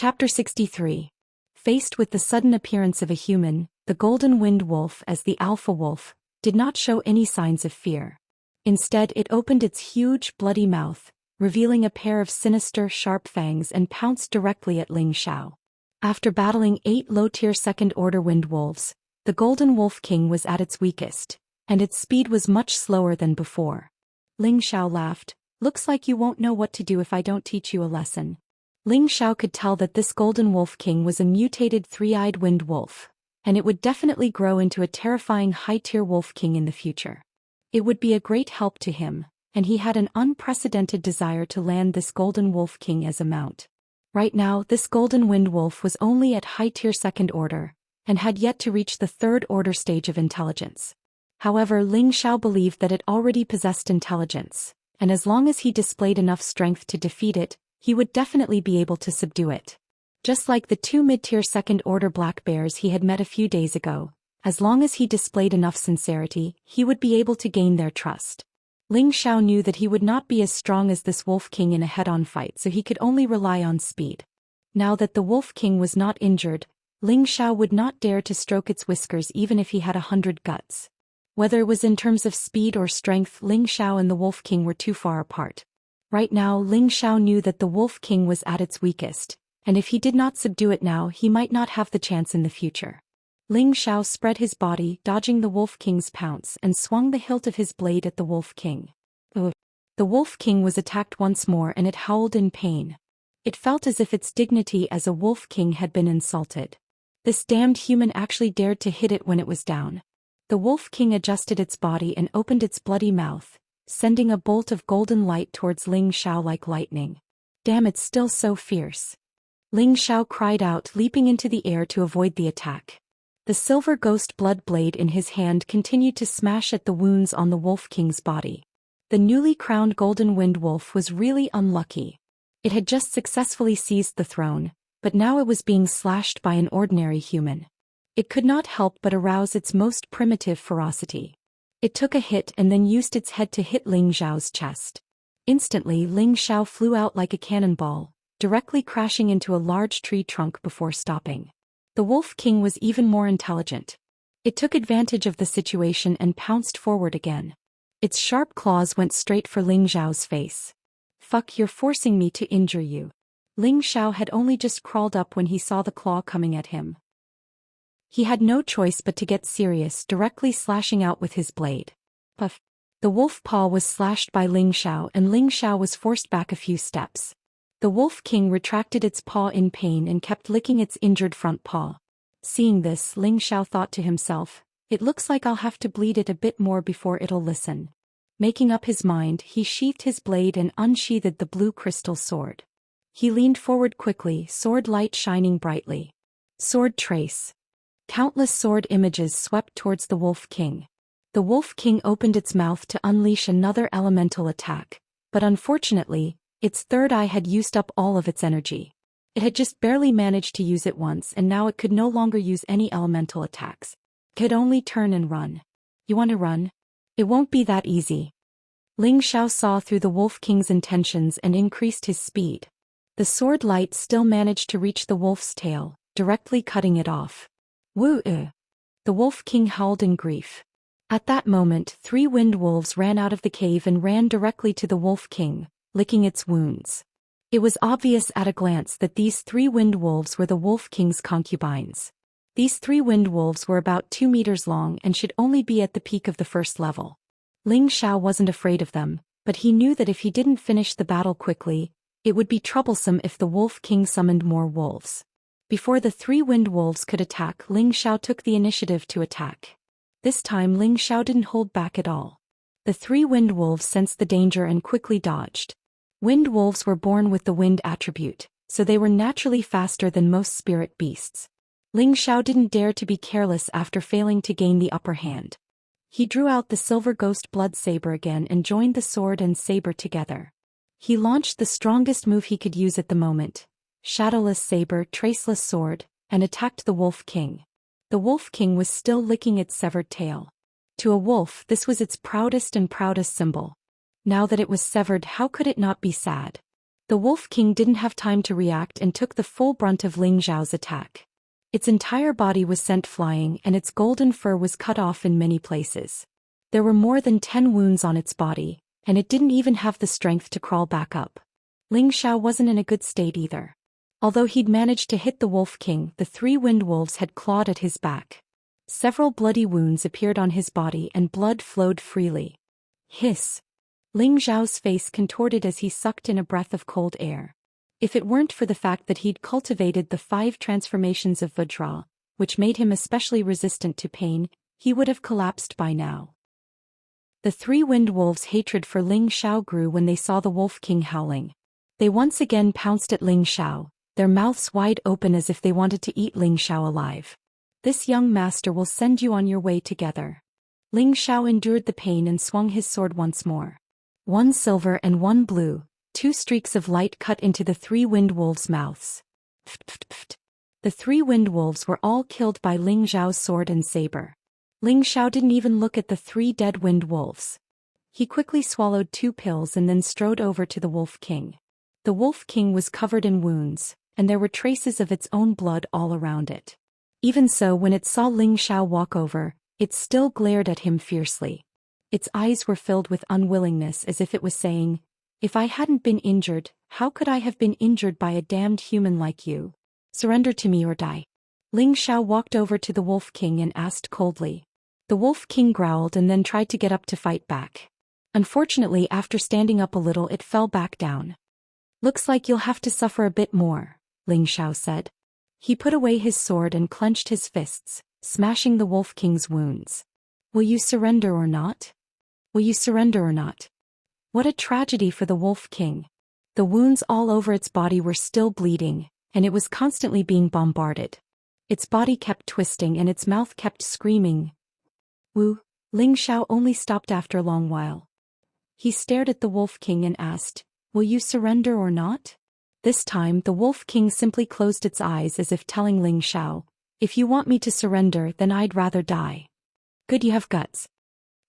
Chapter 63. Faced with the sudden appearance of a human, the golden winged wolf as the alpha wolf did not show any signs of fear. Instead, it opened its huge, bloody mouth, revealing a pair of sinister, sharp fangs and pounced directly at Ling Xiao. After battling 8 low-tier second-order wind wolves, the golden wolf king was at its weakest, and its speed was much slower than before. Ling Xiao laughed. "Looks like you won't know what to do if I don't teach you a lesson." Ling Xiao could tell that this golden wolf king was a mutated three-eyed wind wolf, and it would definitely grow into a terrifying high-tier wolf king in the future. It would be a great help to him, and he had an unprecedented desire to land this golden wolf king as a mount. Right now, this golden wind wolf was only at high-tier second order, and had yet to reach the third-order stage of intelligence. However, Ling Xiao believed that it already possessed intelligence, and as long as he displayed enough strength to defeat it, he would definitely be able to subdue it. Just like the 2 mid-tier second-order black bears he had met a few days ago, as long as he displayed enough sincerity, he would be able to gain their trust. Ling Xiao knew that he would not be as strong as this wolf king in a head-on fight, so he could only rely on speed. Now that the wolf king was not injured, Ling Xiao would not dare to stroke its whiskers even if he had 100 guts. Whether it was in terms of speed or strength, Ling Xiao and the wolf king were too far apart. Right now, Ling Xiao knew that the wolf king was at its weakest, and if he did not subdue it now, he might not have the chance in the future. Ling Xiao spread his body, dodging the wolf king's pounce, and swung the hilt of his blade at the wolf king. Ugh. The wolf king was attacked once more and it howled in pain. It felt as if its dignity as a wolf king had been insulted. This damned human actually dared to hit it when it was down. The wolf king adjusted its body and opened its bloody mouth, sending a bolt of golden light towards Ling Xiao like lightning. "Damn, it's still so fierce." Ling Xiao cried out, leaping into the air to avoid the attack. The silver ghost blood blade in his hand continued to smash at the wounds on the wolf king's body. The newly crowned golden wind wolf was really unlucky. It had just successfully seized the throne, but now it was being slashed by an ordinary human. It could not help but arouse its most primitive ferocity. It took a hit and then used its head to hit Ling Xiao's chest. Instantly, Ling Xiao flew out like a cannonball, directly crashing into a large tree trunk before stopping. The wolf king was even more intelligent. It took advantage of the situation and pounced forward again. Its sharp claws went straight for Ling Xiao's face. "Fuck, you're forcing me to injure you." Ling Xiao had only just crawled up when he saw the claw coming at him. He had no choice but to get serious, directly slashing out with his blade. Puff. The wolf paw was slashed by Ling Xiao and Ling Xiao was forced back a few steps. The wolf king retracted its paw in pain and kept licking its injured front paw. Seeing this, Ling Xiao thought to himself, "It looks like I'll have to bleed it a bit more before it'll listen." Making up his mind, he sheathed his blade and unsheathed the blue crystal sword. He leaned forward quickly, sword light shining brightly. Sword trace. Countless sword images swept towards the wolf king. The wolf king opened its mouth to unleash another elemental attack, but unfortunately, its third eye had used up all of its energy. It had just barely managed to use it once and now it could no longer use any elemental attacks. It could only turn and run. "You want to run? It won't be that easy." Ling Xiao saw through the wolf king's intentions and increased his speed. The sword light still managed to reach the wolf's tail, directly cutting it off. "Woo!" The wolf king howled in grief. At that moment, 3 wind wolves ran out of the cave and ran directly to the wolf king, licking its wounds. It was obvious at a glance that these 3 wind wolves were the wolf king's concubines. These 3 wind wolves were about 2 meters long and should only be at the peak of the first level. Ling Xiao wasn't afraid of them, but he knew that if he didn't finish the battle quickly, it would be troublesome if the wolf king summoned more wolves. Before the 3 wind wolves could attack, Ling Xiao took the initiative to attack. This time Ling Xiao didn't hold back at all. The 3 wind wolves sensed the danger and quickly dodged. Wind wolves were born with the wind attribute, so they were naturally faster than most spirit beasts. Ling Xiao didn't dare to be careless after failing to gain the upper hand. He drew out the silver ghost blood saber again and joined the sword and saber together. He launched the strongest move he could use at the moment, Shadowless Saber, Traceless Sword, and attacked the Wolf King. The Wolf King was still licking its severed tail. To a wolf, this was its proudest symbol. Now that it was severed, how could it not be sad? The Wolf King didn't have time to react and took the full brunt of Ling Xiao's attack. Its entire body was sent flying and its golden fur was cut off in many places. There were more than 10 wounds on its body, and it didn't even have the strength to crawl back up. Ling Xiao wasn't in a good state either. Although he'd managed to hit the Wolf King, the 3 wind wolves had clawed at his back. Several bloody wounds appeared on his body and blood flowed freely. Hiss! Ling Xiao's face contorted as he sucked in a breath of cold air. If it weren't for the fact that he'd cultivated the 5 transformations of Vajra, which made him especially resistant to pain, he would have collapsed by now. The 3 wind wolves' hatred for Ling Xiao grew when they saw the Wolf King howling. They once again pounced at Ling Xiao, their mouths wide open as if they wanted to eat Ling Xiao alive. This young master will send you on your way together. Ling Xiao endured the pain and swung his sword once more. 1 silver and 1 blue, 2 streaks of light cut into the 3 wind wolves' mouths. The 3 wind wolves were all killed by Ling Xiao's sword and saber. Ling Xiao didn't even look at the 3 dead wind wolves. He quickly swallowed 2 pills and then strode over to the Wolf King. The Wolf King was covered in wounds, and there were traces of its own blood all around it. Even so, when it saw Ling Xiao walk over, it still glared at him fiercely. Its eyes were filled with unwillingness as if it was saying, "If I hadn't been injured, how could I have been injured by a damned human like you? Surrender to me or die." Ling Xiao walked over to the Wolf King and asked coldly. The Wolf King growled and then tried to get up to fight back. Unfortunately, after standing up a little, it fell back down. "Looks like you'll have to suffer a bit more," Ling Xiao said. He put away his sword and clenched his fists, smashing the Wolf King's wounds. "Will you surrender or not? Will you surrender or not?" What a tragedy for the Wolf King. The wounds all over its body were still bleeding, and it was constantly being bombarded. Its body kept twisting and its mouth kept screaming. "Wu!" Ling Xiao only stopped after a long while. He stared at the Wolf King and asked, "Will you surrender or not?" This time the Wolf King simply closed its eyes as if telling Ling Xiao, "If you want me to surrender, then I'd rather die." "Good, you have guts."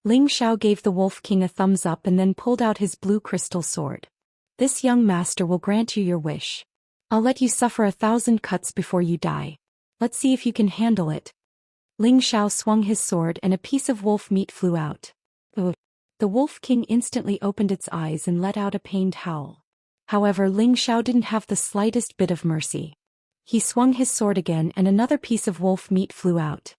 Ling Xiao gave the Wolf King a thumbs up and then pulled out his blue crystal sword. "This young master will grant you your wish. I'll let you suffer 1,000 cuts before you die. Let's see if you can handle it." Ling Xiao swung his sword and a piece of wolf meat flew out. Ugh. The Wolf King instantly opened its eyes and let out a pained howl. However, Ling Xiao didn't have the slightest bit of mercy. He swung his sword again and another piece of wolf meat flew out.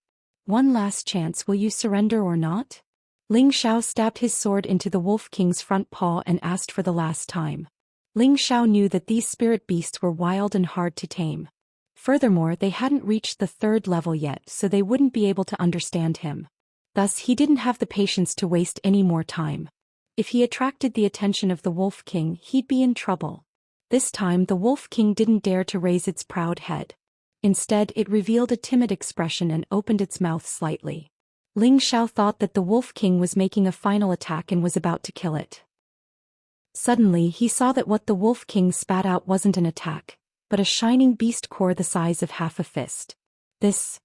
"One last chance, will you surrender or not?" Ling Xiao stabbed his sword into the Wolf King's front paw and asked for the last time. Ling Xiao knew that these spirit beasts were wild and hard to tame. Furthermore, they hadn't reached the 3rd level yet, so they wouldn't be able to understand him. Thus, he didn't have the patience to waste any more time. If he attracted the attention of the Wolf King, he'd be in trouble. This time the Wolf King didn't dare to raise its proud head. Instead, it revealed a timid expression and opened its mouth slightly. Ling Xiao thought that the Wolf King was making a final attack and was about to kill it. Suddenly, he saw that what the Wolf King spat out wasn't an attack, but a shining beast core the size of half a fist. This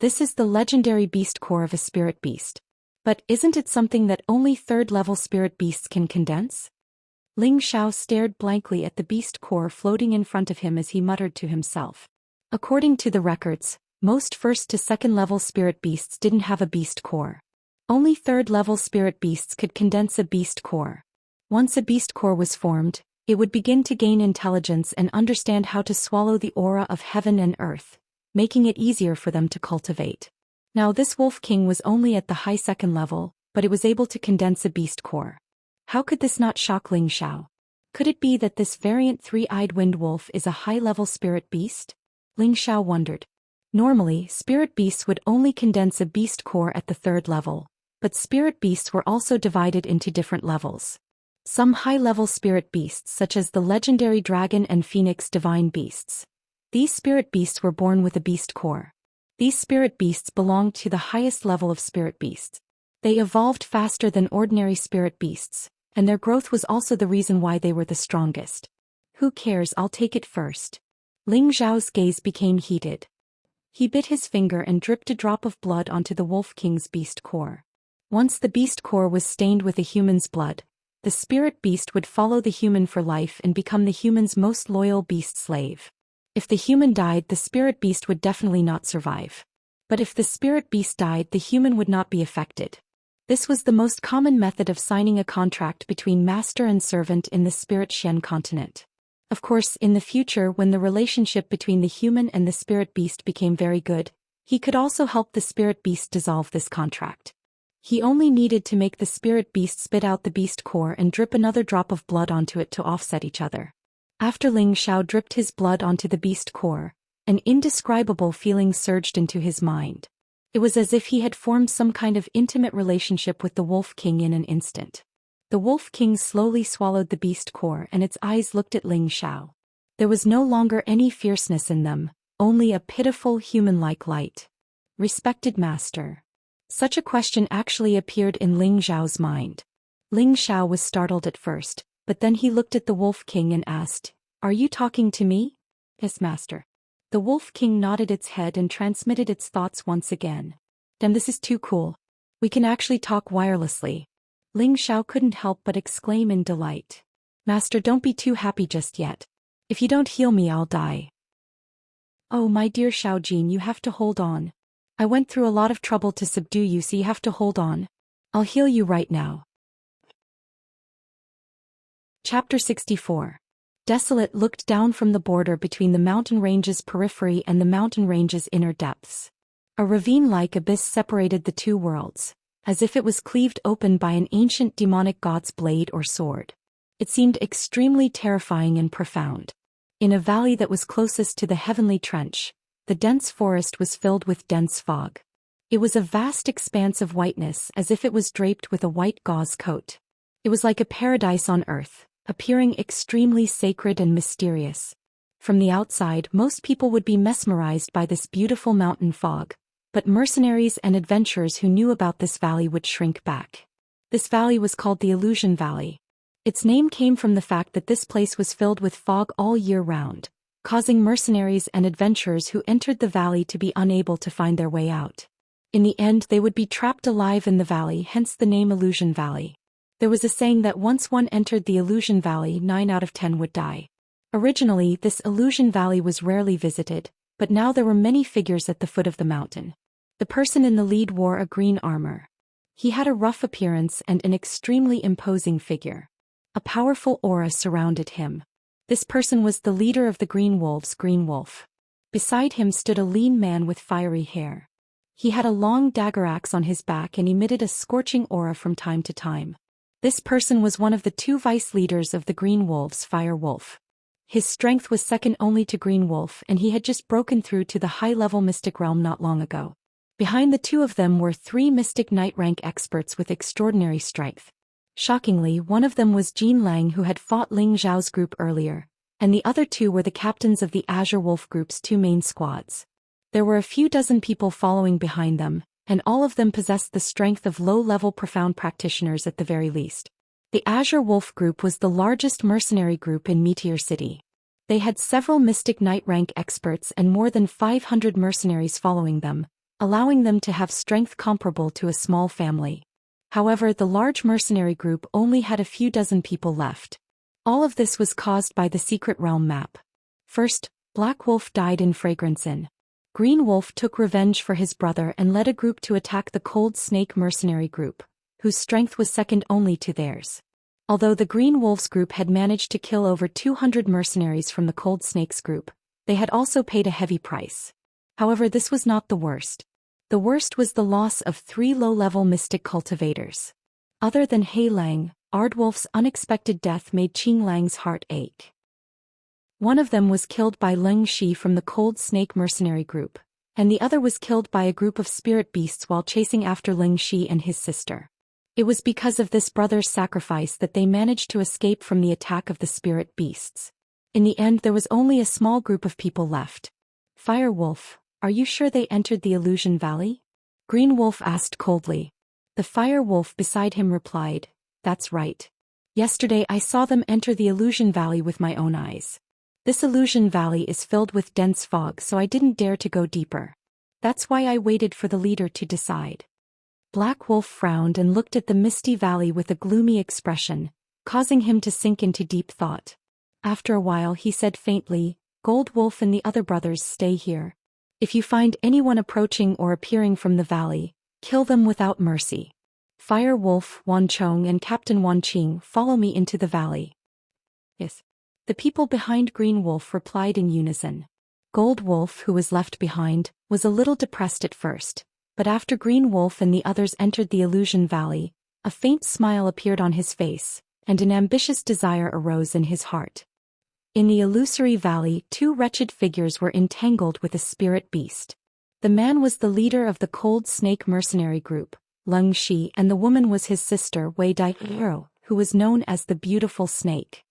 is the legendary beast core of a spirit beast. But isn't it something that only 3rd-level spirit beasts can condense? Ling Xiao stared blankly at the beast core floating in front of him as he muttered to himself. According to the records, most 1st to 2nd level spirit beasts didn't have a beast core. Only 3rd-level spirit beasts could condense a beast core. Once a beast core was formed, it would begin to gain intelligence and understand how to swallow the aura of heaven and earth, making it easier for them to cultivate. Now this Wolf King was only at the high 2nd level, but it was able to condense a beast core. How could this not shock Ling Xiao? Could it be that this variant 3-eyed wind wolf is a high-level spirit beast? Ling Xiao wondered. Normally, spirit beasts would only condense a beast core at the 3rd level, but spirit beasts were also divided into different levels. Some high-level spirit beasts such as the legendary dragon and phoenix divine beasts. These spirit beasts were born with a beast core. These spirit beasts belonged to the highest level of spirit beasts. They evolved faster than ordinary spirit beasts, and their growth was also the reason why they were the strongest. "Who cares, I'll take it first." Ling Xiao's gaze became heated. He bit his finger and dripped a drop of blood onto the Wolf King's beast core. Once the beast core was stained with a human's blood, the spirit beast would follow the human for life and become the human's most loyal beast slave. If the human died, the spirit beast would definitely not survive. But if the spirit beast died, the human would not be affected. This was the most common method of signing a contract between master and servant in the Spirit Xian continent. Of course, in the future, when the relationship between the human and the spirit beast became very good, he could also help the spirit beast dissolve this contract. He only needed to make the spirit beast spit out the beast core and drip another drop of blood onto it to offset each other. After Ling Xiao dripped his blood onto the beast core, an indescribable feeling surged into his mind. It was as if he had formed some kind of intimate relationship with the Wolf King in an instant. The Wolf King slowly swallowed the beast core and its eyes looked at Ling Xiao. There was no longer any fierceness in them, only a pitiful human-like light. Respected master. Such a question actually appeared in Ling Xiao's mind. Ling Xiao was startled at first, but then he looked at the Wolf King and asked, "Are you talking to me?" "Yes, master." The Wolf King nodded its head and transmitted its thoughts once again. "Damn, this is too cool. We can actually talk wirelessly." Ling Xiao couldn't help but exclaim in delight. "Master, don't be too happy just yet. If you don't heal me, I'll die." "Oh, my dear Xiao Jin, you have to hold on. I went through a lot of trouble to subdue you, so you have to hold on. I'll heal you right now." Chapter 64. Desolate looked down from the border between the mountain range's periphery and the mountain range's inner depths. A ravine-like abyss separated the two worlds, as if it was cleaved open by an ancient demonic god's blade or sword. It seemed extremely terrifying and profound. In a valley that was closest to the heavenly trench, the dense forest was filled with dense fog. It was a vast expanse of whiteness, as if it was draped with a white gauze coat. It was like a paradise on earth, appearing extremely sacred and mysterious. From the outside, most people would be mesmerized by this beautiful mountain fog, but mercenaries and adventurers who knew about this valley would shrink back. This valley was called the Illusion Valley. Its name came from the fact that this place was filled with fog all year round, causing mercenaries and adventurers who entered the valley to be unable to find their way out. In the end, they would be trapped alive in the valley, hence the name Illusion Valley. There was a saying that once one entered the Illusion Valley, 9 out of 10 would die. Originally, this Illusion Valley was rarely visited, but now there were many figures at the foot of the mountain. The person in the lead wore a green armor. He had a rough appearance and an extremely imposing figure. A powerful aura surrounded him. This person was the leader of the Green Wolves, Green Wolf. Beside him stood a lean man with fiery hair. He had a long dagger axe on his back and emitted a scorching aura from time to time. This person was one of the 2 vice leaders of the Green Wolves, Fire Wolf. His strength was second only to Green Wolf, and he had just broken through to the high-level mystic realm not long ago. Behind the 2 of them were 3 mystic knight rank experts with extraordinary strength. Shockingly, one of them was Jin Lang, who had fought Ling Zhao's group earlier, and the other 2 were the captains of the Azure Wolf group's 2 main squads. There were a few dozen people following behind them, and all of them possessed the strength of low-level profound practitioners at the very least. The Azure Wolf group was the largest mercenary group in Meteor City. They had several mystic knight rank experts and more than 500 mercenaries following them, allowing them to have strength comparable to a small family. However, the large mercenary group only had a few dozen people left. All of this was caused by the secret realm map. First, Black Wolf died in Fragrance Inn. Green Wolf took revenge for his brother and led a group to attack the Cold Snake mercenary group, whose strength was second only to theirs. Although the Green Wolves group had managed to kill over 200 mercenaries from the Cold Snakes group, they had also paid a heavy price. However, this was not the worst. The worst was the loss of 3 low-level mystic cultivators. Other than He Lang, Ardwolf's unexpected death made Qing Lang's heart ache. One of them was killed by Leng Shi from the Cold Snake mercenary group, and the other was killed by a group of spirit beasts while chasing after Leng Shi and his sister. It was because of this brother's sacrifice that they managed to escape from the attack of the spirit beasts. In the end, there was only a small group of people left. Fire Wolf, are you sure they entered the Illusion Valley? Green Wolf asked coldly. The Fire Wolf beside him replied, "That's right. Yesterday I saw them enter the Illusion Valley with my own eyes. This Illusion Valley is filled with dense fog, so I didn't dare to go deeper. That's why I waited for the leader to decide." Black Wolf frowned and looked at the misty valley with a gloomy expression, causing him to sink into deep thought. After a while he said faintly, "Gold Wolf and the other brothers stay here. If you find anyone approaching or appearing from the valley, kill them without mercy. Fire Wolf, Wan Chong and Captain Wan Qing follow me into the valley." Yes. The people behind Green Wolf replied in unison. Gold Wolf, who was left behind, was a little depressed at first, but after Green Wolf and the others entered the Illusion Valley, a faint smile appeared on his face, and an ambitious desire arose in his heart. In the illusory valley, two wretched figures were entangled with a spirit beast. The man was the leader of the Cold Snake mercenary group, Leng Shi, and the woman was his sister Wei Dai, who was known as the Beautiful Snake.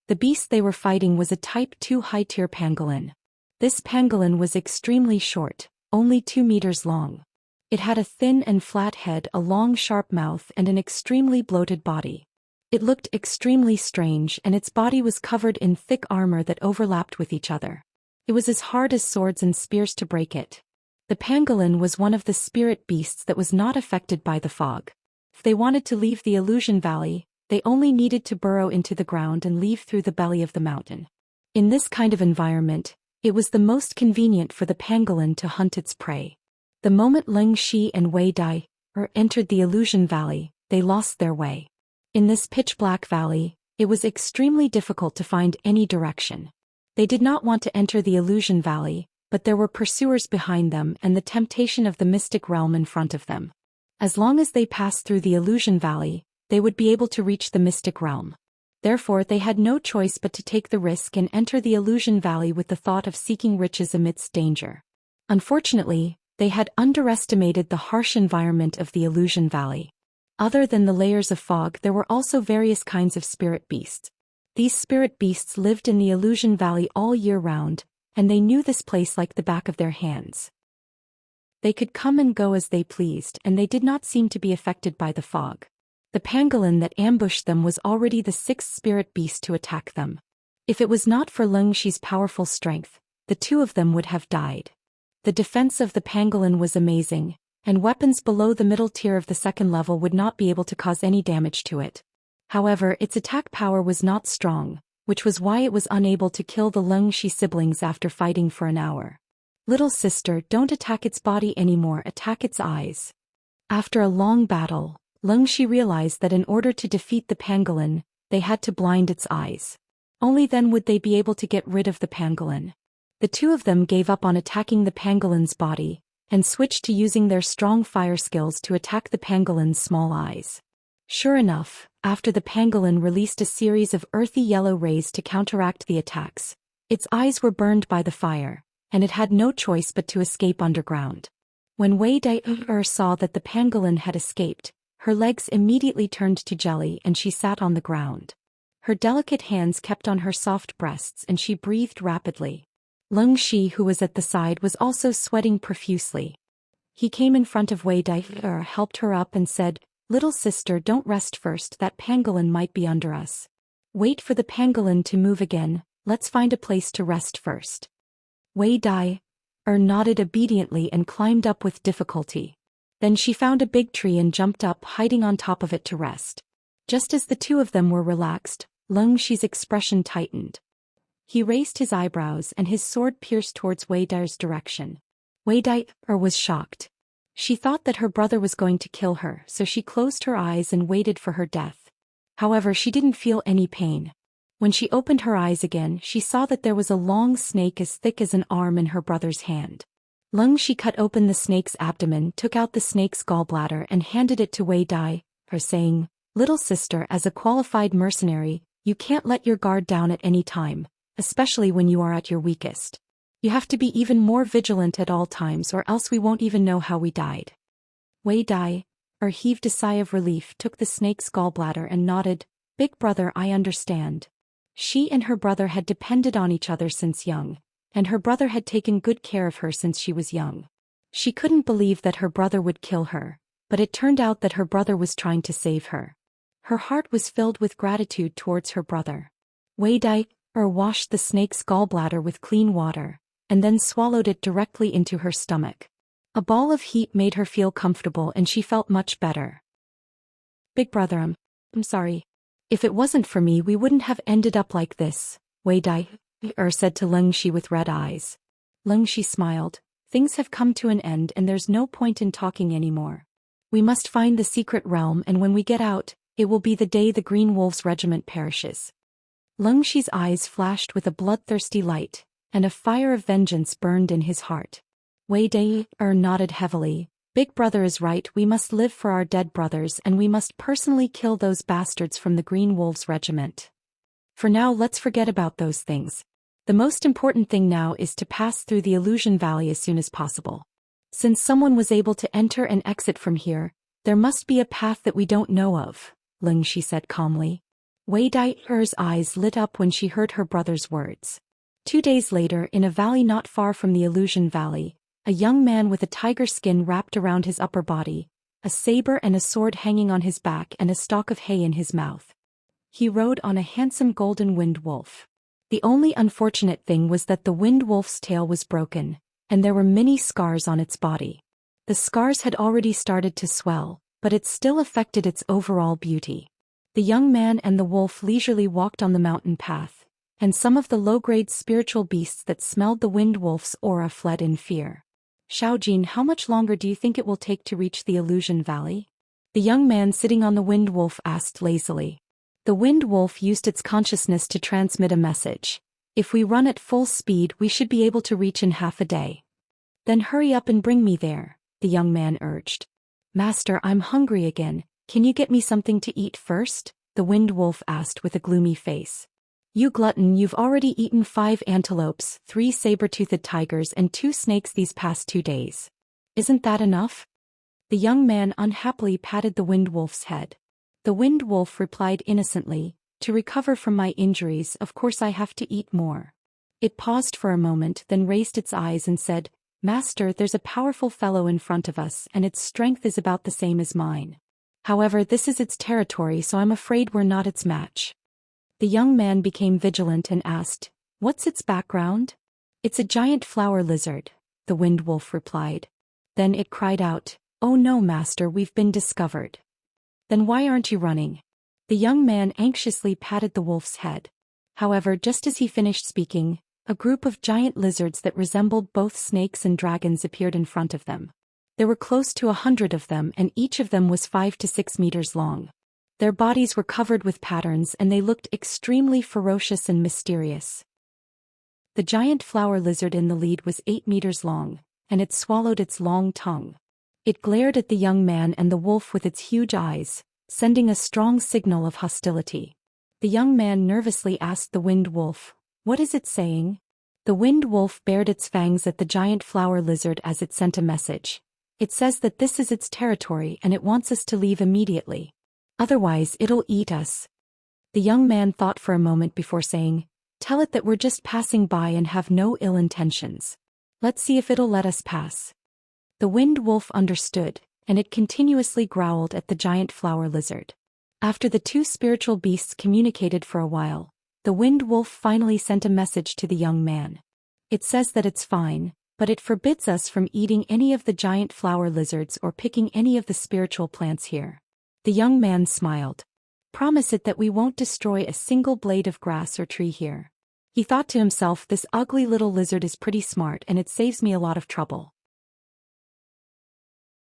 The beast they were fighting was a Type 2 high-tier pangolin. This pangolin was extremely short, only 2 meters long. It had a thin and flat head, a long sharp mouth and an extremely bloated body. It looked extremely strange and its body was covered in thick armor that overlapped with each other. It was as hard as swords and spears to break it. The pangolin was one of the spirit beasts that was not affected by the fog. If they wanted to leave the Illusion Valley, they only needed to burrow into the ground and leave through the belly of the mountain. In this kind of environment, it was the most convenient for the pangolin to hunt its prey. The moment Leng Shi and Wei Dai entered the Illusion Valley, they lost their way. In this pitch-black valley, it was extremely difficult to find any direction. They did not want to enter the Illusion Valley, but there were pursuers behind them and the temptation of the mystic realm in front of them. As long as they passed through the Illusion Valley, they would be able to reach the mystic realm. Therefore they had no choice but to take the risk and enter the Illusion Valley with the thought of seeking riches amidst danger. Unfortunately, they had underestimated the harsh environment of the Illusion Valley. Other than the layers of fog, there were also various kinds of spirit beasts. These spirit beasts lived in the Illusion Valley all year round, and they knew this place like the back of their hands. They could come and go as they pleased, and they did not seem to be affected by the fog. The pangolin that ambushed them was already the 6th spirit beast to attack them. If it was not for Leng Shi's powerful strength, the two of them would have died. The defense of the pangolin was amazing, and weapons below the middle tier of the 2nd level would not be able to cause any damage to it. However, its attack power was not strong, which was why it was unable to kill the Leng Shi siblings after fighting for an hour. "Little sister, don't attack its body anymore, attack its eyes." After a long battle, Leng Shi realized that in order to defeat the pangolin, they had to blind its eyes. Only then would they be able to get rid of the pangolin. The two of them gave up on attacking the pangolin's body, and switched to using their strong fire skills to attack the pangolin's small eyes. Sure enough, after the pangolin released a series of earthy yellow rays to counteract the attacks, its eyes were burned by the fire, and it had no choice but to escape underground. When Wei Dai saw that the pangolin had escaped, her legs immediately turned to jelly and she sat on the ground. Her delicate hands kept on her soft breasts and she breathed rapidly. Leng Shi, who was at the side, was also sweating profusely. He came in front of Wei Dai, helped her up and said, "Little sister, don't rest first, that pangolin might be under us. Wait for the pangolin to move again, let's find a place to rest first." Wei Dai nodded obediently and climbed up with difficulty. Then she found a big tree and jumped up, hiding on top of it to rest. Just as the two of them were relaxed, Leng Shi's expression tightened. He raised his eyebrows and his sword pierced towards Wei Dai's direction. Wei Dai was shocked. She thought that her brother was going to kill her, so she closed her eyes and waited for her death. However, she didn't feel any pain. When she opened her eyes again, she saw that there was a long snake as thick as an arm in her brother's hand. Leng Shi cut open the snake's abdomen, took out the snake's gallbladder and handed it to Wei Dai, saying, "Little sister, as a qualified mercenary, you can't let your guard down at any time, especially when you are at your weakest. You have to be even more vigilant at all times or else we won't even know how we died." Wei Dai heaved a sigh of relief, took the snake's gallbladder and nodded, "Big brother, I understand." She and her brother had depended on each other since young, and her brother had taken good care of her since she was young. She couldn't believe that her brother would kill her, but it turned out that her brother was trying to save her. Her heart was filled with gratitude towards her brother. Wei Dai washed the snake's gallbladder with clean water, and then swallowed it directly into her stomach. A ball of heat made her feel comfortable and she felt much better. "Big brother, I'm sorry. If it wasn't for me we wouldn't have ended up like this, Wei Dai said to Xianxia with red eyes. Xianxia smiled. Things have come to an end and there's no point in talking anymore. We must find the secret realm and when we get out, it will be the day the Green Wolves regiment perishes. Xianxia's eyes flashed with a bloodthirsty light, and a fire of vengeance burned in his heart. Wei Dai nodded heavily. Big brother is right, we must live for our dead brothers and we must personally kill those bastards from the Green Wolves regiment. For now let's forget about those things. The most important thing now is to pass through the Illusion Valley as soon as possible. Since someone was able to enter and exit from here, there must be a path that we don't know of, Xianxia said calmly. Wei Dai's eyes lit up when she heard her brother's words. 2 days later, in a valley not far from the Illusion Valley, a young man with a tiger skin wrapped around his upper body, a saber and a sword hanging on his back and a stalk of hay in his mouth. He rode on a handsome golden wind wolf. The only unfortunate thing was that the wind wolf's tail was broken, and there were many scars on its body. The scars had already started to swell, but it still affected its overall beauty. The young man and the wolf leisurely walked on the mountain path, and some of the low-grade spiritual beasts that smelled the wind wolf's aura fled in fear. Xiaojin, how much longer do you think it will take to reach the Illusion Valley? The young man sitting on the wind wolf asked lazily. The wind wolf used its consciousness to transmit a message. If we run at full speed we should be able to reach in half a day. Then hurry up and bring me there, the young man urged. Master, I'm hungry again, can you get me something to eat first? The wind wolf asked with a gloomy face. You glutton, you've already eaten 5 antelopes, 3 saber-toothed tigers and 2 snakes these past 2 days. Isn't that enough? The young man unhappily patted the wind wolf's head. The wind wolf replied innocently, to recover from my injuries of course I have to eat more. It paused for a moment then raised its eyes and said, Master, there's a powerful fellow in front of us and its strength is about the same as mine. However, this is its territory so I'm afraid we're not its match. The young man became vigilant and asked, What's its background? It's a giant flower lizard, the wind wolf replied. Then it cried out, Oh no, master, we've been discovered. Then why aren't you running? The young man anxiously patted the wolf's head. However, just as he finished speaking, a group of giant lizards that resembled both snakes and dragons appeared in front of them. There were close to 100 of them and each of them was 5 to 6 meters long. Their bodies were covered with patterns and they looked extremely ferocious and mysterious. The giant flower lizard in the lead was 8 meters long, and it swallowed its long tongue. It glared at the young man and the wolf with its huge eyes, sending a strong signal of hostility. The young man nervously asked the wind wolf, What is it saying? The wind wolf bared its fangs at the giant flower lizard as it sent a message. It says that this is its territory and it wants us to leave immediately. Otherwise it'll eat us. The young man thought for a moment before saying, Tell it that we're just passing by and have no ill intentions. Let's see if it'll let us pass. The wind wolf understood, and it continuously growled at the giant flower lizard. After the 2 spiritual beasts communicated for a while, the wind wolf finally sent a message to the young man. It says that it's fine, but it forbids us from eating any of the giant flower lizards or picking any of the spiritual plants here. The young man smiled. Promise it that we won't destroy a single blade of grass or tree here. He thought to himself, this ugly little lizard is pretty smart and it saves me a lot of trouble.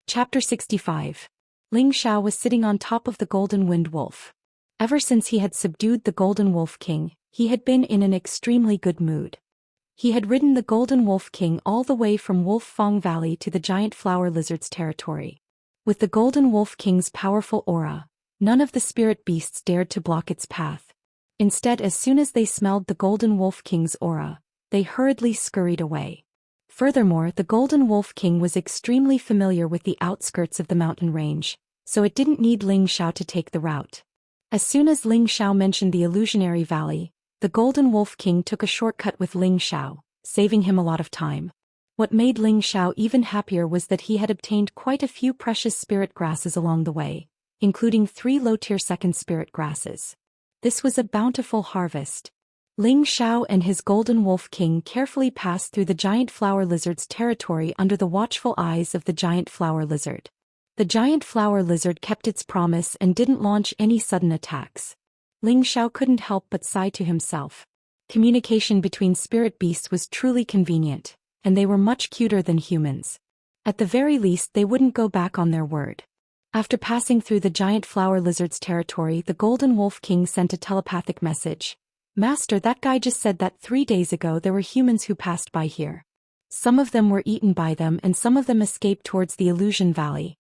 Chapter 65. Ling Xiao was sitting on top of the golden wind wolf. Ever since he had subdued the golden wolf king, he had been in an extremely good mood. He had ridden the golden wolf king all the way from Wolf Fong Valley to the giant flower lizard's territory. With the golden wolf king's powerful aura, none of the spirit beasts dared to block its path. Instead, as soon as they smelled the golden wolf king's aura, they hurriedly scurried away. Furthermore, the Golden Wolf King was extremely familiar with the outskirts of the mountain range, so it didn't need Ling Xiao to take the route. As soon as Ling Xiao mentioned the illusionary valley, the Golden Wolf King took a shortcut with Ling Xiao, saving him a lot of time. What made Ling Xiao even happier was that he had obtained quite a few precious spirit grasses along the way, including 3 low-tier second spirit grasses. This was a bountiful harvest. Ling Xiao and his Golden Wolf King carefully passed through the giant flower lizard's territory under the watchful eyes of the giant flower lizard. The giant flower lizard kept its promise and didn't launch any sudden attacks. Ling Xiao couldn't help but sigh to himself. Communication between spirit beasts was truly convenient, and they were much cuter than humans. At the very least they wouldn't go back on their word. After passing through the giant flower lizard's territory, the Golden Wolf King sent a telepathic message. Master, that guy just said that 3 days ago there were humans who passed by here. Some of them were eaten by them and some of them escaped towards the Illusion Valley.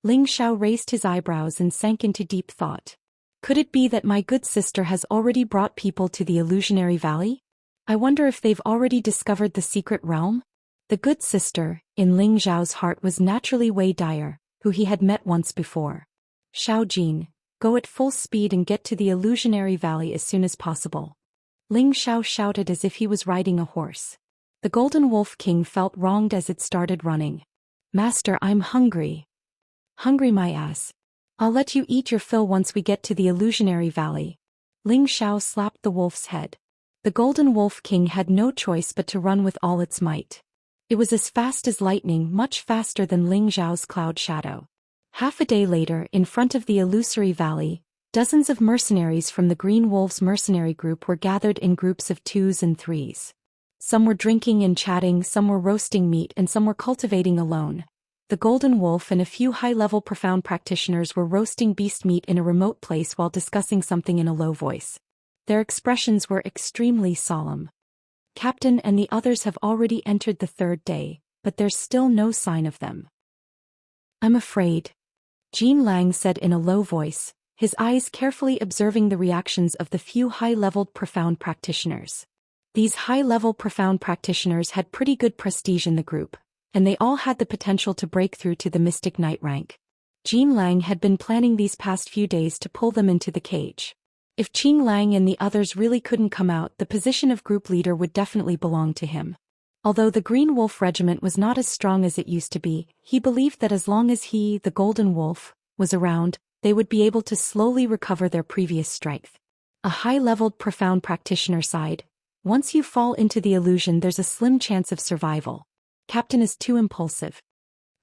Ling Xiao raised his eyebrows and sank into deep thought. Could it be that my good sister has already brought people to the Illusionary Valley? I wonder if they've already discovered the secret realm? The good sister, in Ling Xiao's heart, was naturally Wei Dyer, who he had met once before. Xiao Jin, go at full speed and get to the Illusionary Valley as soon as possible. Ling Xiao shouted as if he was riding a horse. The Golden Wolf King felt wronged as it started running. Master, I'm hungry. Hungry my ass. I'll let you eat your fill once we get to the Illusionary Valley. Ling Xiao slapped the wolf's head. The Golden Wolf King had no choice but to run with all its might. It was as fast as lightning, much faster than Ling Xiao's cloud shadow. Half a day later, in front of the Illusory Valley, dozens of mercenaries from the Green Wolves mercenary group were gathered in groups of 2s and 3s. Some were drinking and chatting, some were roasting meat, and some were cultivating alone. The Golden Wolf and a few high-level profound practitioners were roasting beast meat in a remote place while discussing something in a low voice. Their expressions were extremely solemn. Captain and the others have already entered the 3rd day, but there's still no sign of them. I'm afraid. Jean Lang said in a low voice, his eyes carefully observing the reactions of the few high-leveled profound practitioners. These high-level profound practitioners had pretty good prestige in the group, and they all had the potential to break through to the Mystic Knight rank. Jean Lang had been planning these past few days to pull them into the cage. If Qing Lang and the others really couldn't come out, the position of group leader would definitely belong to him. Although the Green Wolf Regiment was not as strong as it used to be, he believed that as long as he, the Golden Wolf, was around, they would be able to slowly recover their previous strength. A high-leveled profound practitioner sighed. Once you fall into the illusion, there's a slim chance of survival. Captain is too impulsive.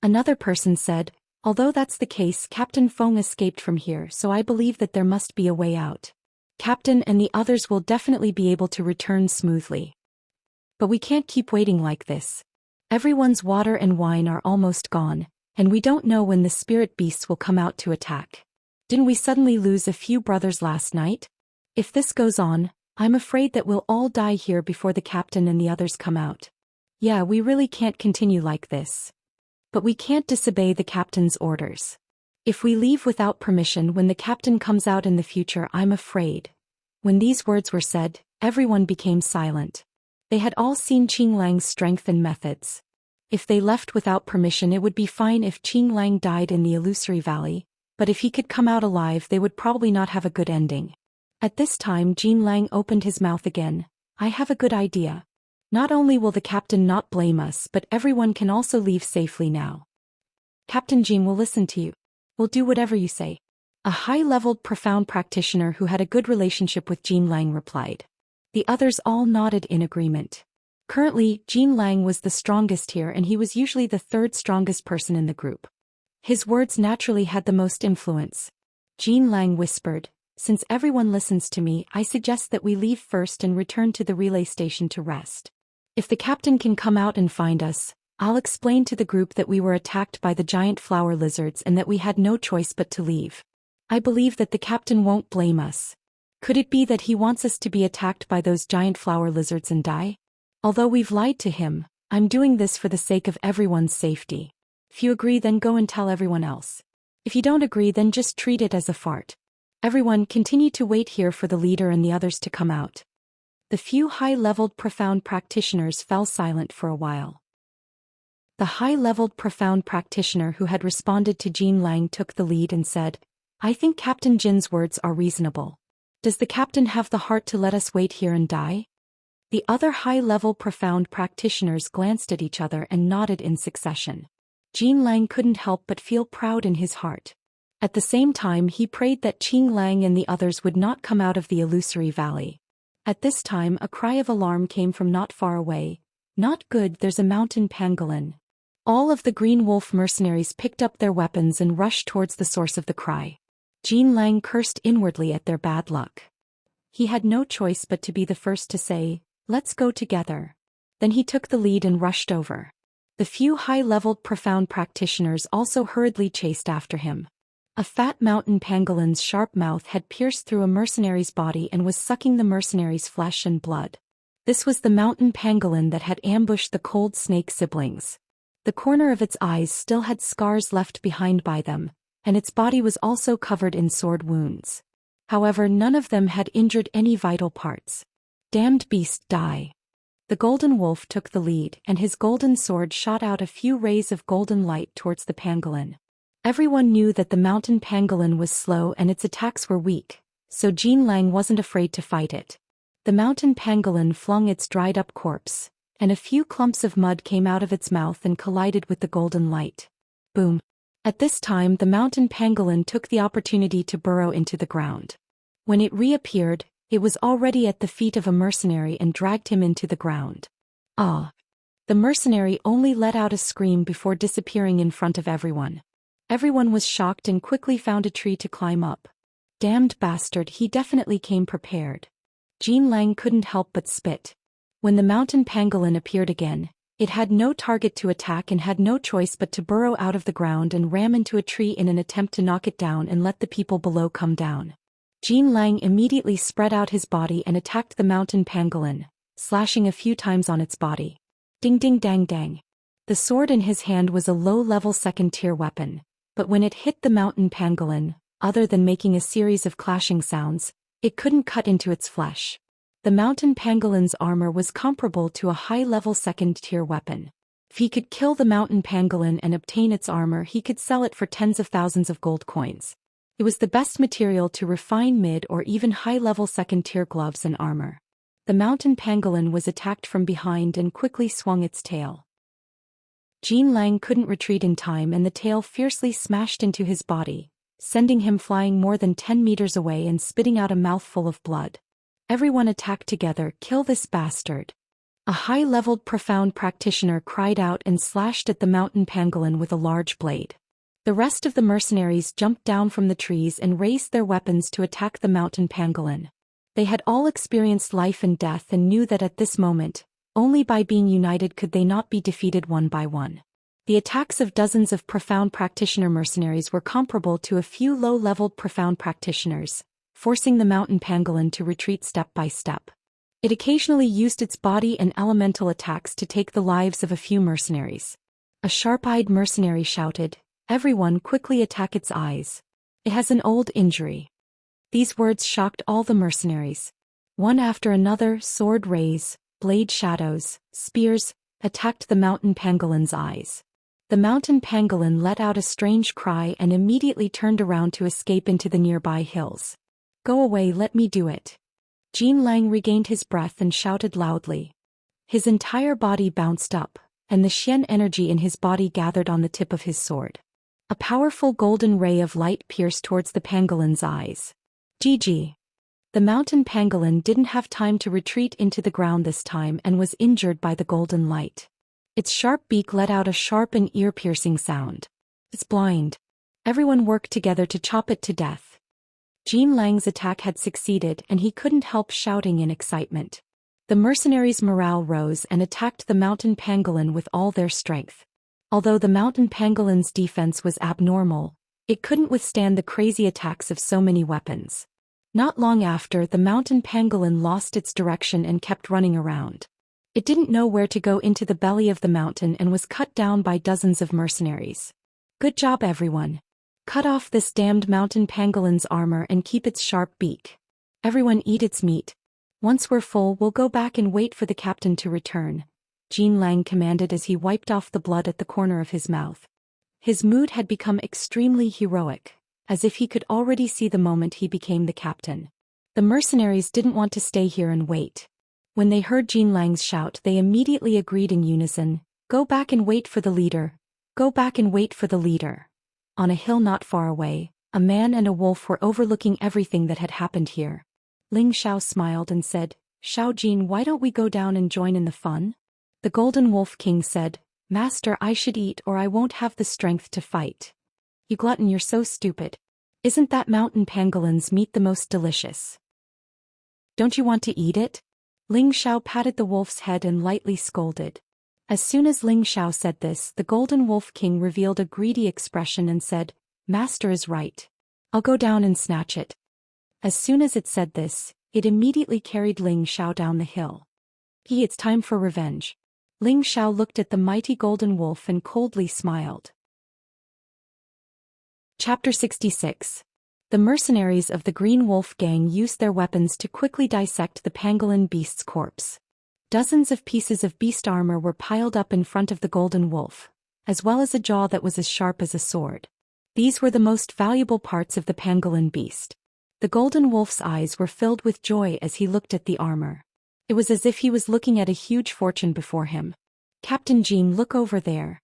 Another person said, although that's the case, Captain Feng escaped from here, so I believe that there must be a way out. Captain and the others will definitely be able to return smoothly. But we can't keep waiting like this. Everyone's water and wine are almost gone, and we don't know when the spirit beasts will come out to attack. Didn't we suddenly lose a few brothers last night? If this goes on, I'm afraid that we'll all die here before the captain and the others come out. Yeah, we really can't continue like this. But we can't disobey the captain's orders. If we leave without permission when the captain comes out in the future, I'm afraid. When these words were said, everyone became silent. They had all seen Qing Lang's strength and methods. If they left without permission, it would be fine if Qing Lang died in the Illusory Valley, but if he could come out alive, they would probably not have a good ending. At this time, Qing Lang opened his mouth again. I have a good idea. Not only will the captain not blame us, but everyone can also leave safely now. Captain Jin will listen to you. We'll do whatever you say. A high-leveled profound practitioner who had a good relationship with Jean Lang replied. The others all nodded in agreement. Currently, Jean Lang was the strongest here, and he was usually the 3rd strongest person in the group. His words naturally had the most influence. Jean Lang whispered, since everyone listens to me, I suggest that we leave first and return to the relay station to rest. If the captain can come out and find us, I'll explain to the group that we were attacked by the giant flower lizards and that we had no choice but to leave. I believe that the captain won't blame us. Could it be that he wants us to be attacked by those giant flower lizards and die? Although we've lied to him, I'm doing this for the sake of everyone's safety. If you agree, then go and tell everyone else. If you don't agree, then just treat it as a fart. Everyone continue to wait here for the leader and the others to come out. The few high-leveled profound practitioners fell silent for a while. The high-leveled profound practitioner who had responded to Jean Lang took the lead and said, I think Captain Jin's words are reasonable. Does the captain have the heart to let us wait here and die? The other high-level profound practitioners glanced at each other and nodded in succession. Jean Lang couldn't help but feel proud in his heart. At the same time, he prayed that Qing Lang and the others would not come out of the Illusory Valley. At this time, a cry of alarm came from not far away. Not good, there's a mountain pangolin. All of the Green Wolf mercenaries picked up their weapons and rushed towards the source of the cry. Jean Lang cursed inwardly at their bad luck. He had no choice but to be the first to say, "Let's go together." Then he took the lead and rushed over. The few high-leveled profound practitioners also hurriedly chased after him. A fat mountain pangolin's sharp mouth had pierced through a mercenary's body and was sucking the mercenary's flesh and blood. This was the mountain pangolin that had ambushed the cold snake siblings. The corner of its eyes still had scars left behind by them, and its body was also covered in sword wounds. However, none of them had injured any vital parts. Damned beast, die. The golden wolf took the lead, and his golden sword shot out a few rays of golden light towards the pangolin. Everyone knew that the mountain pangolin was slow and its attacks were weak, so Jean Lang wasn't afraid to fight it. The mountain pangolin flung its dried-up corpse, and a few clumps of mud came out of its mouth and collided with the golden light. Boom. At this time the mountain pangolin took the opportunity to burrow into the ground. When it reappeared, it was already at the feet of a mercenary and dragged him into the ground. Ah! The mercenary only let out a scream before disappearing in front of everyone. Everyone was shocked and quickly found a tree to climb up. Damned bastard, he definitely came prepared. Jean Lang couldn't help but spit. When the mountain pangolin appeared again, it had no target to attack and had no choice but to burrow out of the ground and ram into a tree in an attempt to knock it down and let the people below come down. Jean Lang immediately spread out his body and attacked the mountain pangolin, slashing a few times on its body. Ding ding dang dang. The sword in his hand was a low-level second-tier weapon, but when it hit the mountain pangolin, other than making a series of clashing sounds, it couldn't cut into its flesh. The mountain pangolin's armor was comparable to a high-level second-tier weapon. If he could kill the mountain pangolin and obtain its armor, he could sell it for tens of thousands of gold coins. It was the best material to refine mid or even high-level second-tier gloves and armor. The mountain pangolin was attacked from behind and quickly swung its tail. Jean Lang couldn't retreat in time and the tail fiercely smashed into his body, sending him flying more than 10 meters away and spitting out a mouthful of blood. Everyone attacked together, "Kill this bastard." A high-leveled profound practitioner cried out and slashed at the mountain pangolin with a large blade. The rest of the mercenaries jumped down from the trees and raised their weapons to attack the mountain pangolin. They had all experienced life and death and knew that at this moment, only by being united could they not be defeated one by one. The attacks of dozens of profound practitioner mercenaries were comparable to a few low-leveled profound practitioners, forcing the mountain pangolin to retreat step by step. It occasionally used its body and elemental attacks to take the lives of a few mercenaries. A sharp-eyed mercenary shouted, "Everyone quickly attack its eyes. It has an old injury." These words shocked all the mercenaries. One after another, sword rays, blade shadows, spears, attacked the mountain pangolin's eyes. The mountain pangolin let out a strange cry and immediately turned around to escape into the nearby hills. "Go away, let me do it." Jean Lang regained his breath and shouted loudly. His entire body bounced up, and the Xian energy in his body gathered on the tip of his sword. A powerful golden ray of light pierced towards the pangolin's eyes. GG. The mountain pangolin didn't have time to retreat into the ground this time and was injured by the golden light. Its sharp beak let out a sharp and ear-piercing sound. "It's blind." Everyone worked together to chop it to death. Jean Lang's attack had succeeded and he couldn't help shouting in excitement. The mercenaries' morale rose and attacked the mountain pangolin with all their strength. Although the mountain pangolin's defense was abnormal, it couldn't withstand the crazy attacks of so many weapons. Not long after, the mountain pangolin lost its direction and kept running around. It didn't know where to go into the belly of the mountain and was cut down by dozens of mercenaries. "Good job, everyone. Cut off this damned mountain pangolin's armor and keep its sharp beak. Everyone eat its meat. Once we're full, we'll go back and wait for the captain to return," Jean Lang commanded as he wiped off the blood at the corner of his mouth. His mood had become extremely heroic, as if he could already see the moment he became the captain. The mercenaries didn't want to stay here and wait. When they heard Jean Lang's shout, they immediately agreed in unison, "Go back and wait for the leader. Go back and wait for the leader." On a hill not far away, a man and a wolf were overlooking everything that had happened here. Ling Xiao smiled and said, "Xiao Jin, why don't we go down and join in the fun?" The Golden Wolf King said, "Master, I should eat or I won't have the strength to fight." "You glutton, you're so stupid. Isn't that mountain pangolin's meat the most delicious? Don't you want to eat it? Ling Xiao patted the wolf's head and lightly scolded. As soon as Ling Xiao said this, the Golden Wolf King revealed a greedy expression and said, "Master is right. I'll go down and snatch it." As soon as it said this, it immediately carried Ling Xiao down the hill. It's time for revenge. Ling Xiao looked at the mighty golden wolf and coldly smiled. Chapter 66. The mercenaries of the Green Wolf Gang used their weapons to quickly dissect the pangolin beast's corpse. Dozens of pieces of beast armor were piled up in front of the golden wolf, as well as a jaw that was as sharp as a sword. These were the most valuable parts of the pangolin beast. The golden wolf's eyes were filled with joy as he looked at the armor. It was as if he was looking at a huge fortune before him. "Captain Jean, look over there."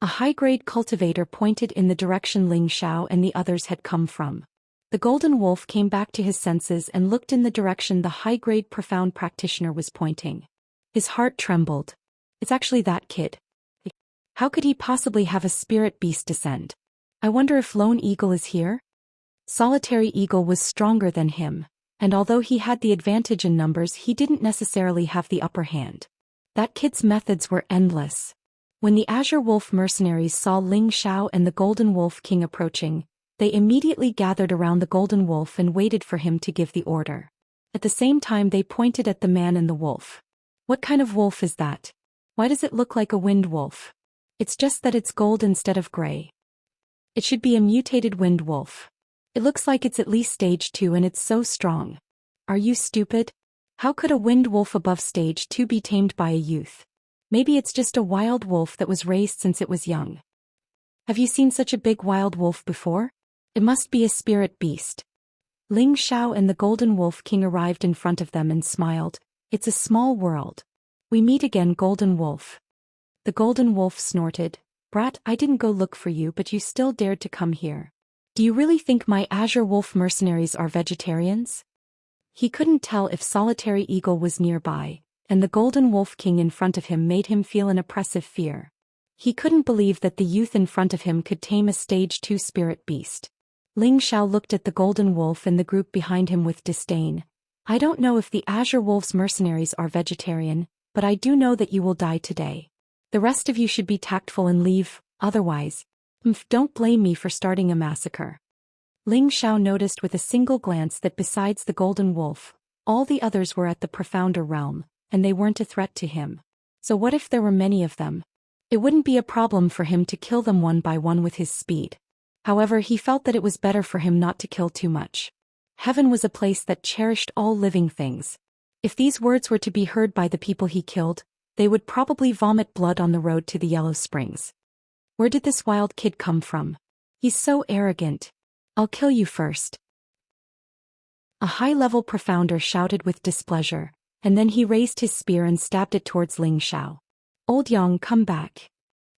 A high-grade cultivator pointed in the direction Ling Xiao and the others had come from. The golden wolf came back to his senses and looked in the direction the high-grade profound practitioner was pointing. His heart trembled. It's actually that kid. How could he possibly have a spirit beast descend? I wonder if Lone Eagle is here? Solitary Eagle was stronger than him, and although he had the advantage in numbers, he didn't necessarily have the upper hand. That kid's methods were endless. When the Azure Wolf mercenaries saw Ling Xiao and the Golden Wolf King approaching, they immediately gathered around the Golden Wolf and waited for him to give the order. At the same time, they pointed at the man and the wolf. "What kind of wolf is that? Why does it look like a wind wolf? It's just that it's gold instead of gray. It should be a mutated wind wolf. It looks like it's at least stage 2 and it's so strong. Are you stupid? How could a wind wolf above stage 2 be tamed by a youth? Maybe it's just a wild wolf that was raised since it was young. Have you seen such a big wild wolf before? It must be a spirit beast." Ling Xiao and the Golden Wolf King arrived in front of them and smiled. "It's a small world. We meet again, Golden Wolf." The Golden Wolf snorted. "Brat, I didn't go look for you, but you still dared to come here. Do you really think my Azure Wolf mercenaries are vegetarians?" He couldn't tell if Solitary Eagle was nearby, and the Golden Wolf King in front of him made him feel an oppressive fear. He couldn't believe that the youth in front of him could tame a stage 2 spirit beast. Ling Xiao looked at the Golden Wolf and the group behind him with disdain. "I don't know if the Azure Wolf's mercenaries are vegetarian, but I do know that you will die today. The rest of you should be tactful and leave, otherwise, don't blame me for starting a massacre." Ling Xiao noticed with a single glance that besides the Golden Wolf, all the others were at the profounder realm, and they weren't a threat to him. So what if there were many of them? It wouldn't be a problem for him to kill them one by one with his speed. However, he felt that it was better for him not to kill too much. Heaven was a place that cherished all living things. If these words were to be heard by the people he killed, they would probably vomit blood on the road to the Yellow Springs. Where did this wild kid come from? He's so arrogant. I'll kill you first. A high-level profounder shouted with displeasure, and then he raised his spear and stabbed it towards Ling Xiao. "Old Yang, come back."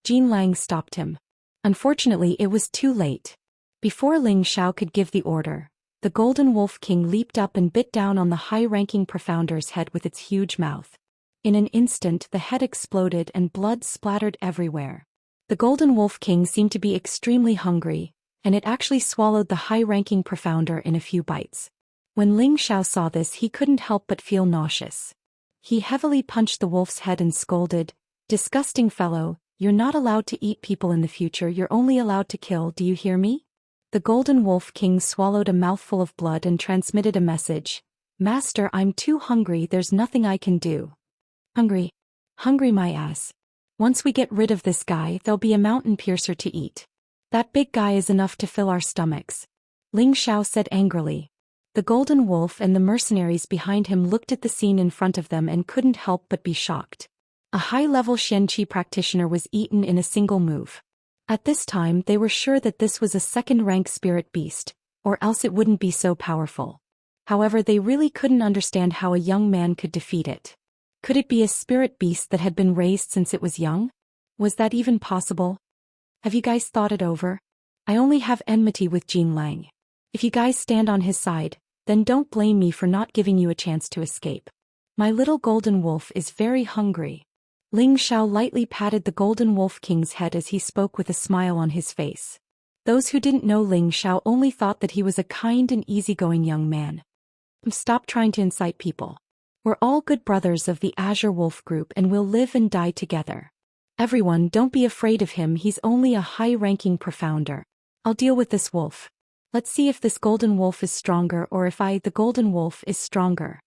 Jin Lang stopped him. Unfortunately, it was too late. Before Ling Xiao could give the order, the Golden Wolf King leaped up and bit down on the high-ranking profounder's head with its huge mouth. In an instant, the head exploded and blood splattered everywhere. The Golden Wolf King seemed to be extremely hungry, and it actually swallowed the high-ranking profounder in a few bites. When Ling Xiao saw this, he couldn't help but feel nauseous. He heavily punched the wolf's head and scolded, "Disgusting fellow, you're not allowed to eat people in the future, you're only allowed to kill, do you hear me?" The Golden Wolf King swallowed a mouthful of blood and transmitted a message. "Master, I'm too hungry, there's nothing I can do." "Hungry? Hungry my ass. Once we get rid of this guy, there'll be a mountain piercer to eat. That big guy is enough to fill our stomachs," Ling Xiao said angrily. The Golden Wolf and the mercenaries behind him looked at the scene in front of them and couldn't help but be shocked. A high-level Xianxia practitioner was eaten in a single move. At this time, they were sure that this was a second-rank spirit beast, or else it wouldn't be so powerful. However, they really couldn't understand how a young man could defeat it. Could it be a spirit beast that had been raised since it was young? Was that even possible? Have you guys thought it over? I only have enmity with Jin Lang. If you guys stand on his side, then don't blame me for not giving you a chance to escape. My little golden wolf is very hungry. Ling Xiao lightly patted the Golden Wolf King's head as he spoke with a smile on his face. Those who didn't know Ling Xiao only thought that he was a kind and easygoing young man. Stop trying to incite people. We're all good brothers of the Azure Wolf group and we'll live and die together. Everyone, don't be afraid of him, he's only a high-ranking profounder. I'll deal with this wolf. Let's see if this golden wolf is stronger or if the golden wolf, is stronger.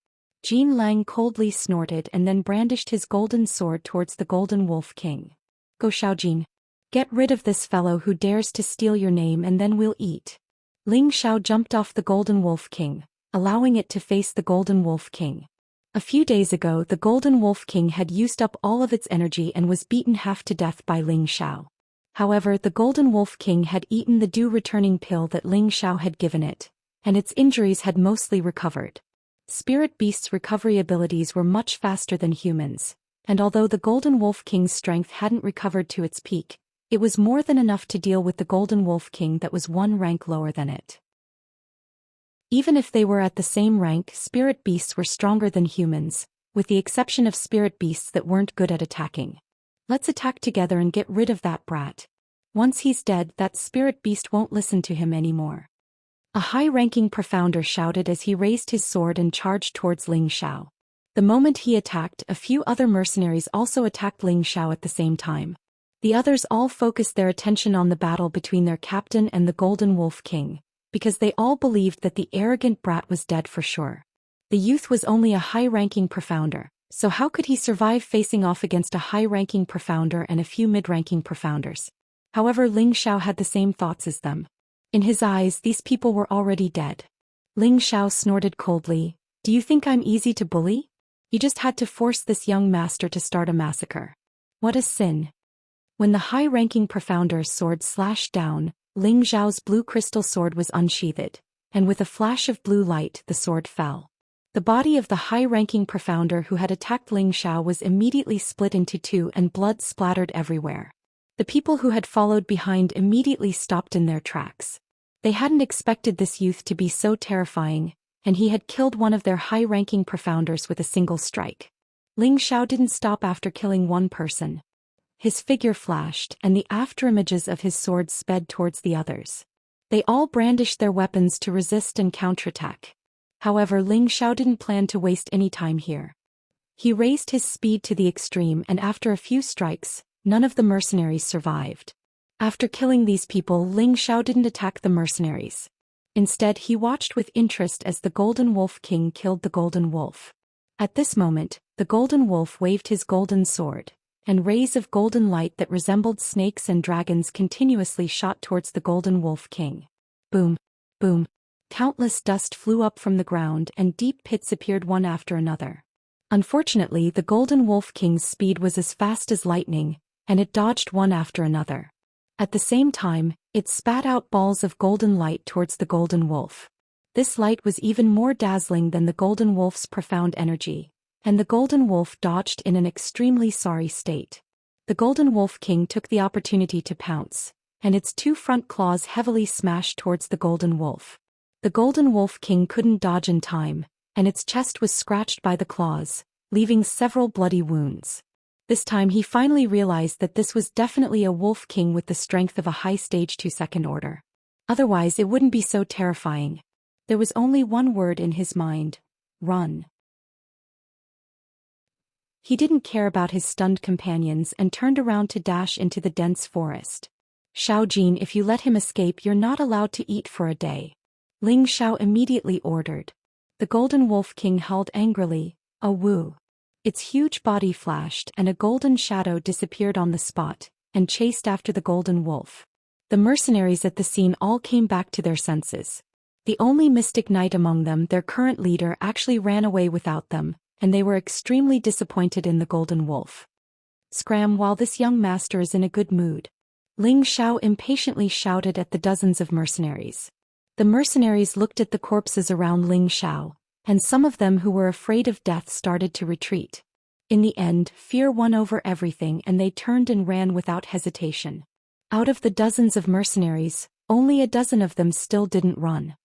Jin Lang coldly snorted and then brandished his golden sword towards the golden wolf king. Go Xiaojin. Get rid of this fellow who dares to steal your name and then we'll eat. Ling Xiao jumped off the golden wolf king, allowing it to face the golden wolf king. A few days ago the golden wolf king had used up all of its energy and was beaten half to death by Ling Xiao. However, the golden wolf king had eaten the dew-returning pill that Ling Xiao had given it, and its injuries had mostly recovered. Spirit beasts' recovery abilities were much faster than humans, and although the golden wolf king's strength hadn't recovered to its peak, it was more than enough to deal with the golden wolf king that was one rank lower than it. Even if they were at the same rank, spirit beasts were stronger than humans, with the exception of spirit beasts that weren't good at attacking. Let's attack together and get rid of that brat. Once he's dead, that spirit beast won't listen to him anymore. A high-ranking profounder shouted as he raised his sword and charged towards Ling Xiao. The moment he attacked, a few other mercenaries also attacked Ling Xiao at the same time. The others all focused their attention on the battle between their captain and the Golden Wolf King, because they all believed that the arrogant brat was dead for sure. The youth was only a high-ranking profounder, so how could he survive facing off against a high-ranking profounder and a few mid-ranking profounders? However, Ling Xiao had the same thoughts as them. In his eyes, these people were already dead. Ling Xiao snorted coldly. Do you think I'm easy to bully? You just had to force this young master to start a massacre. What a sin. When the high-ranking profounder's sword slashed down, Ling Xiao's blue crystal sword was unsheathed, and with a flash of blue light the sword fell. The body of the high-ranking profounder who had attacked Ling Xiao was immediately split into two and blood splattered everywhere. The people who had followed behind immediately stopped in their tracks. They hadn't expected this youth to be so terrifying, and he had killed one of their high-ranking profounders with a single strike. Ling Xiao didn't stop after killing one person. His figure flashed, and the afterimages of his sword sped towards the others. They all brandished their weapons to resist and counterattack. However, Ling Xiao didn't plan to waste any time here. He raised his speed to the extreme and after a few strikes, none of the mercenaries survived. After killing these people, Ling Xiao didn't attack the mercenaries. Instead, he watched with interest as the Golden Wolf King killed the Golden Wolf. At this moment, the Golden Wolf waved his golden sword, and rays of golden light that resembled snakes and dragons continuously shot towards the Golden Wolf King. Boom! Boom! Countless dust flew up from the ground and deep pits appeared one after another. Unfortunately, the Golden Wolf King's speed was as fast as lightning, and it dodged one after another. At the same time, it spat out balls of golden light towards the Golden Wolf. This light was even more dazzling than the Golden Wolf's profound energy, and the Golden Wolf dodged in an extremely sorry state. The Golden Wolf King took the opportunity to pounce, and its two front claws heavily smashed towards the Golden Wolf. The Golden Wolf King couldn't dodge in time, and its chest was scratched by the claws, leaving several bloody wounds. This time he finally realized that this was definitely a Wolf King with the strength of a high stage 2 second order. Otherwise it wouldn't be so terrifying. There was only one word in his mind: run. He didn't care about his stunned companions and turned around to dash into the dense forest. Xiaojin, if you let him escape, you're not allowed to eat for a day. Ling Xiao immediately ordered. The Golden Wolf King howled angrily, "A woo!" Its huge body flashed and a golden shadow disappeared on the spot, and chased after the Golden Wolf. The mercenaries at the scene all came back to their senses. The only mystic knight among them, their current leader, actually ran away without them, and they were extremely disappointed in the Golden Wolf. Scram, while this young master is in a good mood. Ling Xiao impatiently shouted at the dozens of mercenaries. The mercenaries looked at the corpses around Ling Xiao, and some of them who were afraid of death started to retreat. In the end, fear won over everything and they turned and ran without hesitation. Out of the dozens of mercenaries, only a dozen of them still didn't run.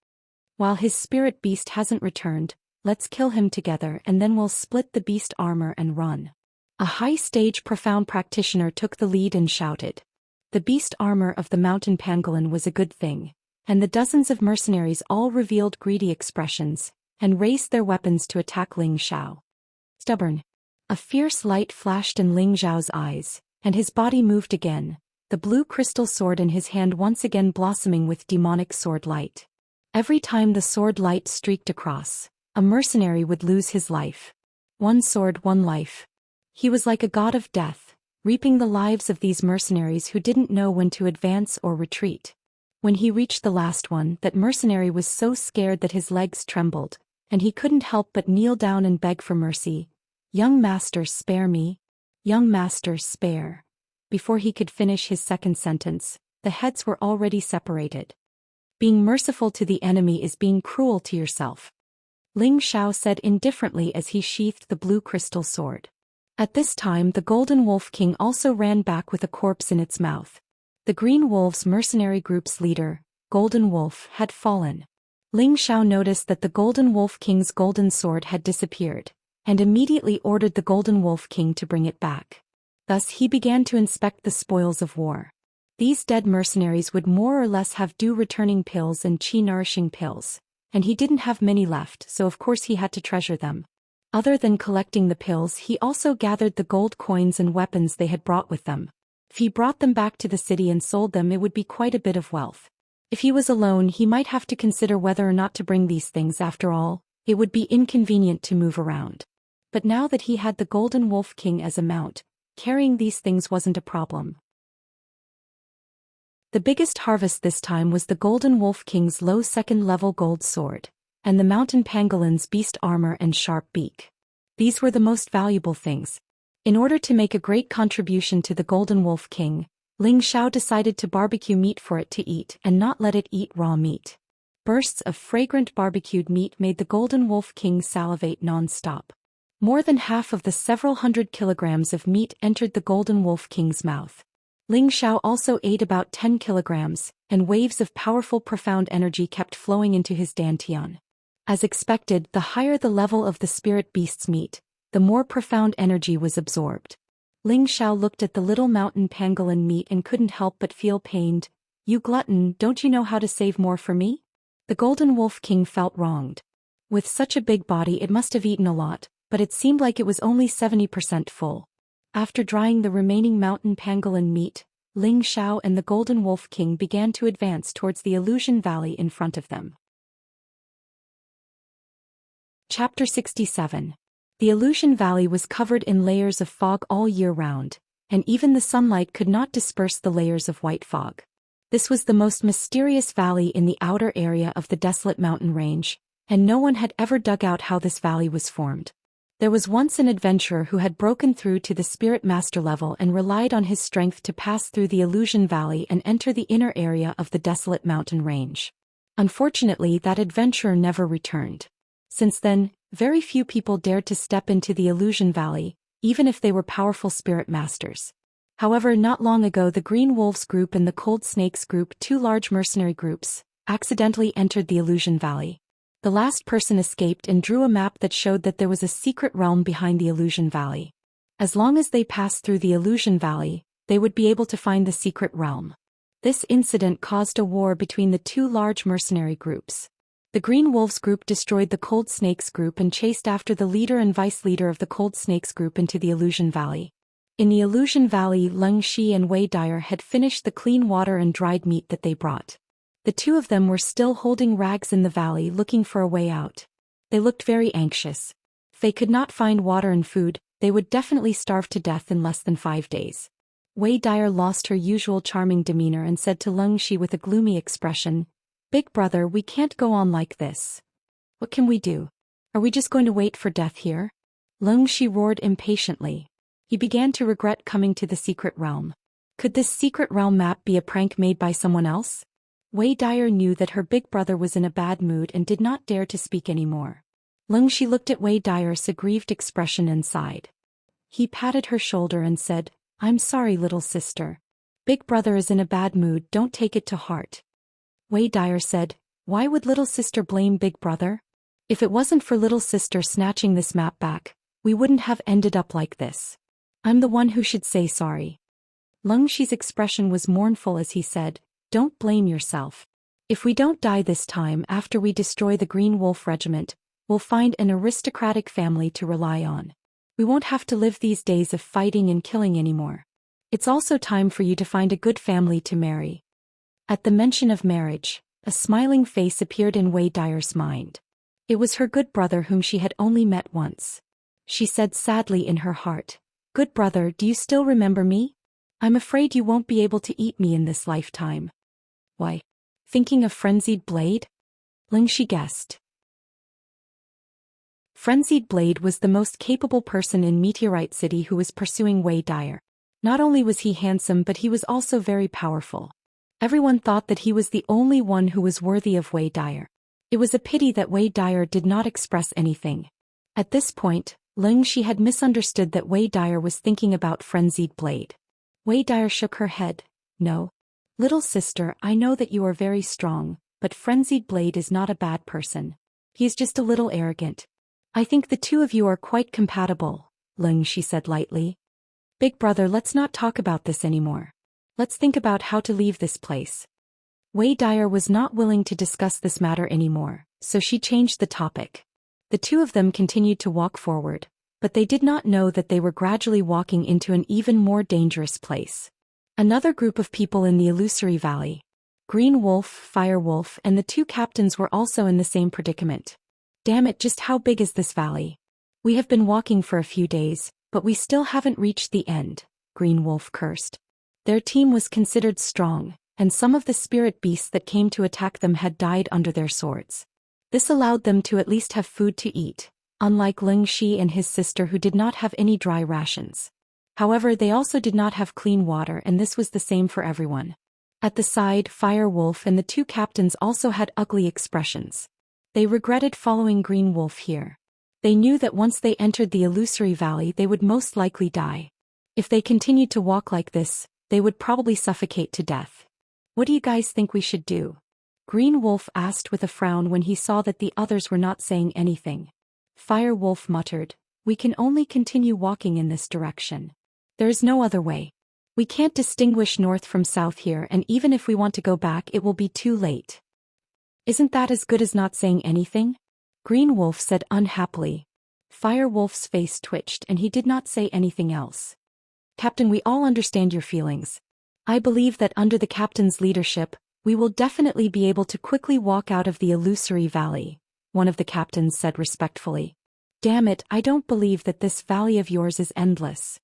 While his spirit beast hasn't returned, let's kill him together and then we'll split the beast armor and run. A high-stage profound practitioner took the lead and shouted. The beast armor of the mountain pangolin was a good thing, and the dozens of mercenaries all revealed greedy expressions, and raised their weapons to attack Ling Xiao. Stubborn. A fierce light flashed in Ling Xiao's eyes, and his body moved again, the blue crystal sword in his hand once again blossoming with demonic sword light. Every time the sword light streaked across, a mercenary would lose his life. One sword, one life. He was like a god of death, reaping the lives of these mercenaries who didn't know when to advance or retreat. When he reached the last one, that mercenary was so scared that his legs trembled, and he couldn't help but kneel down and beg for mercy. "Young master, spare me. Young master, spare." Before he could finish his second sentence, the heads were already separated. Being merciful to the enemy is being cruel to yourself, Ling Xiao said indifferently as he sheathed the blue crystal sword. At this time the Golden Wolf King also ran back with a corpse in its mouth. The Green Wolves mercenary group's leader, Golden Wolf, had fallen. Ling Xiao noticed that the Golden Wolf King's golden sword had disappeared, and immediately ordered the Golden Wolf King to bring it back. Thus he began to inspect the spoils of war. These dead mercenaries would more or less have due returning pills and qi-nourishing pills, and he didn't have many left, so of course he had to treasure them. Other than collecting the pills, he also gathered the gold coins and weapons they had brought with them. If he brought them back to the city and sold them, it would be quite a bit of wealth. If he was alone, he might have to consider whether or not to bring these things. After all, it would be inconvenient to move around. But now that he had the Golden Wolf King as a mount, carrying these things wasn't a problem. The biggest harvest this time was the Golden Wolf King's low second-level gold sword, and the mountain pangolin's beast armor and sharp beak. These were the most valuable things. In order to make a great contribution to the Golden Wolf King, Ling Xiao decided to barbecue meat for it to eat and not let it eat raw meat. Bursts of fragrant barbecued meat made the Golden Wolf King salivate non-stop. More than half of the several hundred kilograms of meat entered the Golden Wolf King's mouth. Ling Xiao also ate about 10 kilograms, and waves of powerful profound energy kept flowing into his dantian. As expected, the higher the level of the spirit beast's meat, the more profound energy was absorbed. Ling Xiao looked at the little mountain pangolin meat and couldn't help but feel pained. "You glutton, don't you know how to save more for me?" The Golden Wolf King felt wronged. With such a big body it must have eaten a lot, but it seemed like it was only 70% full. After drying the remaining mountain pangolin meat, Ling Xiao and the Golden Wolf King began to advance towards the Illusion Valley in front of them. Chapter 67. The Illusion Valley was covered in layers of fog all year round, and even the sunlight could not disperse the layers of white fog. This was the most mysterious valley in the outer area of the desolate mountain range, and no one had ever dug out how this valley was formed. There was once an adventurer who had broken through to the Spirit Master level and relied on his strength to pass through the Illusion Valley and enter the inner area of the desolate mountain range. Unfortunately, that adventurer never returned. Since then, very few people dared to step into the Illusion Valley, even if they were powerful Spirit Masters. However, not long ago the Green Wolves group and the Cold Snakes group, two large mercenary groups, accidentally entered the Illusion Valley. The last person escaped and drew a map that showed that there was a secret realm behind the Illusion Valley. As long as they passed through the Illusion Valley, they would be able to find the secret realm. This incident caused a war between the two large mercenary groups. The Green Wolves group destroyed the Cold Snakes group and chased after the leader and vice-leader of the Cold Snakes group into the Illusion Valley. In the Illusion Valley, Leng Shi and Wei Dyer had finished the clean water and dried meat that they brought. The two of them were still holding rags in the valley looking for a way out. They looked very anxious. If they could not find water and food, they would definitely starve to death in less than 5 days. Wei Dyer lost her usual charming demeanor and said to Leng Shi with a gloomy expression, "Big brother, we can't go on like this. What can we do? Are we just going to wait for death here?" Leng Shi roared impatiently. He began to regret coming to the secret realm. Could this secret realm map be a prank made by someone else? Wei Dyer knew that her big brother was in a bad mood and did not dare to speak anymore. Leng Shi looked at Wei Dyer's aggrieved expression and sighed. He patted her shoulder and said, "I'm sorry, little sister. Big brother is in a bad mood, don't take it to heart." Wei Dyer said, "Why would little sister blame big brother? If it wasn't for little sister snatching this map back, we wouldn't have ended up like this. I'm the one who should say sorry." Leng Shi's expression was mournful as he said, "Don't blame yourself. If we don't die this time after we destroy the Green Wolf Regiment, we'll find an aristocratic family to rely on. We won't have to live these days of fighting and killing anymore. It's also time for you to find a good family to marry." At the mention of marriage, a smiling face appeared in Wei Dyer's mind. It was her good brother whom she had only met once. She said sadly in her heart, "Good brother, do you still remember me? I'm afraid you won't be able to eat me in this lifetime." "Why? Thinking of Frenzied Blade?" Ling Shi guessed. Frenzied Blade was the most capable person in Meteorite City who was pursuing Wei Dyer. Not only was he handsome but he was also very powerful. Everyone thought that he was the only one who was worthy of Wei Dyer. It was a pity that Wei Dyer did not express anything. At this point, Ling Shi had misunderstood that Wei Dyer was thinking about Frenzied Blade. Wei Dyer shook her head. "No. Little sister, I know that you are very strong, but Frenzied Blade is not a bad person. He is just a little arrogant. I think the two of you are quite compatible," Ling Shi said lightly. "Big brother, let's not talk about this anymore. Let's think about how to leave this place." Wei Dyer was not willing to discuss this matter anymore, so she changed the topic. The two of them continued to walk forward, but they did not know that they were gradually walking into an even more dangerous place. Another group of people in the Illusory Valley. Green Wolf, Fire Wolf, and the two captains were also in the same predicament. "Damn it, just how big is this valley? We have been walking for a few days, but we still haven't reached the end," Green Wolf cursed. Their team was considered strong, and some of the spirit beasts that came to attack them had died under their swords. This allowed them to at least have food to eat, unlike Ling Shi and his sister who did not have any dry rations. However, they also did not have clean water, and this was the same for everyone. At the side, Fire Wolf and the two captains also had ugly expressions. They regretted following Green Wolf here. They knew that once they entered the Illusory Valley they would most likely die. If they continued to walk like this, they would probably suffocate to death. "What do you guys think we should do?" Green Wolf asked with a frown when he saw that the others were not saying anything. Fire Wolf muttered, "We can only continue walking in this direction. There is no other way. We can't distinguish north from south here, and even if we want to go back it will be too late." "Isn't that as good as not saying anything?" Green Wolf said unhappily. Fire Wolf's face twitched and he did not say anything else. "Captain, we all understand your feelings. I believe that under the captain's leadership, we will definitely be able to quickly walk out of the Illusory Valley," one of the captains said respectfully. "Damn it, I don't believe that this valley of yours is endless."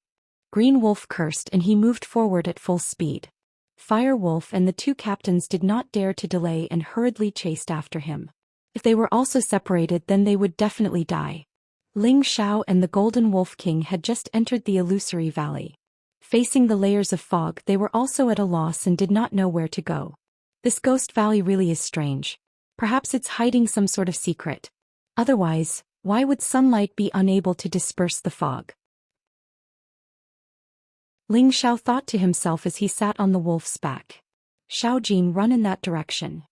Green Wolf cursed and he moved forward at full speed. Fire Wolf and the two captains did not dare to delay and hurriedly chased after him. If they were also separated then they would definitely die. Ling Xiao and the Golden Wolf King had just entered the Illusory Valley. Facing the layers of fog they were also at a loss and did not know where to go. This Ghost Valley really is strange. Perhaps it's hiding some sort of secret. Otherwise, why would sunlight be unable to disperse the fog? Ling Xiao thought to himself as he sat on the wolf's back. "Xiaojin, run in that direction."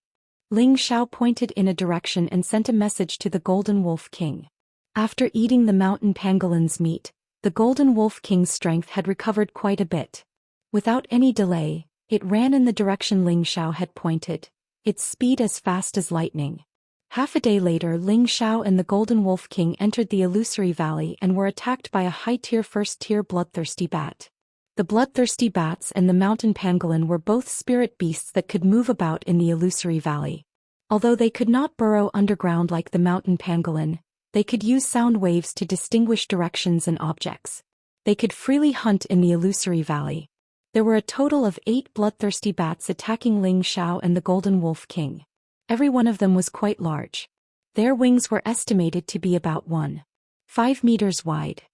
Ling Xiao pointed in a direction and sent a message to the Golden Wolf King. After eating the mountain pangolin's meat, the Golden Wolf King's strength had recovered quite a bit. Without any delay, it ran in the direction Ling Xiao had pointed, its speed as fast as lightning. Half a day later, Ling Xiao and the Golden Wolf King entered the Illusory Valley and were attacked by a high-tier first-tier bloodthirsty bat. The bloodthirsty bats and the mountain pangolin were both spirit beasts that could move about in the Illusory Valley. Although they could not burrow underground like the mountain pangolin, they could use sound waves to distinguish directions and objects. They could freely hunt in the Illusory Valley. There were a total of 8 bloodthirsty bats attacking Ling Xiao and the Golden Wolf King. Every one of them was quite large. Their wings were estimated to be about 1.5 meters wide.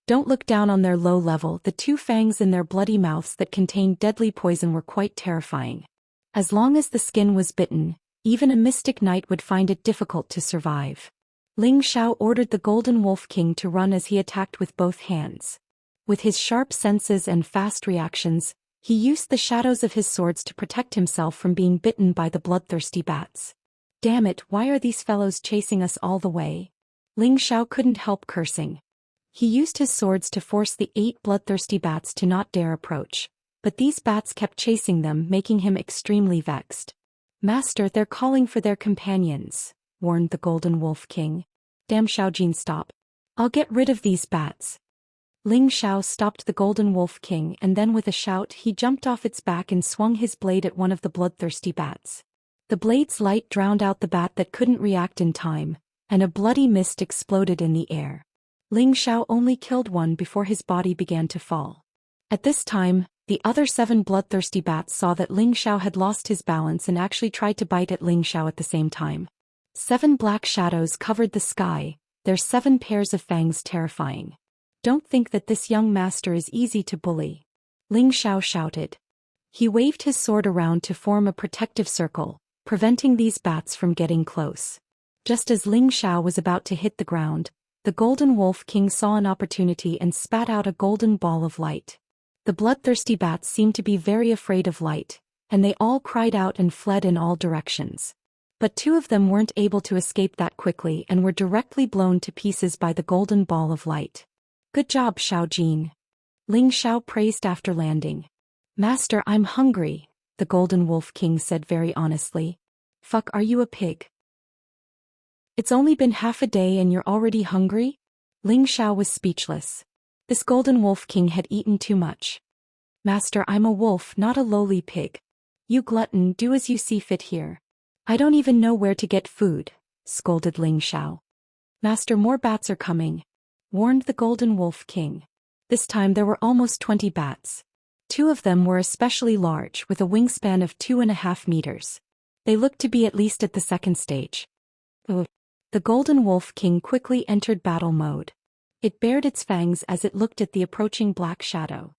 Don't look down on their low level. The 2 fangs in their bloody mouths that contained deadly poison were quite terrifying. As long as the skin was bitten, even a mystic knight would find it difficult to survive. Ling Xiao ordered the Golden Wolf King to run as he attacked with both hands. With his sharp senses and fast reactions, he used the shadows of his swords to protect himself from being bitten by the bloodthirsty bats. "Damn it, why are these fellows chasing us all the way?" Ling Xiao couldn't help cursing. He used his swords to force the 8 bloodthirsty bats to not dare approach. But these bats kept chasing them, making him extremely vexed. "Master, they're calling for their companions," warned the Golden Wolf King. "Damn, Xiaojin, stop. I'll get rid of these bats." Ling Xiao stopped the Golden Wolf King, and then with a shout he jumped off its back and swung his blade at one of the bloodthirsty bats. The blade's light drowned out the bat that couldn't react in time, and a bloody mist exploded in the air. Ling Xiao only killed one before his body began to fall. At this time, the other 7 bloodthirsty bats saw that Ling Xiao had lost his balance and actually tried to bite at Ling Xiao at the same time. 7 black shadows covered the sky, their 7 pairs of fangs terrifying. "Don't think that this young master is easy to bully," Ling Xiao shouted. He waved his sword around to form a protective circle, preventing these bats from getting close. Just as Ling Xiao was about to hit the ground, the Golden Wolf King saw an opportunity and spat out a golden ball of light. The bloodthirsty bats seemed to be very afraid of light, and they all cried out and fled in all directions. But 2 of them weren't able to escape that quickly and were directly blown to pieces by the golden ball of light. "Good job, Xiaojin," Ling Xiao praised after landing. "Master, I'm hungry," the Golden Wolf King said very honestly. "Fuck, are you a pig? It's only been half a day and you're already hungry?" Ling Xiao was speechless. This Golden Wolf King had eaten too much. "Master, I'm a wolf, not a lowly pig. You glutton, do as you see fit here." "I don't even know where to get food," scolded Ling Xiao. "Master, more bats are coming," warned the Golden Wolf King. This time there were almost 20 bats. 2 of them were especially large, with a wingspan of 2.5 meters. They looked to be at least at the 2nd stage. The Golden Wolf King quickly entered battle mode. It bared its fangs as it looked at the approaching black shadow.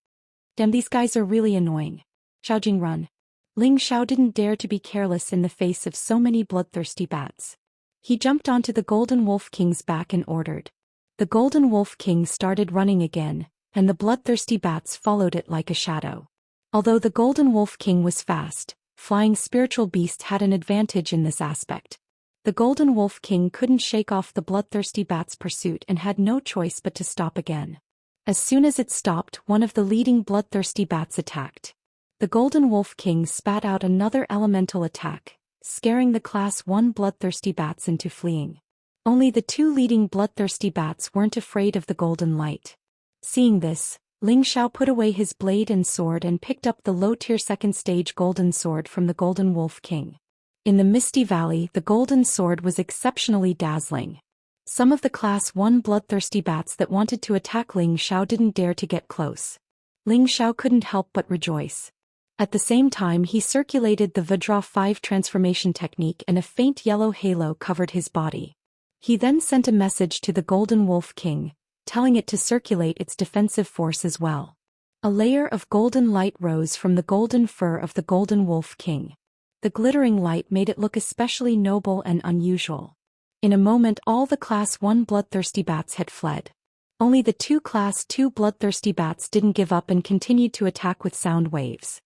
"Damn, these guys are really annoying. Xiaojing, run." Ling Xiao didn't dare to be careless in the face of so many bloodthirsty bats. He jumped onto the Golden Wolf King's back and ordered. The Golden Wolf King started running again, and the bloodthirsty bats followed it like a shadow. Although the Golden Wolf King was fast, Flying Spiritual Beast had an advantage in this aspect. The Golden Wolf King couldn't shake off the bloodthirsty bat's pursuit and had no choice but to stop again. As soon as it stopped, one of the leading bloodthirsty bats attacked. The Golden Wolf King spat out another elemental attack, scaring the Class 1 bloodthirsty bats into fleeing. Only the 2 leading bloodthirsty bats weren't afraid of the golden light. Seeing this, Ling Xiao put away his blade and sword and picked up the low-tier 2nd stage golden sword from the Golden Wolf King. In the Misty Valley, the golden sword was exceptionally dazzling. Some of the Class 1 bloodthirsty bats that wanted to attack Ling Xiao didn't dare to get close. Ling Xiao couldn't help but rejoice. At the same time he circulated the Vajra 5 transformation technique and a faint yellow halo covered his body. He then sent a message to the Golden Wolf King, telling it to circulate its defensive force as well. A layer of golden light rose from the golden fur of the Golden Wolf King. The glittering light made it look especially noble and unusual. In a moment all the Class 1 bloodthirsty bats had fled. Only the 2 Class 2 bloodthirsty bats didn't give up and continued to attack with sound waves.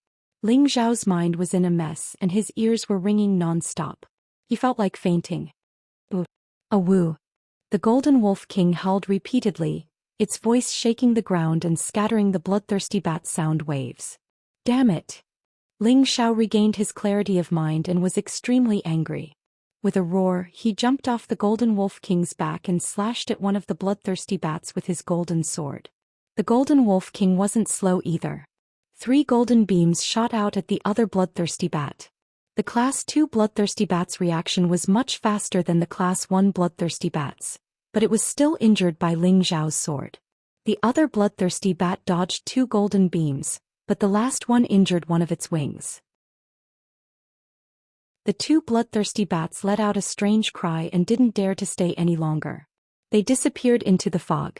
Ling Xiao's mind was in a mess and his ears were ringing non-stop. He felt like fainting. "Awoo!" The Golden Wolf King howled repeatedly, its voice shaking the ground and scattering the bloodthirsty bat sound waves. "Damn it!" Ling Xiao regained his clarity of mind and was extremely angry. With a roar, he jumped off the Golden Wolf King's back and slashed at one of the bloodthirsty bats with his golden sword. The Golden Wolf King wasn't slow either. 3 golden beams shot out at the other bloodthirsty bat. The Class 2 bloodthirsty bat's reaction was much faster than the Class 1 bloodthirsty bats, but it was still injured by Ling Xiao's sword. The other bloodthirsty bat dodged 2 golden beams, but the last one injured one of its wings. The 2 bloodthirsty bats let out a strange cry and didn't dare to stay any longer. They disappeared into the fog.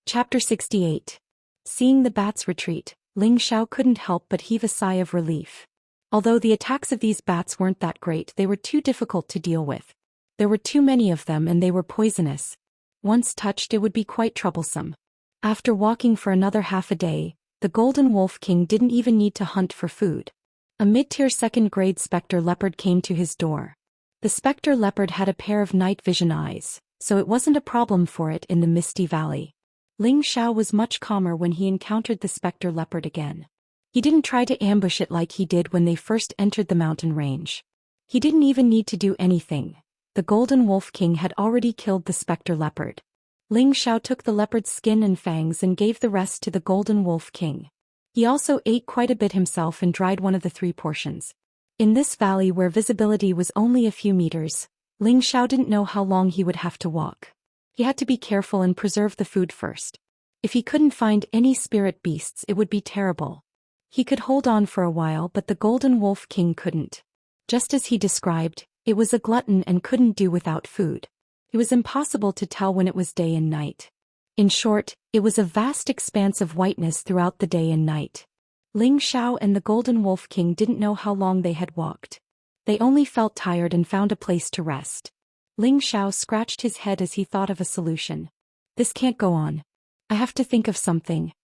Chapter 68. Seeing the bats retreat, Ling Xiao couldn't help but heave a sigh of relief. Although the attacks of these bats weren't that great, they were too difficult to deal with. There were too many of them and they were poisonous. Once touched it would be quite troublesome. After walking for another half a day, the Golden Wolf King didn't even need to hunt for food. A mid-tier 2nd grade specter leopard came to his door. The specter leopard had a pair of night vision eyes, so it wasn't a problem for it in the Misty Valley. Ling Xiao was much calmer when he encountered the specter leopard again. He didn't try to ambush it like he did when they first entered the mountain range. He didn't even need to do anything. The Golden Wolf King had already killed the specter leopard. Ling Xiao took the leopard's skin and fangs and gave the rest to the Golden Wolf King. He also ate quite a bit himself and dried one of the 3 portions. In this valley where visibility was only a few meters, Ling Xiao didn't know how long he would have to walk. He had to be careful and preserve the food first. If he couldn't find any spirit beasts, it would be terrible. He could hold on for a while, but the Golden Wolf King couldn't. Just as he described, it was a glutton and couldn't do without food. It was impossible to tell when it was day and night. In short, it was a vast expanse of whiteness throughout the day and night. Ling Xiao and the Golden Wolf King didn't know how long they had walked. They only felt tired and found a place to rest. Ling Xiao scratched his head as he thought of a solution. This can't go on. I have to think of something.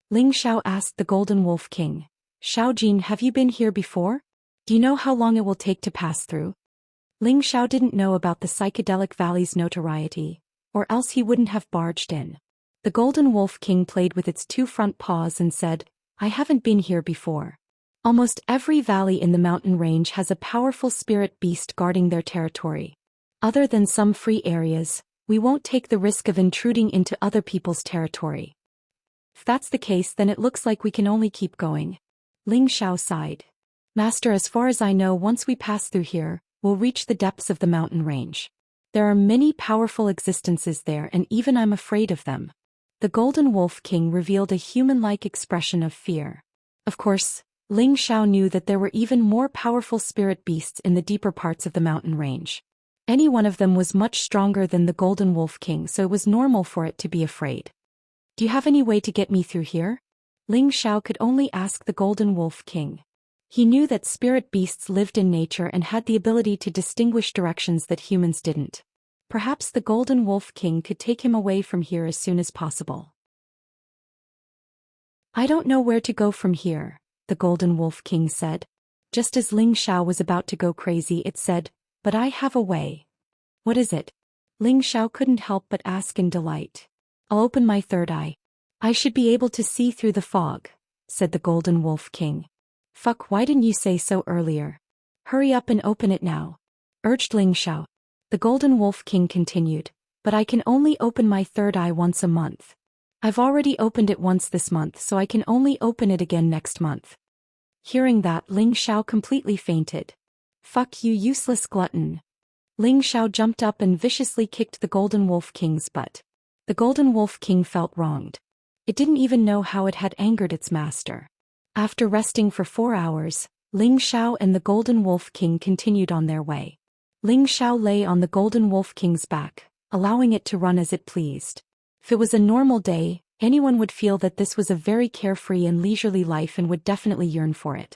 Ling Xiao asked the Golden Wolf King, Xiaojin, have you been here before? Do you know how long it will take to pass through? Ling Xiao didn't know about the psychedelic valley's notoriety, or else he wouldn't have barged in. The Golden Wolf King played with its 2 front paws and said, I haven't been here before. Almost every valley in the mountain range has a powerful spirit beast guarding their territory. Other than some free areas, we won't take the risk of intruding into other people's territory. If that's the case, then it looks like we can only keep going. Ling Xiao sighed. Master, as far as I know, once we pass through here, we'll reach the depths of the mountain range. There are many powerful existences there, and even I'm afraid of them. The Golden Wolf King revealed a human-like expression of fear. Of course, Ling Xiao knew that there were even more powerful spirit beasts in the deeper parts of the mountain range. Any one of them was much stronger than the Golden Wolf King, so it was normal for it to be afraid. Do you have any way to get me through here? Ling Xiao could only ask the Golden Wolf King. He knew that spirit beasts lived in nature and had the ability to distinguish directions that humans didn't. Perhaps the Golden Wolf King could take him away from here as soon as possible. I don't know where to go from here, the Golden Wolf King said. Just as Ling Xiao was about to go crazy, it said, but I have a way. What is it? Ling Xiao couldn't help but ask in delight. I'll open my 3rd eye. I should be able to see through the fog, said the Golden Wolf King. Fuck, why didn't you say so earlier? Hurry up and open it now, urged Ling Xiao. The Golden Wolf King continued, but I can only open my 3rd eye once a month. I've already opened it once this month, so I can only open it again next month. Hearing that, Ling Xiao completely fainted. Fuck you, useless glutton. Ling Xiao jumped up and viciously kicked the Golden Wolf King's butt. The Golden Wolf King felt wronged. It didn't even know how it had angered its master. After resting for 4 hours, Ling Xiao and the Golden Wolf King continued on their way. Ling Xiao lay on the Golden Wolf King's back, allowing it to run as it pleased. If it was a normal day, anyone would feel that this was a very carefree and leisurely life and would definitely yearn for it.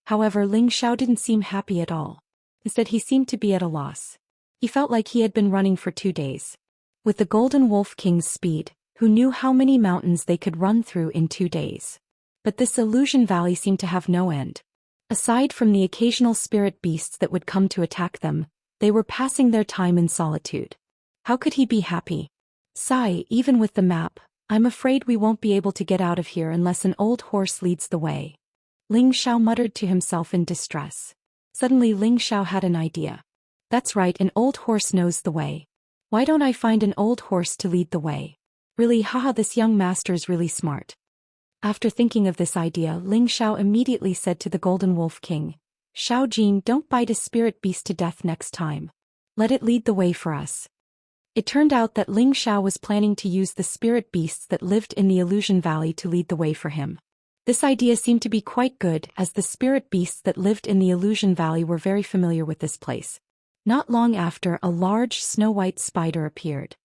However, Ling Xiao didn't seem happy at all. Instead, he seemed to be at a loss. He felt like he had been running for 2 days. With the Golden Wolf King's speed, who knew how many mountains they could run through in 2 days? But this illusion valley seemed to have no end. Aside from the occasional spirit beasts that would come to attack them, they were passing their time in solitude. How could he be happy? Sigh, even with the map, I'm afraid we won't be able to get out of here unless an old horse leads the way. Ling Xiao muttered to himself in distress. Suddenly Ling Xiao had an idea. That's right, an old horse knows the way. Why don't I find an old horse to lead the way? Really, haha, this young master's really smart. After thinking of this idea, Ling Xiao immediately said to the Golden Wolf King, Xiaojin, don't bite a spirit beast to death next time. Let it lead the way for us. It turned out that Ling Xiao was planning to use the spirit beasts that lived in the Illusion Valley to lead the way for him. This idea seemed to be quite good, as the spirit beasts that lived in the Illusion Valley were very familiar with this place. Not long after, a large snow-white spider appeared.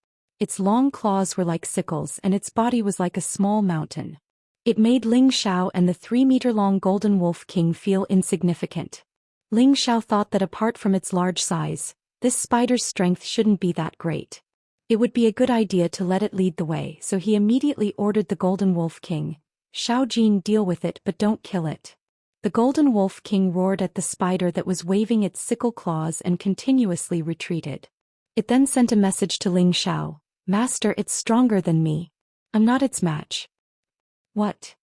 Its long claws were like sickles and its body was like a small mountain. It made Ling Xiao and the 3-meter-long Golden Wolf King feel insignificant. Ling Xiao thought that apart from its large size, this spider's strength shouldn't be that great. It would be a good idea to let it lead the way, so he immediately ordered the Golden Wolf King, Xiaojin, deal with it but don't kill it. The Golden Wolf King roared at the spider that was waving its sickle claws and continuously retreated. It then sent a message to Ling Xiao, Master, it's stronger than me. I'm not its match. What?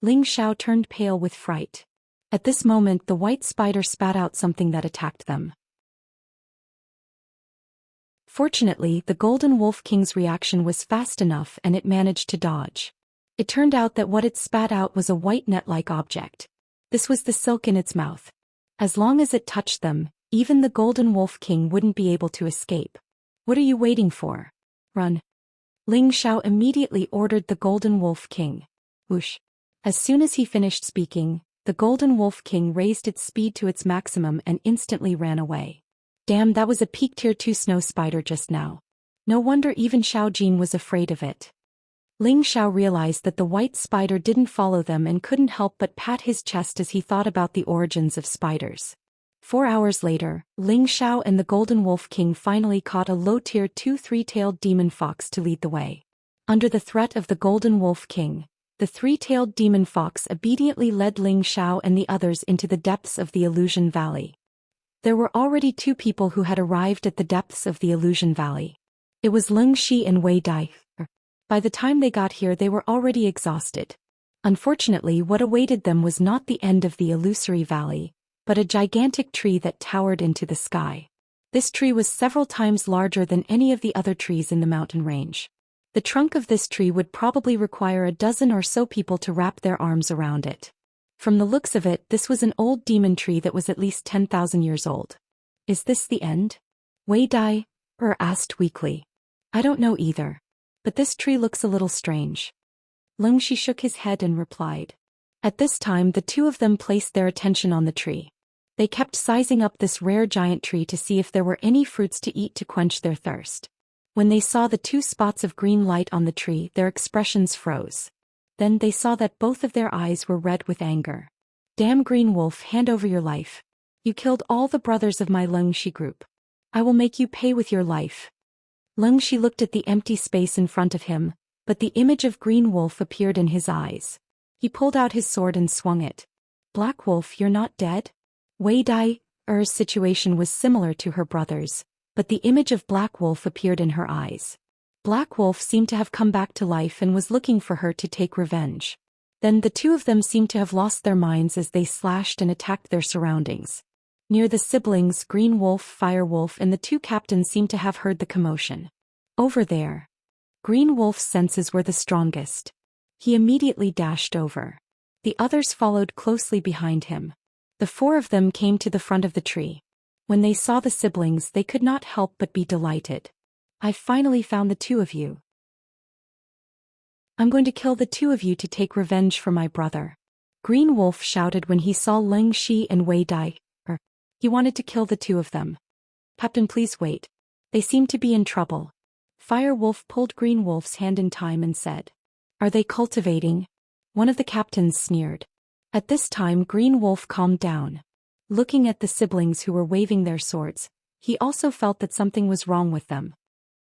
Ling Xiao turned pale with fright. At this moment the white spider spat out something that attacked them. Fortunately, the Golden Wolf King's reaction was fast enough and it managed to dodge. It turned out that what it spat out was a white net-like object. This was the silk in its mouth. As long as it touched them, even the Golden Wolf King wouldn't be able to escape. What are you waiting for? Run. Ling Xiao immediately ordered the Golden Wolf King. Whoosh. As soon as he finished speaking, the Golden Wolf King raised its speed to its maximum and instantly ran away. Damn, that was a peak tier 2 snow spider just now. No wonder even Xiao Jin was afraid of it. Ling Xiao realized that the white spider didn't follow them and couldn't help but pat his chest as he thought about the origins of spiders. 4 hours later, Ling Xiao and the Golden Wolf King finally caught a low-tier 2 three-tailed demon fox to lead the way. Under the threat of the Golden Wolf King, the three-tailed demon fox obediently led Ling Xiao and the others into the depths of the Illusion Valley. There were already 2 people who had arrived at the depths of the Illusion Valley. It was Leng Shi and Wei Dai. By the time they got here they were already exhausted. Unfortunately, what awaited them was not the end of the illusory valley, but a gigantic tree that towered into the sky. This tree was several times larger than any of the other trees in the mountain range. The trunk of this tree would probably require a dozen or so people to wrap their arms around it. From the looks of it, this was an old demon tree that was at least 10,000 years old. Is this the end? Wei Dai asked weakly. I don't know either. But this tree looks a little strange. Leng Shi shook his head and replied. At this time the 2 of them placed their attention on the tree. They kept sizing up this rare giant tree to see if there were any fruits to eat to quench their thirst. When they saw the 2 spots of green light on the tree, their expressions froze. Then they saw that both of their eyes were red with anger. Damn Green Wolf, hand over your life. You killed all the brothers of my Leng Shi group. I will make you pay with your life. Leng Shi looked at the empty space in front of him, but the image of Green Wolf appeared in his eyes. He pulled out his sword and swung it. Black Wolf, you're not dead? Wei Dai's situation was similar to her brother's, but the image of Black Wolf appeared in her eyes. Black Wolf seemed to have come back to life and was looking for her to take revenge. Then the 2 of them seemed to have lost their minds as they slashed and attacked their surroundings. Near the siblings, Green Wolf, Fire Wolf, and the 2 captains seemed to have heard the commotion. Over there. Green Wolf's senses were the strongest. He immediately dashed over. The others followed closely behind him. The 4 of them came to the front of the tree. When they saw the siblings, they could not help but be delighted. I've finally found the 2 of you. I'm going to kill the 2 of you to take revenge for my brother. Green Wolf shouted when he saw Leng Shi and Wei Dai. He wanted to kill the 2 of them. Captain, please wait. They seem to be in trouble. Fire Wolf pulled Green Wolf's hand in time and said. Are they cultivating? One of the captains sneered. At this time Green Wolf calmed down. Looking at the siblings who were waving their swords, he also felt that something was wrong with them.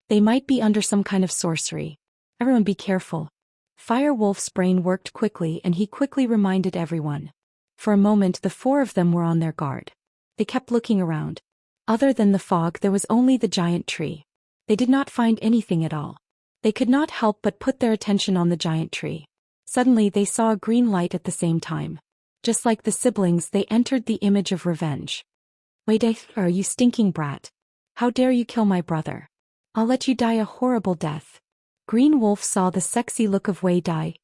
They might be under some kind of sorcery. Everyone be careful. Fire Wolf's brain worked quickly and he quickly reminded everyone. For a moment the 4 of them were on their guard. They kept looking around. Other than the fog there was only the giant tree. They did not find anything at all. They could not help but put their attention on the giant tree. Suddenly they saw a green light at the same time. Just like the siblings, they entered the image of revenge. Wei Dai, you stinking brat. How dare you kill my brother? I'll let you die a horrible death. Green Wolf saw the sexy look of Wei Dai.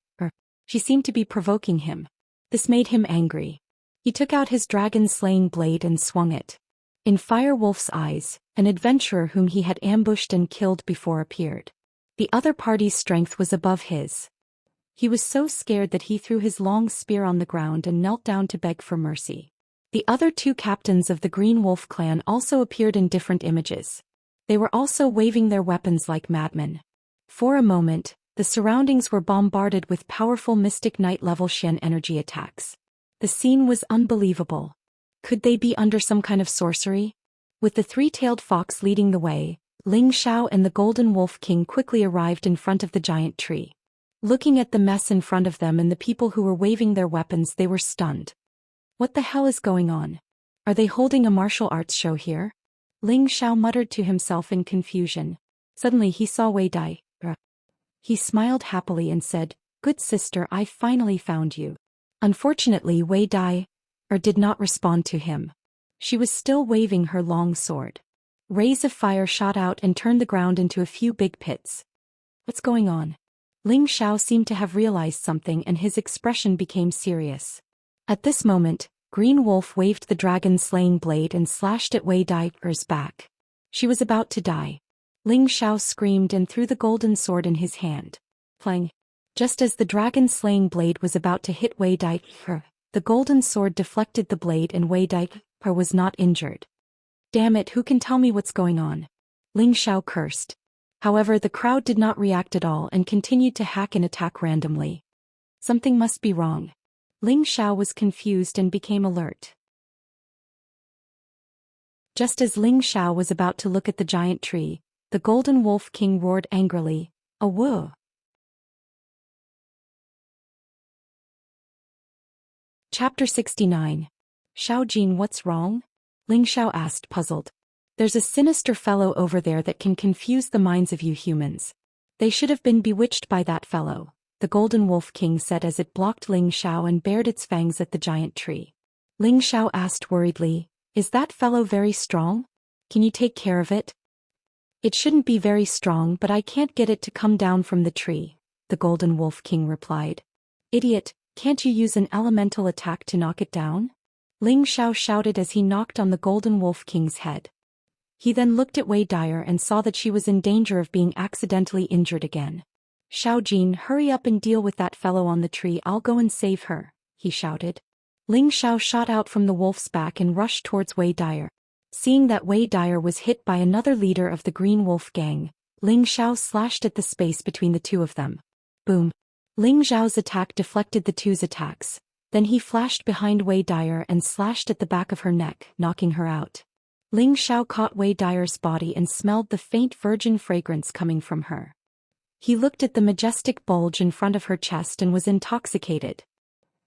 She seemed to be provoking him. This made him angry. He took out his dragon-slaying blade and swung it. In Fire Wolf's eyes, an adventurer whom he had ambushed and killed before appeared. The other party's strength was above his. He was so scared that he threw his long spear on the ground and knelt down to beg for mercy. The other 2 captains of the Green Wolf clan also appeared in different images. They were also waving their weapons like madmen. For a moment, the surroundings were bombarded with powerful Mystic Knight-level Xian energy attacks. The scene was unbelievable. Could they be under some kind of sorcery? With the 3-tailed fox leading the way, Ling Xiao and the Golden Wolf King quickly arrived in front of the giant tree. Looking at the mess in front of them and the people who were waving their weapons, they were stunned. What the hell is going on? Are they holding a martial arts show here? Ling Xiao muttered to himself in confusion. Suddenly he saw Wei Dai. He smiled happily and said, "Good sister, I finally found you." Unfortunately, Wei Dai did not respond to him. She was still waving her long sword. Rays of fire shot out and turned the ground into a few big pits. "What's going on?" Ling Xiao seemed to have realized something and his expression became serious. At this moment, Green Wolf waved the dragon-slaying blade and slashed at Wei Dai's back. She was about to die. Ling Xiao screamed and threw the golden sword in his hand. Clang! Just as the dragon-slaying blade was about to hit Wei Dai, the golden sword deflected the blade and Wei Dai was not injured. "Damn it, who can tell me what's going on?" Ling Xiao cursed. However, the crowd did not react at all and continued to hack and attack randomly. Something must be wrong. Ling Xiao was confused and became alert. Just as Ling Xiao was about to look at the giant tree, the Golden Wolf King roared angrily, "A woo!" Chapter 69. Xiaojin, what's wrong? Ling Xiao asked, puzzled. "There's a sinister fellow over there that can confuse the minds of you humans. They should have been bewitched by that fellow," the Golden Wolf King said as it blocked Ling Xiao and bared its fangs at the giant tree. Ling Xiao asked worriedly, "Is that fellow very strong? Can you take care of it?" "It shouldn't be very strong, but I can't get it to come down from the tree," the Golden Wolf King replied. "Idiot, can't you use an elemental attack to knock it down?" Ling Xiao shouted as he knocked on the Golden Wolf King's head. He then looked at Wei Dai and saw that she was in danger of being accidentally injured again. "Xiaojin, hurry up and deal with that fellow on the tree, I'll go and save her," he shouted. Ling Xiao shot out from the wolf's back and rushed towards Wei Dai. Seeing that Wei Dai was hit by another leader of the Green Wolf Gang, Ling Xiao slashed at the space between the two of them. Boom! Ling Xiao's attack deflected the two's attacks. Then he flashed behind Wei Dai and slashed at the back of her neck, knocking her out. Ling Xiao caught Wei Dai's body and smelled the faint virgin fragrance coming from her. He looked at the majestic bulge in front of her chest and was intoxicated.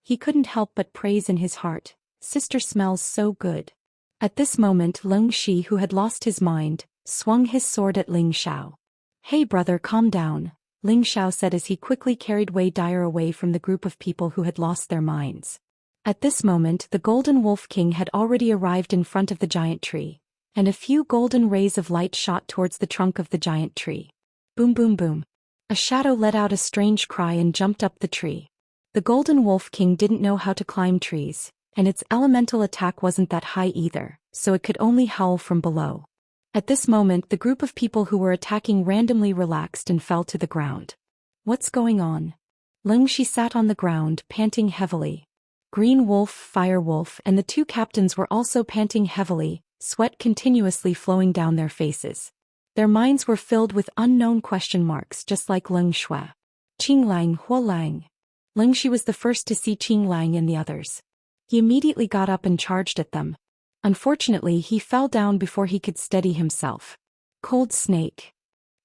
He couldn't help but praise in his heart, "Sister smells so good." At this moment Leng Shi, who had lost his mind, swung his sword at Ling Xiao. "Hey brother, calm down," Ling Xiao said as he quickly carried Wei Dai away from the group of people who had lost their minds. At this moment the Golden Wolf King had already arrived in front of the giant tree, and a few golden rays of light shot towards the trunk of the giant tree. Boom boom boom. A shadow let out a strange cry and jumped up the tree. The Golden Wolf King didn't know how to climb trees, and its elemental attack wasn't that high either, so it could only howl from below. At this moment the group of people who were attacking randomly relaxed and fell to the ground. "What's going on?" Leng Shi sat on the ground, panting heavily. Green Wolf, Fire Wolf, and the two captains were also panting heavily, sweat continuously flowing down their faces. Their minds were filled with unknown question marks, just like Leng Shui. "Qing Lang, Huo Lang." Leng Shi was the first to see Qing Lang and the others. He immediately got up and charged at them. Unfortunately, he fell down before he could steady himself. Cold Snake.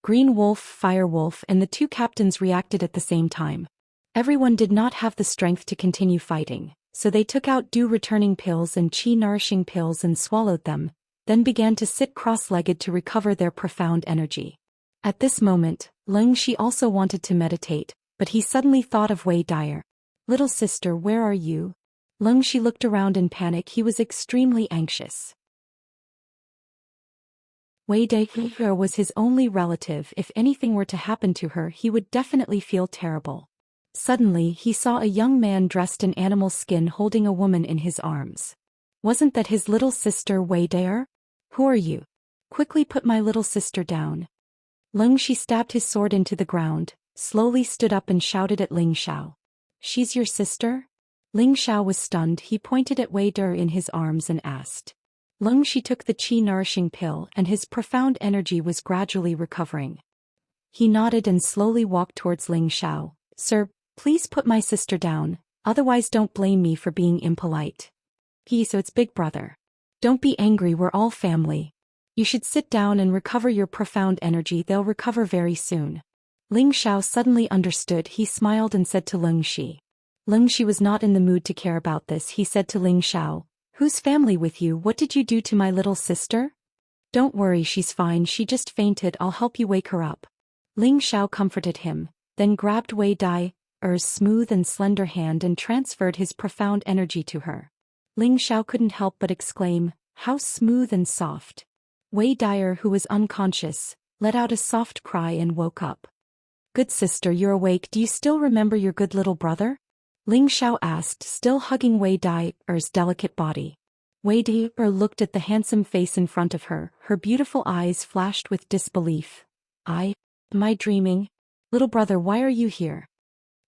Green Wolf, Fire Wolf, and the two captains reacted at the same time. Everyone did not have the strength to continue fighting, so they took out dew-returning pills and qi-nourishing pills and swallowed them, then began to sit cross-legged to recover their profound energy. At this moment, Leng Shi also wanted to meditate, but he suddenly thought of Wei Dai. "Little sister, where are you?" Leng Shi looked around in panic. He was extremely anxious. Wei Dai was his only relative. If anything were to happen to her, he would definitely feel terrible. Suddenly, he saw a young man dressed in animal skin holding a woman in his arms. Wasn't that his little sister Wei Dai? "Who are you? Quickly put my little sister down." Leng Shi stabbed his sword into the ground, slowly stood up and shouted at Ling Xiao. "She's your sister?" Ling Xiao was stunned. He pointed at Wei Dai in his arms and asked. Leng Shi took the qi-nourishing pill and his profound energy was gradually recovering. He nodded and slowly walked towards Ling Xiao. "Sir, please put my sister down, otherwise don't blame me for being impolite." So it's big brother. "Don't be angry, we're all family. You should sit down and recover your profound energy, they'll recover very soon." Ling Xiao suddenly understood. He smiled and said to Leng Shi. Leng Shi was not in the mood to care about this. He said to Ling Xiao, "Who's family with you? What did you do to my little sister?" "Don't worry, she's fine, she just fainted, I'll help you wake her up." Ling Xiao comforted him. then grabbed Wei Dai's smooth and slender hand and transferred his profound energy to her. Ling Xiao couldn't help but exclaim, "How smooth and soft." Wei Dai, who was unconscious, let out a soft cry and woke up. "Good sister, you're awake. Do you still remember your good little brother?" Ling Xiao asked, still hugging Wei Dai's delicate body. Wei Dai looked at the handsome face in front of her, her beautiful eyes flashed with disbelief. Am I dreaming? Little brother, why are you here?"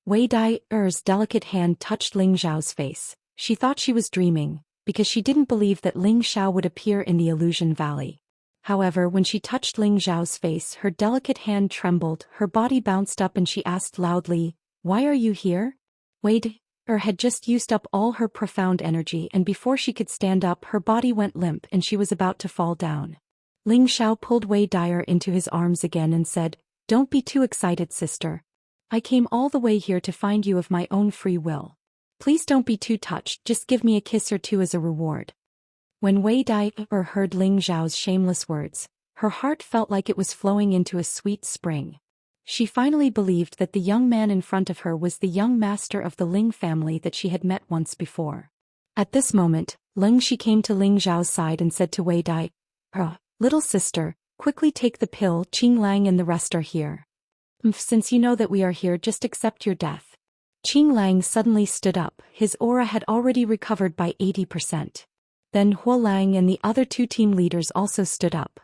Wei Dai's delicate hand touched Ling Xiao's face. She thought she was dreaming, because she didn't believe that Ling Xiao would appear in the Illusion Valley. However, when she touched Ling Xiao's face, her delicate hand trembled, her body bounced up and she asked loudly, "Why are you here?" Wei Dai had just used up all her profound energy, and before she could stand up her body went limp and she was about to fall down. Ling Xiao pulled Wei Dai into his arms again and said, "Don't be too excited, sister. I came all the way here to find you of my own free will. Please don't be too touched, just give me a kiss or two as a reward." When Wei Dai heard Ling Xiao's shameless words, her heart felt like it was flowing into a sweet spring. She finally believed that the young man in front of her was the young master of the Ling family that she had met once before. At this moment, Ling Shi came to Ling Xiao's side and said to Wei Dai, "Little sister, quickly take the pill, Qing Lang and the rest are here. Since you know that we are here, just accept your death." Qing Lang suddenly stood up, his aura had already recovered by 80%. Then Huo Lang and the other two team leaders also stood up.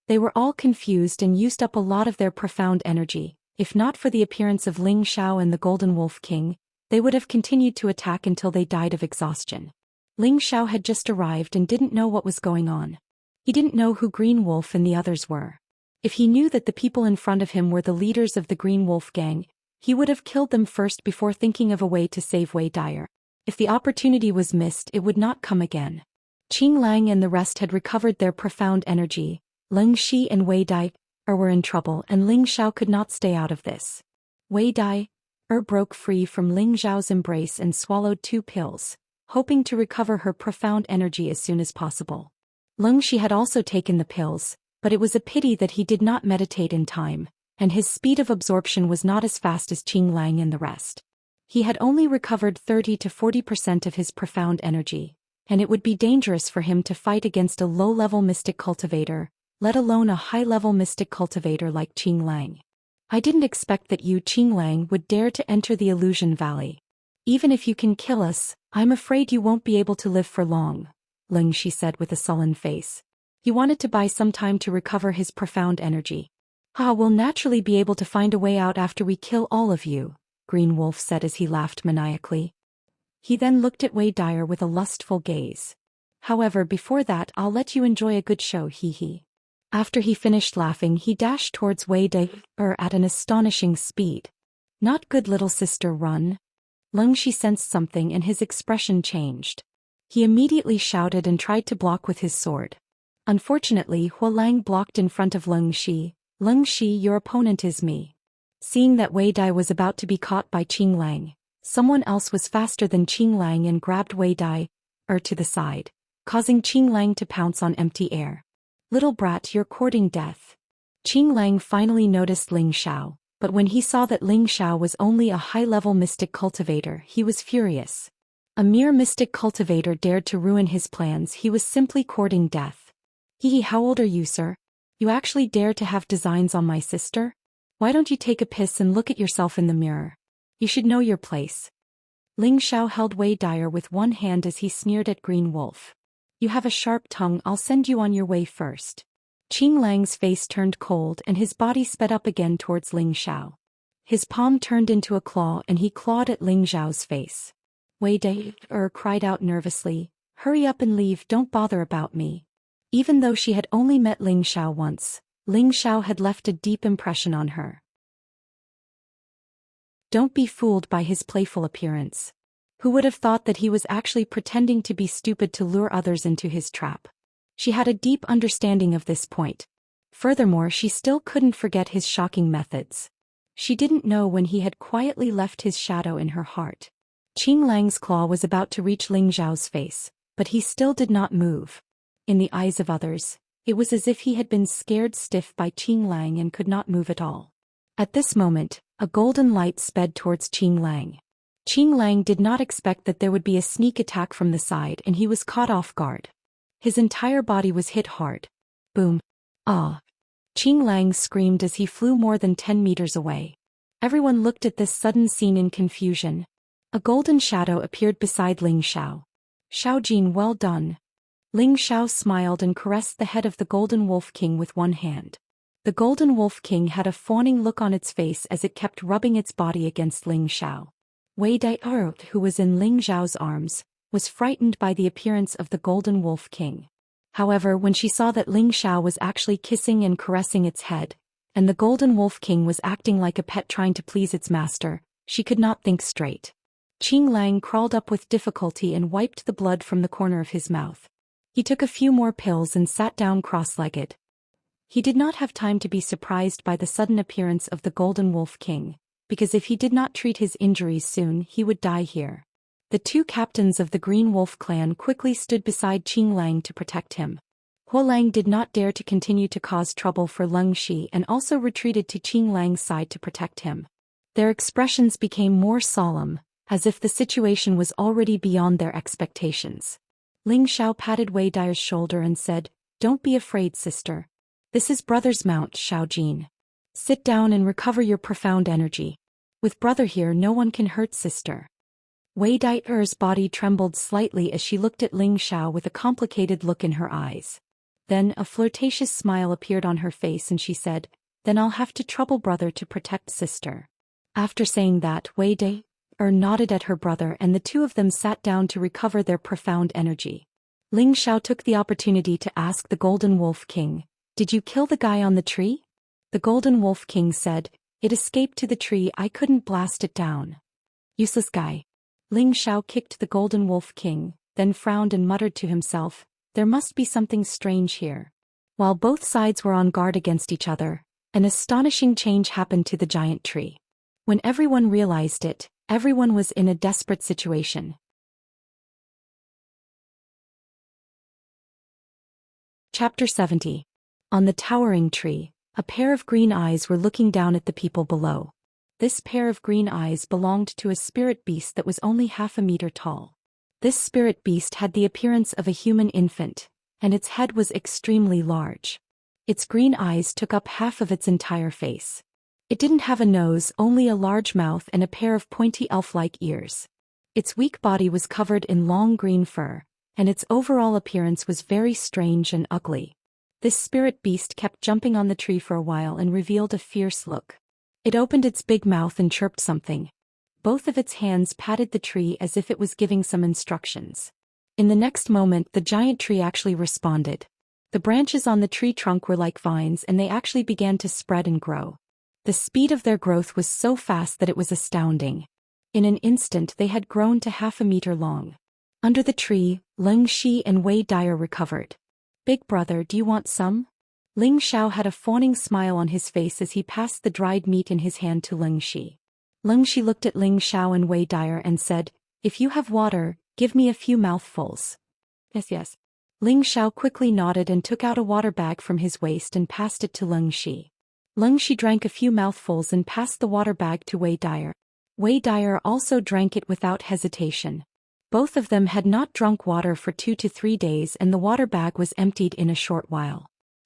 They were all confused and used up a lot of their profound energy. If not for the appearance of Ling Xiao and the Golden Wolf King, they would have continued to attack until they died of exhaustion. Ling Xiao had just arrived and didn't know what was going on. He didn't know who Green Wolf and the others were. If he knew that the people in front of him were the leaders of the Green Wolf gang, he would have killed them first before thinking of a way to save Wei Dai. If the opportunity was missed, it would not come again. Qing Lang and the rest had recovered their profound energy. Ling Shi and Wei Dai were in trouble, and Ling Xiao could not stay out of this. Wei Dai broke free from Ling Xiao's embrace and swallowed 2 pills, hoping to recover her profound energy as soon as possible. Ling Shi had also taken the pills, but it was a pity that he did not meditate in time, and his speed of absorption was not as fast as Qing Lang and the rest. He had only recovered 30 to 40% of his profound energy, and it would be dangerous for him to fight against a low-level mystic cultivator, let alone a high-level mystic cultivator like Qing Lang. "I didn't expect that you, Qing Lang, would dare to enter the Illusion Valley. Even if you can kill us, I'm afraid you won't be able to live for long," Ling Shi said with a sullen face. He wanted to buy some time to recover his profound energy. "We'll naturally be able to find a way out after we kill all of you," Green Wolf said as he laughed maniacally. He then looked at Wei Dai with a lustful gaze. "However, before that, I'll let you enjoy a good show, hee." After he finished laughing, he dashed towards Wei Dai at an astonishing speed. "Not good, little sister, run." Ling Shi sensed something and his expression changed. He immediately shouted and tried to block with his sword. Unfortunately, Huo Lang blocked in front of Ling Shi. "Ling Shi, your opponent is me." Seeing that Wei Dai was about to be caught by Qing Lang, someone else was faster than Qing Lang and grabbed Wei Dai to the side, causing Qing Lang to pounce on empty air. "Little brat, you're courting death." Qing Lang finally noticed Ling Xiao, but when he saw that Ling Xiao was only a high-level mystic cultivator, he was furious. A mere mystic cultivator dared to ruin his plans. He was simply courting death. How old are you, sir? You actually dare to have designs on my sister? Why don't you take a piss and look at yourself in the mirror? You should know your place." Ling Xiao held Wei Dai with one hand as he sneered at Green Wolf. "You have a sharp tongue, I'll send you on your way first." Qing Lang's face turned cold and his body sped up again towards Ling Xiao. His palm turned into a claw and he clawed at Ling Xiao's face. Wei Dai cried out nervously, "Hurry up and leave, don't bother about me." Even though she had only met Ling Xiao once, Ling Xiao had left a deep impression on her. Don't be fooled by his playful appearance. Who would have thought that he was actually pretending to be stupid to lure others into his trap? She had a deep understanding of this point. Furthermore, she still couldn't forget his shocking methods. She didn't know when he had quietly left his shadow in her heart. Qing Lang's claw was about to reach Ling Xiao's face, but he still did not move. In the eyes of others, it was as if he had been scared stiff by Qing Lang and could not move at all. At this moment, a golden light sped towards Qing Lang. Qing Lang did not expect that there would be a sneak attack from the side, and he was caught off guard. His entire body was hit hard. Boom. Ah! Qing Lang screamed as he flew more than 10 meters away. Everyone looked at this sudden scene in confusion. A golden shadow appeared beside Ling Xiao. Xiaojin, well done. Ling Xiao smiled and caressed the head of the Golden Wolf King with one hand. The Golden Wolf King had a fawning look on its face as it kept rubbing its body against Ling Xiao. Wei Dai, who was in Ling Xiao's arms, was frightened by the appearance of the Golden Wolf King. However, when she saw that Ling Xiao was actually kissing and caressing its head, and the Golden Wolf King was acting like a pet trying to please its master, she could not think straight. Qing Lang crawled up with difficulty and wiped the blood from the corner of his mouth. He took a few more pills and sat down cross-legged. He did not have time to be surprised by the sudden appearance of the Golden Wolf King, because if he did not treat his injuries soon, he would die here. The two captains of the Green Wolf clan quickly stood beside Qing Lang to protect him. Huo Lang did not dare to continue to cause trouble for Leng Shi and also retreated to Qing Lang's side to protect him. Their expressions became more solemn, as if the situation was already beyond their expectations. Ling Xiao patted Wei Dai's shoulder and said, "Don't be afraid, sister. This is brother's mount, Xiaojin. Sit down and recover your profound energy. With brother here, no one can hurt sister." Wei Dai's body trembled slightly as she looked at Ling Xiao with a complicated look in her eyes. Then a flirtatious smile appeared on her face and she said, "Then I'll have to trouble brother to protect sister." After saying that, Wei Dai nodded at her brother and the two of them sat down to recover their profound energy. Ling Xiao took the opportunity to ask the Golden Wolf King, "Did you kill the guy on the tree?" The Golden Wolf King said, "It escaped to the tree, I couldn't blast it down." "Useless guy." Ling Xiao kicked the Golden Wolf King, then frowned and muttered to himself, "There must be something strange here." While both sides were on guard against each other, an astonishing change happened to the giant tree. When everyone realized it, everyone was in a desperate situation. Chapter 70. On the towering tree, a pair of green eyes were looking down at the people below. This pair of green eyes belonged to a spirit beast that was only half a meter tall. This spirit beast had the appearance of a human infant, and its head was extremely large. Its green eyes took up half of its entire face. It didn't have a nose, only a large mouth and a pair of pointy elf-like ears. Its weak body was covered in long green fur, and its overall appearance was very strange and ugly. This spirit beast kept jumping on the tree for a while and revealed a fierce look. It opened its big mouth and chirped something. Both of its hands patted the tree as if it was giving some instructions. In the next moment, the giant tree actually responded. The branches on the tree trunk were like vines and they actually began to spread and grow. The speed of their growth was so fast that it was astounding. In an instant they had grown to half a meter long. Under the tree, Leng Shi and Wei Dai recovered. "Big brother, do you want some?" Ling Xiao had a fawning smile on his face as he passed the dried meat in his hand to Leng Shi. Leng Shi looked at Ling Xiao and Wei Dai and said, "If you have water, give me a few mouthfuls." "Yes, yes." Ling Xiao quickly nodded and took out a water bag from his waist and passed it to Leng Shi. Leng Shi drank a few mouthfuls and passed the water bag to Wei Dai. Wei Dai also drank it without hesitation. Both of them had not drunk water for 2 to 3 days and the water bag was emptied in a short while.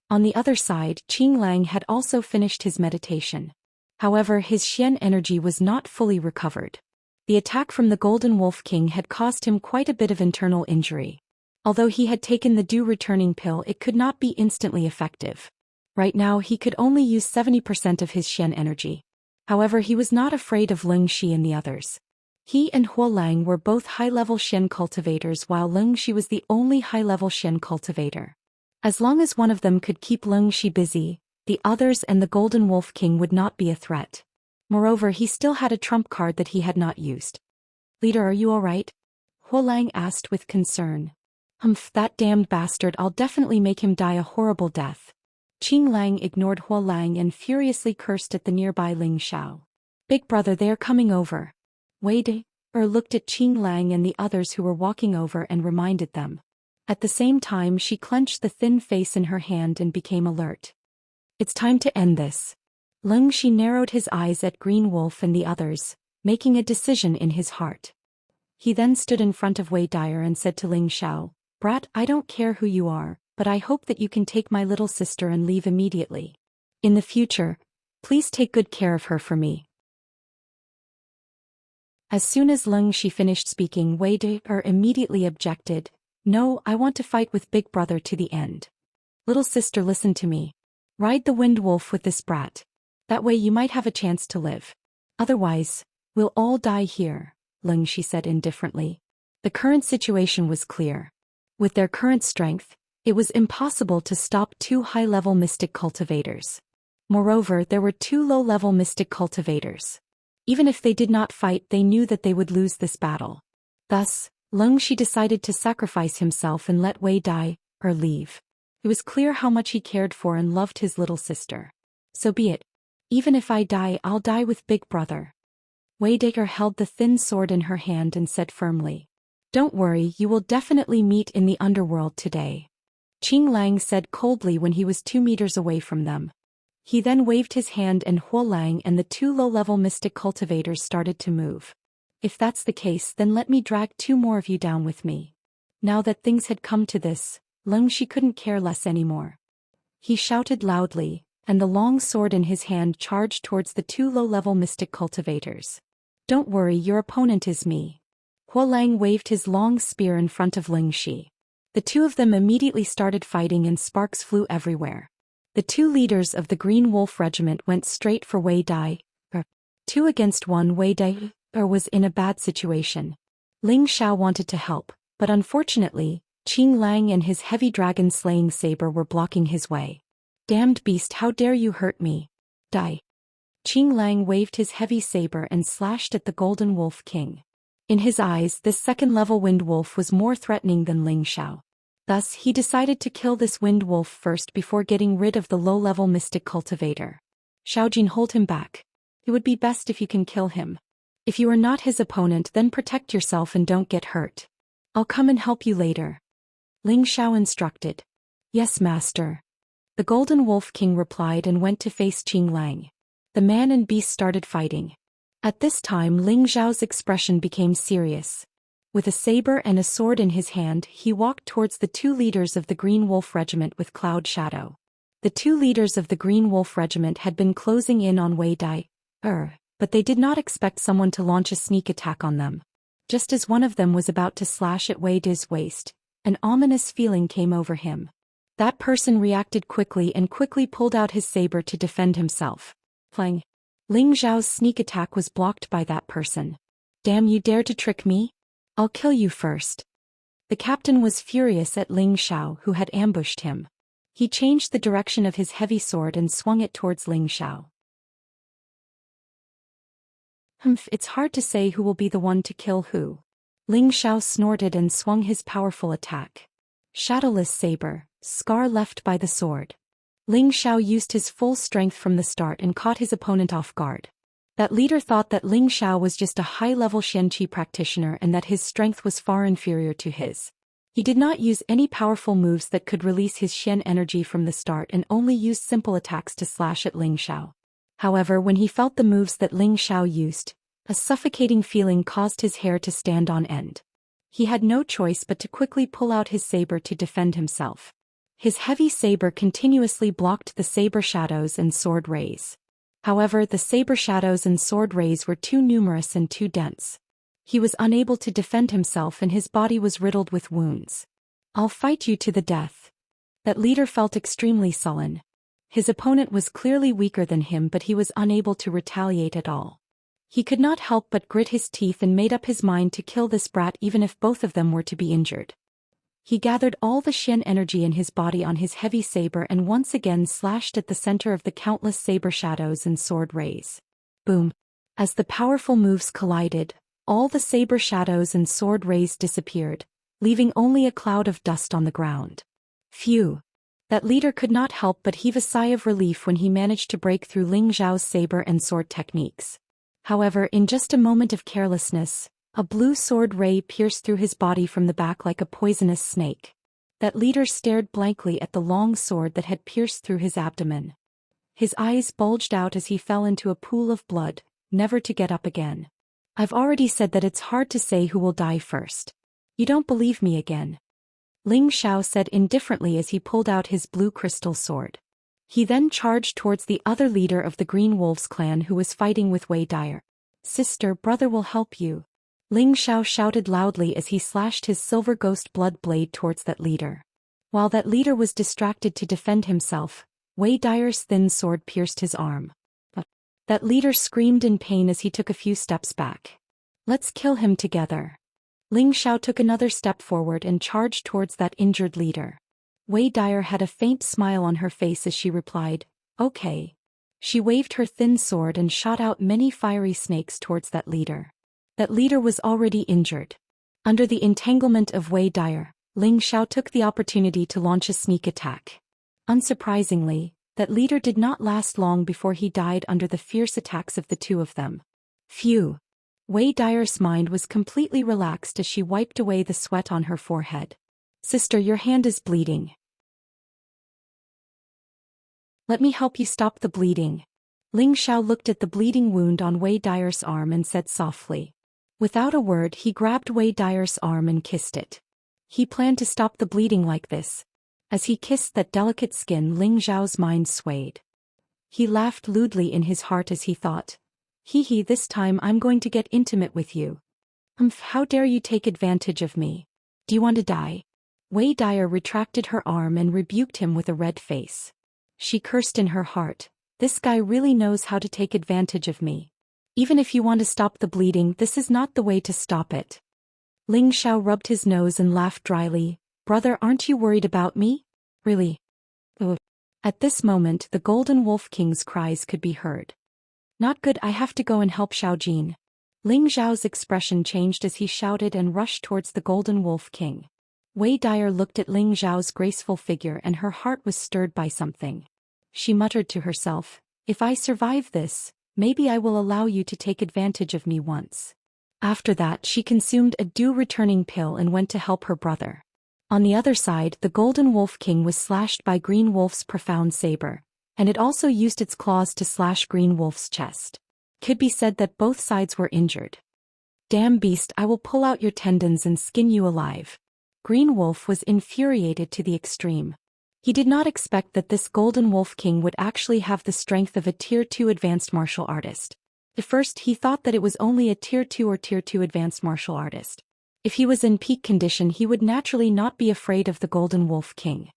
On the other side, Qing Lang had also finished his meditation. However, his Xian energy was not fully recovered. The attack from the Golden Wolf King had caused him quite a bit of internal injury. Although he had taken the dew returning pill, it could not be instantly effective. Right now he could only use 70% of his Xian energy. However, he was not afraid of Leng Shi and the others. He and Huo Lang were both high-level Xian cultivators while Leng Shi was the only high-level Xian cultivator. As long as one of them could keep Leng Shi busy, the others and the Golden Wolf King would not be a threat. Moreover, he still had a trump card that he had not used. "Leader, are you alright?" Huo Lang asked with concern. "Humph, that damned bastard, I'll definitely make him die a horrible death." Qing Lang ignored Huo Lang and furiously cursed at the nearby Ling Xiao. "Big brother, they are coming over." Wei Dai looked at Qing Lang and the others who were walking over and reminded them. At the same time she clenched the thin face in her hand and became alert. "It's time to end this." Shi narrowed his eyes at Green Wolf and the others, making a decision in his heart. He then stood in front of Wei Dyer and said to Ling Xiao, "Brat, I don't care who you are, but I hope that you can take my little sister and leave immediately. In the future, please take good care of her for me." As soon as Shi finished speaking, Wei Dyer immediately objected. "No, I want to fight with Big Brother to the end. Little sister, listen to me. Ride the Wind Wolf with this brat. That way you might have a chance to live. Otherwise, we'll all die here," Shi said indifferently. The current situation was clear. With their current strength, it was impossible to stop two high-level mystic cultivators. Moreover, there were two low-level mystic cultivators. Even if they did not fight, they knew that they would lose this battle. Thus, Shi decided to sacrifice himself and let Wei die, or leave. It was clear how much he cared for and loved his little sister. "So be it. Even if I die, I'll die with Big Brother." Wei Dyer held the thin sword in her hand and said firmly, "Don't worry, you will definitely meet in the underworld today," Qing Lang said coldly when he was 2 meters away from them. He then waved his hand and Huo Lang and the two low-level mystic cultivators started to move. "If that's the case, then let me drag 2 more of you down with me." Now that things had come to this, Shi couldn't care less anymore. He shouted loudly, and the long sword in his hand charged towards the two low-level mystic cultivators. "Don't worry, your opponent is me." Huo Lang waved his long spear in front of Shi. The two of them immediately started fighting and sparks flew everywhere. The two leaders of the Green Wolf Regiment went straight for Wei Dyer. 2 against 1. Wei Dyer was in a bad situation. Ling Xiao wanted to help, but unfortunately, Qing Lang and his heavy dragon-slaying saber were blocking his way. "Damned beast, how dare you hurt me? Die!" Qing Lang waved his heavy saber and slashed at the Golden Wolf King. In his eyes, this second-level Wind Wolf was more threatening than Ling Xiao. Thus, he decided to kill this Wind Wolf first before getting rid of the low-level mystic cultivator. "Xiaojin, hold him back. It would be best if you can kill him. If you are not his opponent, then protect yourself and don't get hurt. I'll come and help you later," Ling Xiao instructed. "Yes, master." The Golden Wolf King replied and went to face Qing Lang. The man and beast started fighting. At this time, Ling Xiao's expression became serious. With a saber and a sword in his hand, he walked towards the two leaders of the Green Wolf Regiment with Cloud Shadow. The two leaders of the Green Wolf Regiment had been closing in on Wei Dyer, but they did not expect someone to launch a sneak attack on them. Just as one of them was about to slash at Wei Day's waist, an ominous feeling came over him. That person reacted quickly and quickly pulled out his saber to defend himself. Plang. Ling Xiao's sneak attack was blocked by that person. "Damn, you dare to trick me? I'll kill you first." The captain was furious at Ling Xiao, who had ambushed him. He changed the direction of his heavy sword and swung it towards Ling Xiao. It's hard to say who will be the one to kill who. Ling Xiao snorted and swung his powerful attack. Shadowless saber, scar left by the sword. Ling Xiao used his full strength from the start and caught his opponent off guard. That leader thought that Ling Xiao was just a high-level Xianxia practitioner and that his strength was far inferior to his. He did not use any powerful moves that could release his Xian energy from the start and only used simple attacks to slash at Ling Xiao. However, when he felt the moves that Ling Xiao used, a suffocating feeling caused his hair to stand on end. He had no choice but to quickly pull out his saber to defend himself. His heavy saber continuously blocked the saber shadows and sword rays. However, the saber shadows and sword rays were too numerous and too dense. He was unable to defend himself and his body was riddled with wounds. "I'll fight you to the death." That leader felt extremely sullen. His opponent was clearly weaker than him, but he was unable to retaliate at all. He could not help but grit his teeth and made up his mind to kill this brat even if both of them were to be injured. He gathered all the Xian energy in his body on his heavy saber and once again slashed at the center of the countless saber shadows and sword rays. Boom! As the powerful moves collided, all the saber shadows and sword rays disappeared, leaving only a cloud of dust on the ground. Phew! That leader could not help but heave a sigh of relief when he managed to break through Ling Xiao's saber and sword techniques. However, in just a moment of carelessness, a blue sword ray pierced through his body from the back like a poisonous snake. That leader stared blankly at the long sword that had pierced through his abdomen. His eyes bulged out as he fell into a pool of blood, never to get up again. I've already said that it's hard to say who will die first. You don't believe me again. Ling Xiao said indifferently as he pulled out his blue crystal sword. He then charged towards the other leader of the Green Wolves clan who was fighting with Wei Dyer. Sister, brother will help you. Ling Xiao shouted loudly as he slashed his silver ghost blood blade towards that leader. While that leader was distracted to defend himself, Wei Dyer's thin sword pierced his arm. That leader screamed in pain as he took a few steps back. Let's kill him together. Ling Xiao took another step forward and charged towards that injured leader. Wei Dyer had a faint smile on her face as she replied, okay. She waved her thin sword and shot out many fiery snakes towards that leader. That leader was already injured. Under the entanglement of Wei Dyer, Ling Xiao took the opportunity to launch a sneak attack. Unsurprisingly, that leader did not last long before he died under the fierce attacks of the two of them. Phew. Wei Dyer's mind was completely relaxed as she wiped away the sweat on her forehead. Sister, your hand is bleeding. Let me help you stop the bleeding. Ling Xiao looked at the bleeding wound on Wei Dyer's arm and said softly. Without a word, he grabbed Wei Dyer's arm and kissed it. He planned to stop the bleeding like this. As he kissed that delicate skin, Ling Xiao's mind swayed. He laughed lewdly in his heart as he thought, hee, this time I'm going to get intimate with you. How dare you take advantage of me? Do you want to die? Wei Dyer retracted her arm and rebuked him with a red face. She cursed in her heart, this guy really knows how to take advantage of me. Even if you want to stop the bleeding, this is not the way to stop it. Ling Xiao rubbed his nose and laughed dryly. Brother, aren't you worried about me? Really? At this moment, the Golden Wolf King's cries could be heard. Not good, I have to go and help Xiaojin. Ling Xiao's expression changed as he shouted and rushed towards the Golden Wolf King. Wei Dyer looked at Ling Xiao's graceful figure and her heart was stirred by something. She muttered to herself, if I survive this, maybe I will allow you to take advantage of me once. After that, she consumed a dew-returning pill and went to help her brother. On the other side, the Golden Wolf King was slashed by Green Wolf's profound saber, and it also used its claws to slash Green Wolf's chest. Could be said that both sides were injured. Damn beast, I will pull out your tendons and skin you alive. Green Wolf was infuriated to the extreme. He did not expect that this Golden Wolf King would actually have the strength of a Tier 2 advanced martial artist. At first, he thought that it was only a Tier 2 or Tier 2 advanced martial artist. If he was in peak condition, he would naturally not be afraid of the Golden Wolf King.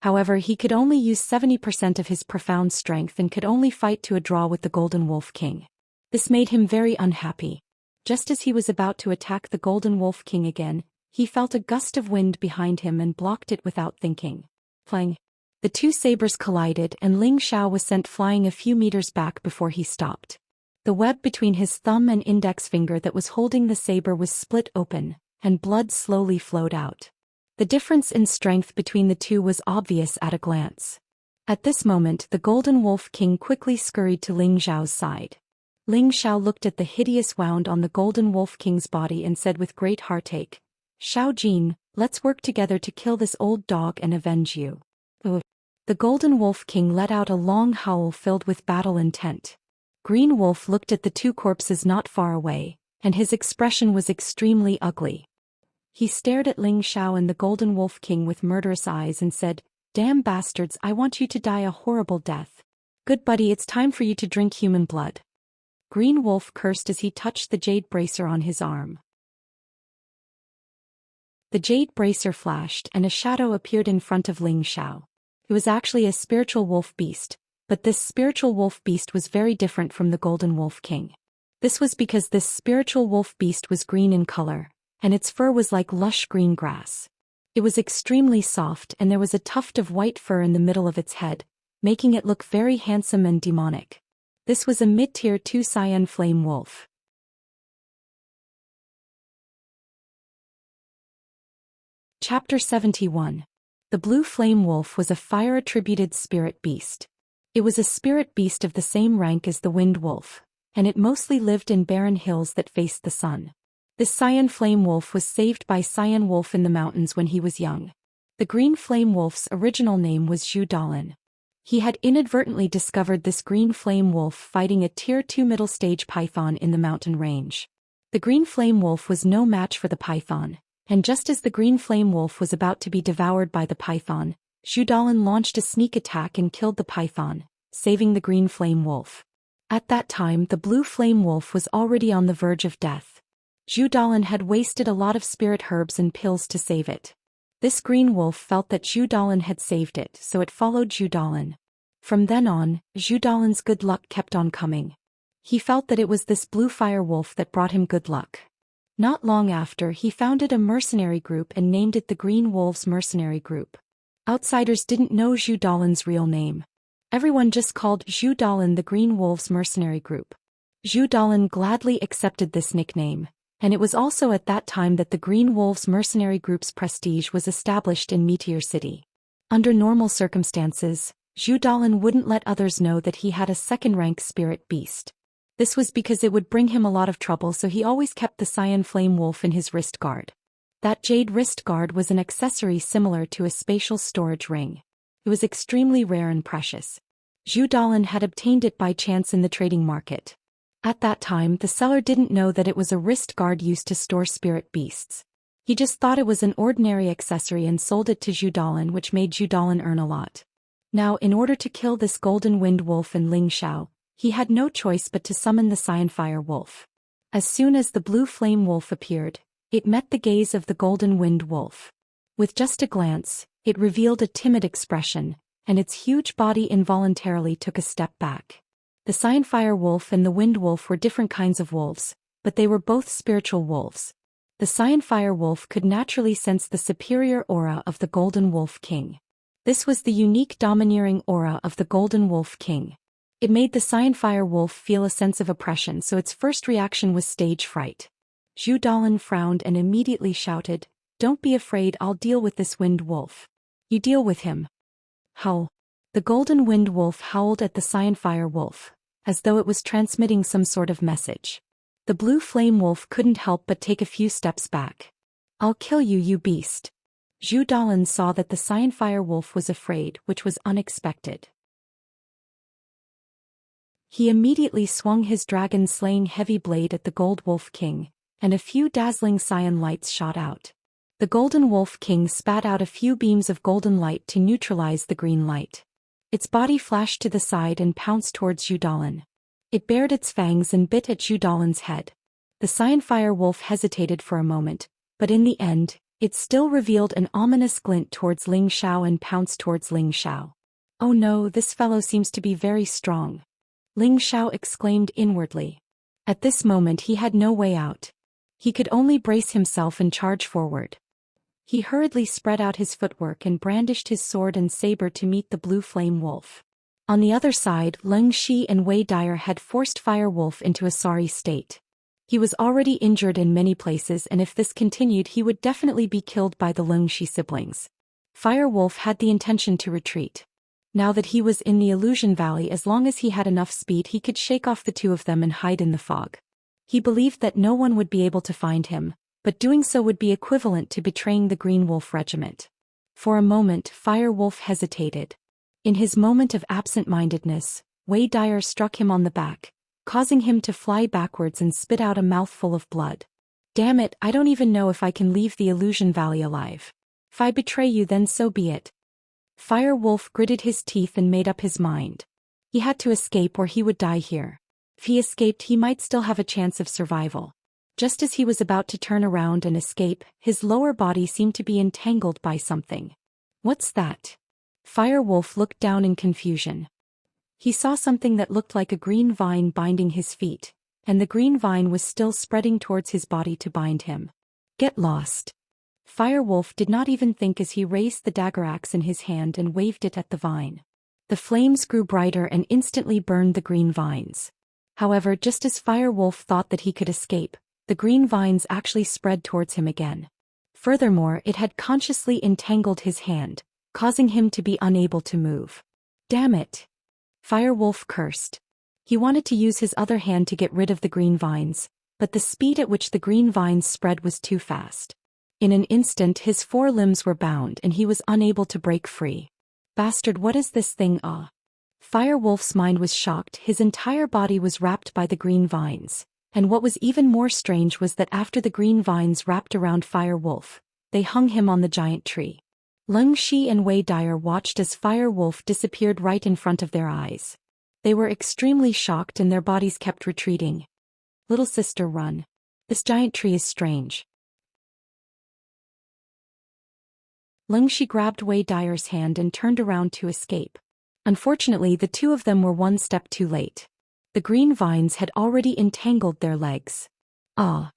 However, he could only use 70% of his profound strength and could only fight to a draw with the Golden Wolf King. This made him very unhappy. Just as he was about to attack the Golden Wolf King again, he felt a gust of wind behind him and blocked it without thinking. Clang. The two sabers collided and Ling Xiao was sent flying a few meters back before he stopped. The web between his thumb and index finger that was holding the saber was split open, and blood slowly flowed out. The difference in strength between the two was obvious at a glance. At this moment, the Golden Wolf King quickly scurried to Ling Xiao's side. Ling Xiao looked at the hideous wound on the Golden Wolf King's body and said with great heartache, Xiaojin, let's work together to kill this old dog and avenge you. The Golden Wolf King let out a long howl filled with battle intent. Green Wolf looked at the two corpses not far away, and his expression was extremely ugly. He stared at Ling Xiao and the Golden Wolf King with murderous eyes and said, Damn bastards, I want you to die a horrible death. Good buddy, it's time for you to drink human blood. Green Wolf cursed as he touched the jade bracer on his arm. The jade bracer flashed and a shadow appeared in front of Ling Xiao. It was actually a spiritual wolf beast, but this spiritual wolf beast was very different from the Golden Wolf King. This was because this spiritual wolf beast was green in color, and its fur was like lush green grass. It was extremely soft and there was a tuft of white fur in the middle of its head, making it look very handsome and demonic. This was a mid-tier 2 Cyan Flame Wolf. Chapter 71. The Blue Flame Wolf was a fire-attributed spirit beast. It was a spirit beast of the same rank as the Wind Wolf, and it mostly lived in barren hills that faced the sun. This Cyan Flame Wolf was saved by Cyan Wolf in the mountains when he was young. The Green Flame Wolf's original name was Zhu Dalan. He had inadvertently discovered this green flame wolf fighting a Tier 2 middle stage python in the mountain range. The green flame wolf was no match for the python, and just as the green flame wolf was about to be devoured by the python, Zhou Xian launched a sneak attack and killed the python, saving the green flame wolf. At that time the blue flame wolf was already on the verge of death. Zhou Xian had wasted a lot of spirit herbs and pills to save it. This green wolf felt that Zhou Xian had saved it, so it followed Zhou Xian. From then on, Zhou Xian's good luck kept on coming. He felt that it was this blue fire wolf that brought him good luck. Not long after, he founded a mercenary group and named it the Green Wolves Mercenary Group. Outsiders didn't know Zhou Xian's real name. Everyone just called Zhou Xian the Green Wolves Mercenary Group. Zhou Xian gladly accepted this nickname, and it was also at that time that the Green Wolves Mercenary Group's prestige was established in Meteor City. Under normal circumstances, Zhou Xian wouldn't let others know that he had a second-rank spirit beast. This was because it would bring him a lot of trouble, so he always kept the cyan flame wolf in his wrist guard. That jade wrist guard was an accessory similar to a spatial storage ring. It was extremely rare and precious. Zhou Xian had obtained it by chance in the trading market. At that time, the seller didn't know that it was a wrist guard used to store spirit beasts. He just thought it was an ordinary accessory and sold it to Zhou Xian, which made Zhou Xian earn a lot. Now, in order to kill this golden wind wolf and Ling Xiao, he had no choice but to summon the cyan fire wolf. As soon as the blue flame wolf appeared, it met the gaze of the golden wind wolf. With just a glance, it revealed a timid expression, and its huge body involuntarily took a step back. The cyan fire wolf and the wind wolf were different kinds of wolves, but they were both spiritual wolves. The cyan fire wolf could naturally sense the superior aura of the golden wolf king. This was the unique domineering aura of the golden wolf king. It made the cyan fire wolf feel a sense of oppression, so its first reaction was stage fright. Zhou Xian frowned and immediately shouted, "Don't be afraid, I'll deal with this wind wolf." "You deal with him." Howl. The golden wind wolf howled at the cyan fire wolf, as though it was transmitting some sort of message. The blue flame wolf couldn't help but take a few steps back. "I'll kill you, you beast." Zhou Xian saw that the cyan fire wolf was afraid, which was unexpected. He immediately swung his dragon-slaying heavy blade at the Gold Wolf King, and a few dazzling cyan lights shot out. The Golden Wolf King spat out a few beams of golden light to neutralize the green light. Its body flashed to the side and pounced towards Zhou Xian. It bared its fangs and bit at Zhou Xian's head. The cyan fire wolf hesitated for a moment, but in the end, it still revealed an ominous glint towards Ling Xiao and pounced towards Ling Xiao. "Oh no, this fellow seems to be very strong," Ling Xiao exclaimed inwardly. At this moment he had no way out. He could only brace himself and charge forward. He hurriedly spread out his footwork and brandished his sword and saber to meet the blue flame wolf. On the other side, Leng Shi and Wei Dyer had forced Fire Wolf into a sorry state. He was already injured in many places, and if this continued he would definitely be killed by the Leng Shi siblings. Fire Wolf had the intention to retreat. Now that he was in the Illusion Valley, as long as he had enough speed he could shake off the two of them and hide in the fog. He believed that no one would be able to find him, but doing so would be equivalent to betraying the Green Wolf Regiment. For a moment Fire Wolf hesitated. In his moment of absent-mindedness, Wei Dyer struck him on the back, causing him to fly backwards and spit out a mouthful of blood. "Damn it, I don't even know if I can leave the Illusion Valley alive. If I betray you, then so be it." Fire Wolf gritted his teeth and made up his mind. He had to escape or he would die here. If he escaped he might still have a chance of survival. Just as he was about to turn around and escape, his lower body seemed to be entangled by something. "What's that?" Fire Wolf looked down in confusion. He saw something that looked like a green vine binding his feet, and the green vine was still spreading towards his body to bind him. "Get lost." Fire Wolf did not even think as he raised the dagger axe in his hand and waved it at the vine. The flames grew brighter and instantly burned the green vines. However, just as Fire Wolf thought that he could escape, the green vines actually spread towards him again. Furthermore, it had consciously entangled his hand, causing him to be unable to move. "Damn it!" Fire Wolf cursed. He wanted to use his other hand to get rid of the green vines, but the speed at which the green vines spread was too fast. In an instant his four limbs were bound and he was unable to break free. "Bastard, what is this thing? Fire Wolf's mind was shocked. His entire body was wrapped by the green vines. And what was even more strange was that after the green vines wrapped around Fire Wolf, they hung him on the giant tree. Leng Shi and Wei Dyer watched as Fire Wolf disappeared right in front of their eyes. They were extremely shocked and their bodies kept retreating. Little sister, run. This giant tree is strange. Leng Shi grabbed Wei Dyer's hand and turned around to escape. Unfortunately, the two of them were one step too late. The green vines had already entangled their legs. Ah!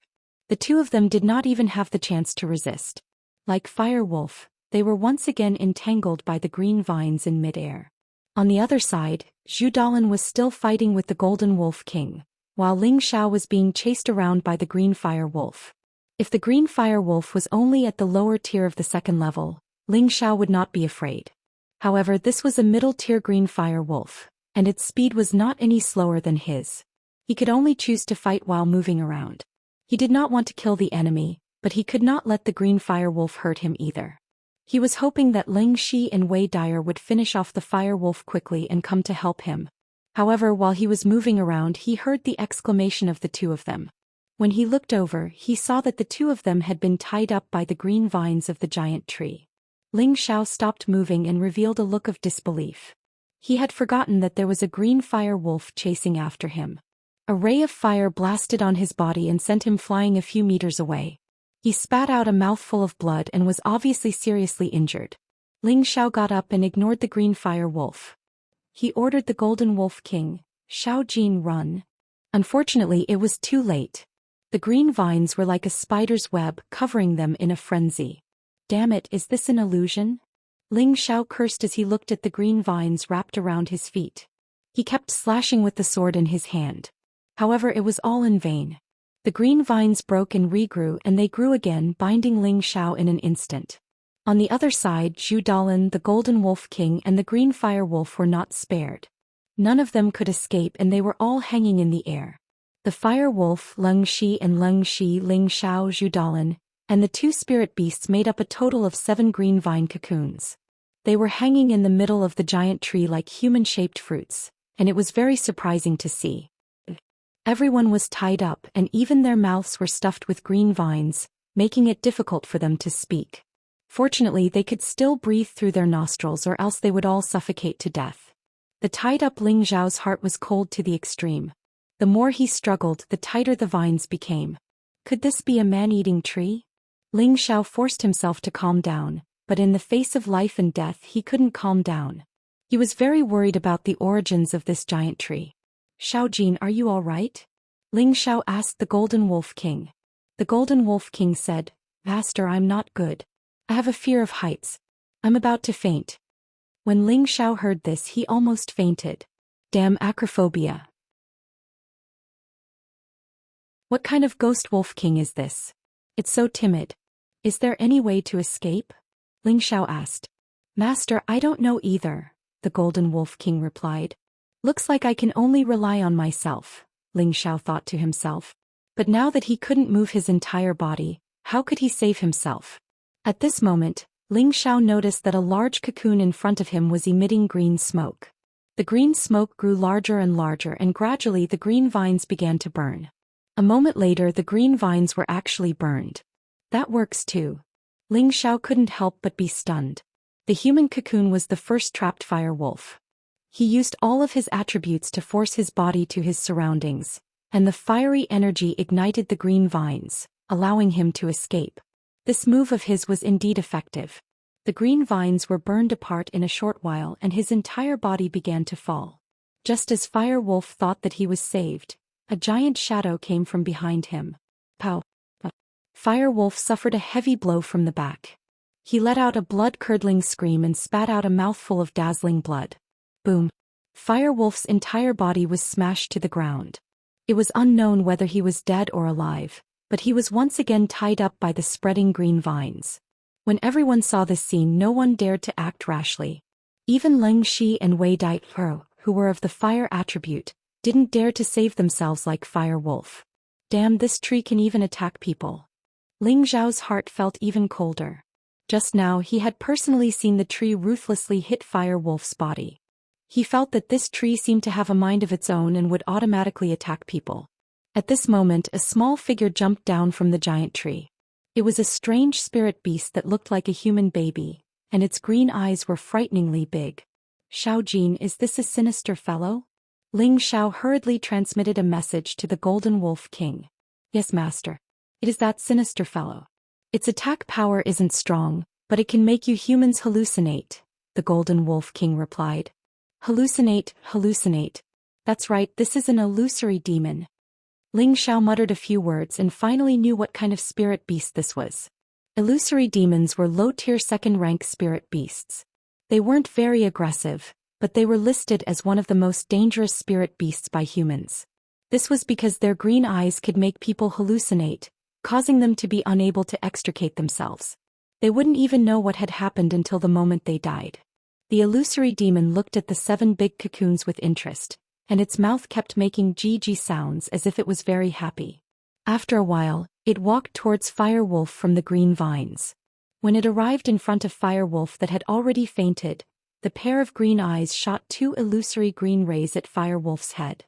The two of them did not even have the chance to resist. Like Fire Wolf, they were once again entangled by the green vines in midair. On the other side, Zhu Dalan was still fighting with the Golden Wolf King, while Ling Xiao was being chased around by the Green Fire Wolf. If the Green Fire Wolf was only at the lower tier of the second level, Ling Xiao would not be afraid. However, this was a middle-tier Green Fire Wolf, and its speed was not any slower than his. He could only choose to fight while moving around. He did not want to kill the enemy, but he could not let the Green Fire Wolf hurt him either. He was hoping that Leng Shi and Wei Dyer would finish off the Fire Wolf quickly and come to help him. However, while he was moving around, he heard the exclamation of the two of them. When he looked over, he saw that the two of them had been tied up by the green vines of the giant tree. Ling Xiao stopped moving and revealed a look of disbelief. He had forgotten that there was a green fire wolf chasing after him. A ray of fire blasted on his body and sent him flying a few meters away. He spat out a mouthful of blood and was obviously seriously injured. Ling Xiao got up and ignored the green fire wolf. He ordered the Golden Wolf King, Xiao Jin, run. Unfortunately, it was too late. The green vines were like a spider's web covering them in a frenzy. Damn it, is this an illusion? Ling Xiao cursed as he looked at the green vines wrapped around his feet. He kept slashing with the sword in his hand. However, it was all in vain. The green vines broke and regrew, and they grew again, binding Ling Xiao in an instant. On the other side, Zhu Dalan, the Golden Wolf King, and the Green Fire Wolf were not spared. None of them could escape, and they were all hanging in the air. The Fire Wolf, Leng Shi, Ling Xiao, Zhu Dalan, and the two spirit beasts made up a total of 7 green vine cocoons. They were hanging in the middle of the giant tree like human-shaped fruits, and it was very surprising to see. Everyone was tied up, and even their mouths were stuffed with green vines, making it difficult for them to speak. Fortunately, they could still breathe through their nostrils, or else they would all suffocate to death. The tied-up Ling Xiao's heart was cold to the extreme. The more he struggled, the tighter the vines became. Could this be a man-eating tree? Ling Xiao forced himself to calm down, but in the face of life and death he couldn't calm down. He was very worried about the origins of this giant tree. Xiao Jin, are you all right? Ling Xiao asked the Golden Wolf King. The Golden Wolf King said, Master, I'm not good. I have a fear of heights. I'm about to faint. When Ling Xiao heard this, he almost fainted. Damn acrophobia. What kind of ghost wolf king is this? It's so timid. Is there any way to escape? Ling Xiao asked. Master, I don't know either, the Golden Wolf King replied. Looks like I can only rely on myself, Ling Xiao thought to himself. But now that he couldn't move his entire body, how could he save himself? At this moment, Ling Xiao noticed that a large cocoon in front of him was emitting green smoke. The green smoke grew larger and larger, and gradually the green vines began to burn. A moment later, the green vines were actually burned. That works too. Ling Xiao couldn't help but be stunned. The human cocoon was the first trapped fire wolf. He used all of his attributes to force his body to his surroundings, and the fiery energy ignited the green vines, allowing him to escape. This move of his was indeed effective. The green vines were burned apart in a short while, and his entire body began to fall. Just as Fire Wolf thought that he was saved, a giant shadow came from behind him. Pow! Fire Wolf suffered a heavy blow from the back. He let out a blood-curdling scream and spat out a mouthful of dazzling blood. Boom! Fire Wolf's entire body was smashed to the ground. It was unknown whether he was dead or alive, but he was once again tied up by the spreading green vines. When everyone saw this scene, no one dared to act rashly. Even Leng Shi and Wei Dai, who were of the fire attribute, didn't dare to save themselves like Fire Wolf. Damn, this tree can even attack people. Ling Xiao's heart felt even colder. Just now he had personally seen the tree ruthlessly hit Fire Wolf's body. He felt that this tree seemed to have a mind of its own and would automatically attack people. At this moment, a small figure jumped down from the giant tree. It was a strange spirit beast that looked like a human baby, and its green eyes were frighteningly big. "Xiaojin, is this a sinister fellow?" Ling Xiao hurriedly transmitted a message to the Golden Wolf King. "Yes, master. It is that sinister fellow. Its attack power isn't strong, but it can make you humans hallucinate," the Golden Wolf King replied. Hallucinate. That's right, this is an illusory demon." Ling Xiao muttered a few words and finally knew what kind of spirit beast this was. Illusory demons were low-tier second-rank spirit beasts. They weren't very aggressive, but they were listed as one of the most dangerous spirit beasts by humans. This was because their green eyes could make people hallucinate, causing them to be unable to extricate themselves. They wouldn't even know what had happened until the moment they died. The illusory demon looked at the 7 big cocoons with interest, and its mouth kept making GG sounds as if it was very happy. After a while, it walked towards Firewolf from the green vines. When it arrived in front of Firewolf that had already fainted, the pair of green eyes shot 2 illusory green rays at Firewolf's head.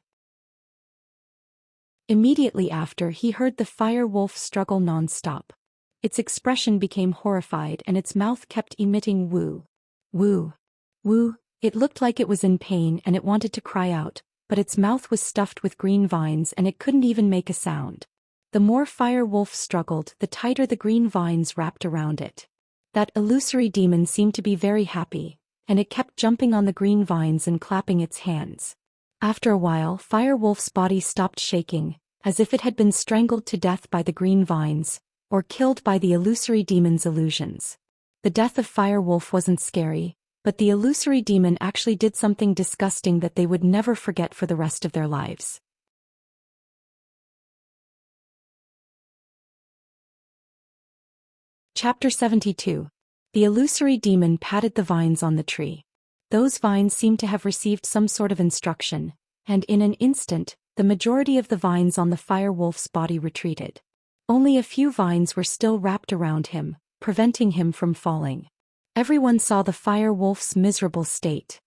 Immediately after, he heard the Firewolf struggle non-stop. Its expression became horrified and its mouth kept emitting woo, woo, woo. It looked like it was in pain and it wanted to cry out, but its mouth was stuffed with green vines and it couldn't even make a sound. The more Firewolf struggled, the tighter the green vines wrapped around it. That illusory demon seemed to be very happy, and it kept jumping on the green vines and clapping its hands. After a while, Firewolf's body stopped shaking, as if it had been strangled to death by the green vines, or killed by the illusory demon's illusions. The death of Firewolf wasn't scary, but the illusory demon actually did something disgusting that they would never forget for the rest of their lives. Chapter 72. The illusory demon patted the vines on the tree. Those vines seemed to have received some sort of instruction, and in an instant, the majority of the vines on the Firewolf's body retreated. Only a few vines were still wrapped around him, preventing him from falling. Everyone saw the Firewolf's miserable state.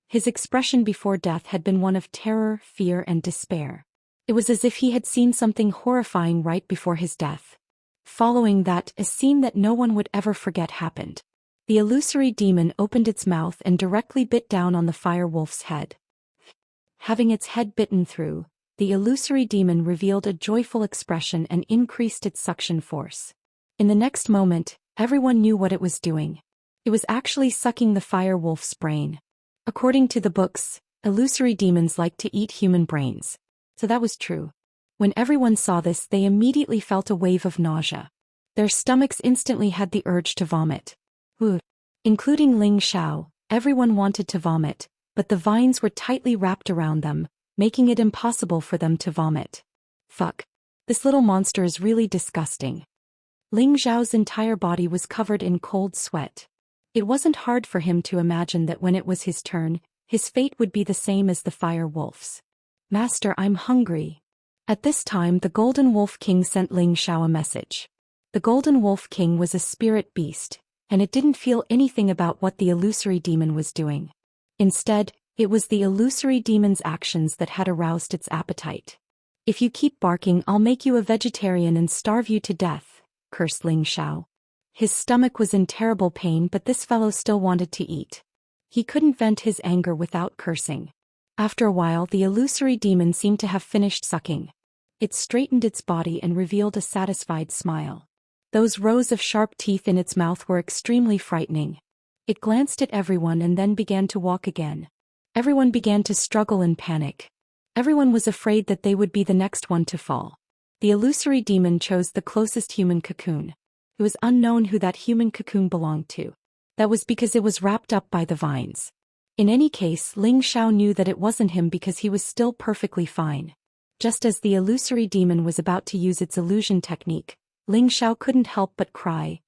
His expression before death had been one of terror, fear, and despair. It was as if he had seen something horrifying right before his death. Following that, a scene that no one would ever forget happened. The illusory demon opened its mouth and directly bit down on the Firewolf's head. Having its head bitten through, the illusory demon revealed a joyful expression and increased its suction force. In the next moment, everyone knew what it was doing. It was actually sucking the Firewolf's brain. According to the books, illusory demons like to eat human brains. So that was true. When everyone saw this, they immediately felt a wave of nausea. Their stomachs instantly had the urge to vomit. Including Ling Xiao, everyone wanted to vomit, but the vines were tightly wrapped around them, making it impossible for them to vomit. Fuck. This little monster is really disgusting. Ling Xiao's entire body was covered in cold sweat. It wasn't hard for him to imagine that when it was his turn, his fate would be the same as the Firewolf's. "Master, I'm hungry." At this time, the Golden Wolf King sent Ling Xiao a message. The Golden Wolf King was a spirit beast, and it didn't feel anything about what the illusory demon was doing. Instead, it was the illusory demon's actions that had aroused its appetite. "If you keep barking, I'll make you a vegetarian and starve you to death," cursed Ling Xiao. His stomach was in terrible pain, but this fellow still wanted to eat. He couldn't vent his anger without cursing. After a while, the illusory demon seemed to have finished sucking. It straightened its body and revealed a satisfied smile. Those rows of sharp teeth in its mouth were extremely frightening. It glanced at everyone and then began to walk again. Everyone began to struggle and panic. Everyone was afraid that they would be the next one to fall. The illusory demon chose the closest human cocoon. It was unknown who that human cocoon belonged to. That was because it was wrapped up by the vines. In any case, Ling Xiao knew that it wasn't him because he was still perfectly fine. Just as the illusory demon was about to use its illusion technique, Ling Xiao couldn't help but cry.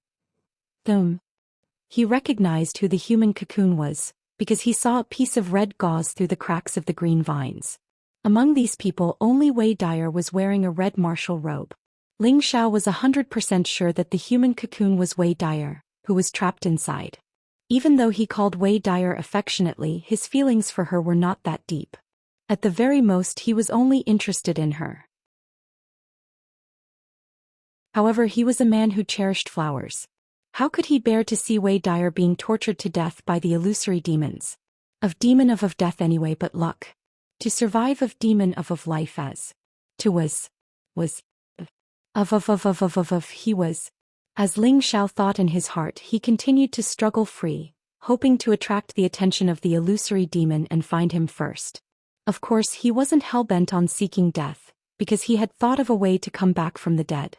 He recognized who the human cocoon was, because he saw a piece of red gauze through the cracks of the green vines. Among these people, only Wei Dyer was wearing a red martial robe. Ling Xiao was 100% sure that the human cocoon was Wei Dyer, who was trapped inside. Even though he called Wei Dyer affectionately, his feelings for her were not that deep. At the very most, he was only interested in her. However, he was a man who cherished flowers. How could he bear to see Wei Dyer being tortured to death by the illusory demons? Of demon of death anyway, but luck. To survive of demon of life as. To was. He was. As Ling Xiao thought in his heart, he continued to struggle free, hoping to attract the attention of the illusory demon and find him first. Of course, he wasn't hell-bent on seeking death, because he had thought of a way to come back from the dead.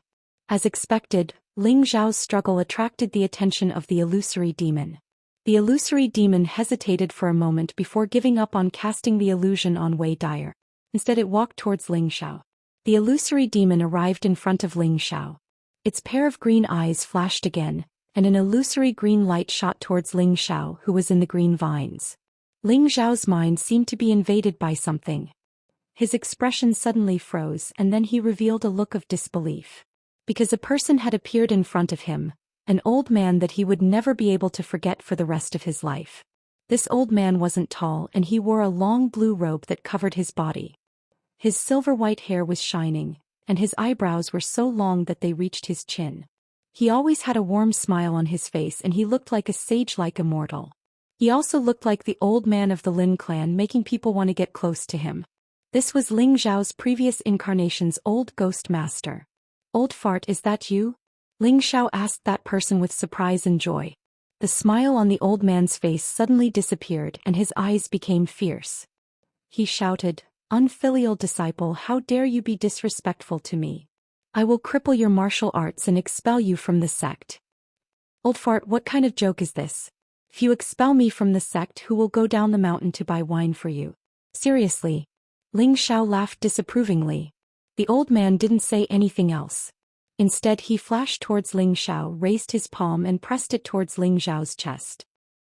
As expected, Ling Xiao's struggle attracted the attention of the illusory demon. The illusory demon hesitated for a moment before giving up on casting the illusion on Wei Dyer. Instead, it walked towards Ling Xiao. The illusory demon arrived in front of Ling Xiao. Its pair of green eyes flashed again, and an illusory green light shot towards Ling Xiao, who was in the green vines. Ling Xiao's mind seemed to be invaded by something. His expression suddenly froze, and then he revealed a look of disbelief. Because a person had appeared in front of him, an old man that he would never be able to forget for the rest of his life. This old man wasn't tall, and he wore a long blue robe that covered his body. His silver-white hair was shining, and his eyebrows were so long that they reached his chin. He always had a warm smile on his face, and he looked like a sage-like immortal. He also looked like the old man of the Lin clan, making people want to get close to him. This was Ling Xiao's previous incarnation's old ghost master. "Old fart, is that you?" Ling Xiao asked that person with surprise and joy. The smile on the old man's face suddenly disappeared and his eyes became fierce. He shouted, "Unfilial disciple, how dare you be disrespectful to me? I will cripple your martial arts and expel you from the sect." "Old fart, what kind of joke is this? If you expel me from the sect, who will go down the mountain to buy wine for you? Seriously?" Ling Xiao laughed disapprovingly. The old man didn't say anything else. Instead, he flashed towards Ling Xiao, raised his palm and pressed it towards Ling Xiao's chest.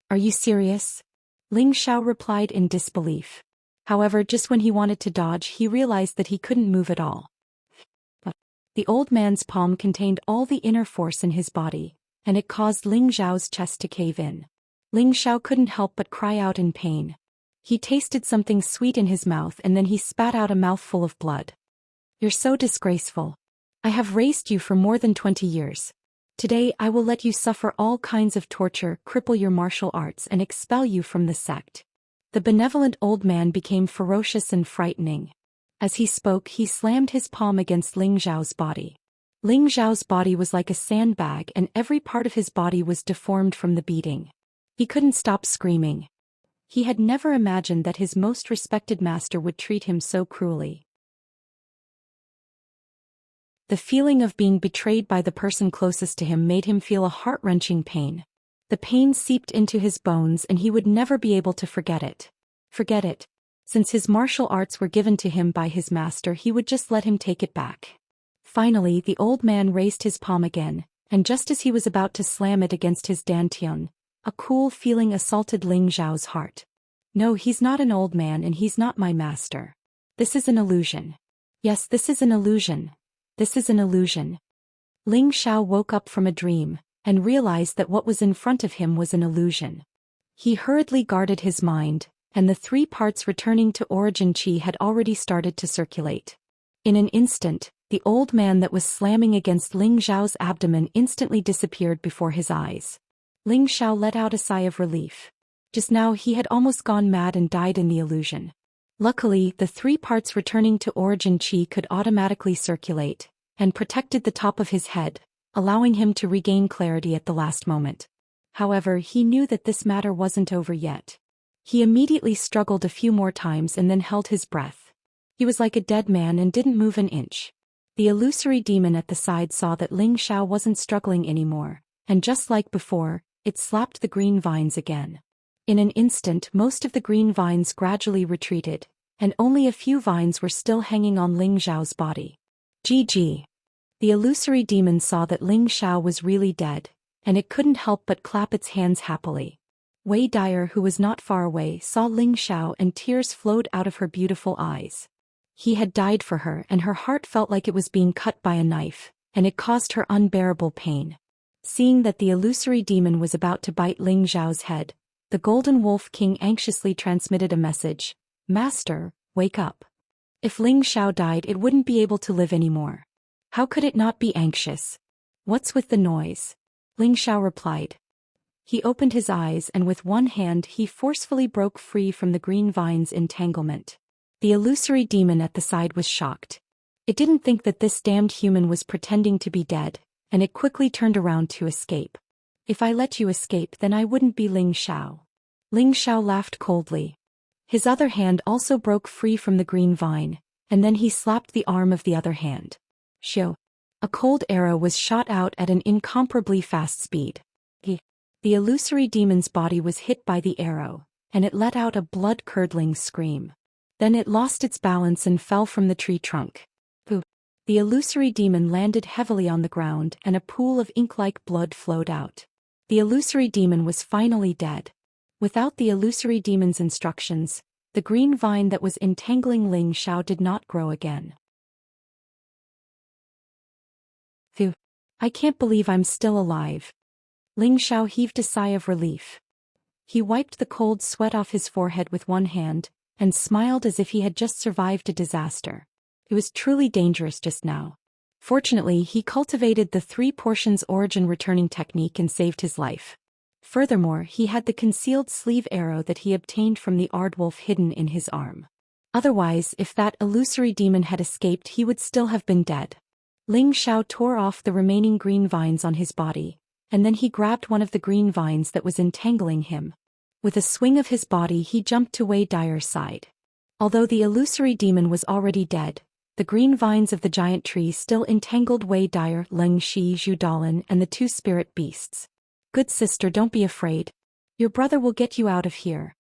"Are you serious?" Ling Xiao replied in disbelief. However, just when he wanted to dodge, he realized that he couldn't move at all. The old man's palm contained all the inner force in his body, and it caused Ling Xiao's chest to cave in. Ling Xiao couldn't help but cry out in pain. He tasted something sweet in his mouth and then he spat out a mouthful of blood. "You're so disgraceful. I have raised you for more than 20 years. Today I will let you suffer all kinds of torture, cripple your martial arts and expel you from the sect." The benevolent old man became ferocious and frightening. As he spoke, he slammed his palm against Ling Xiao's body. Ling Xiao's body was like a sandbag and every part of his body was deformed from the beating. He couldn't stop screaming. He had never imagined that his most respected master would treat him so cruelly. The feeling of being betrayed by the person closest to him made him feel a heart-wrenching pain. The pain seeped into his bones and he would never be able to forget it. Since his martial arts were given to him by his master, he would just let him take it back. Finally, the old man raised his palm again, and just as he was about to slam it against his dantian, a cool feeling assaulted Ling Xiao's heart. "No, he's not an old man and he's not my master. This is an illusion. Yes, this is an illusion. This is an illusion." Ling Xiao woke up from a dream, and realized that what was in front of him was an illusion. He hurriedly guarded his mind, and the 3 parts returning to origin qi had already started to circulate. In an instant, the old man that was slamming against Ling Xiao's abdomen instantly disappeared before his eyes. Ling Xiao let out a sigh of relief. Just now he had almost gone mad and died in the illusion. Luckily, the 3 parts returning to origin qi could automatically circulate, and protected the top of his head, allowing him to regain clarity at the last moment. However, he knew that this matter wasn't over yet. He immediately struggled a few more times and then held his breath. He was like a dead man and didn't move an inch. The illusory demon at the side saw that Ling Xiao wasn't struggling anymore, and just like before, it slapped the green vines again. In an instant, most of the green vines gradually retreated, and only a few vines were still hanging on Ling Xiao's body. GG. The illusory demon saw that Ling Xiao was really dead, and it couldn't help but clap its hands happily. Wei Dyer, who was not far away, saw Ling Xiao and tears flowed out of her beautiful eyes. He had died for her and her heart felt like it was being cut by a knife, and it caused her unbearable pain. Seeing that the illusory demon was about to bite Ling Xiao's head, the Golden Wolf King anxiously transmitted a message, "Master, wake up. If Ling Xiao died, it wouldn't be able to live anymore. How could it not be anxious? What's with the noise?" Ling Xiao replied. He opened his eyes and with one hand he forcefully broke free from the green vine's entanglement. The illusory demon at the side was shocked. It didn't think that this damned human was pretending to be dead, and it quickly turned around to escape. "If I let you escape, then I wouldn't be Ling Xiao." Ling Xiao laughed coldly. His other hand also broke free from the green vine, and then he slapped the arm of the other hand. Shoo! A cold arrow was shot out at an incomparably fast speed. The illusory demon's body was hit by the arrow, and it let out a blood-curdling scream. Then it lost its balance and fell from the tree trunk. The illusory demon landed heavily on the ground and a pool of ink-like blood flowed out. The illusory demon was finally dead. Without the illusory demon's instructions, the green vine that was entangling Ling Xiao did not grow again. Phew! I can't believe I'm still alive. Ling Xiao heaved a sigh of relief. He wiped the cold sweat off his forehead with one hand, and smiled as if he had just survived a disaster. It was truly dangerous just now. Fortunately, he cultivated the 3 portions origin returning technique and saved his life. Furthermore, he had the concealed sleeve arrow that he obtained from the Aardwolf hidden in his arm. Otherwise, if that illusory demon had escaped, he would still have been dead. Ling Xiao tore off the remaining green vines on his body, and then he grabbed one of the green vines that was entangling him. With a swing of his body he jumped to Wei Dire's side. Although the illusory demon was already dead, the green vines of the giant tree still entangled Wei Dire, Leng Shi, Zhu Dalan, and the 2 spirit beasts. "Good sister, don't be afraid. Your brother will get you out of here."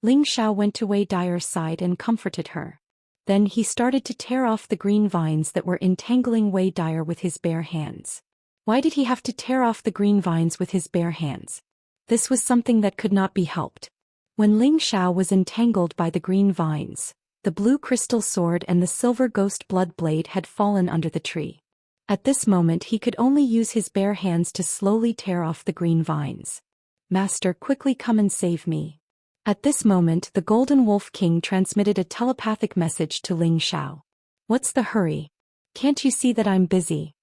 Ling Xiao went to Wei Dire's side and comforted her. Then he started to tear off the green vines that were entangling Wei Dire with his bare hands. Why did he have to tear off the green vines with his bare hands? This was something that could not be helped. When Ling Xiao was entangled by the green vines, the blue crystal sword and the silver ghost blood blade had fallen under the tree. At this moment he could only use his bare hands to slowly tear off the green vines. "Master, quickly come and save me." At this moment the Golden Wolf King transmitted a telepathic message to Ling Xiao. "What's the hurry? Can't you see that I'm busy?"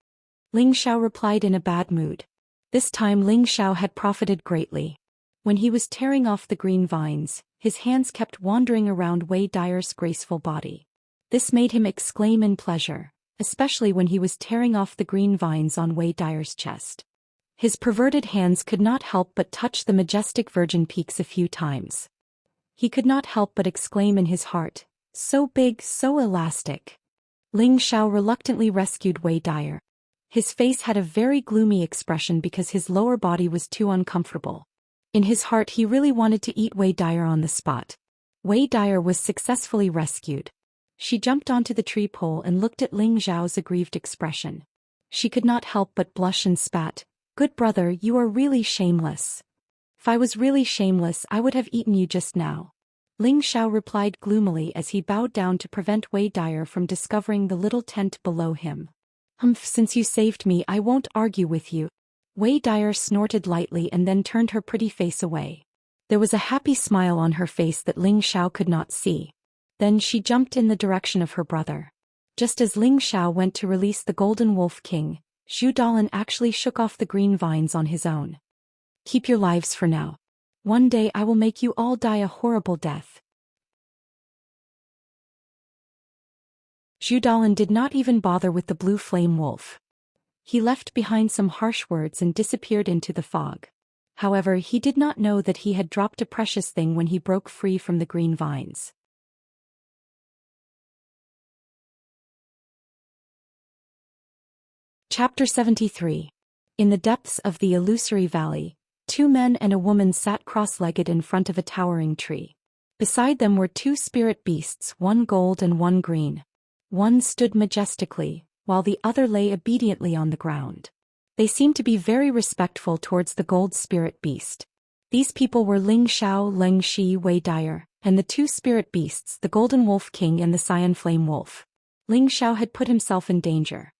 Ling Xiao replied in a bad mood. This time Ling Xiao had profited greatly. When he was tearing off the green vines, his hands kept wandering around Wei Dire's graceful body. This made him exclaim in pleasure, especially when he was tearing off the green vines on Wei Dire's chest. His perverted hands could not help but touch the majestic virgin peaks a few times. He could not help but exclaim in his heart, "So big, so elastic." Ling Xiao reluctantly rescued Wei Dire. His face had a very gloomy expression because his lower body was too uncomfortable. In his heart he really wanted to eat Wei Dire on the spot. Wei Dire was successfully rescued. She jumped onto the tree pole and looked at Ling Xiao's aggrieved expression. She could not help but blush and spat, "Good brother, you are really shameless. If I was really shameless, I would have eaten you just now." Ling Xiao replied gloomily as he bowed down to prevent Wei Dire from discovering the little tent below him. Since you saved me, I won't argue with you." Wei Dire snorted lightly and then turned her pretty face away. There was a happy smile on her face that Ling Xiao could not see. Then she jumped in the direction of her brother. Just as Ling Xiao went to release the Golden Wolf King, Zhu Dalan actually shook off the green vines on his own. "Keep your lives for now. One day I will make you all die a horrible death." Zhu Dalan did not even bother with the blue flame wolf. He left behind some harsh words and disappeared into the fog. However, he did not know that he had dropped a precious thing when he broke free from the green vines. Chapter 73. In the depths of the illusory valley, 2 men and a woman sat cross-legged in front of a towering tree. Beside them were 2 spirit beasts, one gold and one green. One stood majestically, while the other lay obediently on the ground. They seemed to be very respectful towards the gold spirit beast. These people were Ling Xiao, Leng Shi, Wei Dire, and the 2 spirit beasts, the Golden Wolf King and the Cyan Flame Wolf. Ling Xiao had put himself in danger.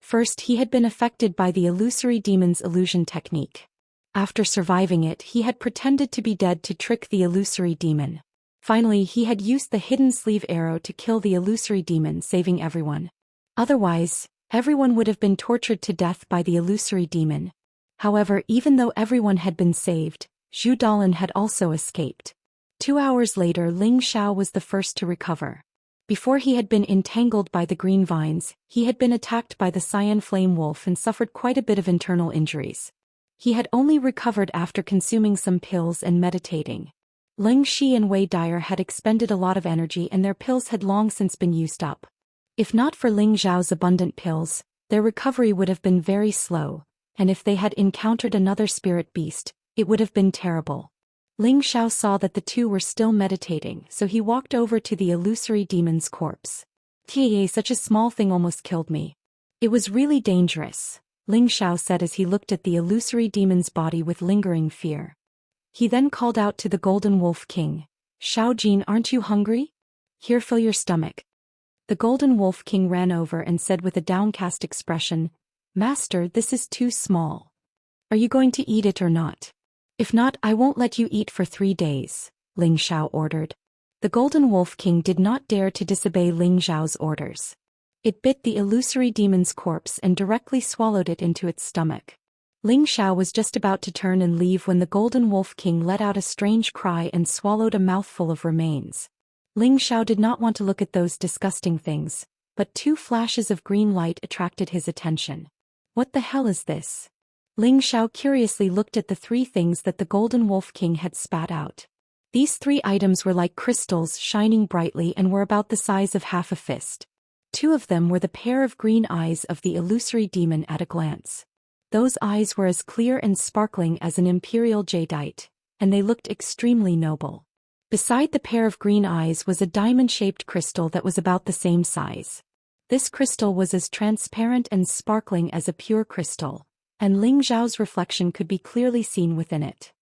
First, he had been affected by the illusory demon's illusion technique. After surviving it, he had pretended to be dead to trick the illusory demon. Finally, he had used the hidden sleeve arrow to kill the illusory demon, saving everyone. Otherwise, everyone would have been tortured to death by the illusory demon. However, even though everyone had been saved, Zhu Dalan had also escaped. 2 hours later, Ling Xiao was the first to recover. Before he had been entangled by the green vines, he had been attacked by the cyan flame wolf and suffered quite a bit of internal injuries. He had only recovered after consuming some pills and meditating. Ling Shi and Wei Dyer had expended a lot of energy and their pills had long since been used up. If not for Ling Zhao's abundant pills, their recovery would have been very slow, and if they had encountered another spirit beast, it would have been terrible. Ling Xiao saw that the two were still meditating, so he walked over to the illusory demon's corpse. Such a small thing almost killed me. It was really dangerous, Ling Xiao said as he looked at the illusory demon's body with lingering fear. He then called out to the Golden Wolf King, "Xiao Jin, aren't you hungry? Here, fill your stomach." The Golden Wolf King ran over and said with a downcast expression, "Master, this is too small. Are you going to eat it or not? If not, I won't let you eat for 3 days, Ling Xiao ordered. The Golden Wolf King did not dare to disobey Ling Xiao's orders. It bit the illusory demon's corpse and directly swallowed it into its stomach. Ling Xiao was just about to turn and leave when the Golden Wolf King let out a strange cry and swallowed a mouthful of remains. Ling Xiao did not want to look at those disgusting things, but 2 flashes of green light attracted his attention. What the hell is this? Ling Xiao curiously looked at the 3 things that the Golden Wolf King had spat out. These 3 items were like crystals shining brightly and were about the size of half a fist. 2 of them were the pair of green eyes of the illusory demon at a glance. Those eyes were as clear and sparkling as an imperial jadeite, and they looked extremely noble. Beside the pair of green eyes was a diamond-shaped crystal that was about the same size. This crystal was as transparent and sparkling as a pure crystal, and Ling Zhao's reflection could be clearly seen within it.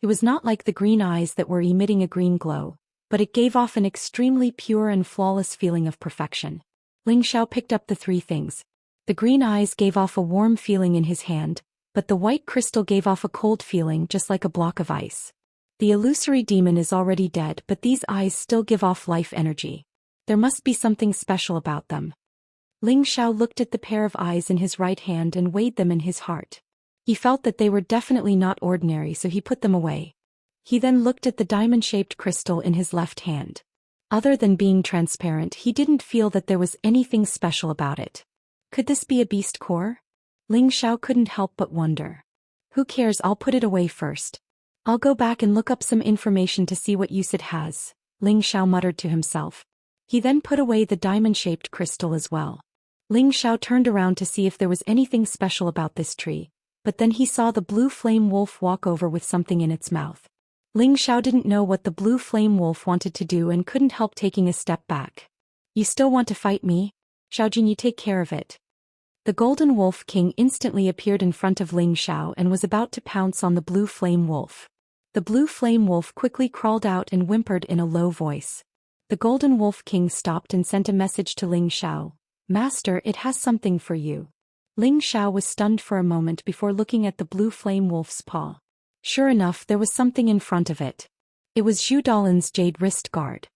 It was not like the green eyes that were emitting a green glow, but it gave off an extremely pure and flawless feeling of perfection. Ling Xiao picked up the 3 things. The green eyes gave off a warm feeling in his hand, but the white crystal gave off a cold feeling just like a block of ice. The illusory demon is already dead, but these eyes still give off life energy. There must be something special about them. Ling Xiao looked at the pair of eyes in his right hand and weighed them in his heart. He felt that they were definitely not ordinary, so he put them away. He then looked at the diamond-shaped crystal in his left hand. Other than being transparent, he didn't feel that there was anything special about it. Could this be a beast core? Ling Xiao couldn't help but wonder. Who cares, I'll put it away first. I'll go back and look up some information to see what use it has, Ling Xiao muttered to himself. He then put away the diamond-shaped crystal as well. Ling Xiao turned around to see if there was anything special about this tree, but then he saw the blue flame wolf walk over with something in its mouth. Ling Xiao didn't know what the blue flame wolf wanted to do and couldn't help taking a step back. You still want to fight me? Xiaojin, you take care of it. The Golden Wolf King instantly appeared in front of Ling Xiao and was about to pounce on the blue flame wolf. The blue flame wolf quickly crawled out and whimpered in a low voice. The Golden Wolf King stopped and sent a message to Ling Xiao. Master, it has something for you. Ling Xiao was stunned for a moment before looking at the blue flame wolf's paw. Sure enough, there was something in front of it. It was Zhu Dalan's jade wrist guard.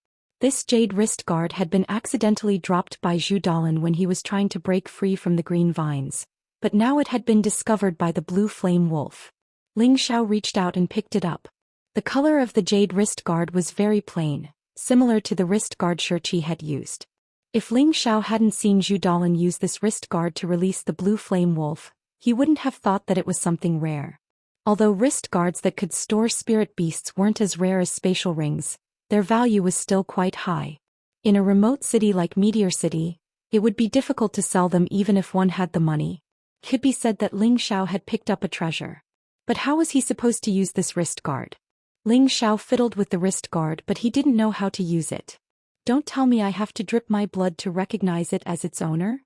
This jade wrist guard had been accidentally dropped by Zhu Dalan when he was trying to break free from the green vines, but now it had been discovered by the blue flame wolf. Ling Xiao reached out and picked it up. The color of the jade wrist guard was very plain, similar to the wrist guard Shurqi had used. If Ling Xiao hadn't seen Zhu Dalan use this wrist guard to release the blue flame wolf, he wouldn't have thought that it was something rare. Although wrist guards that could store spirit beasts weren't as rare as spatial rings, their value was still quite high. In a remote city like Meteor City, it would be difficult to sell them even if one had the money. It could be said that Ling Xiao had picked up a treasure. But how was he supposed to use this wrist guard? Ling Xiao fiddled with the wrist guard, but he didn't know how to use it. Don't tell me I have to drip my blood to recognize it as its owner?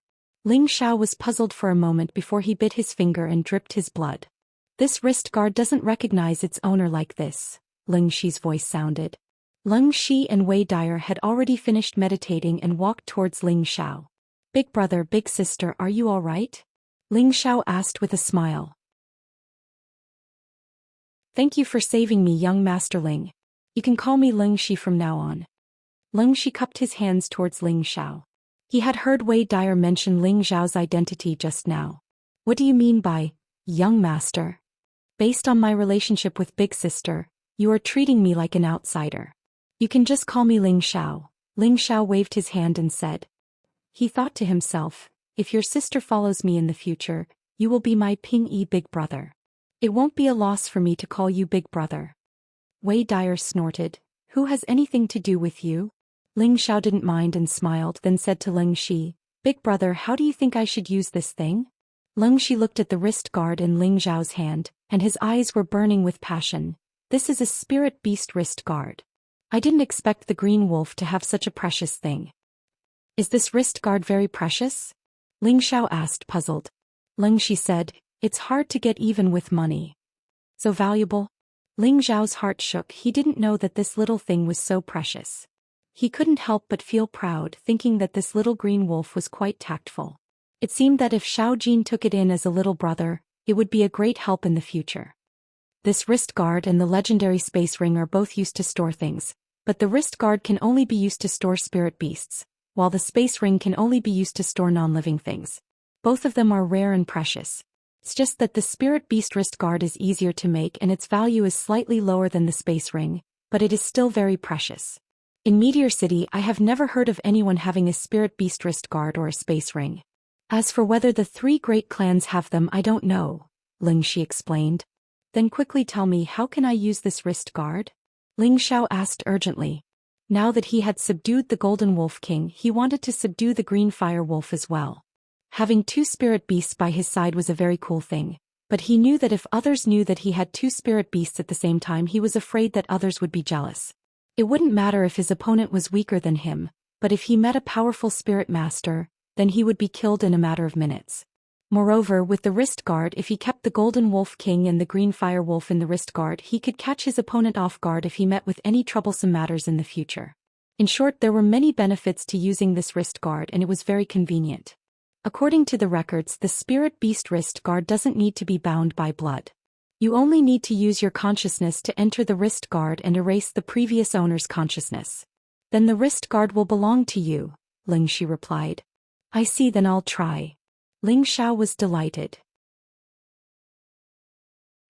Ling Xiao was puzzled for a moment before he bit his finger and dripped his blood. This wrist guard doesn't recognize its owner like this, Ling Shi's voice sounded. Leng Shi and Wei Dyer had already finished meditating and walked towards Ling Xiao. Big brother, big sister, are you all right? Ling Xiao asked with a smile. Thank you for saving me, young Master Ling. You can call me Ling Shi from now on. Ling Shi cupped his hands towards Ling Xiao. He had heard Wei Dyer mention Ling Xiao's identity just now. What do you mean by, young master? Based on my relationship with big sister, you are treating me like an outsider. You can just call me Ling Xiao. Ling Xiao waved his hand and said. He thought to himself, if your sister follows me in the future, you will be my Ping-yi big brother. It won't be a loss for me to call you big brother. Wei Dyer snorted. Who has anything to do with you? Ling Xiao didn't mind and smiled, then said to Ling Shi, Big brother, how do you think I should use this thing? Ling Shi looked at the wrist guard in Ling Xiao's hand, and his eyes were burning with passion. This is a spirit beast wrist guard. I didn't expect the green wolf to have such a precious thing. Is this wrist guard very precious? Ling Xiao asked, puzzled. Ling Shi said, it's hard to get even with money. So valuable? Ling Xiao's heart shook. He didn't know that this little thing was so precious. He couldn't help but feel proud, thinking that this little green wolf was quite tactful. It seemed that if Xiao Jin took it in as a little brother, it would be a great help in the future. This wrist guard and the legendary space ring are both used to store things, but the wrist guard can only be used to store spirit beasts, while the space ring can only be used to store non-living things. Both of them are rare and precious. It's just that the spirit beast wrist guard is easier to make and its value is slightly lower than the space ring, but it is still very precious. In Meteor City, I have never heard of anyone having a spirit beast wrist guard or a space ring. As for whether the 3 great clans have them, I don't know, Ling Shi explained. Then quickly tell me, how can I use this wrist guard? Ling Xiao asked urgently. Now that he had subdued the Golden Wolf King, he wanted to subdue the Green Fire Wolf as well. Having 2 spirit beasts by his side was a very cool thing, but he knew that if others knew that he had 2 spirit beasts at the same time, he was afraid that others would be jealous. It wouldn't matter if his opponent was weaker than him, but if he met a powerful spirit master, then he would be killed in a matter of minutes. Moreover, with the wrist guard, if he kept the Golden Wolf King and the Green Fire Wolf in the wrist guard, he could catch his opponent off guard if he met with any troublesome matters in the future. In short, there were many benefits to using this wrist guard, and it was very convenient. According to the records, the spirit beast wrist guard doesn't need to be bound by blood. You only need to use your consciousness to enter the wrist guard and erase the previous owner's consciousness. Then the wrist guard will belong to you, Ling Shi replied. I see, then I'll try. Ling Xiao was delighted.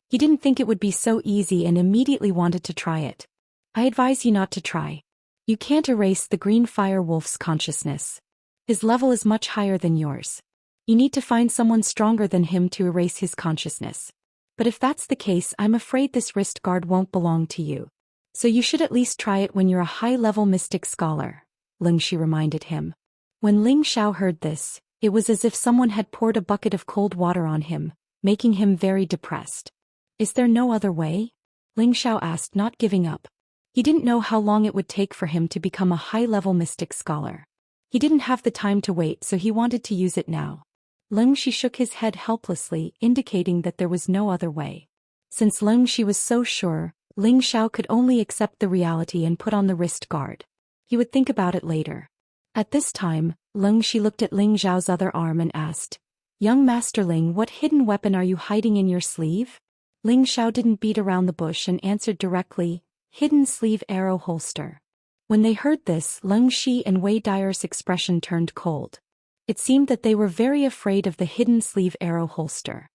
He didn't think it would be so easy and immediately wanted to try it. I advise you not to try. You can't erase the Green Fire Wolf's consciousness. His level is much higher than yours. You need to find someone stronger than him to erase his consciousness. But if that's the case, I'm afraid this wrist guard won't belong to you. So you should at least try it when you're a high-level mystic scholar, Ling Shi reminded him. When Ling Xiao heard this, it was as if someone had poured a bucket of cold water on him, making him very depressed. Is there no other way? Ling Xiao asked, not giving up. He didn't know how long it would take for him to become a high-level mystic scholar. He didn't have the time to wait, so he wanted to use it now. Ling Shi shook his head helplessly, indicating that there was no other way. Since Ling Shi was so sure, Ling Xiao could only accept the reality and put on the wrist guard. He would think about it later. At this time, Ling Shi looked at Ling Xiao's other arm and asked, Young Master Ling, what hidden weapon are you hiding in your sleeve? Ling Xiao didn't beat around the bush and answered directly, Hidden sleeve arrow holster. When they heard this, Ling Shi and Wei Dyer's expression turned cold. It seemed that they were very afraid of the hidden sleeve arrow holster.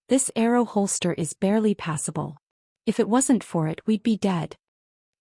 This arrow holster is barely passable. If it wasn't for it, we'd be dead.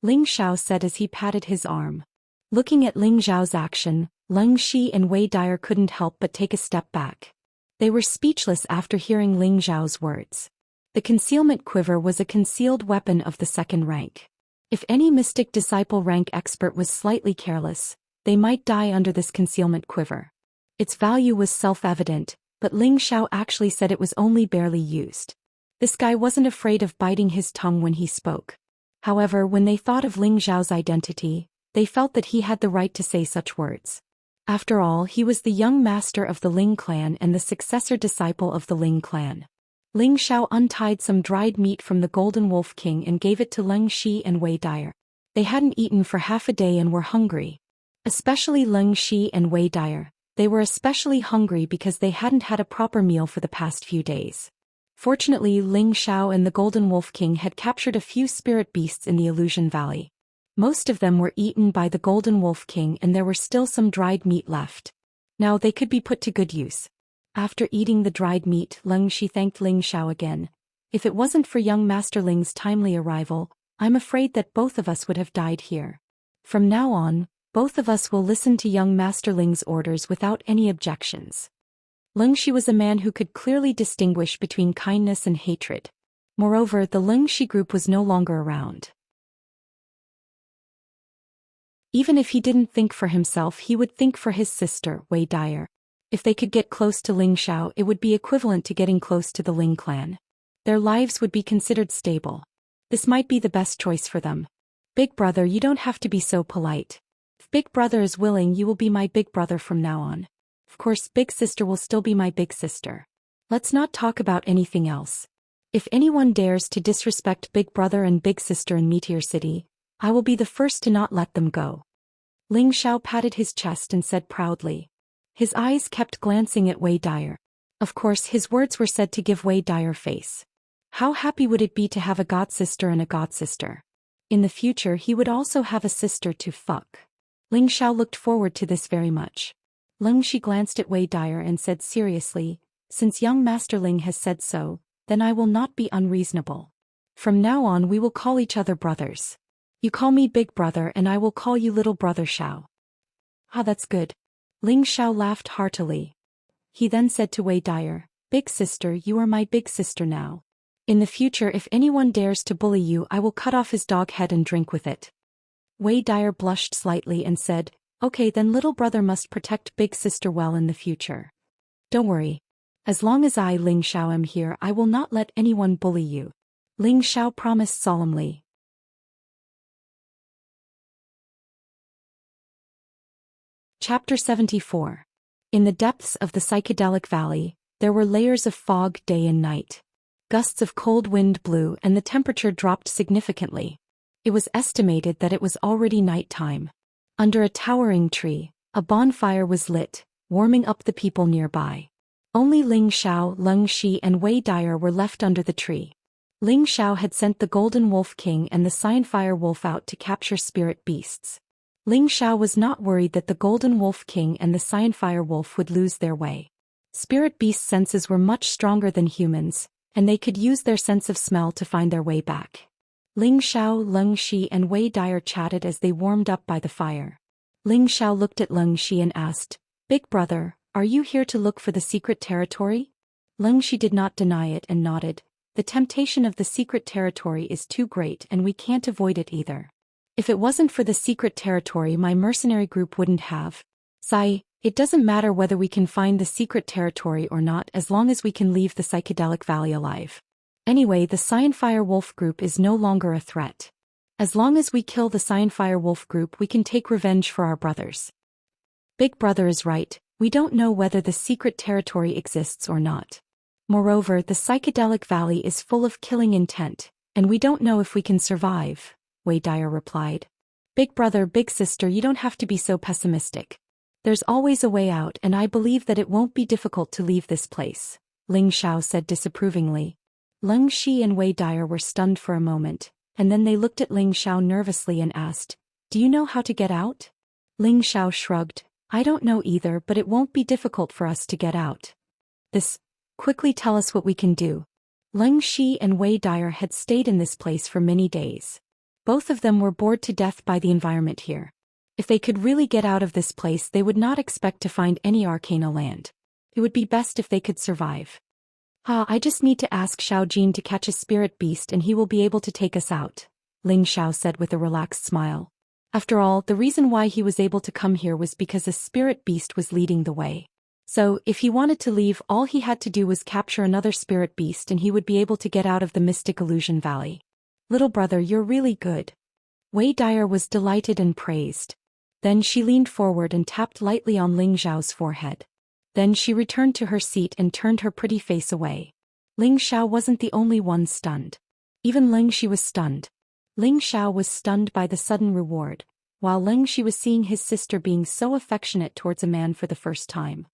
Ling Xiao said as he patted his arm. Looking at Ling Xiao's action, Ling Shi and Wei Dyer couldn't help but take a step back. They were speechless after hearing Ling Xiao's words. The concealment quiver was a concealed weapon of the 2nd rank. If any mystic disciple rank expert was slightly careless, they might die under this concealment quiver. Its value was self-evident, but Ling Xiao actually said it was only barely used. This guy wasn't afraid of biting his tongue when he spoke. However, when they thought of Ling Xiao's identity, they felt that he had the right to say such words. After all, he was the young master of the Ling clan and the successor disciple of the Ling clan. Ling Xiao untied some dried meat from the Golden Wolf King and gave it to Ling Shi and Wei Dyer. They hadn't eaten for half a day and were hungry. Especially Leng Shi and Wei Dyer. They were especially hungry because they hadn't had a proper meal for the past few days. Fortunately, Ling Xiao and the Golden Wolf King had captured a few spirit beasts in the Illusion Valley. Most of them were eaten by the Golden Wolf King and there were still some dried meat left. Now they could be put to good use. After eating the dried meat, Leng Shi thanked Ling Xiao again. If it wasn't for young Master Ling's timely arrival, I'm afraid that both of us would have died here. From now on, both of us will listen to young Master Ling's orders without any objections. Leng Shi was a man who could clearly distinguish between kindness and hatred. Moreover, the Leng Shi group was no longer around. Even if he didn't think for himself, he would think for his sister, Wei Dyer. If they could get close to Ling Xiao, it would be equivalent to getting close to the Ling clan. Their lives would be considered stable. This might be the best choice for them. Big brother, you don't have to be so polite. If big brother is willing, you will be my big brother from now on. Of course, big sister will still be my big sister. Let's not talk about anything else. If anyone dares to disrespect big brother and big sister in Meteor City, I will be the first to not let them go. Ling Xiao patted his chest and said proudly. His eyes kept glancing at Wei Dyer. Of course, his words were said to give Wei Dyer face. How happy would it be to have a god-sister and a god-sister? In the future, he would also have a sister to fuck. Ling Xiao looked forward to this very much. Leng Shi glanced at Wei Dyer and said seriously, since young Master Ling has said so, then I will not be unreasonable. From now on we will call each other brothers. You call me big brother and I will call you little brother Xiao. Ah, that's good. Ling Xiao laughed heartily. He then said to Wei Dyer, big sister, you are my big sister now. In the future, if anyone dares to bully you, I will cut off his dog head and drink with it. Wei Dyer blushed slightly and said, okay, then little brother must protect big sister well in the future. Don't worry. As long as I, Ling Xiao, am here, I will not let anyone bully you. Ling Xiao promised solemnly. Chapter 74. In the depths of the psychedelic valley, there were layers of fog day and night. Gusts of cold wind blew and the temperature dropped significantly. It was estimated that it was already night time. Under a towering tree, a bonfire was lit, warming up the people nearby. Only Ling Xiao, Leng Shi and Wei Dyer were left under the tree. Ling Xiao had sent the Golden Wolf King and the Xianxia Wolf out to capture spirit beasts. Ling Xiao was not worried that the Golden Wolf King and the Xianxia Wolf would lose their way. Spirit beast senses were much stronger than humans, and they could use their sense of smell to find their way back. Ling Xiao, Leng Shi and Wei Dyer chatted as they warmed up by the fire. Ling Xiao looked at Leng Shi and asked, Big brother, are you here to look for the secret territory? Leng Shi did not deny it and nodded. The temptation of the secret territory is too great and we can't avoid it either. If it wasn't for the secret territory, my mercenary group wouldn't have. Sai, it doesn't matter whether we can find the secret territory or not as long as we can leave the psychedelic valley alive. Anyway, the Xianxia Wolf group is no longer a threat. As long as we kill the Xianxia Wolf group, we can take revenge for our brothers. Big brother is right, we don't know whether the secret territory exists or not. Moreover, the psychedelic valley is full of killing intent, and we don't know if we can survive, Wei Dyer replied. Big brother, big sister, you don't have to be so pessimistic. There's always a way out and I believe that it won't be difficult to leave this place, Ling Xiao said disapprovingly. Leng Shi and Wei Dyer were stunned for a moment, and then they looked at Ling Xiao nervously and asked, Do you know how to get out? Ling Xiao shrugged, I don't know either, but it won't be difficult for us to get out. Quickly tell us what we can do. Leng Shi and Wei Dyer had stayed in this place for many days. Both of them were bored to death by the environment here. If they could really get out of this place, they would not expect to find any Arcana land. It would be best if they could survive. I just need to ask Xiao Jin to catch a spirit beast and he will be able to take us out, Ling Xiao said with a relaxed smile. After all, the reason why he was able to come here was because a spirit beast was leading the way. So, if he wanted to leave, all he had to do was capture another spirit beast and he would be able to get out of the Mystic Illusion Valley. Little brother, you're really good. Wei Dyer was delighted and praised. Then she leaned forward and tapped lightly on Ling Xiao's forehead. Then she returned to her seat and turned her pretty face away. Ling Xiao wasn't the only one stunned. Even Ling Shi was stunned. Ling Xiao was stunned by the sudden reward, while Ling Shi was seeing his sister being so affectionate towards a man for the first time.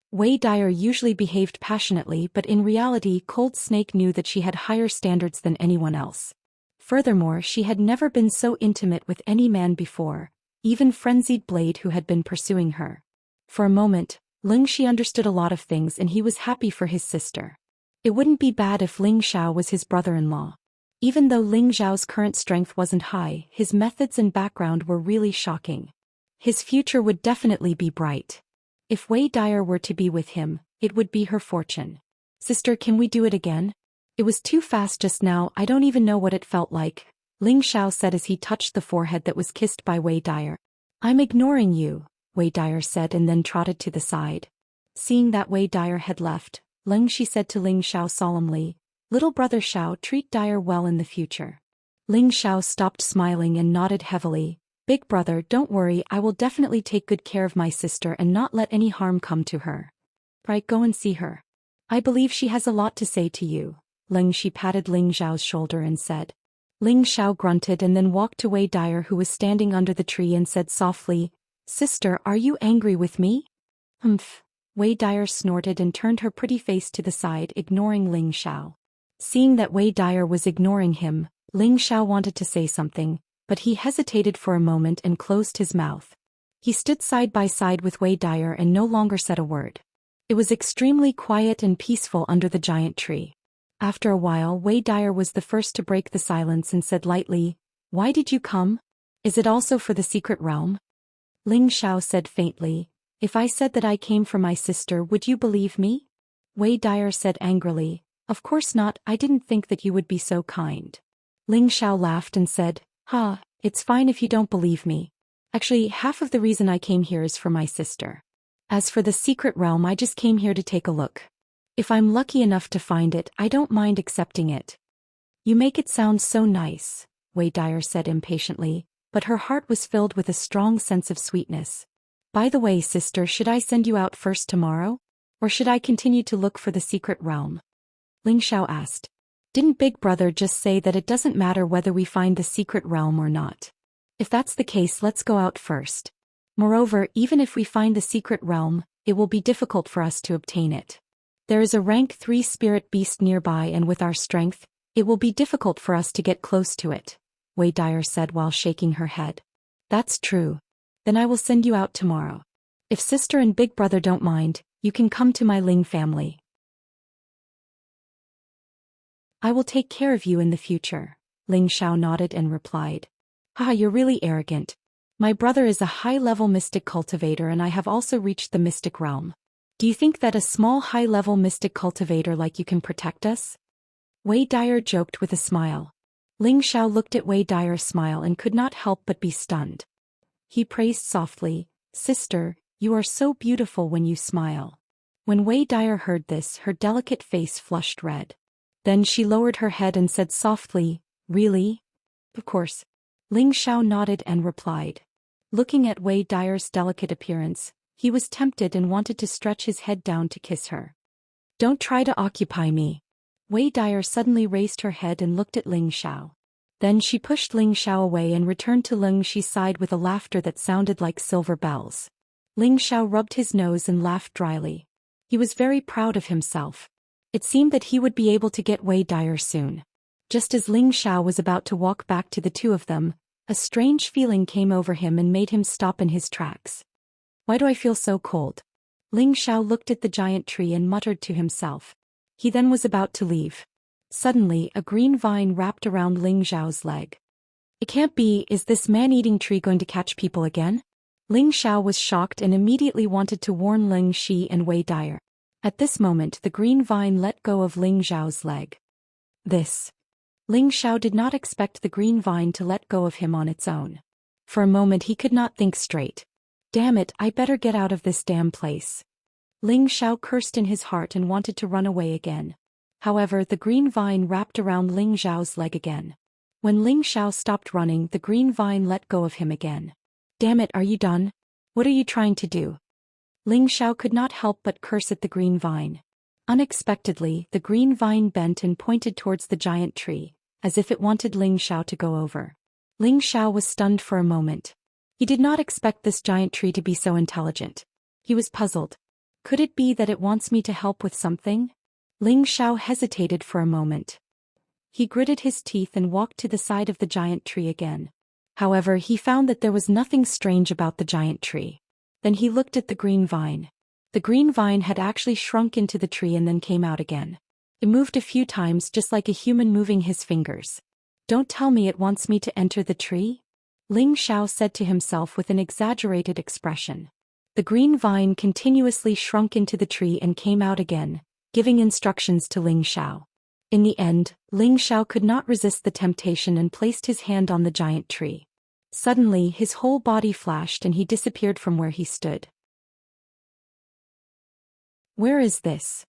Wei Dyer usually behaved passionately, but in reality Cold Snake knew that she had higher standards than anyone else. Furthermore, she had never been so intimate with any man before, even Frenzied Blade who had been pursuing her. For a moment, Ling Shi understood a lot of things and he was happy for his sister. It wouldn't be bad if Ling Xiao was his brother-in-law. Even though Ling Xiao's current strength wasn't high, his methods and background were really shocking. His future would definitely be bright. If Wei Dyer were to be with him, it would be her fortune. Sister, can we do it again? It was too fast just now, I don't even know what it felt like, Ling Xiao said as he touched the forehead that was kissed by Wei Dyer. I'm ignoring you, Wei Dyer said and then trotted to the side. Seeing that Wei Dyer had left, Ling Shi said to Ling Xiao solemnly, Little brother Xiao, treat Dyer well in the future. Ling Xiao stopped smiling and nodded heavily. Big brother, don't worry, I will definitely take good care of my sister and not let any harm come to her. Right, go and see her. I believe she has a lot to say to you. Ling Shi patted Ling Xiao's shoulder and said. Ling Xiao grunted and then walked to Wei Dyer who was standing under the tree and said softly, Sister, are you angry with me? Humph. Wei Dyer snorted and turned her pretty face to the side, ignoring Ling Xiao. Seeing that Wei Dyer was ignoring him, Ling Xiao wanted to say something, but he hesitated for a moment and closed his mouth. He stood side by side with Wei Dyer and no longer said a word. It was extremely quiet and peaceful under the giant tree. After a while, Wei Dyer was the first to break the silence and said lightly, Why did you come? Is it also for the secret realm? Ling Xiao said faintly, If I said that I came for my sister, would you believe me? Wei Dyer said angrily, Of course not, I didn't think that you would be so kind. Ling Xiao laughed and said, Ha, it's fine if you don't believe me. Actually, half of the reason I came here is for my sister. As for the secret realm, I just came here to take a look. If I'm lucky enough to find it, I don't mind accepting it. You make it sound so nice, Wei Dyer said impatiently, but her heart was filled with a strong sense of sweetness. By the way, sister, should I send you out first tomorrow? Or should I continue to look for the secret realm? Ling Xiao asked. Didn't Big Brother just say that it doesn't matter whether we find the secret realm or not? If that's the case, let's go out first. Moreover, even if we find the secret realm, it will be difficult for us to obtain it. There is a rank 3 spirit beast nearby and with our strength, it will be difficult for us to get close to it, Wei Dyer said while shaking her head. That's true. Then I will send you out tomorrow. If sister and Big Brother don't mind, you can come to my Ling family. I will take care of you in the future, Ling Xiao nodded and replied. Haha, you're really arrogant. My brother is a high-level mystic cultivator and I have also reached the mystic realm. Do you think that a small high-level mystic cultivator like you can protect us? Wei Dyer joked with a smile. Ling Xiao looked at Wei Dyer's smile and could not help but be stunned. He praised softly, Sister, you are so beautiful when you smile. When Wei Dyer heard this, her delicate face flushed red. Then she lowered her head and said softly, Really? Of course. Ling Xiao nodded and replied. Looking at Wei Dyer's delicate appearance, he was tempted and wanted to stretch his head down to kiss her. Don't try to occupy me. Wei Dyer suddenly raised her head and looked at Ling Xiao. Then she pushed Ling Xiao away and returned to Ling Shi's side with a laughter that sounded like silver bells. Ling Xiao rubbed his nose and laughed dryly. He was very proud of himself. It seemed that he would be able to get Wei Dyer soon. Just as Ling Xiao was about to walk back to the two of them, a strange feeling came over him and made him stop in his tracks. Why do I feel so cold? Ling Xiao looked at the giant tree and muttered to himself. He then was about to leave. Suddenly, a green vine wrapped around Ling Xiao's leg. It can't be, is this man-eating tree going to catch people again? Ling Xiao was shocked and immediately wanted to warn Ling Shi and Wei Dyer. At this moment, the green vine let go of Ling Xiao's leg. Ling Xiao did not expect the green vine to let go of him on its own. For a moment he could not think straight. Damn it, I better get out of this damn place. Ling Xiao cursed in his heart and wanted to run away again. However, the green vine wrapped around Ling Xiao's leg again. When Ling Xiao stopped running, the green vine let go of him again. Damn it, are you done? What are you trying to do? Ling Xiao could not help but curse at the green vine. Unexpectedly, the green vine bent and pointed towards the giant tree, as if it wanted Ling Xiao to go over. Ling Xiao was stunned for a moment. He did not expect this giant tree to be so intelligent. He was puzzled. Could it be that it wants me to help with something? Ling Xiao hesitated for a moment. He gritted his teeth and walked to the side of the giant tree again. However, he found that there was nothing strange about the giant tree. Then he looked at the green vine. The green vine had actually shrunk into the tree and then came out again. It moved a few times just like a human moving his fingers. Don't tell me it wants me to enter the tree? Ling Xiao said to himself with an exaggerated expression. The green vine continuously shrunk into the tree and came out again, giving instructions to Ling Xiao. In the end, Ling Xiao could not resist the temptation and placed his hand on the giant tree. Suddenly, his whole body flashed and he disappeared from where he stood. Where is this?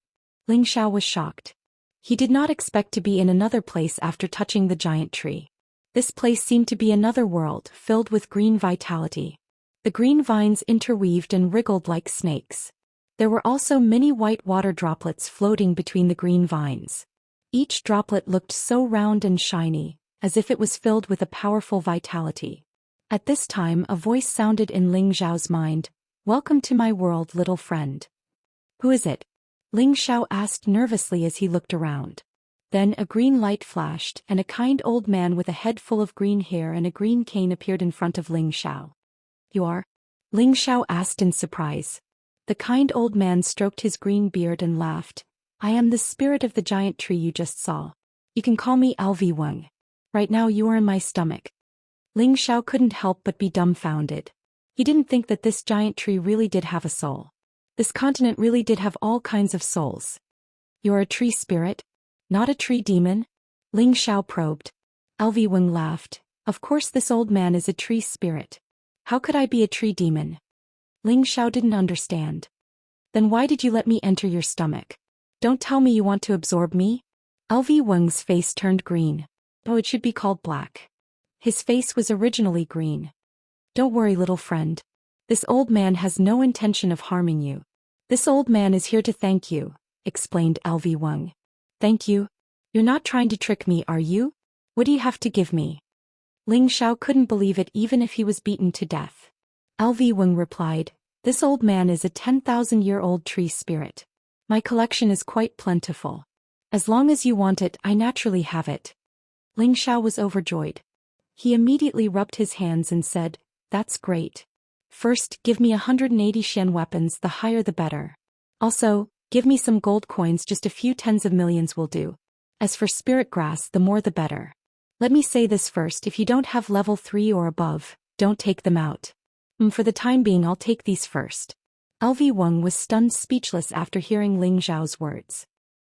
Ling Xiao was shocked. He did not expect to be in another place after touching the giant tree. This place seemed to be another world, filled with green vitality. The green vines interweaved and wriggled like snakes. There were also many white water droplets floating between the green vines. Each droplet looked so round and shiny, as if it was filled with a powerful vitality. At this time, a voice sounded in Ling Xiao's mind. Welcome to my world, little friend. Who is it? Ling Xiao asked nervously as he looked around. Then a green light flashed, and a kind old man with a head full of green hair and a green cane appeared in front of Ling Xiao. You are? Ling Xiao asked in surprise. The kind old man stroked his green beard and laughed. I am the spirit of the giant tree you just saw. You can call me LV Weng. Right now you are in my stomach. Ling Xiao couldn't help but be dumbfounded. He didn't think that this giant tree really did have a soul. This continent really did have all kinds of souls. You're a tree spirit? Not a tree demon? Ling Xiao probed. LV Weng laughed. Of course this old man is a tree spirit. How could I be a tree demon? Ling Xiao didn't understand. Then why did you let me enter your stomach? Don't tell me you want to absorb me? LV Weng's face turned green. Oh, it should be called black. His face was originally green. Don't worry, little friend. This old man has no intention of harming you. This old man is here to thank you, explained LV Weng. Thank you? You're not trying to trick me, are you? What do you have to give me? Ling Xiao couldn't believe it even if he was beaten to death. LV Weng replied, this old man is a 10,000-year-old tree spirit. My collection is quite plentiful. As long as you want it, I naturally have it. Ling Xiao was overjoyed. He immediately rubbed his hands and said, that's great. First, give me 180 Xian weapons, the higher the better. Also, give me some gold coins, just a few tens of millions will do. As for spirit grass, the more the better. Let me say this first, if you don't have level 3 or above, don't take them out. For the time being I'll take these first. LV Weng was stunned speechless after hearing Ling Xiao's words.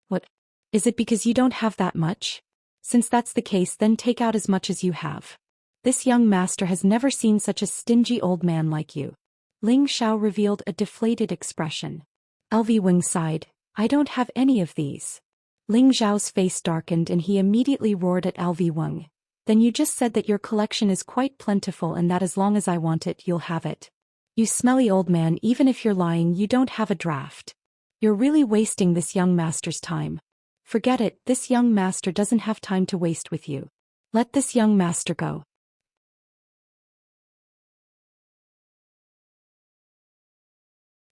What? Is it because you don't have that much? Since that's the case, then take out as much as you have. This young master has never seen such a stingy old man like you. Ling Xiao revealed a deflated expression. LV Weng sighed. I don't have any of these. Ling Xiao's face darkened and he immediately roared at LV Weng. Then you just said that your collection is quite plentiful and that as long as I want it, you'll have it. You smelly old man, even if you're lying, you don't have a draft. You're really wasting this young master's time. Forget it, this young master doesn't have time to waste with you. Let this young master go.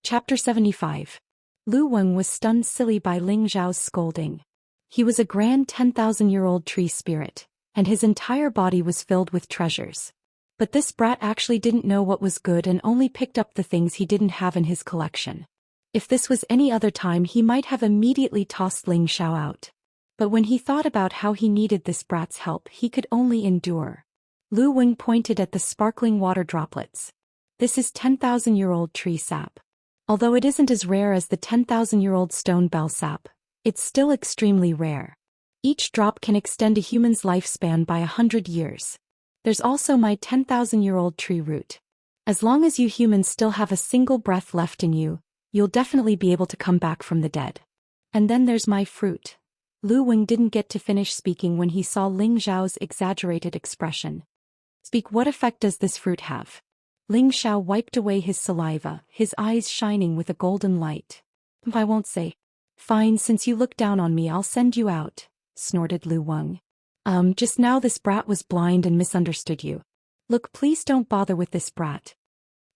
Chapter 75. Lu Weng was stunned silly by Ling Xiao's scolding. He was a grand 10,000-year-old tree spirit, and his entire body was filled with treasures. But this brat actually didn't know what was good and only picked up the things he didn't have in his collection. If this was any other time, he might have immediately tossed Ling Xiao out. But when he thought about how he needed this brat's help, he could only endure. Lu Weng pointed at the sparkling water droplets. This is 10,000-year-old tree sap. Although it isn't as rare as the 10,000-year-old stone bell sap, it's still extremely rare. Each drop can extend a human's lifespan by 100 years. There's also my 10,000-year-old tree root. As long as you humans still have a single breath left in you, you'll definitely be able to come back from the dead. And then there's my fruit. Lu Weng didn't get to finish speaking when he saw Ling Xiao's exaggerated expression. Speak, what effect does this fruit have? Ling Xiao wiped away his saliva, his eyes shining with a golden light. I won't say. Fine, since you look down on me, I'll send you out, snorted Lu Weng. Just now this brat was blind and misunderstood you. Look, please don't bother with this brat.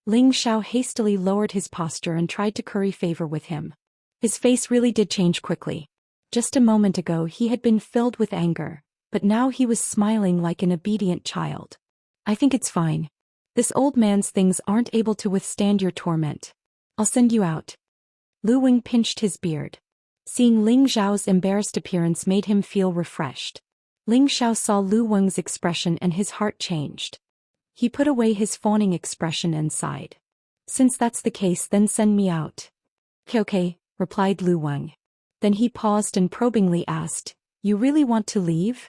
Ling Xiao hastily lowered his posture and tried to curry favor with him. His face really did change quickly. Just a moment ago he had been filled with anger, but now he was smiling like an obedient child. I think it's fine. This old man's things aren't able to withstand your torment. I'll send you out. Lu Wing pinched his beard. Seeing Ling Xiao's embarrassed appearance made him feel refreshed. Ling Xiao saw Lu Weng's expression and his heart changed. He put away his fawning expression and sighed. Since that's the case, then send me out. Okay, replied Lu Weng. Then he paused and probingly asked, you really want to leave?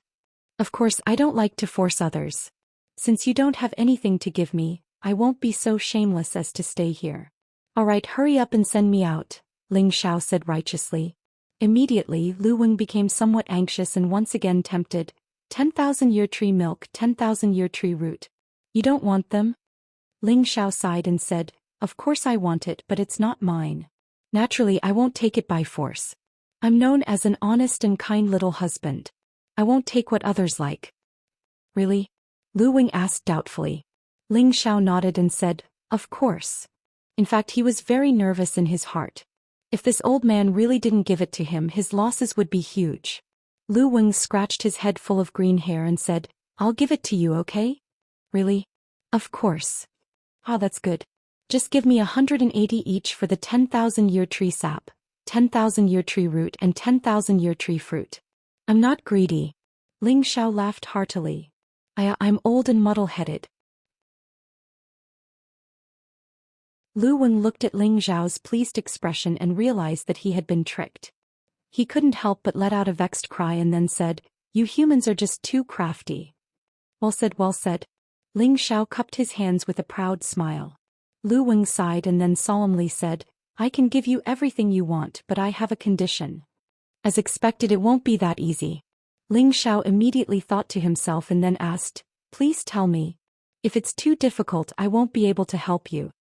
Of course, I don't like to force others. Since you don't have anything to give me, I won't be so shameless as to stay here. All right, hurry up and send me out, Ling Xiao said righteously. Immediately, Lu Weng became somewhat anxious and once again tempted. 10,000-year tree milk, 10,000-year tree root. You don't want them? Ling Xiao sighed and said, of course I want it, but it's not mine. Naturally, I won't take it by force. I'm known as an honest and kind little husband. I won't take what others like. Really? Lu Weng asked doubtfully. Ling Xiao nodded and said, of course. In fact, he was very nervous in his heart. If this old man really didn't give it to him, his losses would be huge. Lu Weng scratched his head full of green hair and said, I'll give it to you, okay? Really? Of course. Ah, that's good. Just give me 180 each for the 10,000-year tree sap, 10,000-year tree root and 10,000-year tree fruit. I'm not greedy. Ling Xiao laughed heartily. I'm old and muddle-headed. Lu Weng looked at Ling Xiao's pleased expression and realized that he had been tricked. He couldn't help but let out a vexed cry and then said, you humans are just too crafty. Well said, well said. Ling Xiao cupped his hands with a proud smile. Lu Weng sighed and then solemnly said, I can give you everything you want, but I have a condition. As expected, it won't be that easy. Ling Xiao immediately thought to himself and then asked, please tell me. If it's too difficult, I won't be able to help you.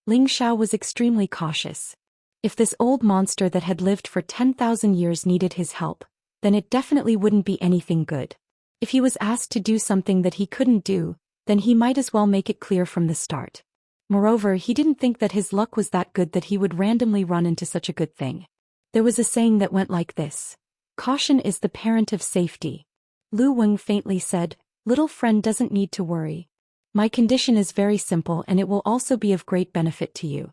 Ling Xiao was extremely cautious. If this old monster that had lived for 10,000 years needed his help, then it definitely wouldn't be anything good. If he was asked to do something that he couldn't do, then he might as well make it clear from the start. Moreover, he didn't think that his luck was that good that he would randomly run into such a good thing. There was a saying that went like this. Caution is the parent of safety. Lu Weng faintly said, little friend doesn't need to worry. My condition is very simple and it will also be of great benefit to you.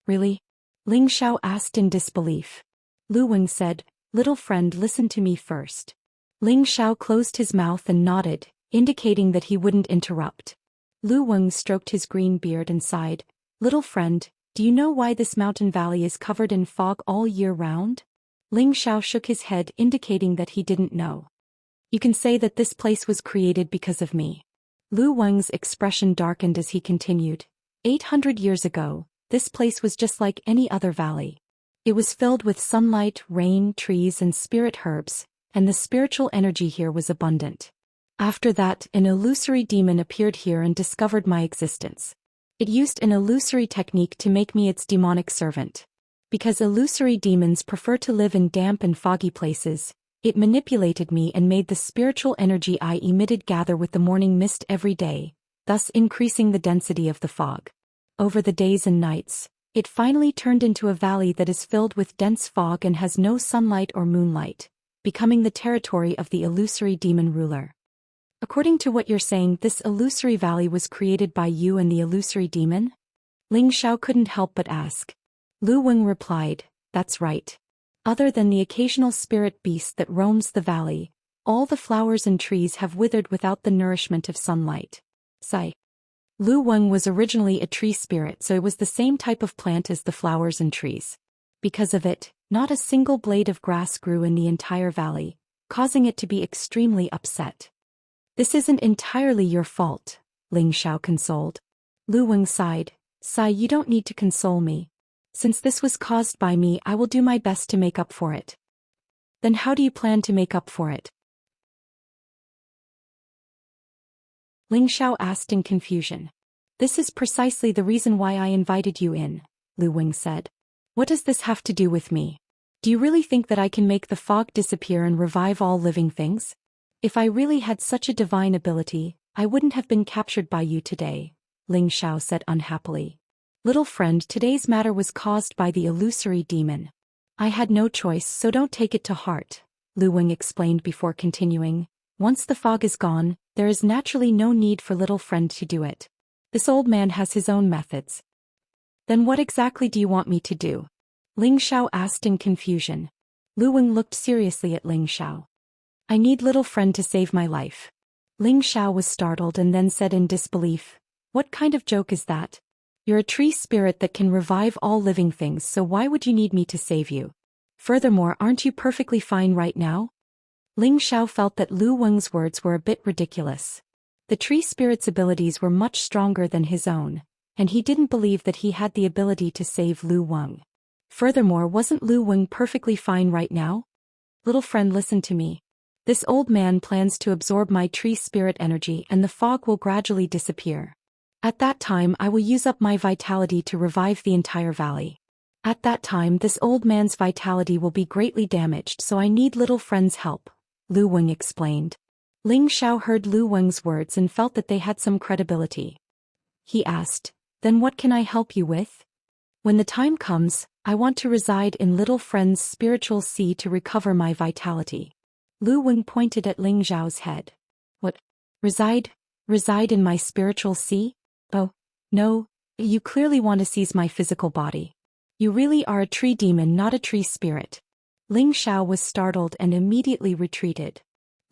Really? Ling Xiao asked in disbelief. Lu Weng said, little friend, listen to me first. Ling Xiao closed his mouth and nodded, indicating that he wouldn't interrupt. Lu Weng stroked his green beard and sighed, little friend, do you know why this mountain valley is covered in fog all year round? Ling Xiao shook his head, indicating that he didn't know. You can say that this place was created because of me. Lu Weng's expression darkened as he continued. 800 years ago, this place was just like any other valley. It was filled with sunlight, rain, trees and spirit herbs, and the spiritual energy here was abundant. After that, an illusory demon appeared here and discovered my existence. It used an illusory technique to make me its demonic servant. Because illusory demons prefer to live in damp and foggy places, it manipulated me and made the spiritual energy I emitted gather with the morning mist every day, thus increasing the density of the fog. Over the days and nights, it finally turned into a valley that is filled with dense fog and has no sunlight or moonlight, becoming the territory of the illusory demon ruler. According to what you're saying, this illusory valley was created by you and the illusory demon? Ling Xiao couldn't help but ask. Lu Weng replied, that's right. Other than the occasional spirit beast that roams the valley, all the flowers and trees have withered without the nourishment of sunlight. Sigh. Lu Weng was originally a tree spirit, so it was the same type of plant as the flowers and trees. Because of it, not a single blade of grass grew in the entire valley, causing it to be extremely upset. This isn't entirely your fault, Ling Xiao consoled. Lu Weng sighed. Sigh, you don't need to console me. Since this was caused by me, I will do my best to make up for it. Then how do you plan to make up for it? Ling Xiao asked in confusion. This is precisely the reason why I invited you in, Lu Weng said. What does this have to do with me? Do you really think that I can make the fog disappear and revive all living things? If I really had such a divine ability, I wouldn't have been captured by you today, Ling Xiao said unhappily. Little friend, today's matter was caused by the illusory demon. I had no choice, so don't take it to heart, Lu Weng explained before continuing. Once the fog is gone, there is naturally no need for little friend to do it. This old man has his own methods. Then what exactly do you want me to do? Ling Xiao asked in confusion. Lu Weng looked seriously at Ling Xiao. I need little friend to save my life. Ling Xiao was startled and then said in disbelief, what kind of joke is that? You're a tree spirit that can revive all living things, so why would you need me to save you? Furthermore, aren't you perfectly fine right now? Ling Xiao felt that Lu Weng's words were a bit ridiculous. The tree spirit's abilities were much stronger than his own, and he didn't believe that he had the ability to save Lu Weng. Furthermore, wasn't Lu Weng perfectly fine right now? Little friend, listen to me. This old man plans to absorb my tree spirit energy and the fog will gradually disappear. At that time I will use up my vitality to revive the entire valley. At that time this old man's vitality will be greatly damaged, so I need little friend's help, Lu Weng explained. Ling Xiao heard Lu Weng's words and felt that they had some credibility. He asked, then what can I help you with? When the time comes, I want to reside in little friend's spiritual sea to recover my vitality. Lu Weng pointed at Ling Xiao's head. What? Reside in my spiritual sea? Oh, no, you clearly want to seize my physical body. You really are a tree demon, not a tree spirit. Ling Xiao was startled and immediately retreated.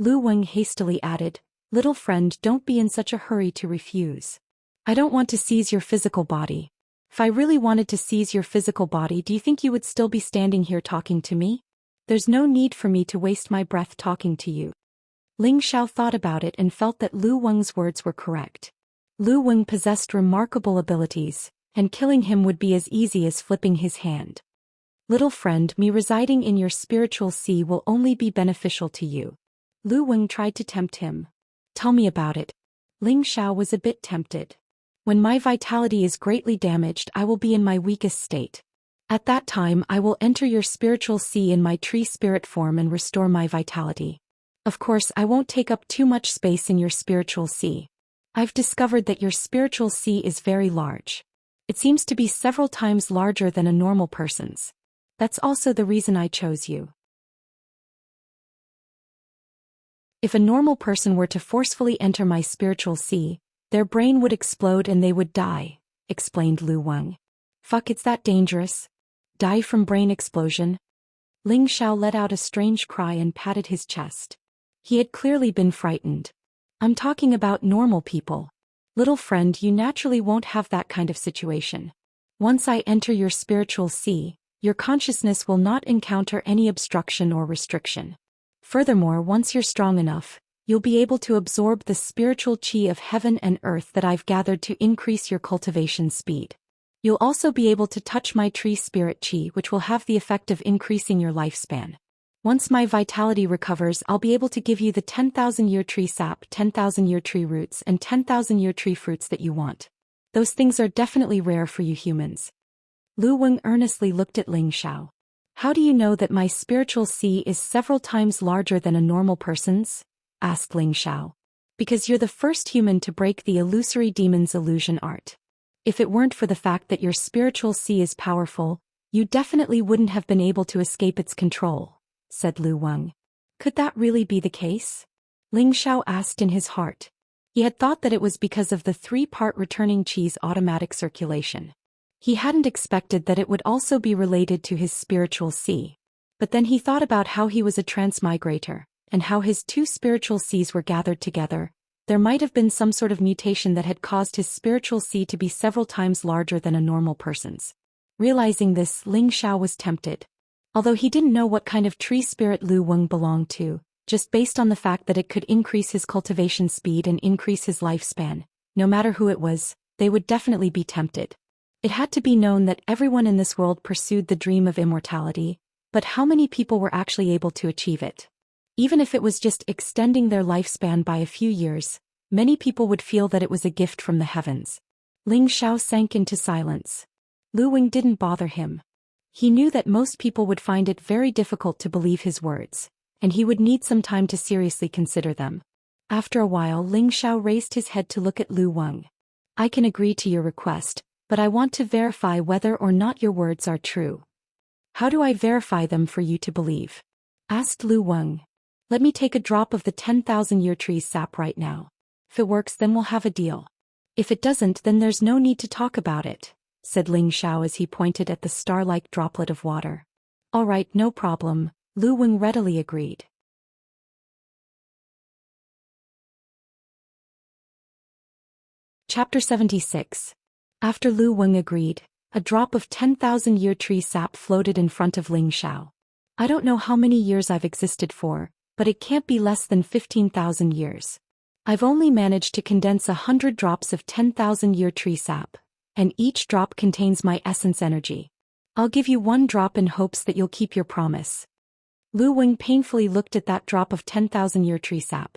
Lu Weng hastily added, little friend, don't be in such a hurry to refuse. I don't want to seize your physical body. If I really wanted to seize your physical body, do you think you would still be standing here talking to me? There's no need for me to waste my breath talking to you. Ling Xiao thought about it and felt that Lu Weng's words were correct. Lu Weng possessed remarkable abilities, and killing him would be as easy as flipping his hand. Little friend, me residing in your spiritual sea will only be beneficial to you. Lu Weng tried to tempt him. Tell me about it. Ling Xiao was a bit tempted. When my vitality is greatly damaged, I will be in my weakest state. At that time I will enter your spiritual sea in my tree spirit form and restore my vitality. Of course, I won't take up too much space in your spiritual sea. I've discovered that your spiritual sea is very large. It seems to be several times larger than a normal person's. That's also the reason I chose you. If a normal person were to forcefully enter my spiritual sea, their brain would explode and they would die, explained Lu Weng. Fuck, it's that dangerous? Die from brain explosion? Ling Xiao let out a strange cry and patted his chest. He had clearly been frightened. I'm talking about normal people. Little friend, you naturally won't have that kind of situation. Once I enter your spiritual sea, your consciousness will not encounter any obstruction or restriction. Furthermore, once you're strong enough, you'll be able to absorb the spiritual qi of heaven and earth that I've gathered to increase your cultivation speed. You'll also be able to touch my tree spirit qi, which will have the effect of increasing your lifespan. Once my vitality recovers, I'll be able to give you the 10,000-year tree sap, 10,000-year tree roots, and 10,000-year tree fruits that you want. Those things are definitely rare for you humans. Lu Weng earnestly looked at Ling Xiao. How do you know that my spiritual sea is several times larger than a normal person's? Asked Ling Xiao. Because you're the first human to break the illusory demon's illusion art. If it weren't for the fact that your spiritual sea is powerful, you definitely wouldn't have been able to escape its control, said Lu Weng. Could that really be the case? Ling Xiao asked in his heart. He had thought that it was because of the 3-part returning qi's automatic circulation. He hadn't expected that it would also be related to his spiritual sea. But then he thought about how he was a transmigrator, and how his 2 spiritual seas were gathered together. There might have been some sort of mutation that had caused his spiritual sea to be several times larger than a normal person's. Realizing this, Ling Xiao was tempted. Although he didn't know what kind of tree spirit Lu Weng belonged to, just based on the fact that it could increase his cultivation speed and increase his lifespan, no matter who it was, they would definitely be tempted. It had to be known that everyone in this world pursued the dream of immortality, but how many people were actually able to achieve it? Even if it was just extending their lifespan by a few years, many people would feel that it was a gift from the heavens. Ling Xiao sank into silence. Lu Weng didn't bother him. He knew that most people would find it very difficult to believe his words, and he would need some time to seriously consider them. After a while, Ling Xiao raised his head to look at Lu Weng. I can agree to your request, but I want to verify whether or not your words are true. How do I verify them for you to believe? Asked Lu Weng. Let me take a drop of the 10,000-year tree's sap right now. If it works, then we'll have a deal. If it doesn't, then there's no need to talk about it, said Ling Xiao as he pointed at the star-like droplet of water. All right, no problem, Lu Weng readily agreed. Chapter 76. After Lu Weng agreed, a drop of 10,000-year tree sap floated in front of Ling Xiao. I don't know how many years I've existed for, but it can't be less than 15,000 years. I've only managed to condense 100 drops of 10,000-year tree sap, and each drop contains my essence energy. I'll give you one drop in hopes that you'll keep your promise. Lu Weng painfully looked at that drop of 10,000-year tree sap.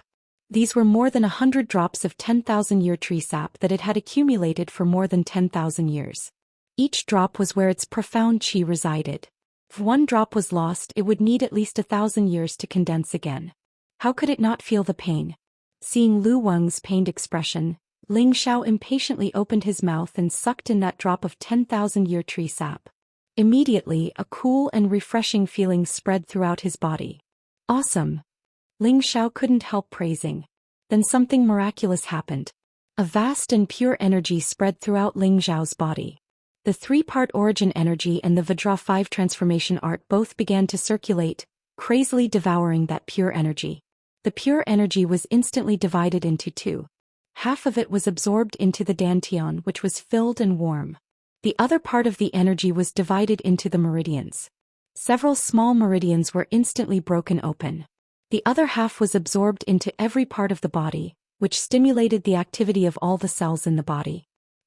These were more than 100 drops of 10,000-year tree sap that it had accumulated for more than 10,000 years. Each drop was where its profound qi resided. If one drop was lost, it would need at least 1,000 years to condense again. How could it not feel the pain? Seeing Lu Weng's pained expression, Ling Xiao impatiently opened his mouth and sucked in that drop of 10,000-year tree sap. Immediately, a cool and refreshing feeling spread throughout his body. Awesome! Ling Xiao couldn't help praising. Then something miraculous happened. A vast and pure energy spread throughout Ling Xiao's body. The three-part origin energy and the Vajra 5 transformation art both began to circulate, crazily devouring that pure energy. The pure energy was instantly divided into two. Half of it was absorbed into the dantian, which was filled and warm. The other part of the energy was divided into the meridians. Several small meridians were instantly broken open. The other half was absorbed into every part of the body, which stimulated the activity of all the cells in the body.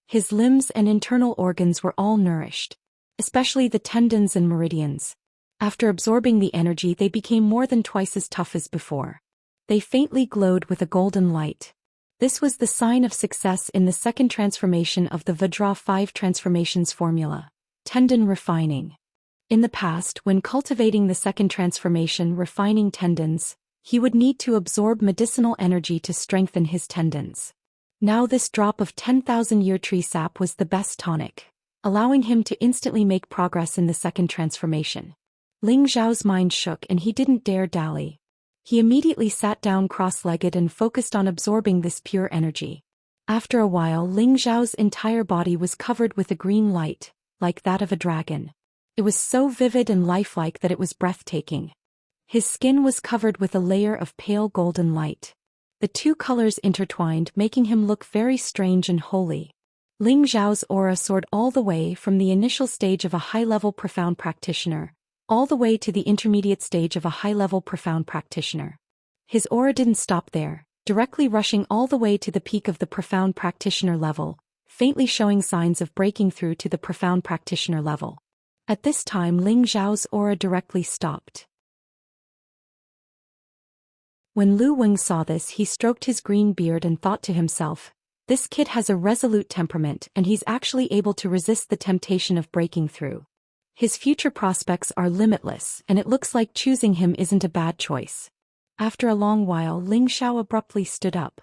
His limbs and internal organs were all nourished, especially the tendons and meridians. After absorbing the energy, they became more than twice as tough as before. They faintly glowed with a golden light. This was the sign of success in the second transformation of the Vajra 5 transformations formula, tendon refining. In the past, when cultivating the second transformation, refining tendons, he would need to absorb medicinal energy to strengthen his tendons. Now this drop of 10,000-year tree sap was the best tonic, allowing him to instantly make progress in the second transformation. Ling Xiao's mind shook and he didn't dare dally. He immediately sat down cross-legged and focused on absorbing this pure energy. After a while, Ling Xiao's entire body was covered with a green light, like that of a dragon. It was so vivid and lifelike that it was breathtaking. His skin was covered with a layer of pale golden light. The two colors intertwined, making him look very strange and holy. Ling Xiao's aura soared all the way from the initial stage of a high-level profound practitioner, all the way to the intermediate stage of a high-level profound practitioner. His aura didn't stop there, directly rushing all the way to the peak of the profound practitioner level, faintly showing signs of breaking through to the profound practitioner level. At this time, Ling Xiao's aura directly stopped. When Lu Weng saw this, he stroked his green beard and thought to himself, this kid has a resolute temperament and he's actually able to resist the temptation of breaking through. His future prospects are limitless, and it looks like choosing him isn't a bad choice. After a long while, Ling Xiao abruptly stood up.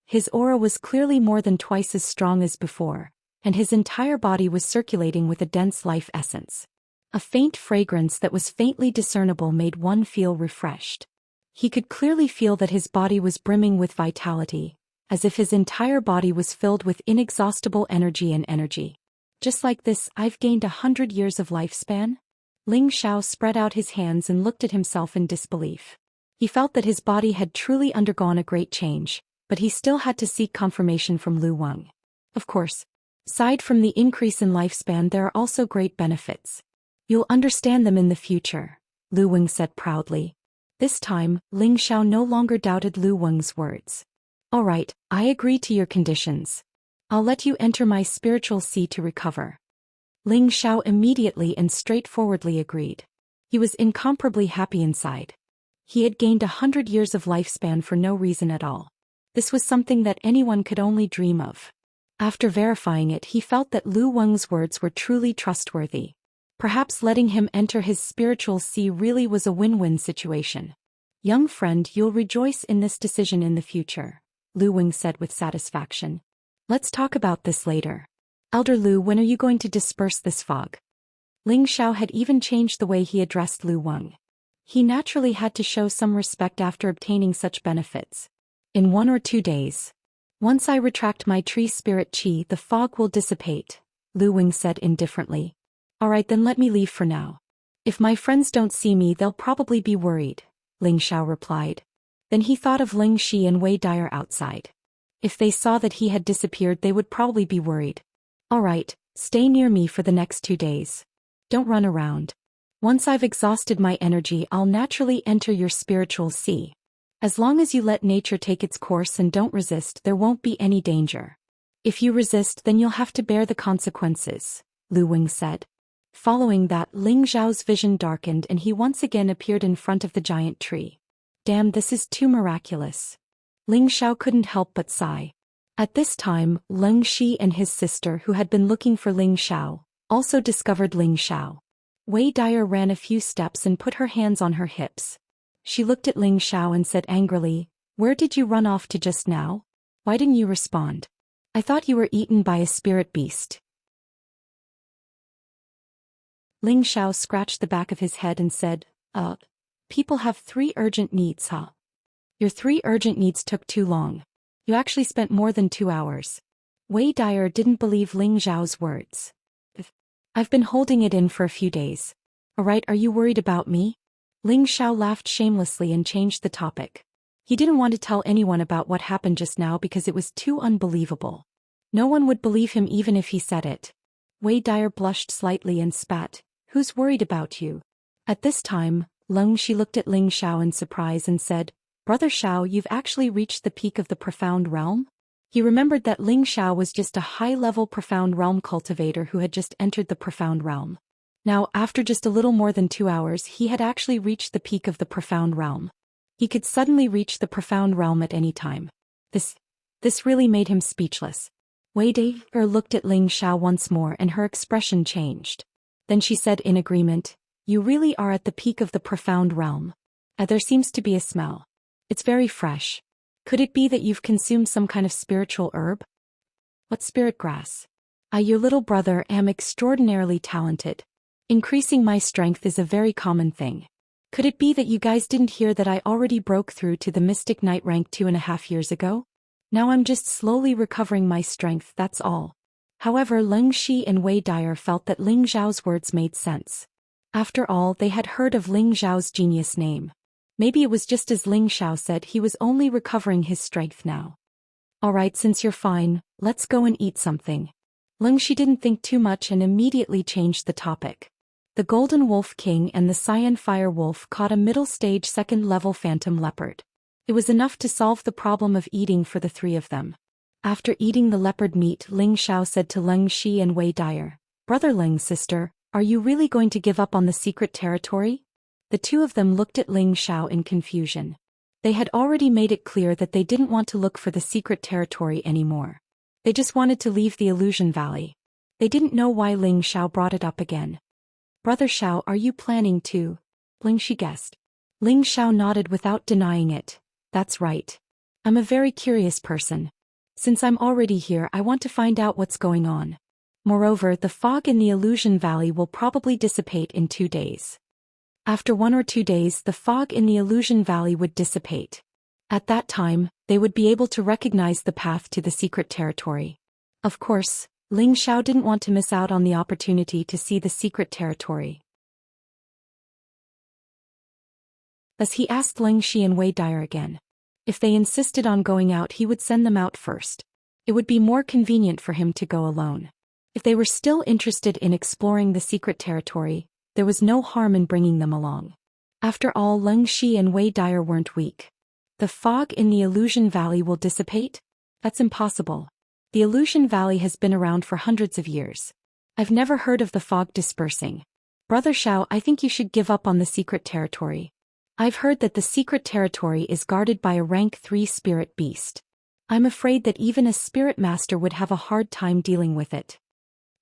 His aura was clearly more than twice as strong as before, and his entire body was circulating with a dense life essence. A faint fragrance that was faintly discernible made one feel refreshed. He could clearly feel that his body was brimming with vitality, as if his entire body was filled with inexhaustible energy and energy. Just like this, I've gained 100 years of lifespan? Ling Xiao spread out his hands and looked at himself in disbelief. He felt that his body had truly undergone a great change, but he still had to seek confirmation from Lu Weng. Of course, aside from the increase in lifespan, there are also great benefits. You'll understand them in the future, Lu Weng said proudly. This time, Ling Xiao no longer doubted Lu Weng's words. All right, I agree to your conditions. I'll let you enter my spiritual sea to recover. Ling Xiao immediately and straightforwardly agreed. He was incomparably happy inside. He had gained 100 years of lifespan for no reason at all. This was something that anyone could only dream of. After verifying it, he felt that Lu Weng's words were truly trustworthy. Perhaps letting him enter his spiritual sea really was a win-win situation. Young friend, you'll rejoice in this decision in the future, Lu Wing said with satisfaction. Let's talk about this later. Elder Lu, when are you going to disperse this fog? Ling Xiao had even changed the way he addressed Lu Wang. He naturally had to show some respect after obtaining such benefits. In 1 or 2 days. Once I retract my tree spirit qi, the fog will dissipate, Lu Wing said indifferently. Alright, then let me leave for now. If my friends don't see me, they'll probably be worried, Ling Xiao replied. Then he thought of Ling Shi and Wei Dyer outside. If they saw that he had disappeared, they would probably be worried. Alright, stay near me for the next 2 days. Don't run around. Once I've exhausted my energy, I'll naturally enter your spiritual sea. As long as you let nature take its course and don't resist, there won't be any danger. If you resist, then you'll have to bear the consequences, Lu Wing said. Following that, Ling Xiao's vision darkened and he once again appeared in front of the giant tree. Damn, this is too miraculous. Ling Xiao couldn't help but sigh. At this time, Ling Shi and his sister, who had been looking for Ling Xiao, also discovered Ling Xiao. Wei Dyer ran a few steps and put her hands on her hips. She looked at Ling Xiao and said angrily, "Where did you run off to just now? Why didn't you respond? I thought you were eaten by a spirit beast." Ling Xiao scratched the back of his head and said, People have 3 urgent needs, huh? Your 3 urgent needs took too long. You actually spent more than 2 hours. Wei Dyer didn't believe Ling Xiao's words. I've been holding it in for a few days. Alright, are you worried about me? Ling Xiao laughed shamelessly and changed the topic. He didn't want to tell anyone about what happened just now because it was too unbelievable. No one would believe him even if he said it. Wei Dyer blushed slightly and spat. Who's worried about you? At this time, Leng Shi looked at Ling Xiao in surprise and said, Brother Xiao, you've actually reached the peak of the profound realm? He remembered that Ling Xiao was just a high-level profound realm cultivator who had just entered the profound realm. Now, after just a little more than 2 hours, he had actually reached the peak of the profound realm. He could suddenly reach the profound realm at any time. This really made him speechless. Wei Dyer looked at Ling Xiao once more and her expression changed. Then she said in agreement, You really are at the peak of the profound realm. There seems to be a smell. It's very fresh. Could it be that you've consumed some kind of spiritual herb? What spirit grass? Your little brother am extraordinarily talented. Increasing my strength is a very common thing. Could it be that you guys didn't hear that I already broke through to the Mystic Knight rank 2.5 years ago? Now I'm just slowly recovering my strength, that's all. However, Ling Shi and Wei Dyer felt that Ling Xiao's words made sense. After all, they had heard of Ling Xiao's genius name. Maybe it was just as Ling Xiao said, he was only recovering his strength now. Alright, since you're fine, let's go and eat something. Ling Shi didn't think too much and immediately changed the topic. The Golden Wolf King and the Cyan Fire Wolf caught a middle-stage second-level phantom leopard. It was enough to solve the problem of eating for the 3 of them. After eating the leopard meat, Ling Xiao said to Ling Shi and Wei Dyer, Brother Ling, sister, are you really going to give up on the secret territory? The 2 of them looked at Ling Xiao in confusion. They had already made it clear that they didn't want to look for the secret territory anymore. They just wanted to leave the Illusion Valley. They didn't know why Ling Xiao brought it up again. Brother Xiao, are you planning to? Ling Shi guessed. Ling Xiao nodded without denying it. That's right. I'm a very curious person. Since I'm already here, I want to find out what's going on. Moreover, the fog in the Illusion Valley will probably dissipate in 2 days. After 1 or 2 days, the fog in the Illusion Valley would dissipate. At that time, they would be able to recognize the path to the secret territory. Of course, Ling Xiao didn't want to miss out on the opportunity to see the secret territory. Thus he asked Ling Shi and Wei Dyer again. If they insisted on going out, he would send them out first. It would be more convenient for him to go alone. If they were still interested in exploring the secret territory, there was no harm in bringing them along. After all, Ling Shi and Wei Dyer weren't weak. The fog in the Illusion Valley will dissipate? That's impossible. The Illusion Valley has been around for hundreds of years. I've never heard of the fog dispersing. Brother Xiao, I think you should give up on the secret territory. I've heard that the secret territory is guarded by a rank 3 spirit beast. I'm afraid that even a spirit master would have a hard time dealing with it.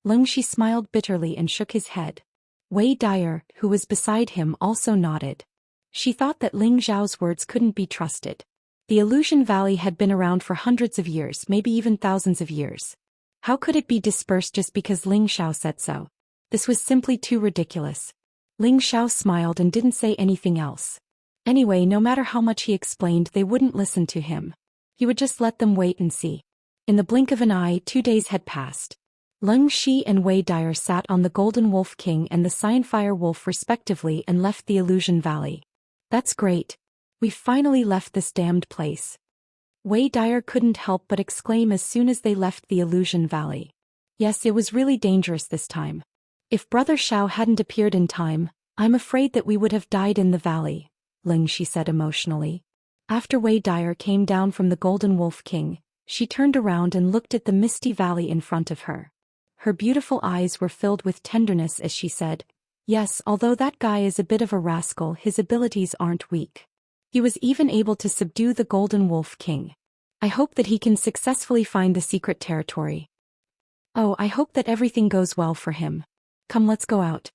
Ling Shi smiled bitterly and shook his head. Wei Dyer, who was beside him, also nodded. She thought that Ling Zhao's words couldn't be trusted. The Illusion Valley had been around for hundreds of years, maybe even thousands of years. How could it be dispersed just because Ling Zhao said so? This was simply too ridiculous. Ling Zhao smiled and didn't say anything else. Anyway, no matter how much he explained, they wouldn't listen to him. He would just let them wait and see. In the blink of an eye, 2 days had passed. Leng Shi and Wei Dyer sat on the Golden Wolf King and the Xianxia Wolf respectively and left the Illusion Valley. That's great. We finally left this damned place. Wei Dyer couldn't help but exclaim as soon as they left the Illusion Valley. Yes, it was really dangerous this time. If Brother Xiao hadn't appeared in time, I'm afraid that we would have died in the valley, Leng Shi said emotionally. After Wei Dyer came down from the Golden Wolf King, she turned around and looked at the misty valley in front of her. Her beautiful eyes were filled with tenderness as she said, "Yes, although that guy is a bit of a rascal, his abilities aren't weak. He was even able to subdue the Golden Wolf King. I hope that he can successfully find the secret territory. Oh, I hope that everything goes well for him. Come, let's go out."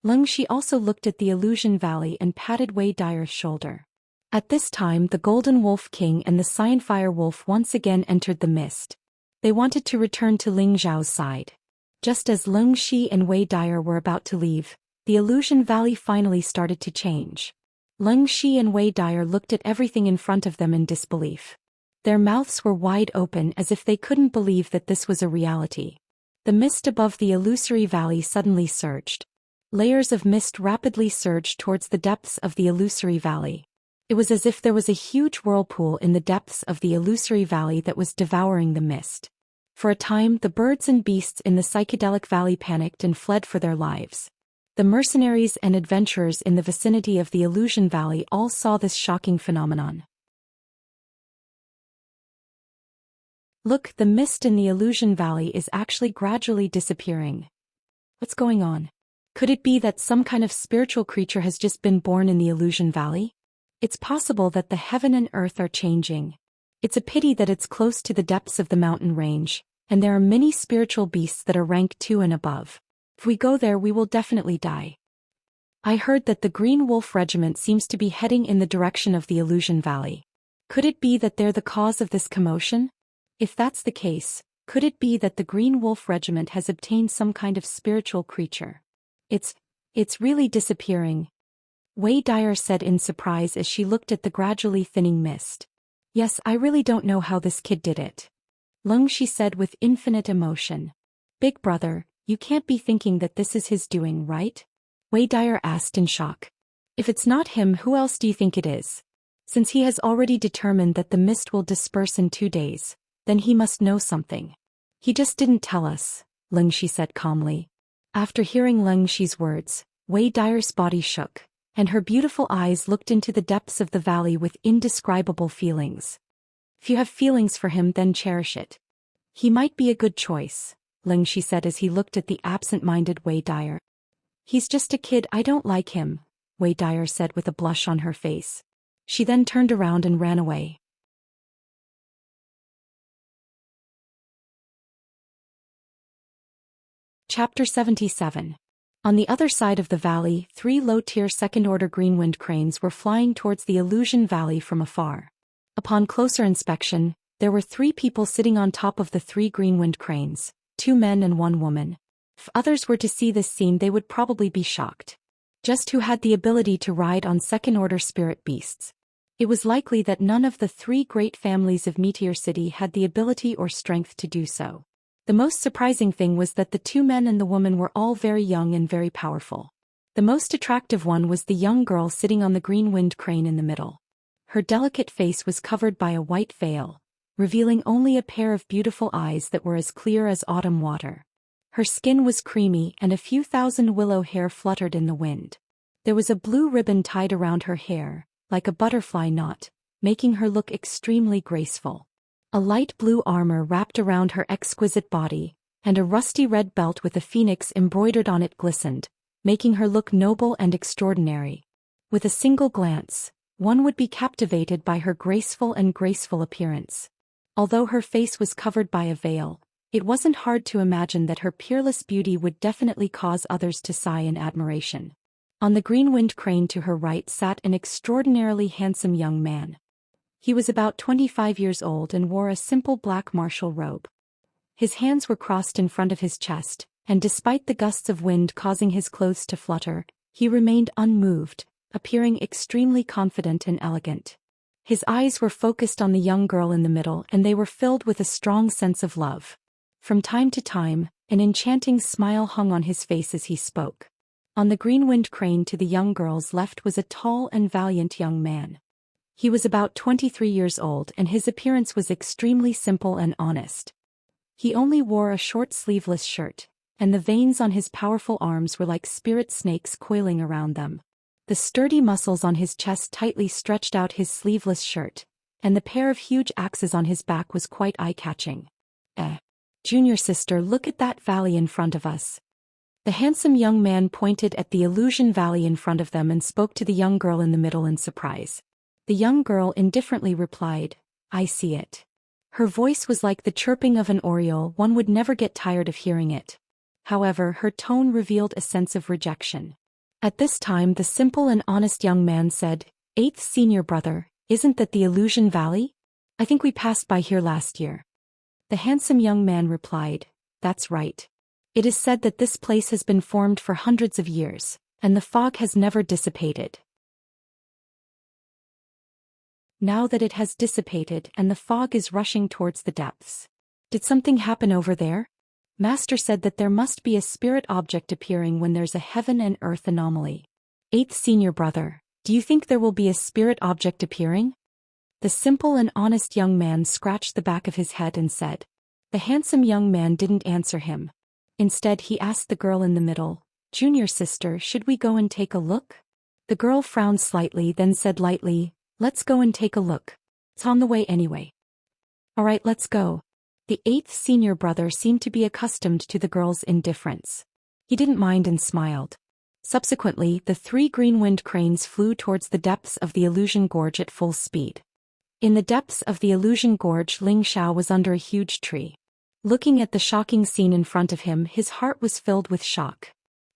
Leng Shi also looked at the Illusion Valley and patted Wei Dyer's shoulder. At this time, the Golden Wolf King and the Xianxia Wolf once again entered the mist. They wanted to return to Ling Zhao's side. Just as Leng Shi and Wei Dyer were about to leave, the Illusion Valley finally started to change. Leng Shi and Wei Dyer looked at everything in front of them in disbelief. Their mouths were wide open as if they couldn't believe that this was a reality. The mist above the illusory valley suddenly surged. Layers of mist rapidly surged towards the depths of the illusory valley. It was as if there was a huge whirlpool in the depths of the illusory valley that was devouring the mist. For a time, the birds and beasts in the psychedelic valley panicked and fled for their lives. The mercenaries and adventurers in the vicinity of the Illusion Valley all saw this shocking phenomenon. Look, the mist in the Illusion Valley is actually gradually disappearing. What's going on? Could it be that some kind of spiritual creature has just been born in the Illusion Valley? It's possible that the heaven and earth are changing. It's a pity that it's close to the depths of the mountain range, and there are many spiritual beasts that are rank 2 and above. If we go there, we will definitely die. I heard that the Green Wolf Regiment seems to be heading in the direction of the Illusion Valley. Could it be that they're the cause of this commotion? If that's the case, could it be that the Green Wolf Regiment has obtained some kind of spiritual creature? It's really disappearing, Wei Dyer said in surprise as she looked at the gradually thinning mist. Yes, I really don't know how this kid did it. Leng Shi said with infinite emotion. Big brother, you can't be thinking that this is his doing, right? Wei Dyer asked in shock. If it's not him, who else do you think it is? Since he has already determined that the mist will disperse in 2 days, then he must know something. He just didn't tell us, Leng Shi said calmly. After hearing Leng Shi's words, Wei Dyer's body shook, and her beautiful eyes looked into the depths of the valley with indescribable feelings. If you have feelings for him, then cherish it. He might be a good choice, Leng Shi said as he looked at the absent-minded Wei Dyer. He's just a kid, I don't like him, Wei Dyer said with a blush on her face. She then turned around and ran away. Chapter 77. On the other side of the valley, 3 low-tier second-order greenwind cranes were flying towards the Illusion Valley from afar. Upon closer inspection, there were 3 people sitting on top of the 3 greenwind cranes, 2 men and 1 woman. If others were to see this scene, they would probably be shocked. Just who had the ability to ride on second-order spirit beasts? It was likely that none of the 3 great families of Meteor City had the ability or strength to do so. The most surprising thing was that the 2 men and the woman were all very young and very powerful. The most attractive one was the young girl sitting on the green wind crane in the middle. Her delicate face was covered by a white veil, revealing only a pair of beautiful eyes that were as clear as autumn water. Her skin was creamy and a few thousand willow hair fluttered in the wind. There was a blue ribbon tied around her hair, like a butterfly knot, making her look extremely graceful. A light blue armor wrapped around her exquisite body, and a rusty red belt with a phoenix embroidered on it glistened, making her look noble and extraordinary. With a single glance, one would be captivated by her graceful appearance. Although her face was covered by a veil, it wasn't hard to imagine that her peerless beauty would definitely cause others to sigh in admiration. On the green-winged crane to her right sat an extraordinarily handsome young man. He was about 25 years old and wore a simple black martial robe. His hands were crossed in front of his chest, and despite the gusts of wind causing his clothes to flutter, he remained unmoved, appearing extremely confident and elegant. His eyes were focused on the young girl in the middle, and they were filled with a strong sense of love. From time to time, an enchanting smile hung on his face as he spoke. On the green-winged crane to the young girl's left was a tall and valiant young man. He was about 23 years old, and his appearance was extremely simple and honest. He only wore a short sleeveless shirt, and the veins on his powerful arms were like spirit snakes coiling around them. The sturdy muscles on his chest tightly stretched out his sleeveless shirt, and the pair of huge axes on his back was quite eye-catching. Junior sister, look at that valley in front of us. The handsome young man pointed at the illusion valley in front of them and spoke to the young girl in the middle in surprise. The young girl indifferently replied, I see it. Her voice was like the chirping of an oriole, one would never get tired of hearing it. However, her tone revealed a sense of rejection. At this time the simple and honest young man said, Eighth senior brother, isn't that the illusion valley? I think we passed by here last year. The handsome young man replied, That's right. It is said that this place has been formed for hundreds of years, and the fog has never dissipated. Now that it has dissipated and the fog is rushing towards the depths. Did something happen over there? Master said that there must be a spirit object appearing when there's a heaven and earth anomaly. Eighth senior brother, do you think there will be a spirit object appearing? The simple and honest young man scratched the back of his head and said. The handsome young man didn't answer him. Instead he asked the girl in the middle, Junior sister, should we go and take a look? The girl frowned slightly, then said lightly, Let's go and take a look. It's on the way anyway. Alright, let's go. The eighth senior brother seemed to be accustomed to the girl's indifference. He didn't mind and smiled. Subsequently, the three green-winged cranes flew towards the depths of the illusion gorge at full speed. In the depths of the illusion gorge, Ling Xiao was under a huge tree. Looking at the shocking scene in front of him, his heart was filled with shock.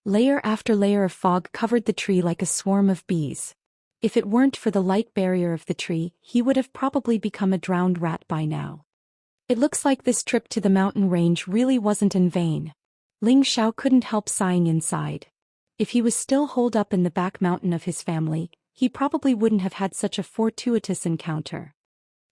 Layer after layer of fog covered the tree like a swarm of bees. If it weren't for the light barrier of the tree, he would have probably become a drowned rat by now. It looks like this trip to the mountain range really wasn't in vain. Ling Xiao couldn't help sighing inside. If he was still holed up in the back mountain of his family, he probably wouldn't have had such a fortuitous encounter.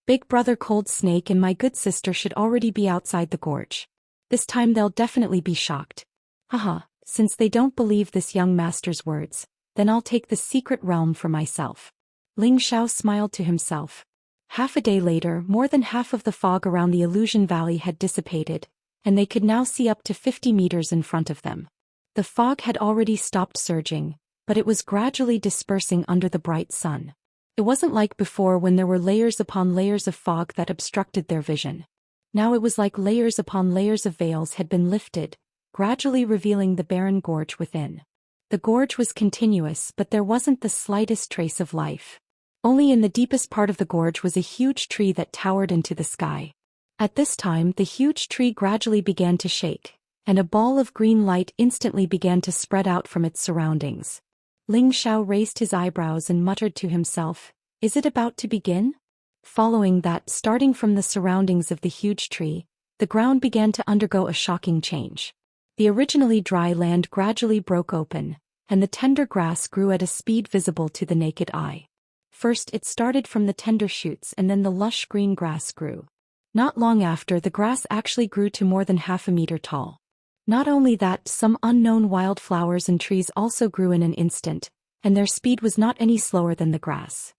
Big brother Cold Snake and my good sister should already be outside the gorge. This time they'll definitely be shocked. Haha, since they don't believe this young master's words, then I'll take the secret realm for myself. Ling Xiao smiled to himself. Half a day later, more than half of the fog around the illusion valley had dissipated, and they could now see up to 50 meters in front of them. The fog had already stopped surging, but it was gradually dispersing under the bright sun. It wasn't like before when there were layers upon layers of fog that obstructed their vision. Now it was like layers upon layers of veils had been lifted, gradually revealing the barren gorge within. The gorge was continuous, but there wasn't the slightest trace of life. Only in the deepest part of the gorge was a huge tree that towered into the sky. At this time, the huge tree gradually began to shake, and a ball of green light instantly began to spread out from its surroundings. Ling Xiao raised his eyebrows and muttered to himself, Is it about to begin? Following that, starting from the surroundings of the huge tree, the ground began to undergo a shocking change. The originally dry land gradually broke open, and the tender grass grew at a speed visible to the naked eye. First it started from the tender shoots, and then the lush green grass grew. Not long after, the grass actually grew to more than half a meter tall. Not only that, some unknown wildflowers and trees also grew in an instant, and their speed was not any slower than the grass.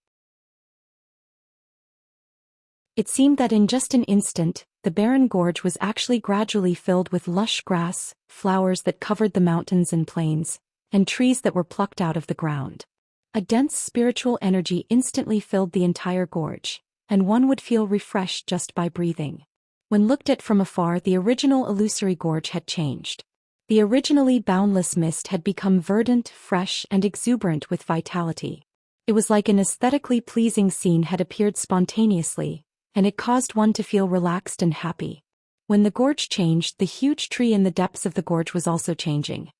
It seemed that in just an instant, the barren gorge was actually gradually filled with lush grass, flowers that covered the mountains and plains, and trees that were plucked out of the ground. A dense spiritual energy instantly filled the entire gorge, and one would feel refreshed just by breathing. When looked at from afar, the original illusory gorge had changed. The originally boundless mist had become verdant, fresh, and exuberant with vitality. It was like an aesthetically pleasing scene had appeared spontaneously, and it caused one to feel relaxed and happy. When the gorge changed, the huge tree in the depths of the gorge was also changing.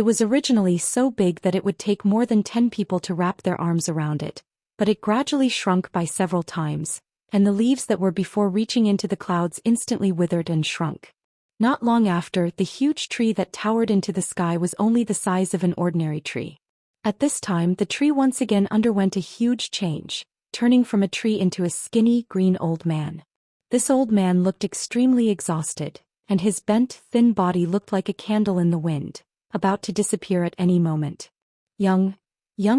It was originally so big that it would take more than 10 people to wrap their arms around it, but it gradually shrunk by several times, and the leaves that were before reaching into the clouds instantly withered and shrunk. Not long after, the huge tree that towered into the sky was only the size of an ordinary tree. At this time, the tree once again underwent a huge change, turning from a tree into a skinny, green old man. This old man looked extremely exhausted, and his bent, thin body looked like a candle in the wind, about to disappear at any moment. Young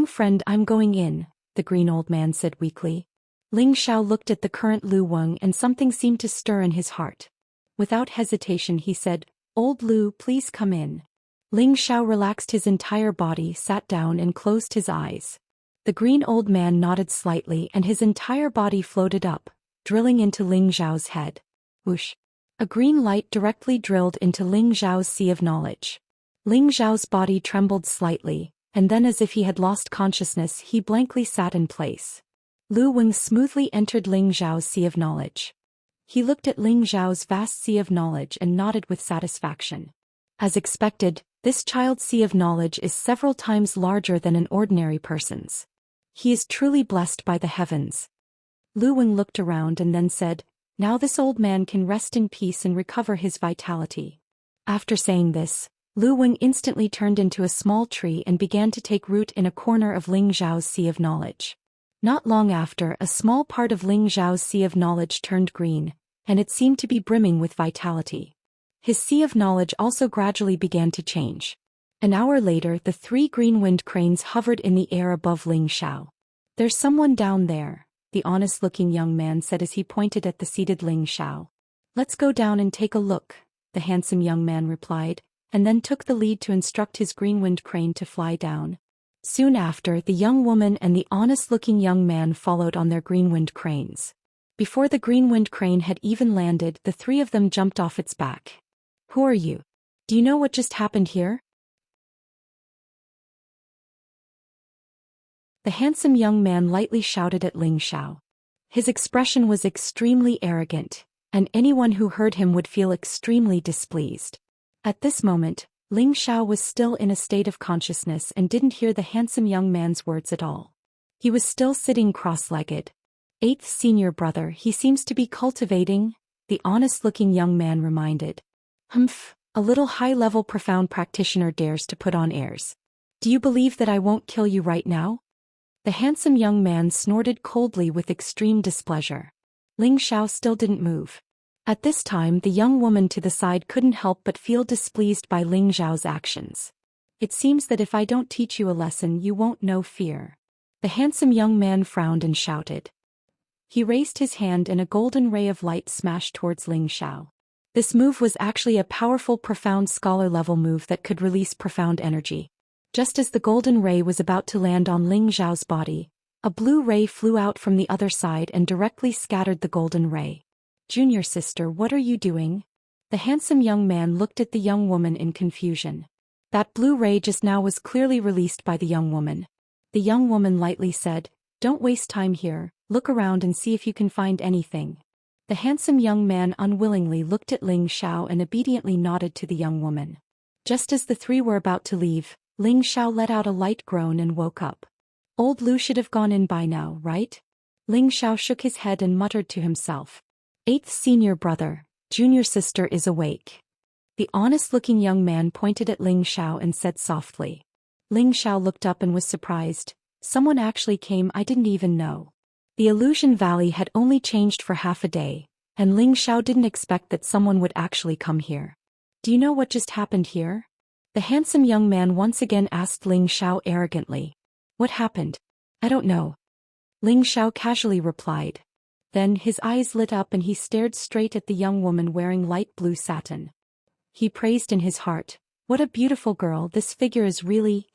friend, I'm going in, the green old man said weakly. Ling Xiao looked at the current Lu Weng and something seemed to stir in his heart. Without hesitation he said, Old Lu, please come in. Ling Xiao relaxed his entire body, sat down and closed his eyes. The green old man nodded slightly and his entire body floated up, drilling into Ling Xiao's head. Whoosh! A green light directly drilled into Ling Xiao's sea of knowledge. Ling Xiao's body trembled slightly, and then as if he had lost consciousness he blankly sat in place. Lu Weng smoothly entered Ling Xiao's sea of knowledge. He looked at Ling Xiao's vast sea of knowledge and nodded with satisfaction. As expected, this child's sea of knowledge is several times larger than an ordinary person's. He is truly blessed by the heavens. Lu Weng looked around and then said, Now this old man can rest in peace and recover his vitality. After saying this, Lu Weng instantly turned into a small tree and began to take root in a corner of Ling Xiao's sea of knowledge. Not long after, a small part of Ling Xiao's sea of knowledge turned green, and it seemed to be brimming with vitality. His sea of knowledge also gradually began to change. An hour later, the 3 green wind cranes hovered in the air above Ling Xiao. There's someone down there, the honest-looking young man said as he pointed at the seated Ling Xiao. Let's go down and take a look, the handsome young man replied, and then took the lead to instruct his green wind crane to fly down. Soon after, the young woman and the honest-looking young man followed on their green wind cranes. Before the green wind crane had even landed, the 3 of them jumped off its back. Who are you? Do you know what just happened here? The handsome young man lightly shouted at Ling Xiao. His expression was extremely arrogant, and anyone who heard him would feel extremely displeased. At this moment, Ling Xiao was still in a state of consciousness and didn't hear the handsome young man's words at all. He was still sitting cross-legged. 8th senior brother, he seems to be cultivating, the honest-looking young man reminded. Humph, a little high-level profound practitioner dares to put on airs. Do you believe that I won't kill you right now? The handsome young man snorted coldly with extreme displeasure. Ling Xiao still didn't move. At this time, the young woman to the side couldn't help but feel displeased by Ling Xiao's actions. It seems that if I don't teach you a lesson, you won't know fear. The handsome young man frowned and shouted. He raised his hand and a golden ray of light smashed towards Ling Xiao. This move was actually a powerful profound scholar-level move that could release profound energy. Just as the golden ray was about to land on Ling Xiao's body, a blue ray flew out from the other side and directly scattered the golden ray. Junior sister, what are you doing? The handsome young man looked at the young woman in confusion. That blue ray just now was clearly released by the young woman. The young woman lightly said, Don't waste time here, look around and see if you can find anything. The handsome young man unwillingly looked at Ling Xiao and obediently nodded to the young woman. Just as the 3 were about to leave, Ling Xiao let out a light groan and woke up. Old Lu should have gone in by now, right? Ling Xiao shook his head and muttered to himself. 8th senior brother, junior sister is awake. The honest-looking young man pointed at Ling Xiao and said softly. Ling Xiao looked up and was surprised. Someone actually came, I didn't even know. The Illusion Valley had only changed for half a day, and Ling Xiao didn't expect that someone would actually come here. Do you know what just happened here? The handsome young man once again asked Ling Xiao arrogantly. What happened? I don't know. Ling Xiao casually replied. Then his eyes lit up and he stared straight at the young woman wearing light blue satin. He praised in his heart, What a beautiful girl, this figure is really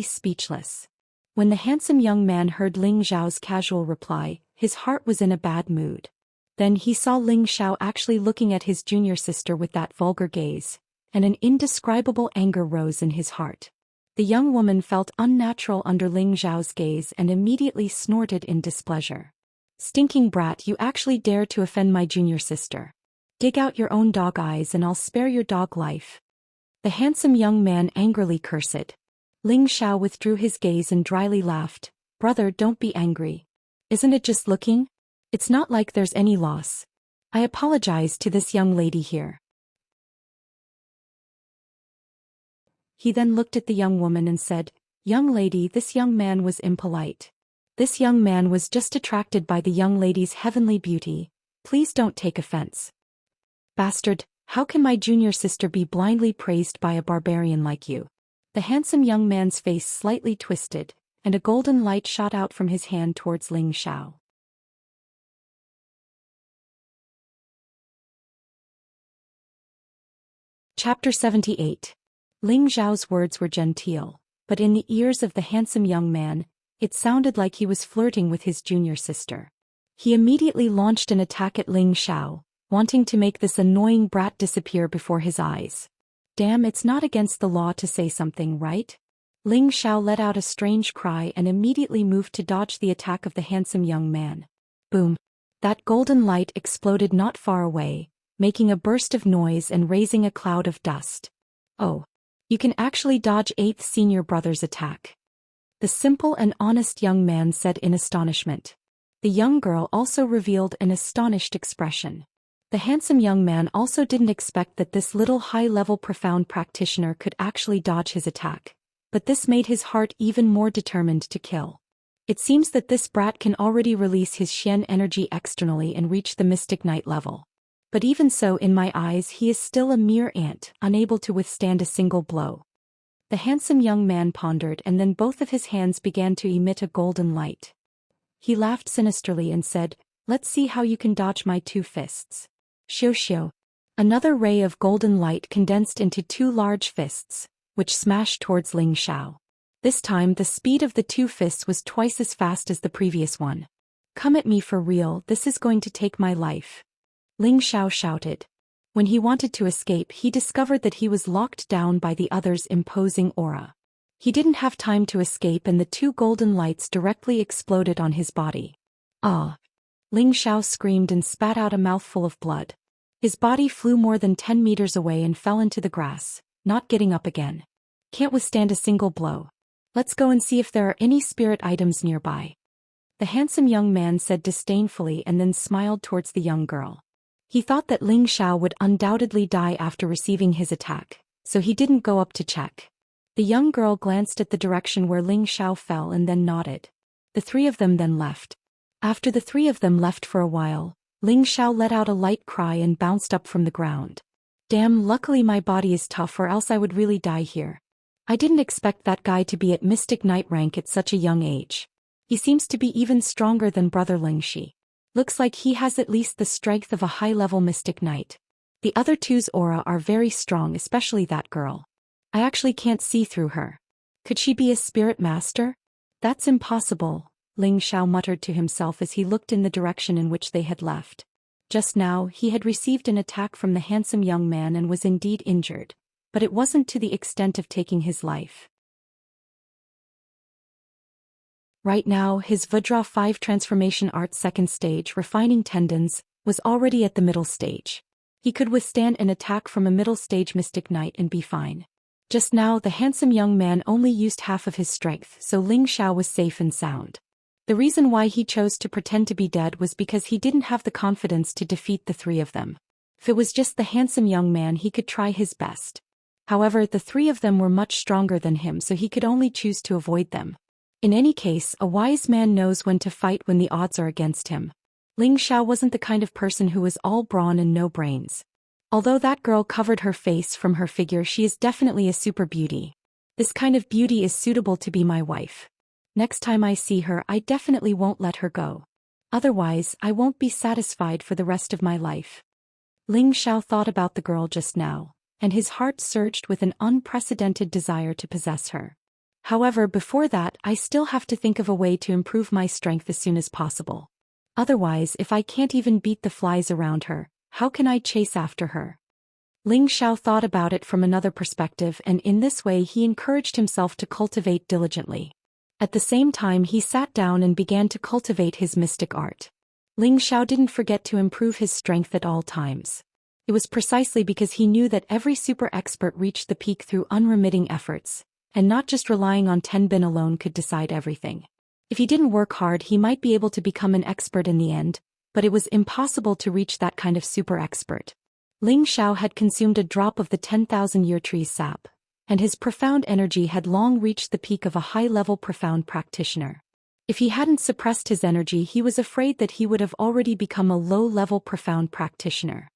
speechless. When the handsome young man heard Ling Xiao's casual reply, his heart was in a bad mood. Then he saw Ling Xiao actually looking at his junior sister with that vulgar gaze, and an indescribable anger rose in his heart. The young woman felt unnatural under Ling Xiao's gaze and immediately snorted in displeasure. Stinking brat, you actually dare to offend my junior sister. Dig out your own dog eyes and I'll spare your dog life. The handsome young man angrily cursed. Ling Xiao withdrew his gaze and dryly laughed. Brother, don't be angry. Isn't it just looking? It's not like there's any loss. I apologize to this young lady here. He then looked at the young woman and said, Young lady, this young man was impolite. This young man was just attracted by the young lady's heavenly beauty. Please don't take offense. Bastard, how can my junior sister be blindly praised by a barbarian like you? The handsome young man's face slightly twisted, and a golden light shot out from his hand towards Ling Xiao. Chapter 78. Ling Xiao's words were genteel, but in the ears of the handsome young man, it sounded like he was flirting with his junior sister. He immediately launched an attack at Ling Xiao, wanting to make this annoying brat disappear before his eyes. Damn, it's not against the law to say something, right? Ling Xiao let out a strange cry and immediately moved to dodge the attack of the handsome young man. Boom! That golden light exploded not far away, making a burst of noise and raising a cloud of dust. Oh! You can actually dodge 8th senior brother's attack. The simple and honest young man said in astonishment. The young girl also revealed an astonished expression. The handsome young man also didn't expect that this little high-level profound practitioner could actually dodge his attack, but this made his heart even more determined to kill. It seems that this brat can already release his Xian energy externally and reach the Mystic Knight level. But even so, in my eyes, he is still a mere ant, unable to withstand a single blow. The handsome young man pondered, and then both of his hands began to emit a golden light. He laughed sinisterly and said, Let's see how you can dodge my 2 fists. Xiu xiu. Another ray of golden light condensed into 2 large fists, which smashed towards Ling Xiao. This time the speed of the 2 fists was twice as fast as the previous one. Come at me for real, this is going to take my life. Ling Xiao shouted. When he wanted to escape, he discovered that he was locked down by the other's imposing aura. He didn't have time to escape, and the 2 golden lights directly exploded on his body. Ah! Ling Xiao screamed and spat out a mouthful of blood. His body flew more than 10 meters away and fell into the grass, not getting up again. Can't withstand a single blow. Let's go and see if there are any spirit items nearby. The handsome young man said disdainfully and then smiled towards the young girl. He thought that Ling Xiao would undoubtedly die after receiving his attack, so he didn't go up to check. The young girl glanced at the direction where Ling Xiao fell and then nodded. The 3 of them then left. After the 3 of them left for a while, Ling Xiao let out a light cry and bounced up from the ground. Damn, luckily my body is tough, or else I would really die here. I didn't expect that guy to be at Mystic Knight rank at such a young age. He seems to be even stronger than brother Ling Shi. Looks like he has at least the strength of a high-level Mystic Knight. The other 2's aura are very strong, especially that girl. I actually can't see through her. Could she be a spirit master? That's impossible, Ling Xiao muttered to himself as he looked in the direction in which they had left. Just now, he had received an attack from the handsome young man and was indeed injured, but it wasn't to the extent of taking his life. Right now, his Vajra 5 transformation art 2nd stage, refining tendons, was already at the middle stage. He could withstand an attack from a middle stage Mystic Knight and be fine. Just now, the handsome young man only used half of his strength, so Ling Xiao was safe and sound. The reason why he chose to pretend to be dead was because he didn't have the confidence to defeat the 3 of them. If it was just the handsome young man, he could try his best. However, the 3 of them were much stronger than him, so he could only choose to avoid them. In any case, a wise man knows when to fight when the odds are against him. Ling Xiao wasn't the kind of person who was all brawn and no brains. Although that girl covered her face from her figure, she is definitely a super beauty. This kind of beauty is suitable to be my wife. Next time I see her, I definitely won't let her go. Otherwise, I won't be satisfied for the rest of my life. Ling Xiao thought about the girl just now, and his heart surged with an unprecedented desire to possess her. However, before that, I still have to think of a way to improve my strength as soon as possible. Otherwise, if I can't even beat the flies around her, how can I chase after her? Ling Xiao thought about it from another perspective, and in this way he encouraged himself to cultivate diligently. At the same time, he sat down and began to cultivate his mystic art. Ling Xiao didn't forget to improve his strength at all times. It was precisely because he knew that every super expert reached the peak through unremitting efforts, and not just relying on Tenbin alone could decide everything. If he didn't work hard, he might be able to become an expert in the end, but it was impossible to reach that kind of super expert. Ling Xiao had consumed a drop of the 10,000-year tree's sap, and his profound energy had long reached the peak of a high-level profound practitioner. If he hadn't suppressed his energy, he was afraid that he would have already become a low-level profound practitioner.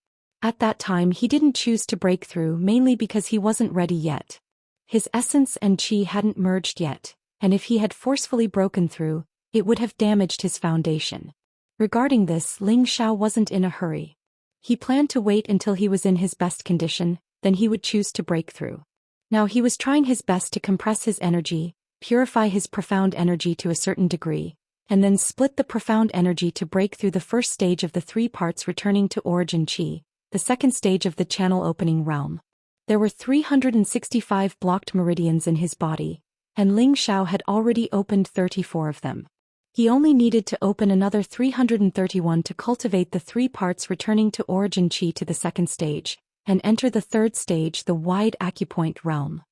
At that time, he didn't choose to break through mainly because he wasn't ready yet. His essence and qi hadn't merged yet, and if he had forcefully broken through, it would have damaged his foundation. Regarding this, Ling Xiao wasn't in a hurry. He planned to wait until he was in his best condition, then he would choose to break through. Now he was trying his best to compress his energy, purify his profound energy to a certain degree, and then split the profound energy to break through the first stage of the 3 parts returning to origin qi, the second stage of the channel opening realm. There were 365 blocked meridians in his body, and Ling Xiao had already opened 34 of them. He only needed to open another 331 to cultivate the 3 parts returning to origin qi to the second stage, and enter the third stage, the wide acupoint realm.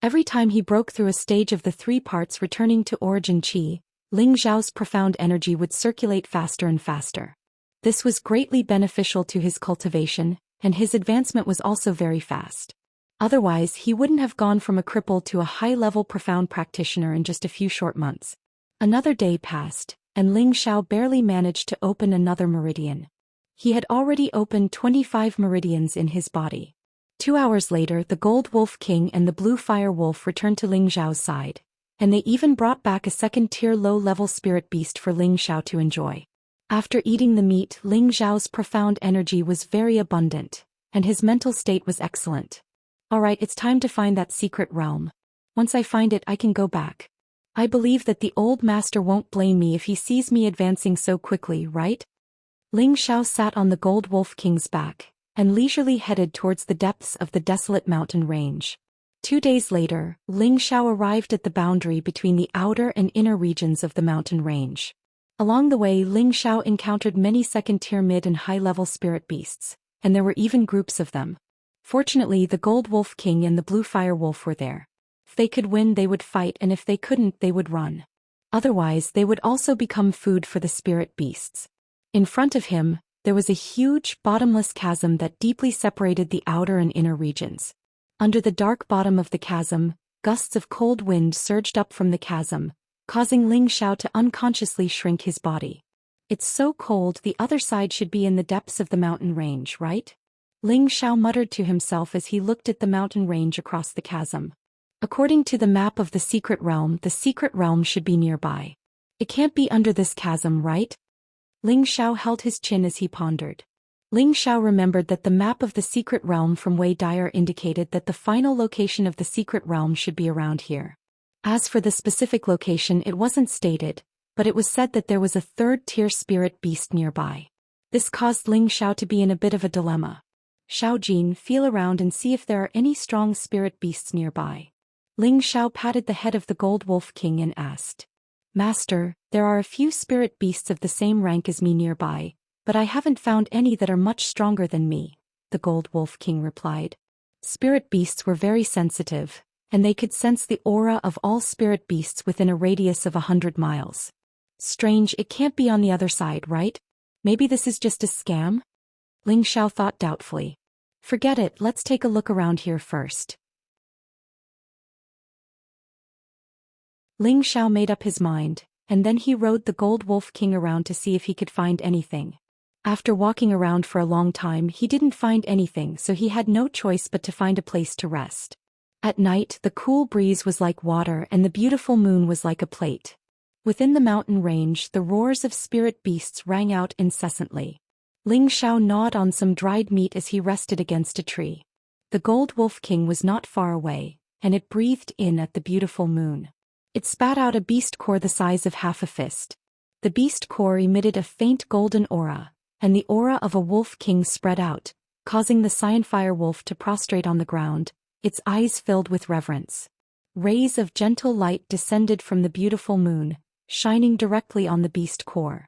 Every time he broke through a stage of the 3 parts returning to origin qi, Ling Xiao's profound energy would circulate faster and faster. This was greatly beneficial to his cultivation, and his advancement was also very fast. Otherwise, he wouldn't have gone from a cripple to a high-level profound practitioner in just a few short months. Another day passed, and Ling Xiao barely managed to open another meridian. He had already opened 25 meridians in his body. 2 hours later, the Gold Wolf King and the Blue Fire Wolf returned to Ling Xiao's side, and they even brought back a second-tier low-level spirit beast for Ling Xiao to enjoy. After eating the meat, Ling Xiao's profound energy was very abundant, and his mental state was excellent. Alright, it's time to find that secret realm. Once I find it, I can go back. I believe that the old master won't blame me if he sees me advancing so quickly, right? Ling Xiao sat on the Gold Wolf King's back, and leisurely headed towards the depths of the desolate mountain range. 2 days later, Ling Xiao arrived at the boundary between the outer and inner regions of the mountain range. Along the way, Ling Xiao encountered many second-tier mid and high-level spirit beasts, and there were even groups of them. Fortunately, the Gold Wolf King and the Blue Fire Wolf were there. If they could win, they would fight, and if they couldn't, they would run. Otherwise, they would also become food for the spirit beasts. In front of him, there was a huge, bottomless chasm that deeply separated the outer and inner regions. Under the dark bottom of the chasm, gusts of cold wind surged up from the chasm, causing Ling Xiao to unconsciously shrink his body. It's so cold, the other side should be in the depths of the mountain range, right? Ling Xiao muttered to himself as he looked at the mountain range across the chasm. According to the map of the secret realm should be nearby. It can't be under this chasm, right? Ling Xiao held his chin as he pondered. Ling Xiao remembered that the map of the secret realm from Wei Dyer indicated that the final location of the secret realm should be around here. As for the specific location, it wasn't stated, but it was said that there was a third-tier spirit beast nearby. This caused Ling Xiao to be in a bit of a dilemma. Xiao Jin, feel around and see if there are any strong spirit beasts nearby. Ling Xiao patted the head of the Gold Wolf King and asked, Master, there are a few spirit beasts of the same rank as me nearby, but I haven't found any that are much stronger than me, the Gold Wolf King replied. Spirit beasts were very sensitive, and they could sense the aura of all spirit beasts within a radius of 100 miles. Strange, it can't be on the other side, right? Maybe this is just a scam? Ling Xiao thought doubtfully. Forget it, let's take a look around here first. Ling Xiao made up his mind, and then he rode the Gold Wolf King around to see if he could find anything. After walking around for a long time, he didn't find anything, so he had no choice but to find a place to rest. At night, the cool breeze was like water and the beautiful moon was like a plate. Within the mountain range, the roars of spirit beasts rang out incessantly. Ling Xiao gnawed on some dried meat as he rested against a tree. The Gold Wolf King was not far away, and it breathed in at the beautiful moon. It spat out a beast core the size of half a fist. The beast core emitted a faint golden aura, and the aura of a wolf king spread out, causing the Xianxia wolf to prostrate on the ground, its eyes filled with reverence. Rays of gentle light descended from the beautiful moon, shining directly on the beast core.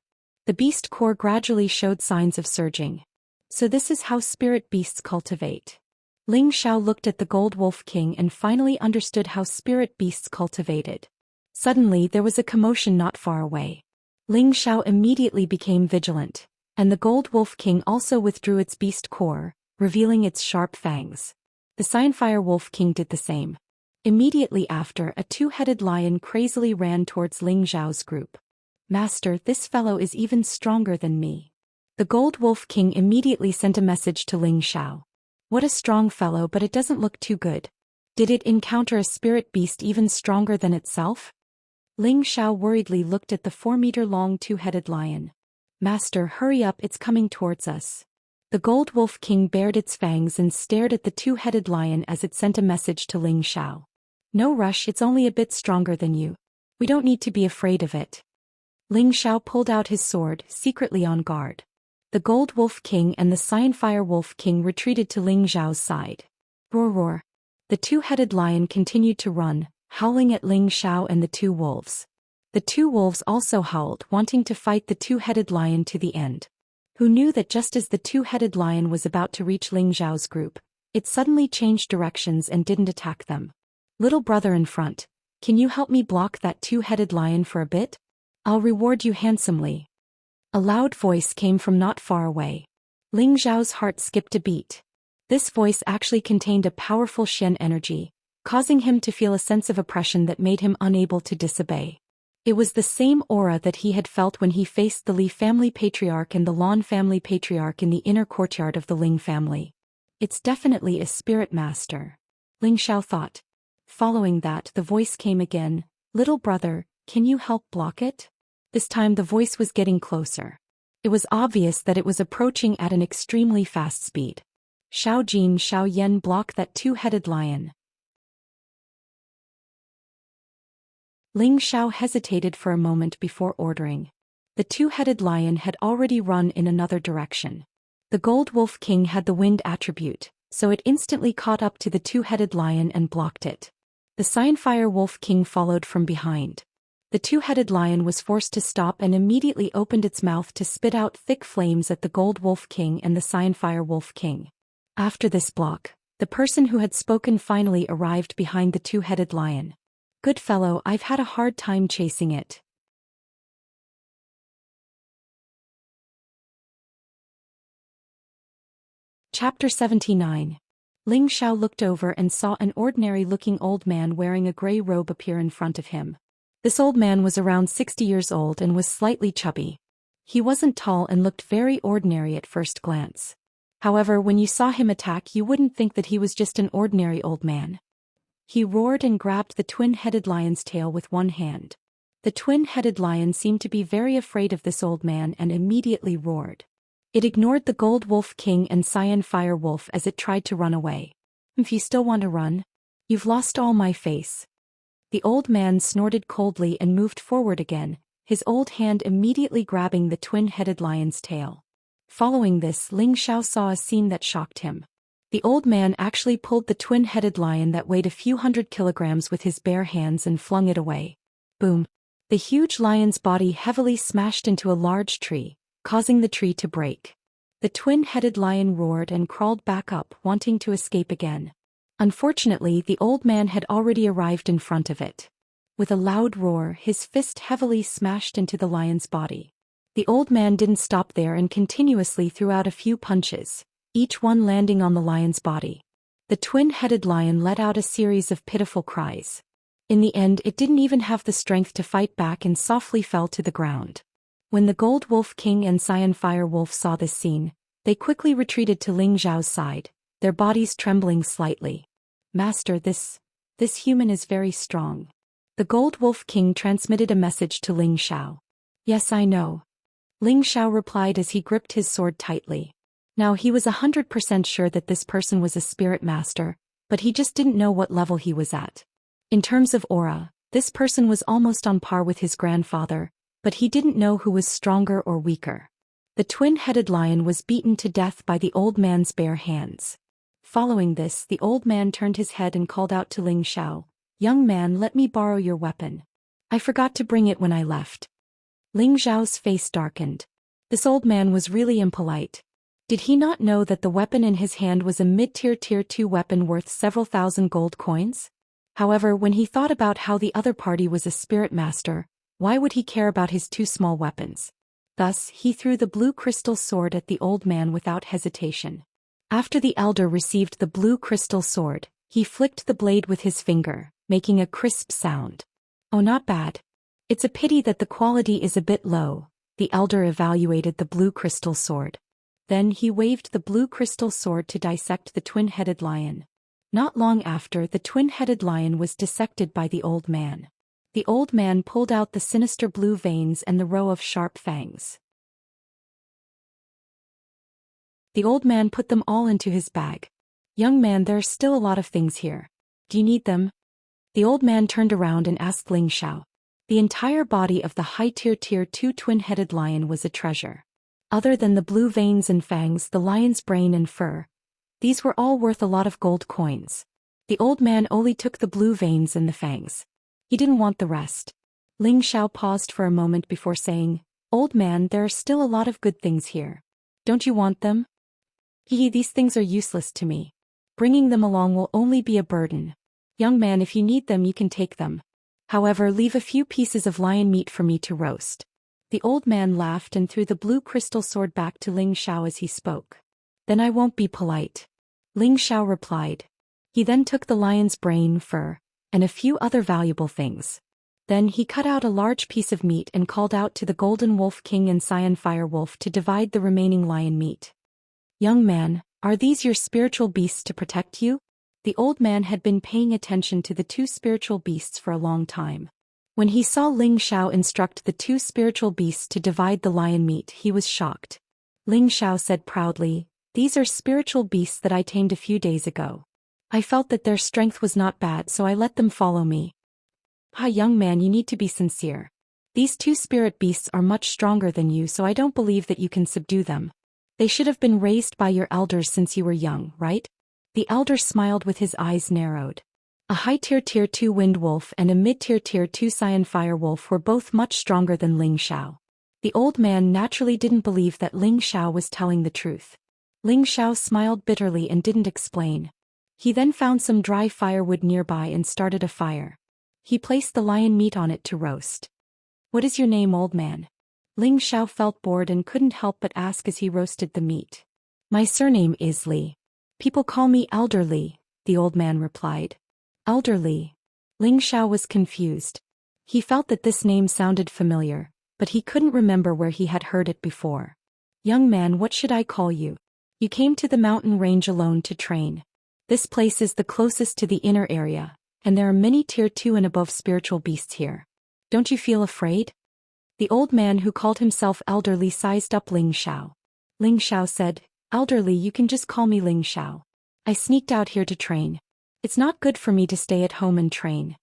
The beast core gradually showed signs of surging. So this is how spirit beasts cultivate. Ling Xiao looked at the Gold Wolf King and finally understood how spirit beasts cultivated. Suddenly there was a commotion not far away. Ling Xiao immediately became vigilant, and the Gold Wolf King also withdrew its beast core, revealing its sharp fangs. The Xianxia Wolf King did the same. Immediately after, a two-headed lion crazily ran towards Ling Xiao's group. "Master, this fellow is even stronger than me." The Gold Wolf King immediately sent a message to Ling Xiao. "What a strong fellow, but it doesn't look too good. Did it encounter a spirit beast even stronger than itself?" Ling Xiao worriedly looked at the 4-meter-long two-headed lion. "Master, hurry up, it's coming towards us." The Gold Wolf King bared its fangs and stared at the two-headed lion as it sent a message to Ling Xiao. "No rush, it's only a bit stronger than you. We don't need to be afraid of it." Ling Xiao pulled out his sword, secretly on guard. The Gold Wolf King and the Xianxia Wolf King retreated to Ling Xiao's side. Roar roar. The two-headed lion continued to run, howling at Ling Xiao and the two wolves. The two wolves also howled, wanting to fight the two-headed lion to the end. Who knew that just as the two-headed lion was about to reach Ling Xiao's group, it suddenly changed directions and didn't attack them. "Little brother in front, can you help me block that two-headed lion for a bit? I'll reward you handsomely." A loud voice came from not far away. Ling Xiao's heart skipped a beat. This voice actually contained a powerful Xian energy, causing him to feel a sense of oppression that made him unable to disobey. It was the same aura that he had felt when he faced the Li family patriarch and the Lan family patriarch in the inner courtyard of the Ling family. "It's definitely a spirit master," Ling Xiao thought. Following that, the voice came again. "Little brother, can you help block it?" This time the voice was getting closer. It was obvious that it was approaching at an extremely fast speed. "Xiao Jin, Xiao Yan, block that two-headed lion." Ling Xiao hesitated for a moment before ordering. The two-headed lion had already run in another direction. The Gold Wolf King had the wind attribute, so it instantly caught up to the two-headed lion and blocked it. The Xianxia Wolf King followed from behind. The two-headed lion was forced to stop and immediately opened its mouth to spit out thick flames at the Gold Wolf King and the Xianxia Wolf King. After this block, the person who had spoken finally arrived behind the two-headed lion. "Good fellow, I've had a hard time chasing it." Chapter 79. Ling Xiao looked over and saw an ordinary-looking old man wearing a gray robe appear in front of him. This old man was around 60 years old and was slightly chubby. He wasn't tall and looked very ordinary at first glance. However, when you saw him attack, you wouldn't think that he was just an ordinary old man. He roared and grabbed the twin-headed lion's tail with one hand. The twin-headed lion seemed to be very afraid of this old man and immediately roared. It ignored the Gold Wolf King and Xianxia Wolf as it tried to run away. "If you still want to run, you've lost all my face." The old man snorted coldly and moved forward again, his old hand immediately grabbing the twin-headed lion's tail. Following this, Ling Xiao saw a scene that shocked him. The old man actually pulled the twin-headed lion that weighed a few hundred kilograms with his bare hands and flung it away. Boom! The huge lion's body heavily smashed into a large tree, causing the tree to break. The twin-headed lion roared and crawled back up, wanting to escape again. Unfortunately, the old man had already arrived in front of it. With a loud roar, his fist heavily smashed into the lion's body. The old man didn't stop there and continuously threw out a few punches, each one landing on the lion's body. The twin-headed lion let out a series of pitiful cries. In the end, it didn't even have the strength to fight back and softly fell to the ground. When the Gold Wolf King and Xianxia Wolf saw this scene, they quickly retreated to Ling Xiao's side, their bodies trembling slightly. "Master, this human is very strong." The Gold Wolf King transmitted a message to Ling Xiao. "Yes, I know." Ling Xiao replied as he gripped his sword tightly. Now he was 100% sure that this person was a spirit master, but he just didn't know what level he was at. In terms of aura, this person was almost on par with his grandfather, but he didn't know who was stronger or weaker. The twin-headed lion was beaten to death by the old man's bare hands. Following this, the old man turned his head and called out to Ling Xiao, "Young man, let me borrow your weapon. I forgot to bring it when I left." Ling Xiao's face darkened. This old man was really impolite. Did he not know that the weapon in his hand was a mid-tier tier 2 weapon worth several thousand gold coins? However, when he thought about how the other party was a spirit master, why would he care about his 2 small weapons? Thus, he threw the blue crystal sword at the old man without hesitation. After the elder received the blue crystal sword, he flicked the blade with his finger, making a crisp sound. Oh, not bad. It's a pity that the quality is a bit low. The elder evaluated the blue crystal sword. Then he waved the blue crystal sword to dissect the twin-headed lion. Not long after, the twin-headed lion was dissected by the old man. The old man pulled out the sinister blue veins and the row of sharp fangs. The old man put them all into his bag. Young man, there are still a lot of things here. Do you need them? The old man turned around and asked Ling Xiao. The entire body of the high-tier tier 2 twin-headed lion was a treasure. Other than the blue veins and fangs, the lion's brain and fur, these were all worth a lot of gold coins. The old man only took the blue veins and the fangs. He didn't want the rest. Ling Xiao paused for a moment before saying, "Old man, there are still a lot of good things here. Don't you want them?" These things are useless to me. Bringing them along will only be a burden. Young man, if you need them you can take them. However, leave a few pieces of lion meat for me to roast. The old man laughed and threw the blue crystal sword back to Ling Xiao as he spoke. Then I won't be polite. Ling Xiao replied. He then took the lion's brain, fur, and a few other valuable things. Then he cut out a large piece of meat and called out to the Golden Wolf King and Xianxia Wolf to divide the remaining lion meat. Young man, are these your spiritual beasts to protect you? The old man had been paying attention to the 2 spiritual beasts for a long time. When he saw Ling Xiao instruct the 2 spiritual beasts to divide the lion meat, he was shocked. Ling Xiao said proudly, "These are spiritual beasts that I tamed a few days ago. I felt that their strength was not bad, so I let them follow me." Young man, you need to be sincere. These 2 spirit beasts are much stronger than you, so I don't believe that you can subdue them. They should have been raised by your elders since you were young, right? The elder smiled with his eyes narrowed. A high-tier tier 2 wind wolf and a mid-tier tier 2 Xianxia wolf were both much stronger than Ling Xiao. The old man naturally didn't believe that Ling Xiao was telling the truth. Ling Xiao smiled bitterly and didn't explain. He then found some dry firewood nearby and started a fire. He placed the lion meat on it to roast. "What is your name, old man?" Ling Xiao felt bored and couldn't help but ask as he roasted the meat. "My surname is Li. People call me Elder Li," the old man replied. Elder Li. Ling Xiao was confused. He felt that this name sounded familiar, but he couldn't remember where he had heard it before. "Young man, what should I call you? You came to the mountain range alone to train. This place is the closest to the inner area, and there are many tier 2 and above spiritual beasts here. Don't you feel afraid?" The old man who called himself Elder Li sized up Ling Xiao. Ling Xiao said, "Elder Li, you can just call me Ling Xiao. I sneaked out here to train. It's not good for me to stay at home and train."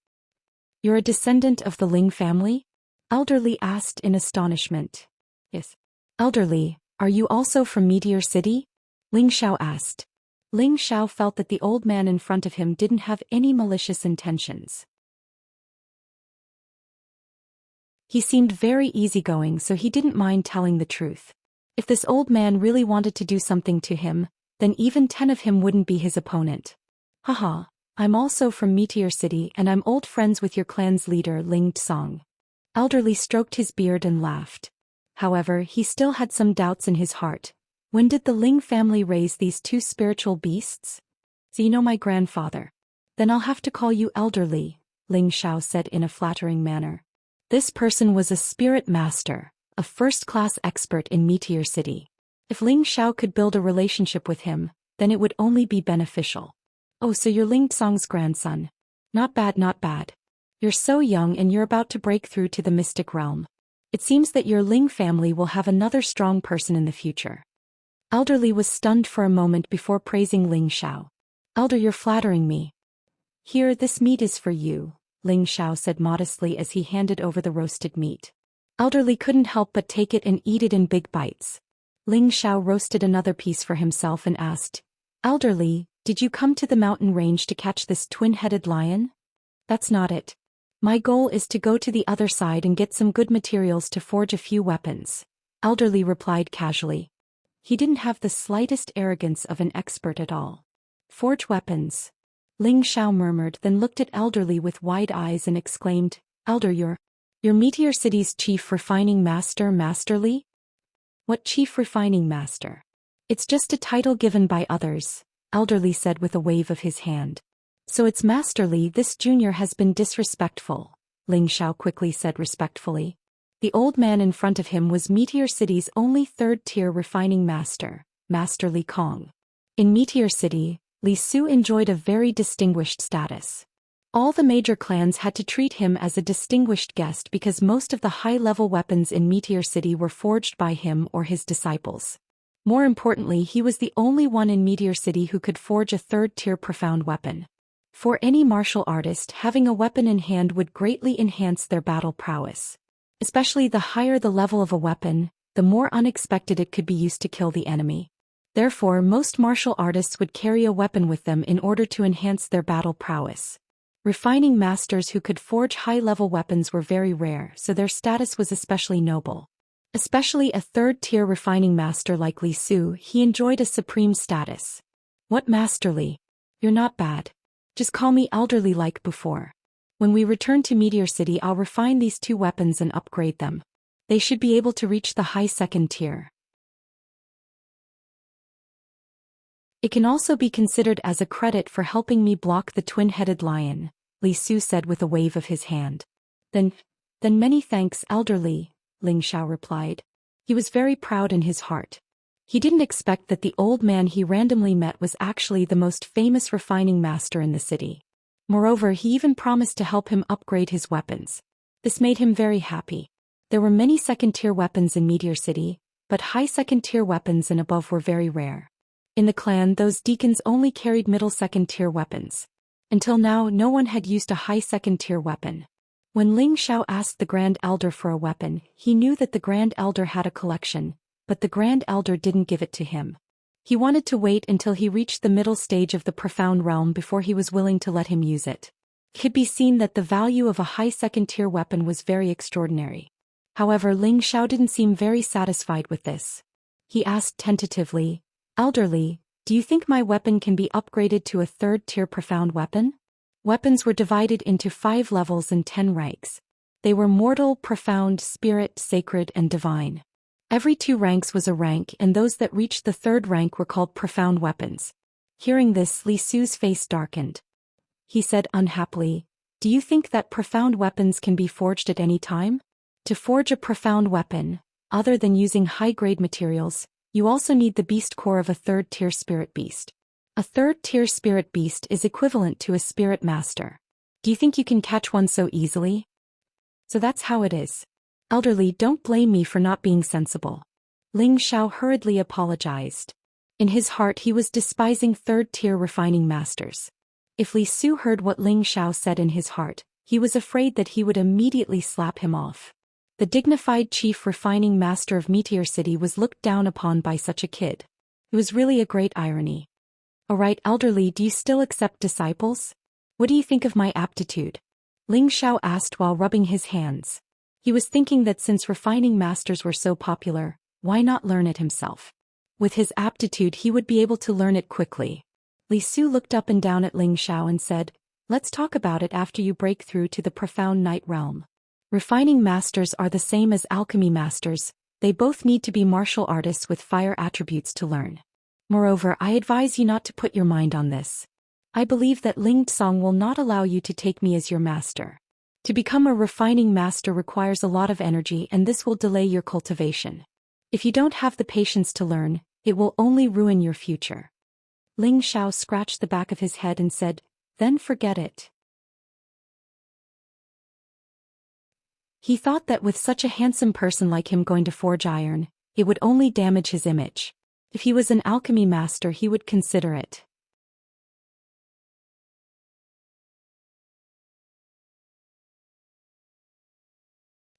"You're a descendant of the Ling family?" Elder Li asked in astonishment. "Yes." "Elder Li, are you also from Meteor City?" Ling Xiao asked. Ling Xiao felt that the old man in front of him didn't have any malicious intentions. He seemed very easygoing, so he didn't mind telling the truth. If this old man really wanted to do something to him, then even 10 of him wouldn't be his opponent. "Haha, I'm also from Meteor City and I'm old friends with your clan's leader Ling Tsong." Elder Li stroked his beard and laughed. However, he still had some doubts in his heart. When did the Ling family raise these 2 spiritual beasts? "So you know my grandfather. Then I'll have to call you Elder Li," Ling Xiao said in a flattering manner. This person was a spirit master, a first-class expert in Meteor City. If Ling Xiao could build a relationship with him, then it would only be beneficial. "Oh, so you're Ling Tsong's grandson. Not bad, not bad. You're so young and you're about to break through to the mystic realm. It seems that your Ling family will have another strong person in the future." Elder Li was stunned for a moment before praising Ling Xiao. "Elder, you're flattering me." "Here, this meat is for you," Ling Xiao said modestly as he handed over the roasted meat. Elder Li couldn't help but take it and eat it in big bites. Ling Xiao roasted another piece for himself and asked, "Elder Li, did you come to the mountain range to catch this twin-headed lion?" "That's not it. My goal is to go to the other side and get some good materials to forge a few weapons. Elderly replied casually. He didn't have the slightest arrogance of an expert at all. Forge weapons. Ling Xiao murmured, then looked at Elderly with wide eyes and exclaimed, Elder, you're Meteor City's chief refining master, Masterly? What chief refining master? It's just a title given by others, Elderly said with a wave of his hand. So it's Masterly. This junior has been disrespectful, Ling Xiao quickly said respectfully. The old man in front of him was Meteor City's only third-tier refining master, Master Li Kong. In Meteor City, Li Su enjoyed a very distinguished status. All the major clans had to treat him as a distinguished guest because most of the high-level weapons in Meteor City were forged by him or his disciples. More importantly, he was the only one in Meteor City who could forge a third-tier profound weapon. For any martial artist, having a weapon in hand would greatly enhance their battle prowess. Especially the higher the level of a weapon, the more unexpected it could be used to kill the enemy. Therefore, most martial artists would carry a weapon with them in order to enhance their battle prowess. Refining masters who could forge high-level weapons were very rare, so their status was especially noble. Especially a third-tier refining master like Li Su, he enjoyed a supreme status. What Masterly? You're not bad. Just call me Elderly like before. When we return to Meteor City, I'll refine these two weapons and upgrade them. They should be able to reach the high second tier. It can also be considered as a credit for helping me block the twin-headed lion, Li Su said with a wave of his hand. Then many thanks, Elderly, Ling Xiao replied. He was very proud in his heart. He didn't expect that the old man he randomly met was actually the most famous refining master in the city. Moreover, he even promised to help him upgrade his weapons. This made him very happy. There were many second-tier weapons in Meteor City, but high second-tier weapons and above were very rare. In the clan, those deacons only carried middle second-tier weapons. Until now, no one had used a high second-tier weapon. When Ling Xiao asked the Grand Elder for a weapon, he knew that the Grand Elder had a collection, but the Grand Elder didn't give it to him. He wanted to wait until he reached the middle stage of the profound realm before he was willing to let him use it. It could be seen that the value of a high second-tier weapon was very extraordinary. However, Ling Xiao didn't seem very satisfied with this. He asked tentatively, Elderly, do you think my weapon can be upgraded to a third-tier profound weapon? Weapons were divided into 5 levels and 10 ranks. They were mortal, profound, spirit, sacred, and divine. Every 2 ranks was a rank, and those that reached the 3rd rank were called profound weapons. Hearing this, Li Su's face darkened. He said unhappily, Do you think that profound weapons can be forged at any time? To forge a profound weapon, other than using high-grade materials, you also need the beast core of a 3rd-tier spirit beast. A 3rd-tier spirit beast is equivalent to a spirit master. Do you think you can catch one so easily? So that's how it is. Elderly, don't blame me for not being sensible. Ling Xiao hurriedly apologized. In his heart he was despising 3rd-tier refining masters. If Li Su heard what Ling Xiao said in his heart, he was afraid that he would immediately slap him off. The dignified chief refining master of Meteor City was looked down upon by such a kid. It was really a great irony. Alright, Elderly, do you still accept disciples? What do you think of my aptitude? Ling Xiao asked while rubbing his hands. He was thinking that since refining masters were so popular, why not learn it himself? With his aptitude he would be able to learn it quickly. Li Su looked up and down at Ling Xiao and said, Let's talk about it after you break through to the profound night realm. Refining masters are the same as alchemy masters, they both need to be martial artists with fire attributes to learn. Moreover, I advise you not to put your mind on this. I believe that Ling Tsong will not allow you to take me as your master. To become a refining master requires a lot of energy, and this will delay your cultivation. If you don't have the patience to learn, it will only ruin your future. Ling Xiao scratched the back of his head and said, Then forget it. He thought that with such a handsome person like him going to forge iron, it would only damage his image. If he was an alchemy master, he would consider it.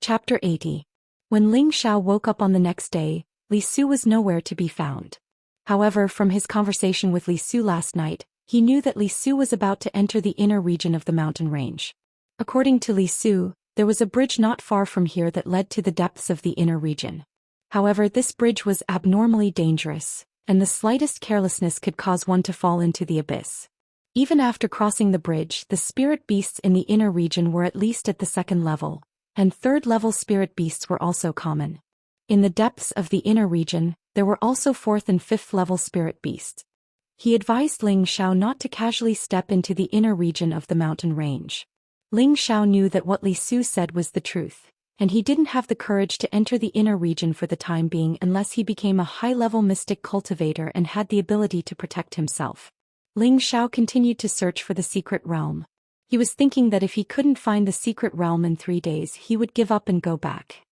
Chapter 80. When Ling Xiao woke up on the next day, Li Su was nowhere to be found. However, from his conversation with Li Su last night, he knew that Li Su was about to enter the inner region of the mountain range. According to Li Su, there was a bridge not far from here that led to the depths of the inner region. However, this bridge was abnormally dangerous, and the slightest carelessness could cause one to fall into the abyss. Even after crossing the bridge, the spirit beasts in the inner region were at least at the second level, and third-level spirit beasts were also common. In the depths of the inner region, there were also fourth and fifth-level spirit beasts. He advised Ling Xiao not to casually step into the inner region of the mountain range. Ling Xiao knew that what Li Su said was the truth, and he didn't have the courage to enter the inner region for the time being unless he became a high-level mystic cultivator and had the ability to protect himself. Ling Xiao continued to search for the secret realm. He was thinking that if he couldn't find the secret realm in 3 days, he would give up and go back.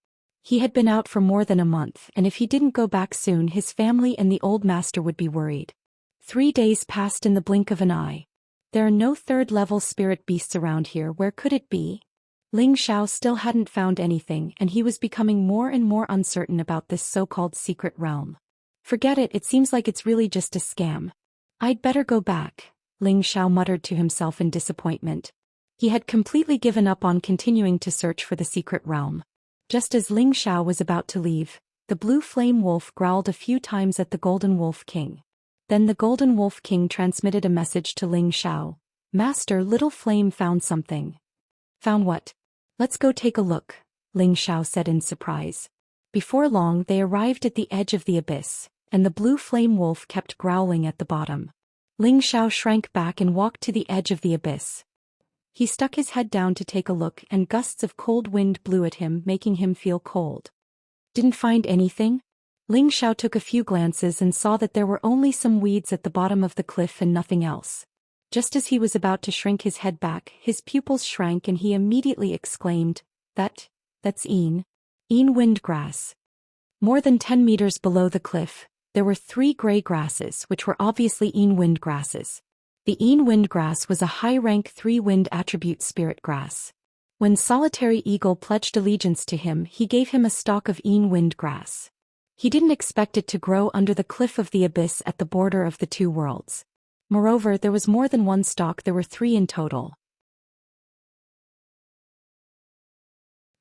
He had been out for more than a month, and if he didn't go back soon, his family and the old master would be worried. 3 days passed in the blink of an eye. There are no third-level spirit beasts around here. Where could it be? Ling Xiao still hadn't found anything, and he was becoming more and more uncertain about this so-called secret realm. Forget it, it seems like it's really just a scam. I'd better go back, Ling Xiao muttered to himself in disappointment. He had completely given up on continuing to search for the secret realm. Just as Ling Xiao was about to leave, the blue flame wolf growled a few times at the Golden Wolf King. Then the Golden Wolf King transmitted a message to Ling Xiao. Master, Little Flame found something. Found what? Let's go take a look, Ling Xiao said in surprise. Before long they arrived at the edge of the abyss, and the blue flame wolf kept growling at the bottom. Ling Xiao shrank back and walked to the edge of the abyss. He stuck his head down to take a look, and gusts of cold wind blew at him, making him feel cold. Didn't find anything? Ling Xiao took a few glances and saw that there were only some weeds at the bottom of the cliff and nothing else. Just as he was about to shrink his head back, his pupils shrank and he immediately exclaimed, That's Een windgrass. More than 10 meters below the cliff, there were 3 gray grasses which were obviously Een windgrasses. The Een windgrass was a high-rank 3-wind attribute spirit grass. When Solitary Eagle pledged allegiance to him, he gave him a stalk of Een windgrass. He didn't expect it to grow under the cliff of the abyss at the border of the 2 worlds. Moreover, there was more than 1 stalk, there were 3 in total.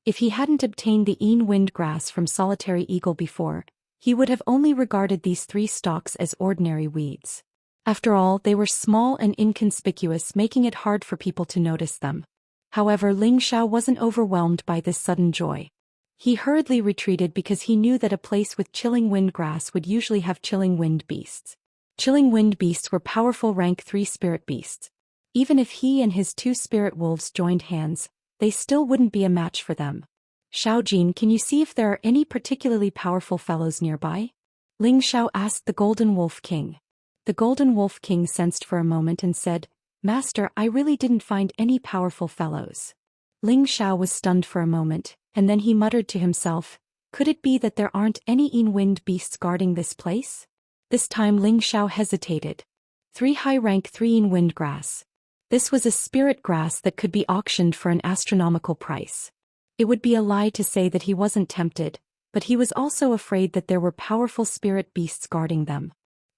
If he hadn't obtained the Een windgrass from Solitary Eagle before, he would have only regarded these 3 stalks as ordinary weeds. After all, they were small and inconspicuous, making it hard for people to notice them. However, Ling Xiao wasn't overwhelmed by this sudden joy. He hurriedly retreated because he knew that a place with chilling wind grass would usually have chilling wind beasts. Chilling wind beasts were powerful rank 3 spirit beasts. Even if he and his 2 spirit wolves joined hands, they still wouldn't be a match for them. Xiaojin, can you see if there are any particularly powerful fellows nearby? Ling Xiao asked the Golden Wolf King. The Golden Wolf King sensed for a moment and said, Master, I really didn't find any powerful fellows. Ling Xiao was stunned for a moment, and then he muttered to himself, could it be that there aren't any Een wind beasts guarding this place? This time Ling Xiao hesitated. 3 high-rank 3 Een windgrass. This was a spirit grass that could be auctioned for an astronomical price. It would be a lie to say that he wasn't tempted, but he was also afraid that there were powerful spirit beasts guarding them.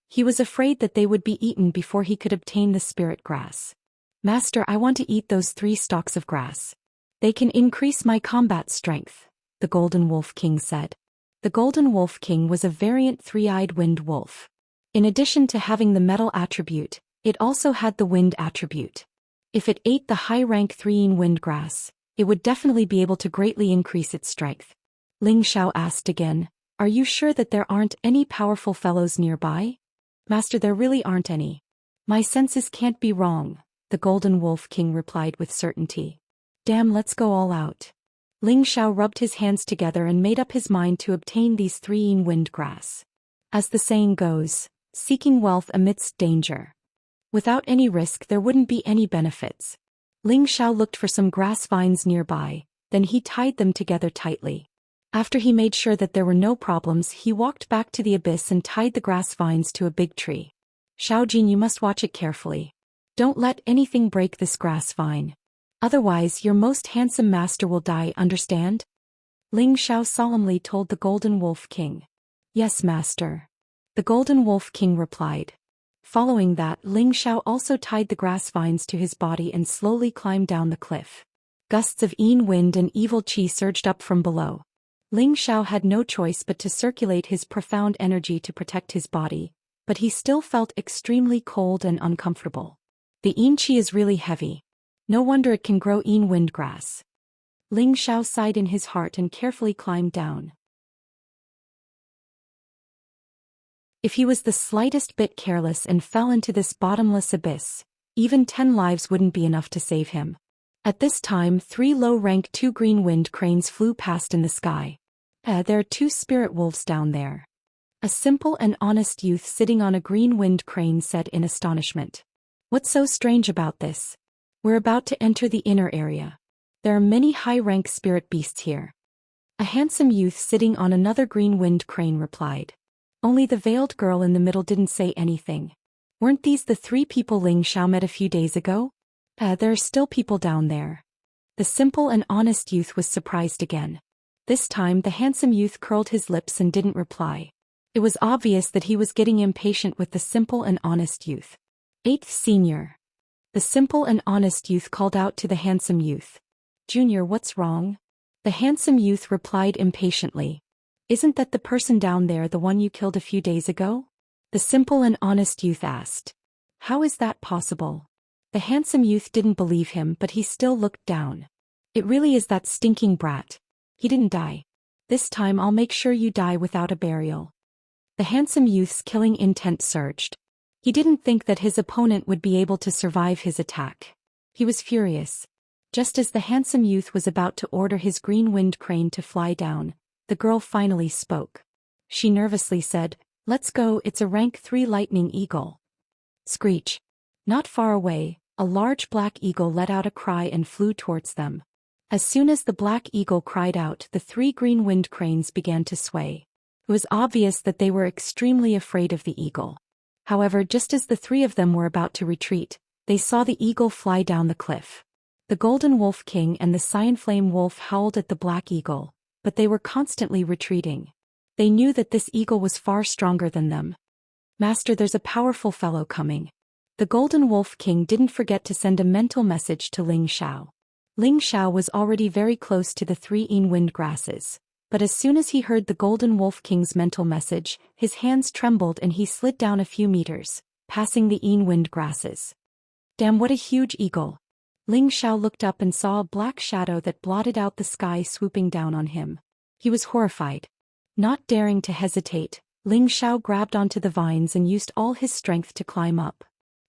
He was afraid that they would be eaten before he could obtain the spirit grass. Master, I want to eat those 3 stalks of grass. They can increase my combat strength, the Golden Wolf King said. The Golden Wolf King was a variant 3-eyed wind wolf. In addition to having the metal attribute, it also had the wind attribute. If it ate the high-rank 3 Een windgrass, it would definitely be able to greatly increase its strength. Ling Xiao asked again, are you sure that there aren't any powerful fellows nearby? Master, there really aren't any. My senses can't be wrong, the Golden Wolf King replied with certainty. Damn, let's go all out. Ling Xiao rubbed his hands together and made up his mind to obtain these 3 Een windgrass. As the saying goes, seeking wealth amidst danger. Without any risk there wouldn't be any benefits. Ling Xiao looked for some grass vines nearby, then he tied them together tightly. After he made sure that there were no problems, he walked back to the abyss and tied the grass vines to a big tree. Xiaojin, you must watch it carefully. Don't let anything break this grass vine. Otherwise, your most handsome master will die, understand? Ling Xiao solemnly told the Golden Wolf King. Yes, master. The Golden Wolf King replied. Following that, Ling Xiao also tied the grass vines to his body and slowly climbed down the cliff. Gusts of Een wind and evil qi surged up from below. Ling Xiao had no choice but to circulate his profound energy to protect his body, but he still felt extremely cold and uncomfortable. The yin qi is really heavy. No wonder it can grow yin windgrass. Ling Xiao sighed in his heart and carefully climbed down. If he was the slightest bit careless and fell into this bottomless abyss, even 10 lives wouldn't be enough to save him. At this time 3 low-rank 2 green wind cranes flew past in the sky. There are 2 spirit wolves down there. A simple and honest youth sitting on a green wind crane said in astonishment. What's so strange about this? We're about to enter the inner area. There are many high-rank spirit beasts here. A handsome youth sitting on another green wind crane replied. Only the veiled girl in the middle didn't say anything. Weren't these the 3 people Ling Xiao met a few days ago? There are still people down there. The simple and honest youth was surprised again. This time the handsome youth curled his lips and didn't reply. It was obvious that he was getting impatient with the simple and honest youth. 8th Senior. The simple and honest youth called out to the handsome youth. Junior, what's wrong? The handsome youth replied impatiently. Isn't that the person down there, the one you killed a few days ago? The simple and honest youth asked. How is that possible? The handsome youth didn't believe him, but he still looked down. It really is that stinking brat. He didn't die. This time I'll make sure you die without a burial. The handsome youth's killing intent surged. He didn't think that his opponent would be able to survive his attack. He was furious. Just as the handsome youth was about to order his green wind crane to fly down, the girl finally spoke. She nervously said, Let's go, it's a rank 3 lightning eagle. Screech. Not far away, a large black eagle let out a cry and flew towards them. As soon as the black eagle cried out, the 3 green wind cranes began to sway. It was obvious that they were extremely afraid of the eagle. However, just as the 3 of them were about to retreat, they saw the eagle fly down the cliff. The Golden Wolf King and the Cyan Flame Wolf howled at the black eagle, but they were constantly retreating. They knew that this eagle was far stronger than them. Master, there's a powerful fellow coming. The Golden Wolf King didn't forget to send a mental message to Ling Xiao. Ling Xiao was already very close to the 3 yin wind grasses, but as soon as he heard the Golden Wolf King's mental message, his hands trembled and he slid down a few meters, passing the yin wind grasses. Damn, what a huge eagle! Ling Xiao looked up and saw a black shadow that blotted out the sky swooping down on him. He was horrified. Not daring to hesitate, Ling Xiao grabbed onto the vines and used all his strength to climb up.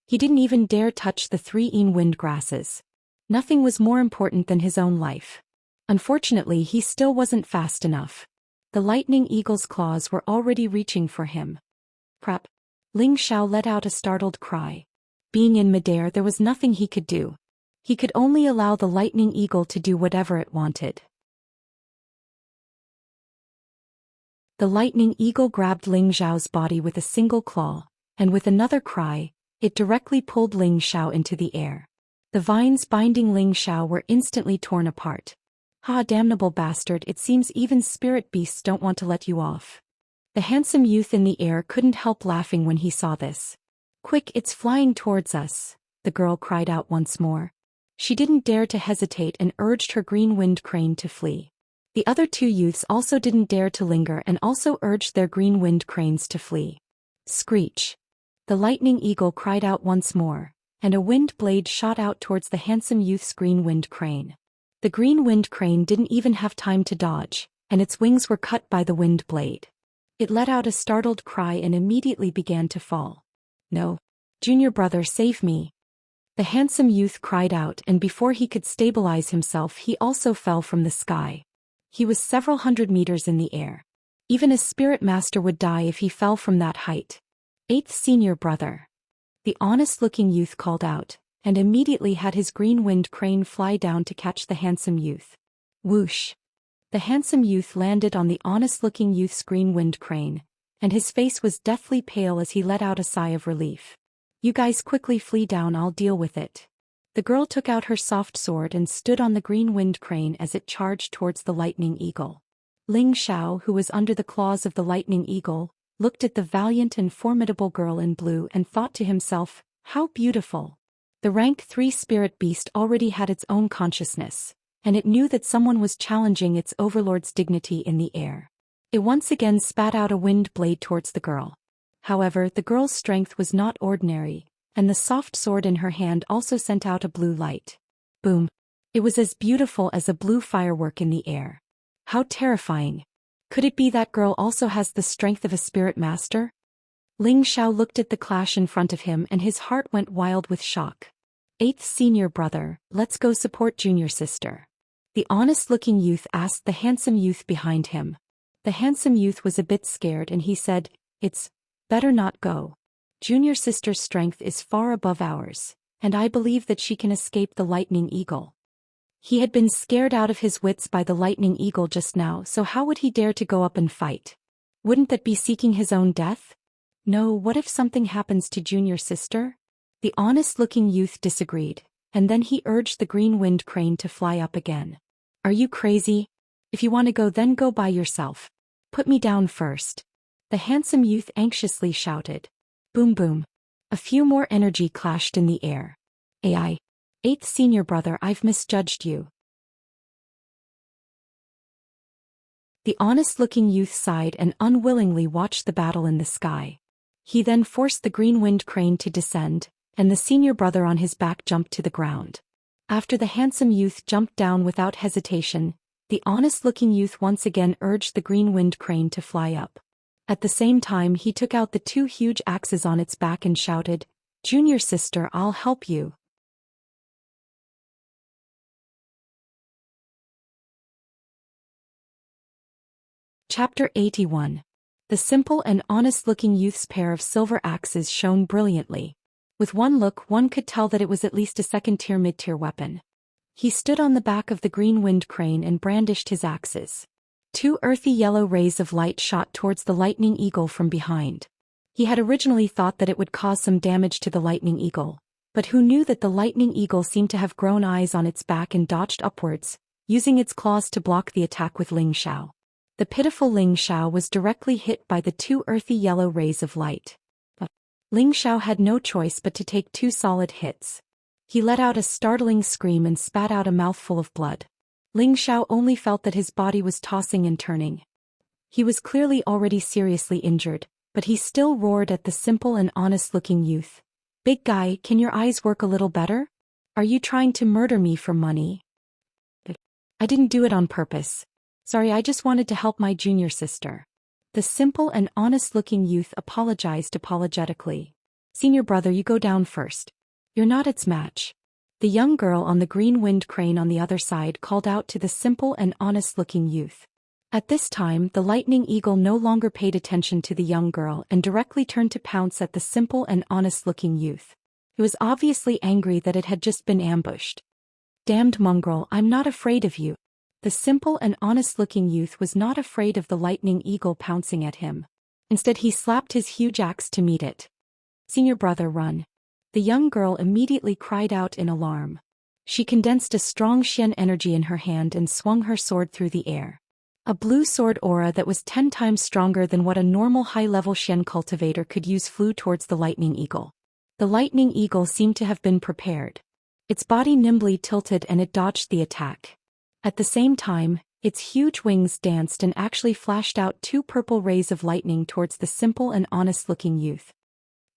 He didn't even dare touch the 3 yin wind grasses. Nothing was more important than his own life. Unfortunately, he still wasn't fast enough. The lightning eagle's claws were already reaching for him. Crap! Ling Xiao let out a startled cry. Being in midair, there was nothing he could do. He could only allow the lightning eagle to do whatever it wanted. The lightning eagle grabbed Ling Xiao's body with a single claw, and with another cry, it directly pulled Ling Xiao into the air. The vines binding Ling Xiao were instantly torn apart. Ha, damnable bastard, it seems even spirit beasts don't want to let you off. The handsome youth in the air couldn't help laughing when he saw this. Quick, it's flying towards us, the girl cried out once more. She didn't dare to hesitate and urged her green wind crane to flee. The other 2 youths also didn't dare to linger and also urged their green wind cranes to flee. Screech! The lightning eagle cried out once more, and a wind blade shot out towards the handsome youth's green wind crane. The green wind crane didn't even have time to dodge, and its wings were cut by the wind blade. It let out a startled cry and immediately began to fall. No! Junior brother, save me! The handsome youth cried out, and before he could stabilize himself, he also fell from the sky. He was several hundred meters in the air. Even a spirit master would die if he fell from that height. 8th Senior brother. The honest-looking youth called out, and immediately had his green wind crane fly down to catch the handsome youth. Whoosh! The handsome youth landed on the honest-looking youth's green wind crane, and his face was deathly pale as he let out a sigh of relief. You guys quickly flee down, I'll deal with it. The girl took out her soft sword and stood on the green wind crane as it charged towards the lightning eagle. Ling Xiao, who was under the claws of the lightning eagle, looked at the valiant and formidable girl in blue and thought to himself, how beautiful. The rank 3 spirit beast already had its own consciousness, and it knew that someone was challenging its overlord's dignity in the air. It once again spat out a wind blade towards the girl. However, the girl's strength was not ordinary, and the soft sword in her hand also sent out a blue light. Boom! It was as beautiful as a blue firework in the air. How terrifying! Could it be that girl also has the strength of a spirit master? Ling Xiao looked at the clash in front of him and his heart went wild with shock. Eighth senior brother, let's go support junior sister. The honest-looking youth asked the handsome youth behind him. The handsome youth was a bit scared and he said, "It's better not go. Junior sister's strength is far above ours, and I believe that she can escape the lightning eagle." He had been scared out of his wits by the lightning eagle just now, so how would he dare to go up and fight? Wouldn't that be seeking his own death? No, what if something happens to junior sister? The honest-looking youth disagreed, and then he urged the green wind crane to fly up again. Are you crazy? If you want to go, then go by yourself. Put me down first. The handsome youth anxiously shouted. Boom boom. A few more energy clashed in the air. AI. Eighth senior brother, I've misjudged you. The honest-looking youth sighed and unwillingly watched the battle in the sky. He then forced the green wind crane to descend, and the senior brother on his back jumped to the ground. After the handsome youth jumped down without hesitation, the honest-looking youth once again urged the green wind crane to fly up. At the same time he took out the two huge axes on its back and shouted, "Junior sister, I'll help you." Chapter 81. The simple and honest-looking youth's pair of silver axes shone brilliantly. With one look one could tell that it was at least a second-tier mid-tier weapon. He stood on the back of the green wind crane and brandished his axes. Two earthy yellow rays of light shot towards the lightning eagle from behind. He had originally thought that it would cause some damage to the lightning eagle, but who knew that the lightning eagle seemed to have grown eyes on its back and dodged upwards, using its claws to block the attack with Ling Xiao. The pitiful Ling Xiao was directly hit by the two earthy yellow rays of light. Ling Xiao had no choice but to take two solid hits. He let out a startling scream and spat out a mouthful of blood. Ling Xiao only felt that his body was tossing and turning. He was clearly already seriously injured, but he still roared at the simple and honest-looking youth. "Big guy, can your eyes work a little better? Are you trying to murder me for money?" "I didn't do it on purpose. Sorry, I just wanted to help my junior sister." The simple and honest-looking youth apologized apologetically. "Senior brother, you go down first. You're not its match." The young girl on the green wind crane on the other side called out to the simple and honest-looking youth. At this time the lightning eagle no longer paid attention to the young girl and directly turned to pounce at the simple and honest-looking youth. It was obviously angry that it had just been ambushed. "Damned mongrel, I'm not afraid of you." The simple and honest-looking youth was not afraid of the lightning eagle pouncing at him. Instead he slapped his huge axe to meet it. "Senior brother, run." The young girl immediately cried out in alarm. She condensed a strong Xian energy in her hand and swung her sword through the air. A blue sword aura that was 10 times stronger than what a normal high-level Xian cultivator could use flew towards the lightning eagle. The lightning eagle seemed to have been prepared. Its body nimbly tilted and it dodged the attack. At the same time, its huge wings danced and actually flashed out two purple rays of lightning towards the simple and honest-looking youth.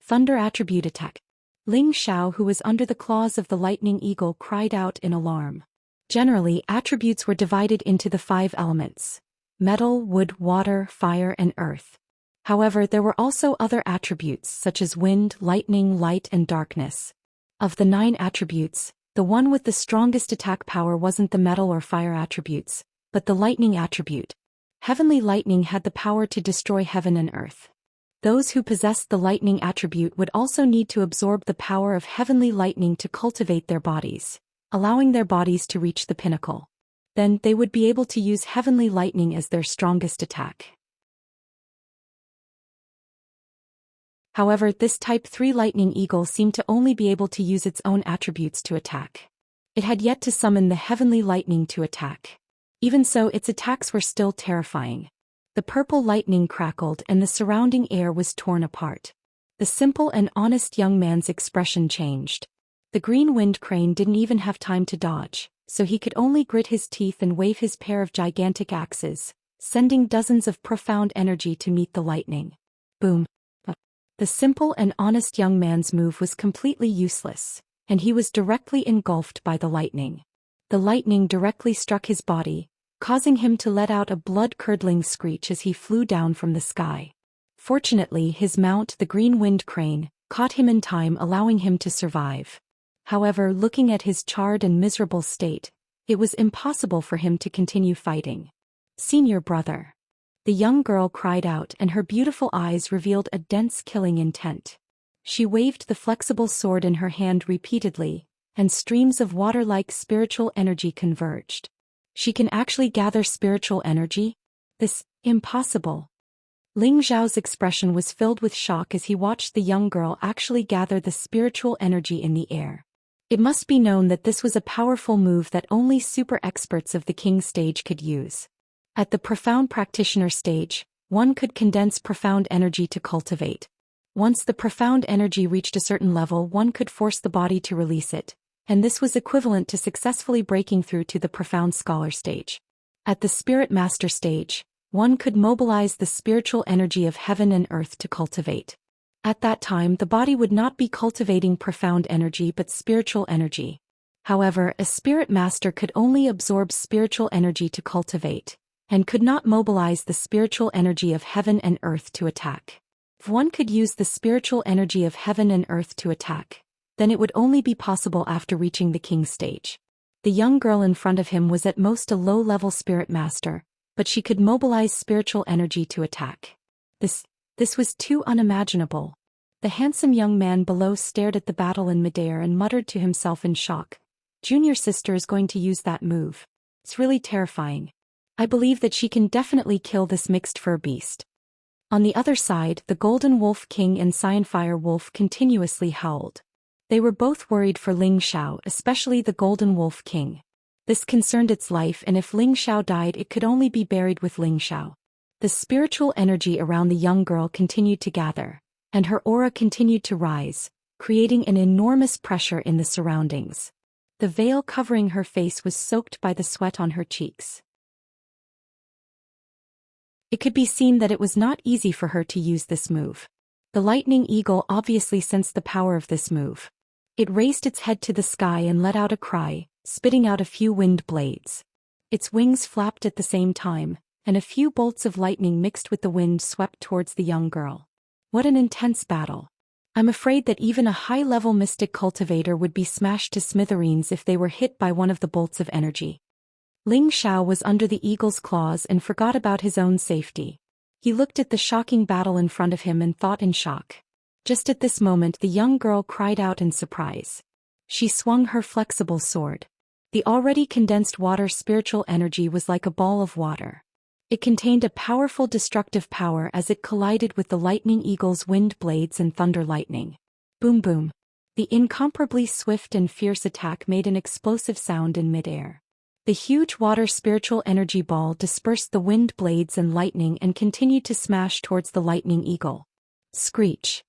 Thunder attribute attack. Ling Xiao, who was under the claws of the lightning eagle, cried out in alarm. Generally, attributes were divided into the 5 elements: metal, wood, water, fire, and earth. However, there were also other attributes such as wind, lightning, light, and darkness. Of the 9 attributes, the one with the strongest attack power wasn't the metal or fire attributes, but the lightning attribute. Heavenly lightning had the power to destroy heaven and earth. Those who possessed the lightning attribute would also need to absorb the power of heavenly lightning to cultivate their bodies, allowing their bodies to reach the pinnacle. Then they would be able to use heavenly lightning as their strongest attack. However, this Type 3 lightning eagle seemed to only be able to use its own attributes to attack. It had yet to summon the heavenly lightning to attack. Even so, its attacks were still terrifying. The purple lightning crackled and the surrounding air was torn apart. The simple and honest young man's expression changed. The green wind crane didn't even have time to dodge. so he could only grit his teeth and wave his pair of gigantic axes, sending dozens of profound energy to meet the lightning. Boom. The simple and honest young man's move was completely useless, and he was directly engulfed by the lightning. The lightning directly struck his body, causing him to let out a blood-curdling screech as he flew down from the sky. Fortunately, his mount, the green wind crane, caught him in time, allowing him to survive. However, looking at his charred and miserable state, it was impossible for him to continue fighting. "Senior brother." The young girl cried out, and her beautiful eyes revealed a dense killing intent. She waved the flexible sword in her hand repeatedly, and streams of water-like spiritual energy converged. "She can actually gather spiritual energy? This, impossible." Ling Xiao's expression was filled with shock as he watched the young girl actually gather the spiritual energy in the air. It must be known that this was a powerful move that only super experts of the king stage could use. At the profound practitioner stage, one could condense profound energy to cultivate. Once the profound energy reached a certain level, one could force the body to release it, and this was equivalent to successfully breaking through to the profound scholar stage. At the spirit master stage, one could mobilize the spiritual energy of heaven and earth to cultivate. At that time, the body would not be cultivating profound energy but spiritual energy. However, a spirit master could only absorb spiritual energy to cultivate, and could not mobilize the spiritual energy of heaven and earth to attack. If one could use the spiritual energy of heaven and earth to attack, then it would only be possible after reaching the king stage. The young girl in front of him was at most a low-level spirit master, but she could mobilize spiritual energy to attack. This was too unimaginable. The handsome young man below stared at the battle in midair and muttered to himself in shock. "Junior sister is going to use that move. It's really terrifying. I believe that she can definitely kill this mixed fur beast." On the other side, the Golden Wolf King and Xianxia Wolf continuously howled. They were both worried for Ling Xiao, especially the Golden Wolf King. This concerned its life, and if Ling Xiao died, it could only be buried with Ling Xiao. The spiritual energy around the young girl continued to gather, and her aura continued to rise, creating an enormous pressure in the surroundings. The veil covering her face was soaked by the sweat on her cheeks. It could be seen that it was not easy for her to use this move. The lightning eagle obviously sensed the power of this move. It raised its head to the sky and let out a cry, spitting out a few wind blades. Its wings flapped at the same time, and a few bolts of lightning mixed with the wind swept towards the young girl. What an intense battle. I'm afraid that even a high-level mystic cultivator would be smashed to smithereens if they were hit by one of the bolts of energy. Ling Xiao was under the eagle's claws and forgot about his own safety. He looked at the shocking battle in front of him and thought in shock. Just at this moment, the young girl cried out in surprise. She swung her flexible sword. The already condensed water spiritual energy was like a ball of water. It contained a powerful destructive power as it collided with the lightning eagle's wind blades and thunder lightning. Boom boom. The incomparably swift and fierce attack made an explosive sound in midair. The huge water spiritual energy ball dispersed the wind blades and lightning and continued to smash towards the lightning eagle. Screech.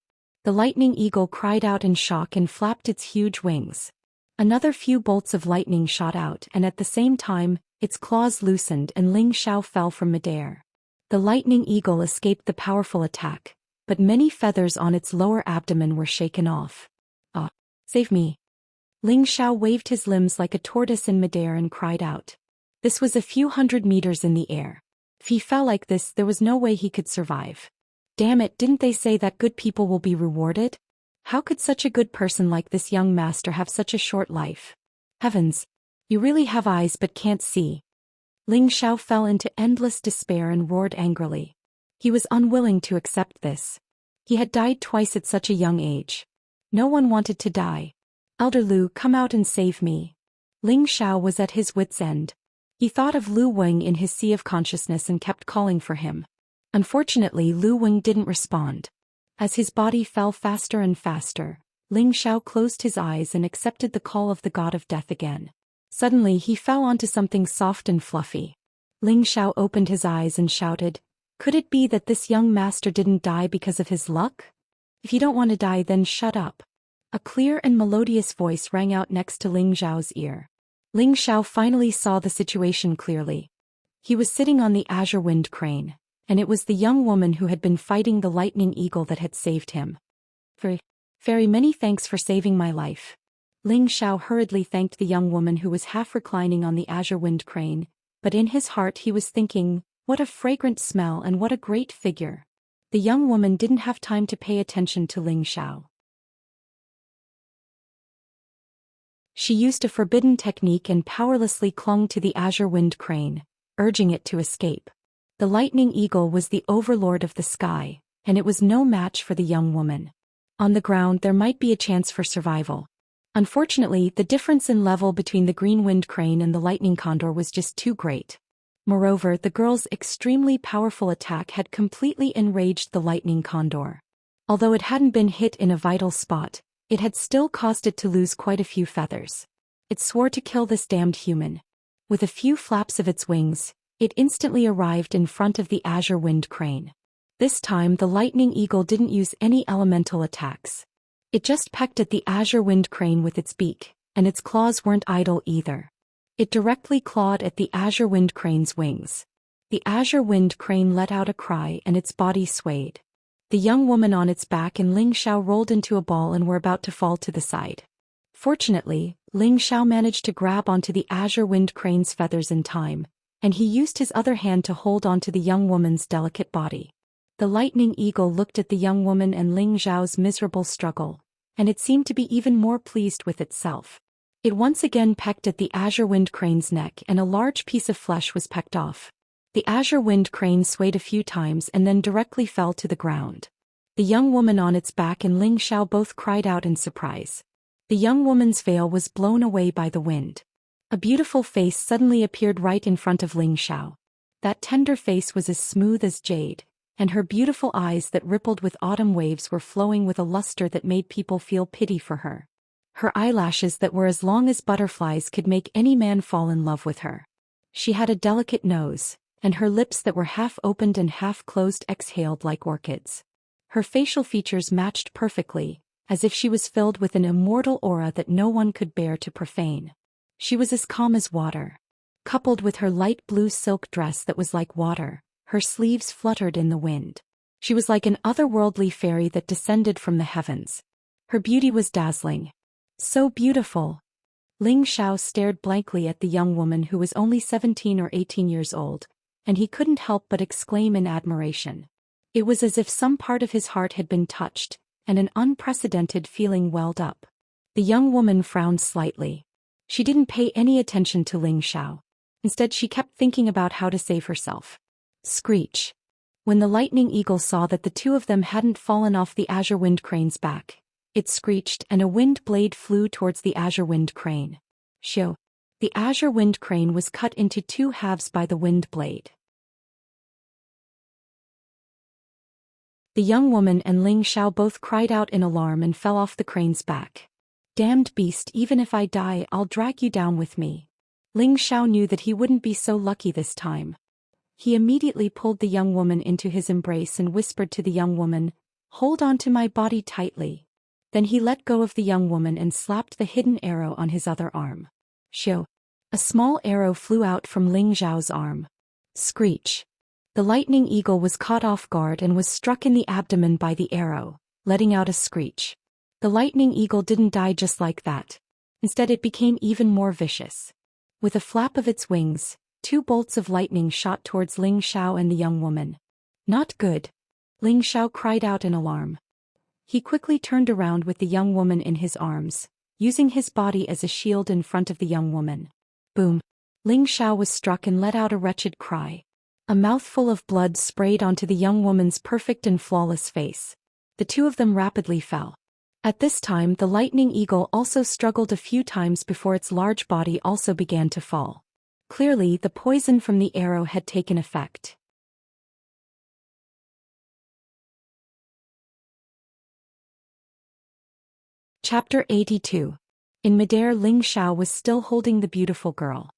The lightning eagle cried out in shock and flapped its huge wings. Another few bolts of lightning shot out, and at the same time, its claws loosened and Ling Xiao fell from midair. The lightning eagle escaped the powerful attack, but many feathers on its lower abdomen were shaken off. "Ah, save me." Ling Xiao waved his limbs like a tortoise in midair and cried out. This was a few hundred meters in the air. If he fell like this, there was no way he could survive. Damn it, didn't they say that good people will be rewarded? How could such a good person like this young master have such a short life? Heavens! You really have eyes but can't see. Ling Xiao fell into endless despair and roared angrily. He was unwilling to accept this. He had died twice at such a young age. No one wanted to die. "Elder Lu, come out and save me." Ling Xiao was at his wit's end. He thought of Lu Weng in his sea of consciousness and kept calling for him. Unfortunately, Lu Weng didn't respond. As his body fell faster and faster, Ling Xiao closed his eyes and accepted the call of the god of death again. Suddenly he fell onto something soft and fluffy. Ling Xiao opened his eyes and shouted, "Could it be that this young master didn't die because of his luck? If you don't want to die, then shut up." A clear and melodious voice rang out next to Ling Xiao's ear. Ling Xiao finally saw the situation clearly. He was sitting on the azure wind crane, and it was the young woman who had been fighting the lightning eagle that had saved him. Very many thanks for saving my life. Ling Xiao hurriedly thanked the young woman who was half reclining on the azure wind crane, but in his heart he was thinking, what a fragrant smell and what a great figure. The young woman didn't have time to pay attention to Ling Xiao. She used a forbidden technique and powerlessly clung to the azure wind crane, urging it to escape. The lightning eagle was the overlord of the sky, and it was no match for the young woman. On the ground there might be a chance for survival. Unfortunately, the difference in level between the green wind crane and the lightning condor was just too great. Moreover, the girl's extremely powerful attack had completely enraged the lightning condor. Although it hadn't been hit in a vital spot, it had still caused it to lose quite a few feathers. It swore to kill this damned human. With a few flaps of its wings, it instantly arrived in front of the azure wind crane. This time the lightning eagle didn't use any elemental attacks. It just pecked at the azure wind crane with its beak, and its claws weren't idle either. It directly clawed at the azure wind crane's wings. The azure wind crane let out a cry and its body swayed. The young woman on its back and Ling Xiao rolled into a ball and were about to fall to the side. Fortunately, Ling Xiao managed to grab onto the azure wind crane's feathers in time, and he used his other hand to hold onto the young woman's delicate body. The lightning eagle looked at the young woman and Ling Xiao's miserable struggle, and it seemed to be even more pleased with itself. It once again pecked at the azure wind crane's neck and a large piece of flesh was pecked off. The azure wind crane swayed a few times and then directly fell to the ground. The young woman on its back and Ling Xiao both cried out in surprise. The young woman's veil was blown away by the wind. A beautiful face suddenly appeared right in front of Ling Xiao. That tender face was as smooth as jade, and her beautiful eyes that rippled with autumn waves were flowing with a luster that made people feel pity for her. Her eyelashes that were as long as butterflies could make any man fall in love with her. She had a delicate nose, and her lips that were half opened and half closed exhaled like orchids. Her facial features matched perfectly, as if she was filled with an immortal aura that no one could bear to profane. She was as calm as water. Coupled with her light blue silk dress that was like water, her sleeves fluttered in the wind. She was like an otherworldly fairy that descended from the heavens. Her beauty was dazzling. So beautiful. Ling Xiao stared blankly at the young woman who was only 17 or 18 years old, and he couldn't help but exclaim in admiration. It was as if some part of his heart had been touched, and an unprecedented feeling welled up. The young woman frowned slightly. She didn't pay any attention to Ling Xiao. Instead she kept thinking about how to save herself. Screech. When the lightning eagle saw that the two of them hadn't fallen off the azure wind crane's back, it screeched and a wind blade flew towards the azure wind crane. Shoo. The azure wind crane was cut into two halves by the wind blade. The young woman and Ling Xiao both cried out in alarm and fell off the crane's back. Damned beast, even if I die, I'll drag you down with me. Ling Xiao knew that he wouldn't be so lucky this time. He immediately pulled the young woman into his embrace and whispered to the young woman, "Hold on to my body tightly." Then he let go of the young woman and slapped the hidden arrow on his other arm. Shoo. A small arrow flew out from Ling Xiao's arm. Screech. The lightning eagle was caught off guard and was struck in the abdomen by the arrow, letting out a screech. The lightning eagle didn't die just like that. Instead it became even more vicious. With a flap of its wings, two bolts of lightning shot towards Ling Xiao and the young woman. Not good. Ling Xiao cried out in alarm. He quickly turned around with the young woman in his arms, using his body as a shield in front of the young woman. Boom. Ling Xiao was struck and let out a wretched cry. A mouthful of blood sprayed onto the young woman's perfect and flawless face. The two of them rapidly fell. At this time the lightning eagle also struggled a few times before its large body also began to fall. Clearly the poison from the arrow had taken effect. Chapter 82. In midair, Ling Xiao was still holding the beautiful girl.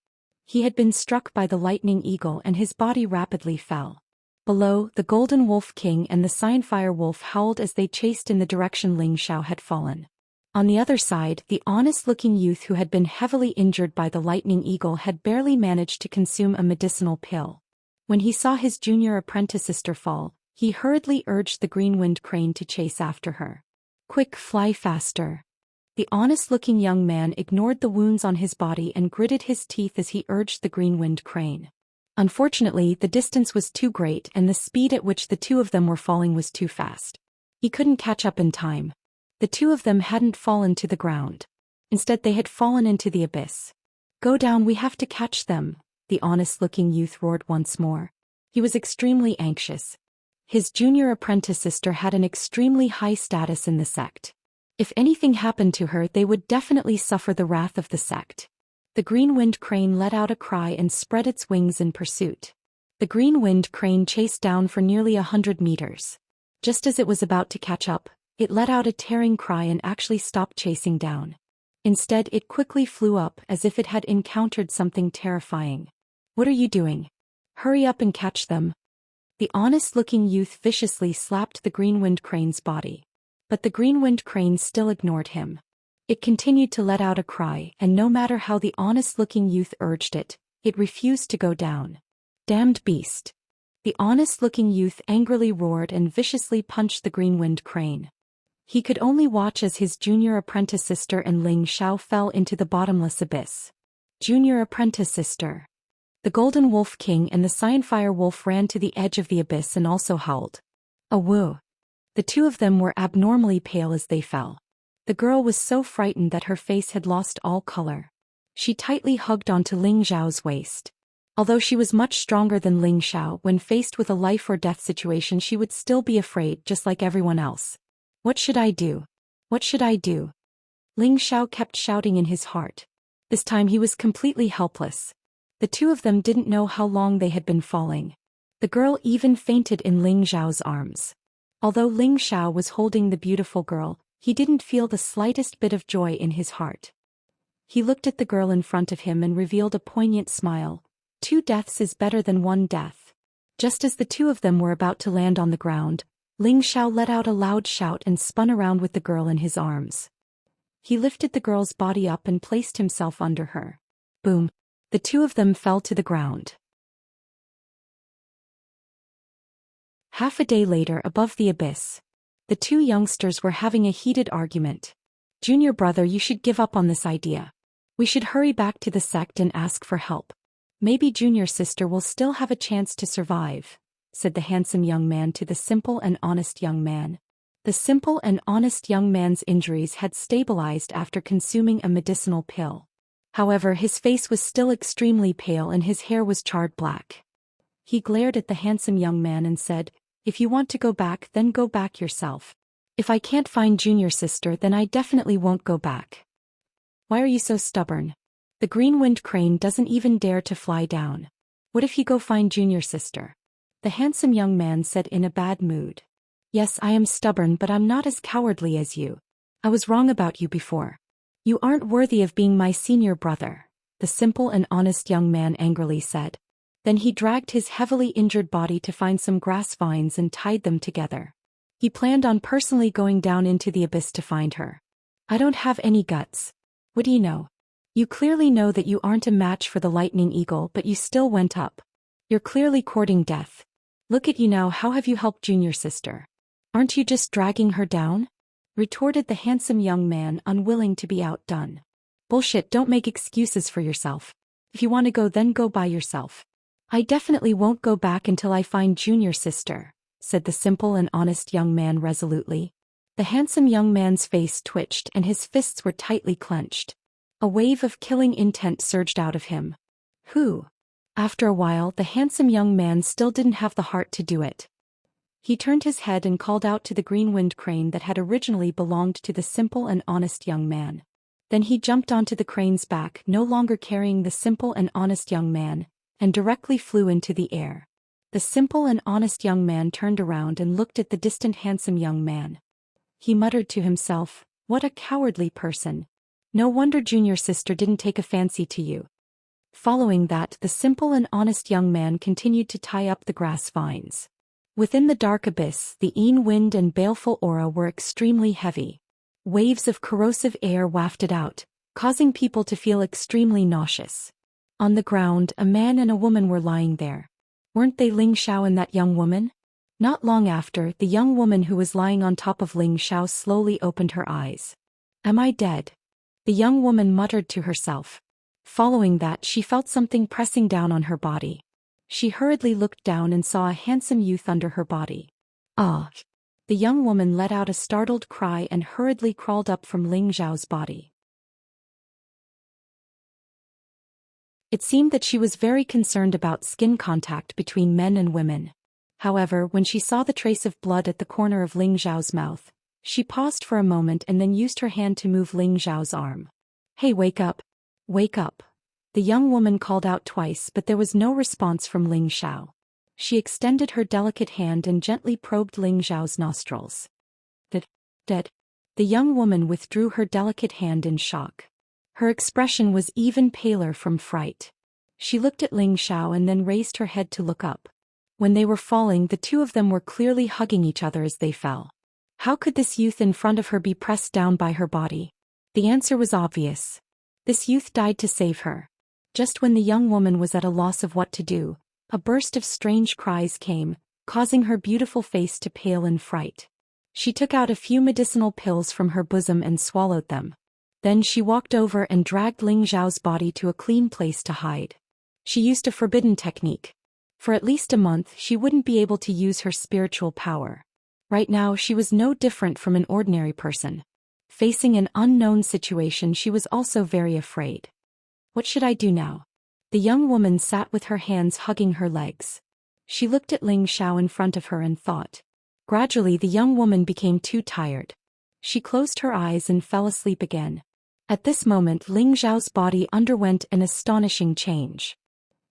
He had been struck by the lightning eagle and his body rapidly fell. Below, the golden wolf king and the Xianxia wolf howled as they chased in the direction Ling Xiao had fallen. On the other side, the honest-looking youth who had been heavily injured by the lightning eagle had barely managed to consume a medicinal pill. When he saw his junior apprentice sister fall, he hurriedly urged the green-winged crane to chase after her. "Quick, fly faster." The honest-looking young man ignored the wounds on his body and gritted his teeth as he urged the green-winged crane. Unfortunately, the distance was too great and the speed at which the two of them were falling was too fast. He couldn't catch up in time. The two of them hadn't fallen to the ground. Instead, they had fallen into the abyss. "Go down, we have to catch them," the honest-looking youth roared once more. He was extremely anxious. His junior apprentice sister had an extremely high status in the sect. If anything happened to her, they would definitely suffer the wrath of the sect. The green-winged crane let out a cry and spread its wings in pursuit. The green-winged crane chased down for nearly 100 meters. Just as it was about to catch up, it let out a tearing cry and actually stopped chasing down. Instead, it quickly flew up as if it had encountered something terrifying. "What are you doing? Hurry up and catch them." The honest-looking youth viciously slapped the green-winged crane's body. But the green-winged crane still ignored him. It continued to let out a cry, and no matter how the honest-looking youth urged it, it refused to go down. "Damned beast." The honest-looking youth angrily roared and viciously punched the green-winged crane. He could only watch as his junior apprentice sister and Ling Xiao fell into the bottomless abyss. Junior apprentice sister. The Golden Wolf King and the Xianxia Wolf ran to the edge of the abyss and also howled. "A woo." The two of them were abnormally pale as they fell. The girl was so frightened that her face had lost all color. She tightly hugged onto Ling Xiao's waist. Although she was much stronger than Ling Xiao, when faced with a life-or-death situation she would still be afraid just like everyone else. "What should I do? What should I do?" Ling Xiao kept shouting in his heart. This time he was completely helpless. The two of them didn't know how long they had been falling. The girl even fainted in Ling Xiao's arms. Although Ling Xiao was holding the beautiful girl, he didn't feel the slightest bit of joy in his heart. He looked at the girl in front of him and revealed a poignant smile. 2 deaths is better than 1 death. Just as the two of them were about to land on the ground, Ling Xiao let out a loud shout and spun around with the girl in his arms. He lifted the girl's body up and placed himself under her. Boom! The two of them fell to the ground. Half a day later, above the abyss, the two youngsters were having a heated argument. "Junior brother, you should give up on this idea. We should hurry back to the sect and ask for help. Maybe junior sister will still have a chance to survive," said the handsome young man to the simple and honest young man. The simple and honest young man's injuries had stabilized after consuming a medicinal pill. However, his face was still extremely pale and his hair was charred black. He glared at the handsome young man and said, "If you want to go back, then go back yourself. If I can't find junior sister, then I definitely won't go back. Why are you so stubborn? The green-winged crane doesn't even dare to fly down. What if you go find junior sister?" The handsome young man said in a bad mood. "Yes, I am stubborn, but I'm not as cowardly as you. I was wrong about you before. You aren't worthy of being my senior brother," the simple and honest young man angrily said. Then he dragged his heavily injured body to find some grass vines and tied them together. He planned on personally going down into the abyss to find her. "I don't have any guts. What do you know? You clearly know that you aren't a match for the lightning eagle, but you still went up. You're clearly courting death. Look at you now, how have you helped junior sister? Aren't you just dragging her down?" retorted the handsome young man, unwilling to be outdone. "Bullshit, don't make excuses for yourself. If you want to go, then go by yourself. I definitely won't go back until I find junior sister," said the simple and honest young man resolutely. The handsome young man's face twitched and his fists were tightly clenched. A wave of killing intent surged out of him. Who? After a while, the handsome young man still didn't have the heart to do it. He turned his head and called out to the green-winged crane that had originally belonged to the simple and honest young man. Then he jumped onto the crane's back, no longer carrying the simple and honest young man, and directly flew into the air. The simple and honest young man turned around and looked at the distant handsome young man. He muttered to himself, "What a cowardly person. No wonder junior sister didn't take a fancy to you." Following that, the simple and honest young man continued to tie up the grass vines. Within the dark abyss, the wind and baleful aura were extremely heavy. Waves of corrosive air wafted out, causing people to feel extremely nauseous. On the ground, a man and a woman were lying there. Weren't they Ling Xiao and that young woman? Not long after, the young woman who was lying on top of Ling Xiao slowly opened her eyes. Am I dead? The young woman muttered to herself. Following that, she felt something pressing down on her body. She hurriedly looked down and saw a handsome youth under her body. Ah! The young woman let out a startled cry and hurriedly crawled up from Ling Xiao's body. It seemed that she was very concerned about skin contact between men and women. However, when she saw the trace of blood at the corner of Ling Xiao's mouth, she paused for a moment and then used her hand to move Ling Xiao's arm. Hey, wake up! Wake up! The young woman called out twice, but there was no response from Ling Xiao. She extended her delicate hand and gently probed Ling Xiao's nostrils. Dead. The young woman withdrew her delicate hand in shock. Her expression was even paler from fright. She looked at Ling Xiao and then raised her head to look up. When they were falling, the two of them were clearly hugging each other as they fell. How could this youth in front of her be pressed down by her body? The answer was obvious. This youth died to save her. Just when the young woman was at a loss of what to do, a burst of strange cries came, causing her beautiful face to pale in fright. She took out a few medicinal pills from her bosom and swallowed them. Then she walked over and dragged Ling Xiao's body to a clean place to hide. She used a forbidden technique. For at least a month she wouldn't be able to use her spiritual power. Right now she was no different from an ordinary person. Facing an unknown situation, she was also very afraid. What should I do now? The young woman sat with her hands hugging her legs. She looked at Ling Xiao in front of her and thought. Gradually the young woman became too tired. She closed her eyes and fell asleep again. At this moment Ling Xiao's body underwent an astonishing change.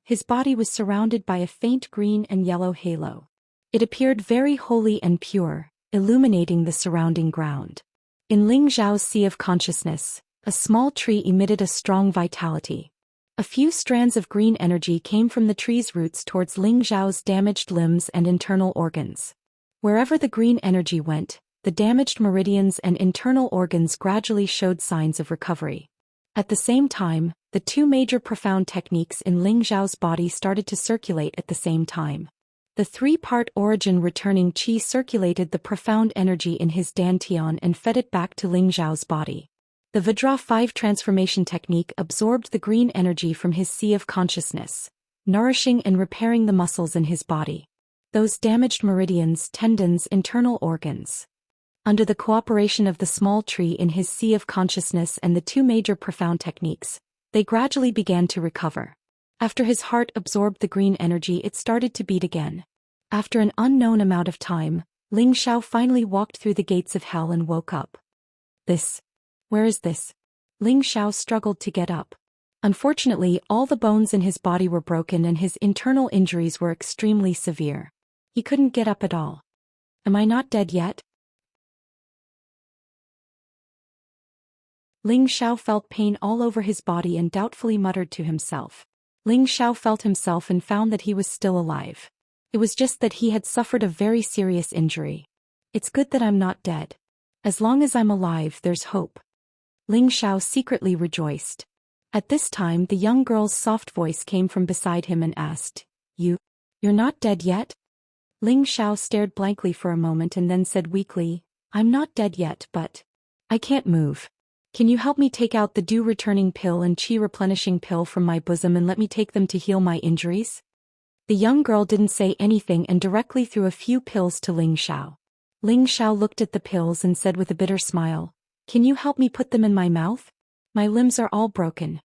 His body was surrounded by a faint green and yellow halo. It appeared very holy and pure, illuminating the surrounding ground. In Ling Xiao's sea of consciousness, a small tree emitted a strong vitality. A few strands of green energy came from the tree's roots towards Ling Xiao's damaged limbs and internal organs. Wherever the green energy went, the damaged meridians and internal organs gradually showed signs of recovery. At the same time, the two major profound techniques in Ling Xiao's body started to circulate at the same time. The three-part origin returning qi circulated the profound energy in his dantian and fed it back to Ling Xiao's body. The Vajra 5 transformation technique absorbed the green energy from his sea of consciousness, nourishing and repairing the muscles in his body. Those damaged meridians, tendons, internal organs. Under the cooperation of the small tree in his sea of consciousness and the two major profound techniques, they gradually began to recover. After his heart absorbed the green energy, it started to beat again. After an unknown amount of time, Ling Xiao finally walked through the gates of hell and woke up. Where is this? Ling Xiao struggled to get up. Unfortunately, all the bones in his body were broken and his internal injuries were extremely severe. He couldn't get up at all. Am I not dead yet? Ling Xiao felt pain all over his body and doubtfully muttered to himself. Ling Xiao felt himself and found that he was still alive. It was just that he had suffered a very serious injury. It's good that I'm not dead. As long as I'm alive, there's hope. Ling Xiao secretly rejoiced. At this time, the young girl's soft voice came from beside him and asked, You're not dead yet? Ling Xiao stared blankly for a moment and then said weakly, I'm not dead yet, but I can't move. Can you help me take out the dew returning pill and qi replenishing pill from my bosom and let me take them to heal my injuries? The young girl didn't say anything and directly threw a few pills to Ling Xiao. Ling Xiao looked at the pills and said with a bitter smile, Can you help me put them in my mouth? My limbs are all broken.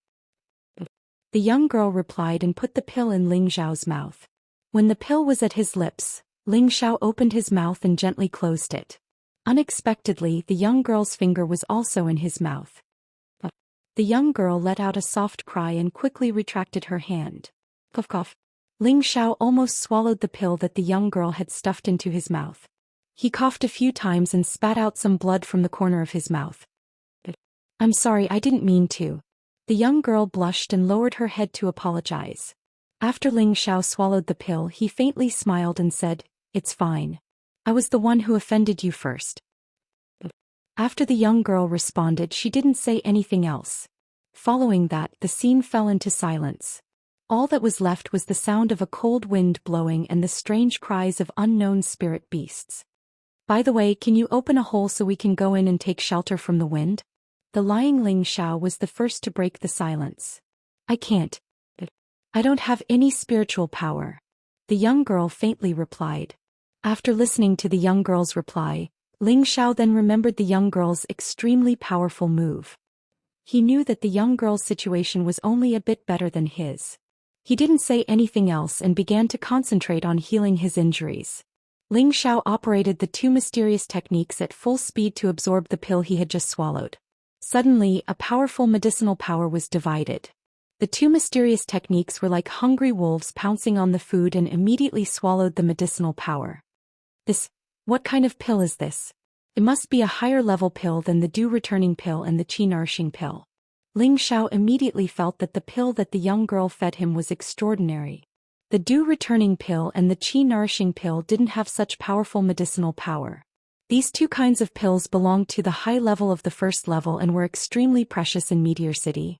The young girl replied and put the pill in Ling Xiao's mouth. When the pill was at his lips, Ling Xiao opened his mouth and gently closed it. Unexpectedly, the young girl's finger was also in his mouth. The young girl let out a soft cry and quickly retracted her hand. Cough cough. Ling Xiao almost swallowed the pill that the young girl had stuffed into his mouth. He coughed a few times and spat out some blood from the corner of his mouth. I'm sorry, I didn't mean to. The young girl blushed and lowered her head to apologize. After Ling Xiao swallowed the pill, he faintly smiled and said, It's fine. I was the one who offended you first. After the young girl responded, she didn't say anything else. Following that, the scene fell into silence. All that was left was the sound of a cold wind blowing and the strange cries of unknown spirit beasts. By the way, can you open a hole so we can go in and take shelter from the wind? The lying Ling Xiao was the first to break the silence. I can't. I don't have any spiritual power. The young girl faintly replied. After listening to the young girl's reply, Ling Xiao then remembered the young girl's extremely powerful move. He knew that the young girl's situation was only a bit better than his. He didn't say anything else and began to concentrate on healing his injuries. Ling Xiao operated the two mysterious techniques at full speed to absorb the pill he had just swallowed. Suddenly, a powerful medicinal power was divided. The two mysterious techniques were like hungry wolves pouncing on the food and immediately swallowed the medicinal power. What kind of pill is this? It must be a higher level pill than the dew returning pill and the qi nourishing pill. Ling Xiao immediately felt that the pill that the young girl fed him was extraordinary. The dew returning pill and the qi nourishing pill didn't have such powerful medicinal power. These two kinds of pills belonged to the high level of the first level and were extremely precious in Meteor City.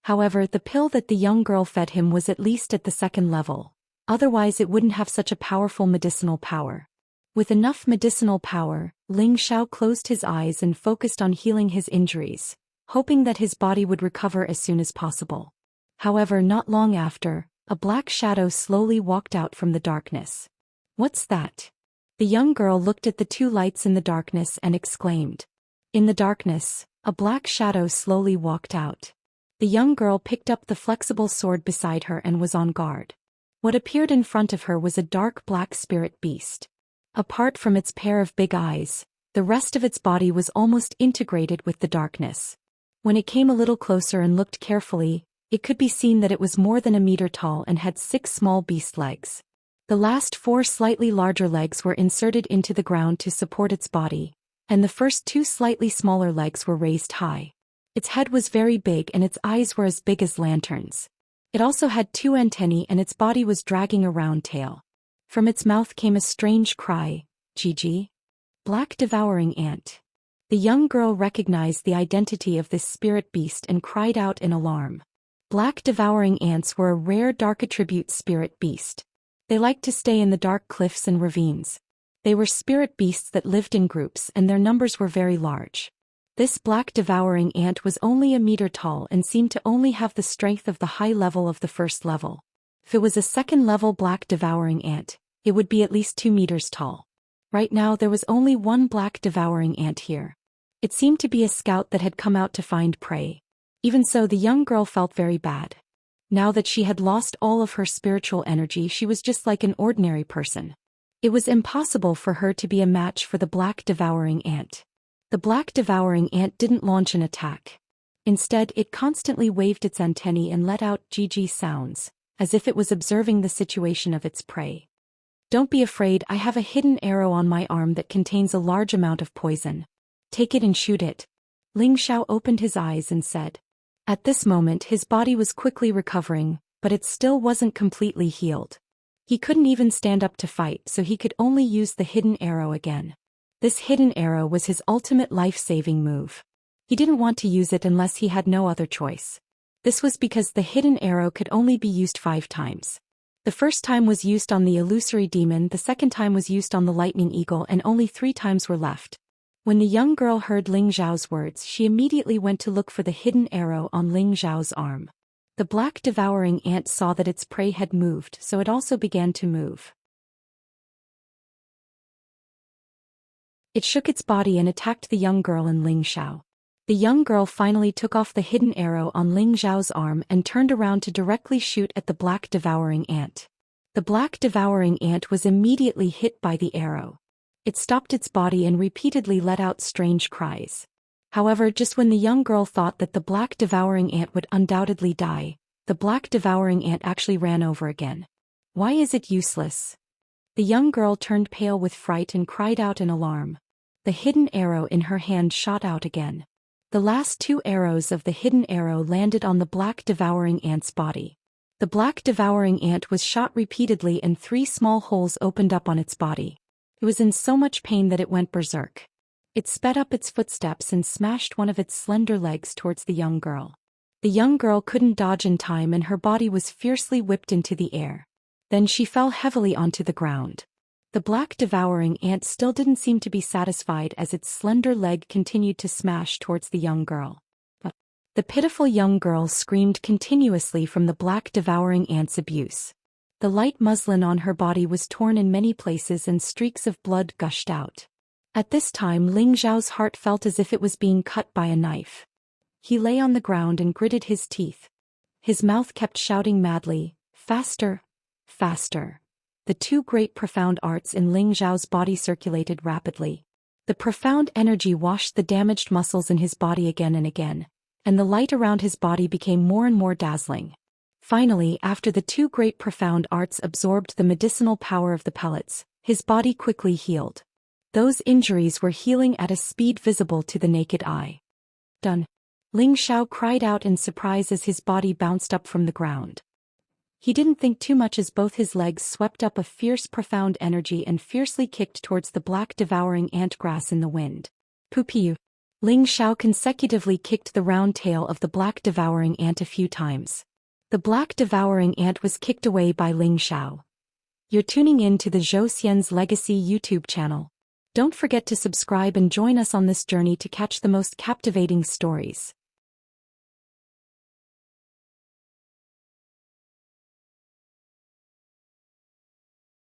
However, the pill that the young girl fed him was at least at the second level. Otherwise it wouldn't have such a powerful medicinal power. With enough medicinal power, Ling Xiao closed his eyes and focused on healing his injuries, hoping that his body would recover as soon as possible. However, not long after, a black shadow slowly walked out from the darkness. What's that? The young girl looked at the two lights in the darkness and exclaimed. In the darkness, a black shadow slowly walked out. The young girl picked up the flexible sword beside her and was on guard. What appeared in front of her was a dark black spirit beast. Apart from its pair of big eyes, the rest of its body was almost integrated with the darkness. When it came a little closer and looked carefully, it could be seen that it was more than a meter tall and had 6 small beast legs. The last 4 slightly larger legs were inserted into the ground to support its body, and the first 2 slightly smaller legs were raised high. Its head was very big and its eyes were as big as lanterns. It also had 2 antennae and its body was dragging a round tail. From its mouth came a strange cry, Gigi. Black devouring ant. The young girl recognized the identity of this spirit beast and cried out in alarm. Black devouring ants were a rare dark attribute spirit beast. They liked to stay in the dark cliffs and ravines. They were spirit beasts that lived in groups and their numbers were very large. This black devouring ant was only a meter tall and seemed to only have the strength of the high level of the first level. If it was a second-level black devouring ant, it would be at least 2 meters tall. Right now there was only one black devouring ant here. It seemed to be a scout that had come out to find prey. Even so, the young girl felt very bad. Now that she had lost all of her spiritual energy, she was just like an ordinary person. It was impossible for her to be a match for the black devouring ant. The black devouring ant didn't launch an attack. Instead, it constantly waved its antennae and let out GG sounds, as if it was observing the situation of its prey. Don't be afraid, I have a hidden arrow on my arm that contains a large amount of poison. Take it and shoot it. Ling Xiao opened his eyes and said. At this moment his body was quickly recovering, but it still wasn't completely healed. He couldn't even stand up to fight, so he could only use the hidden arrow again. This hidden arrow was his ultimate life-saving move. He didn't want to use it unless he had no other choice. This was because the hidden arrow could only be used 5 times. The first time was used on the illusory demon, the second time was used on the lightning eagle, and only 3 times were left. When the young girl heard Ling Xiao's words, she immediately went to look for the hidden arrow on Ling Xiao's arm. The black devouring ant saw that its prey had moved, so it also began to move. It shook its body and attacked the young girl and Ling Xiao. The young girl finally took off the hidden arrow on Ling Xiao's arm and turned around to directly shoot at the black devouring ant. The black devouring ant was immediately hit by the arrow. It stopped its body and repeatedly let out strange cries. However, just when the young girl thought that the black devouring ant would undoubtedly die, the black devouring ant actually ran over again. Why is it useless? The young girl turned pale with fright and cried out in alarm. The hidden arrow in her hand shot out again. The last 2 arrows of the hidden arrow landed on the black devouring ant's body. The black devouring ant was shot repeatedly and 3 small holes opened up on its body. It was in so much pain that it went berserk. It sped up its footsteps and smashed one of its slender legs towards the young girl. The young girl couldn't dodge in time and her body was fiercely whipped into the air. Then she fell heavily onto the ground. The black devouring ant still didn't seem to be satisfied as its slender leg continued to smash towards the young girl. The pitiful young girl screamed continuously from the black devouring ant's abuse. The light muslin on her body was torn in many places and streaks of blood gushed out. At this time Ling Zhao's heart felt as if it was being cut by a knife. He lay on the ground and gritted his teeth. His mouth kept shouting madly, "Faster! Faster!" The two great profound arts in Ling Zhao's body circulated rapidly. The profound energy washed the damaged muscles in his body again and again, and the light around his body became more and more dazzling. Finally, after the two great profound arts absorbed the medicinal power of the pellets, his body quickly healed. Those injuries were healing at a speed visible to the naked eye. Done. Ling Zhao cried out in surprise as his body bounced up from the ground. He didn't think too much as both his legs swept up a fierce profound energy and fiercely kicked towards the black devouring ant grass in the wind. Pupiu. Ling Zhao consecutively kicked the round tail of the black devouring ant a few times. The black devouring ant was kicked away by Ling Zhao. You're tuning in to the Zhou Xian's Legacy YouTube channel. Don't forget to subscribe and join us on this journey to catch the most captivating stories.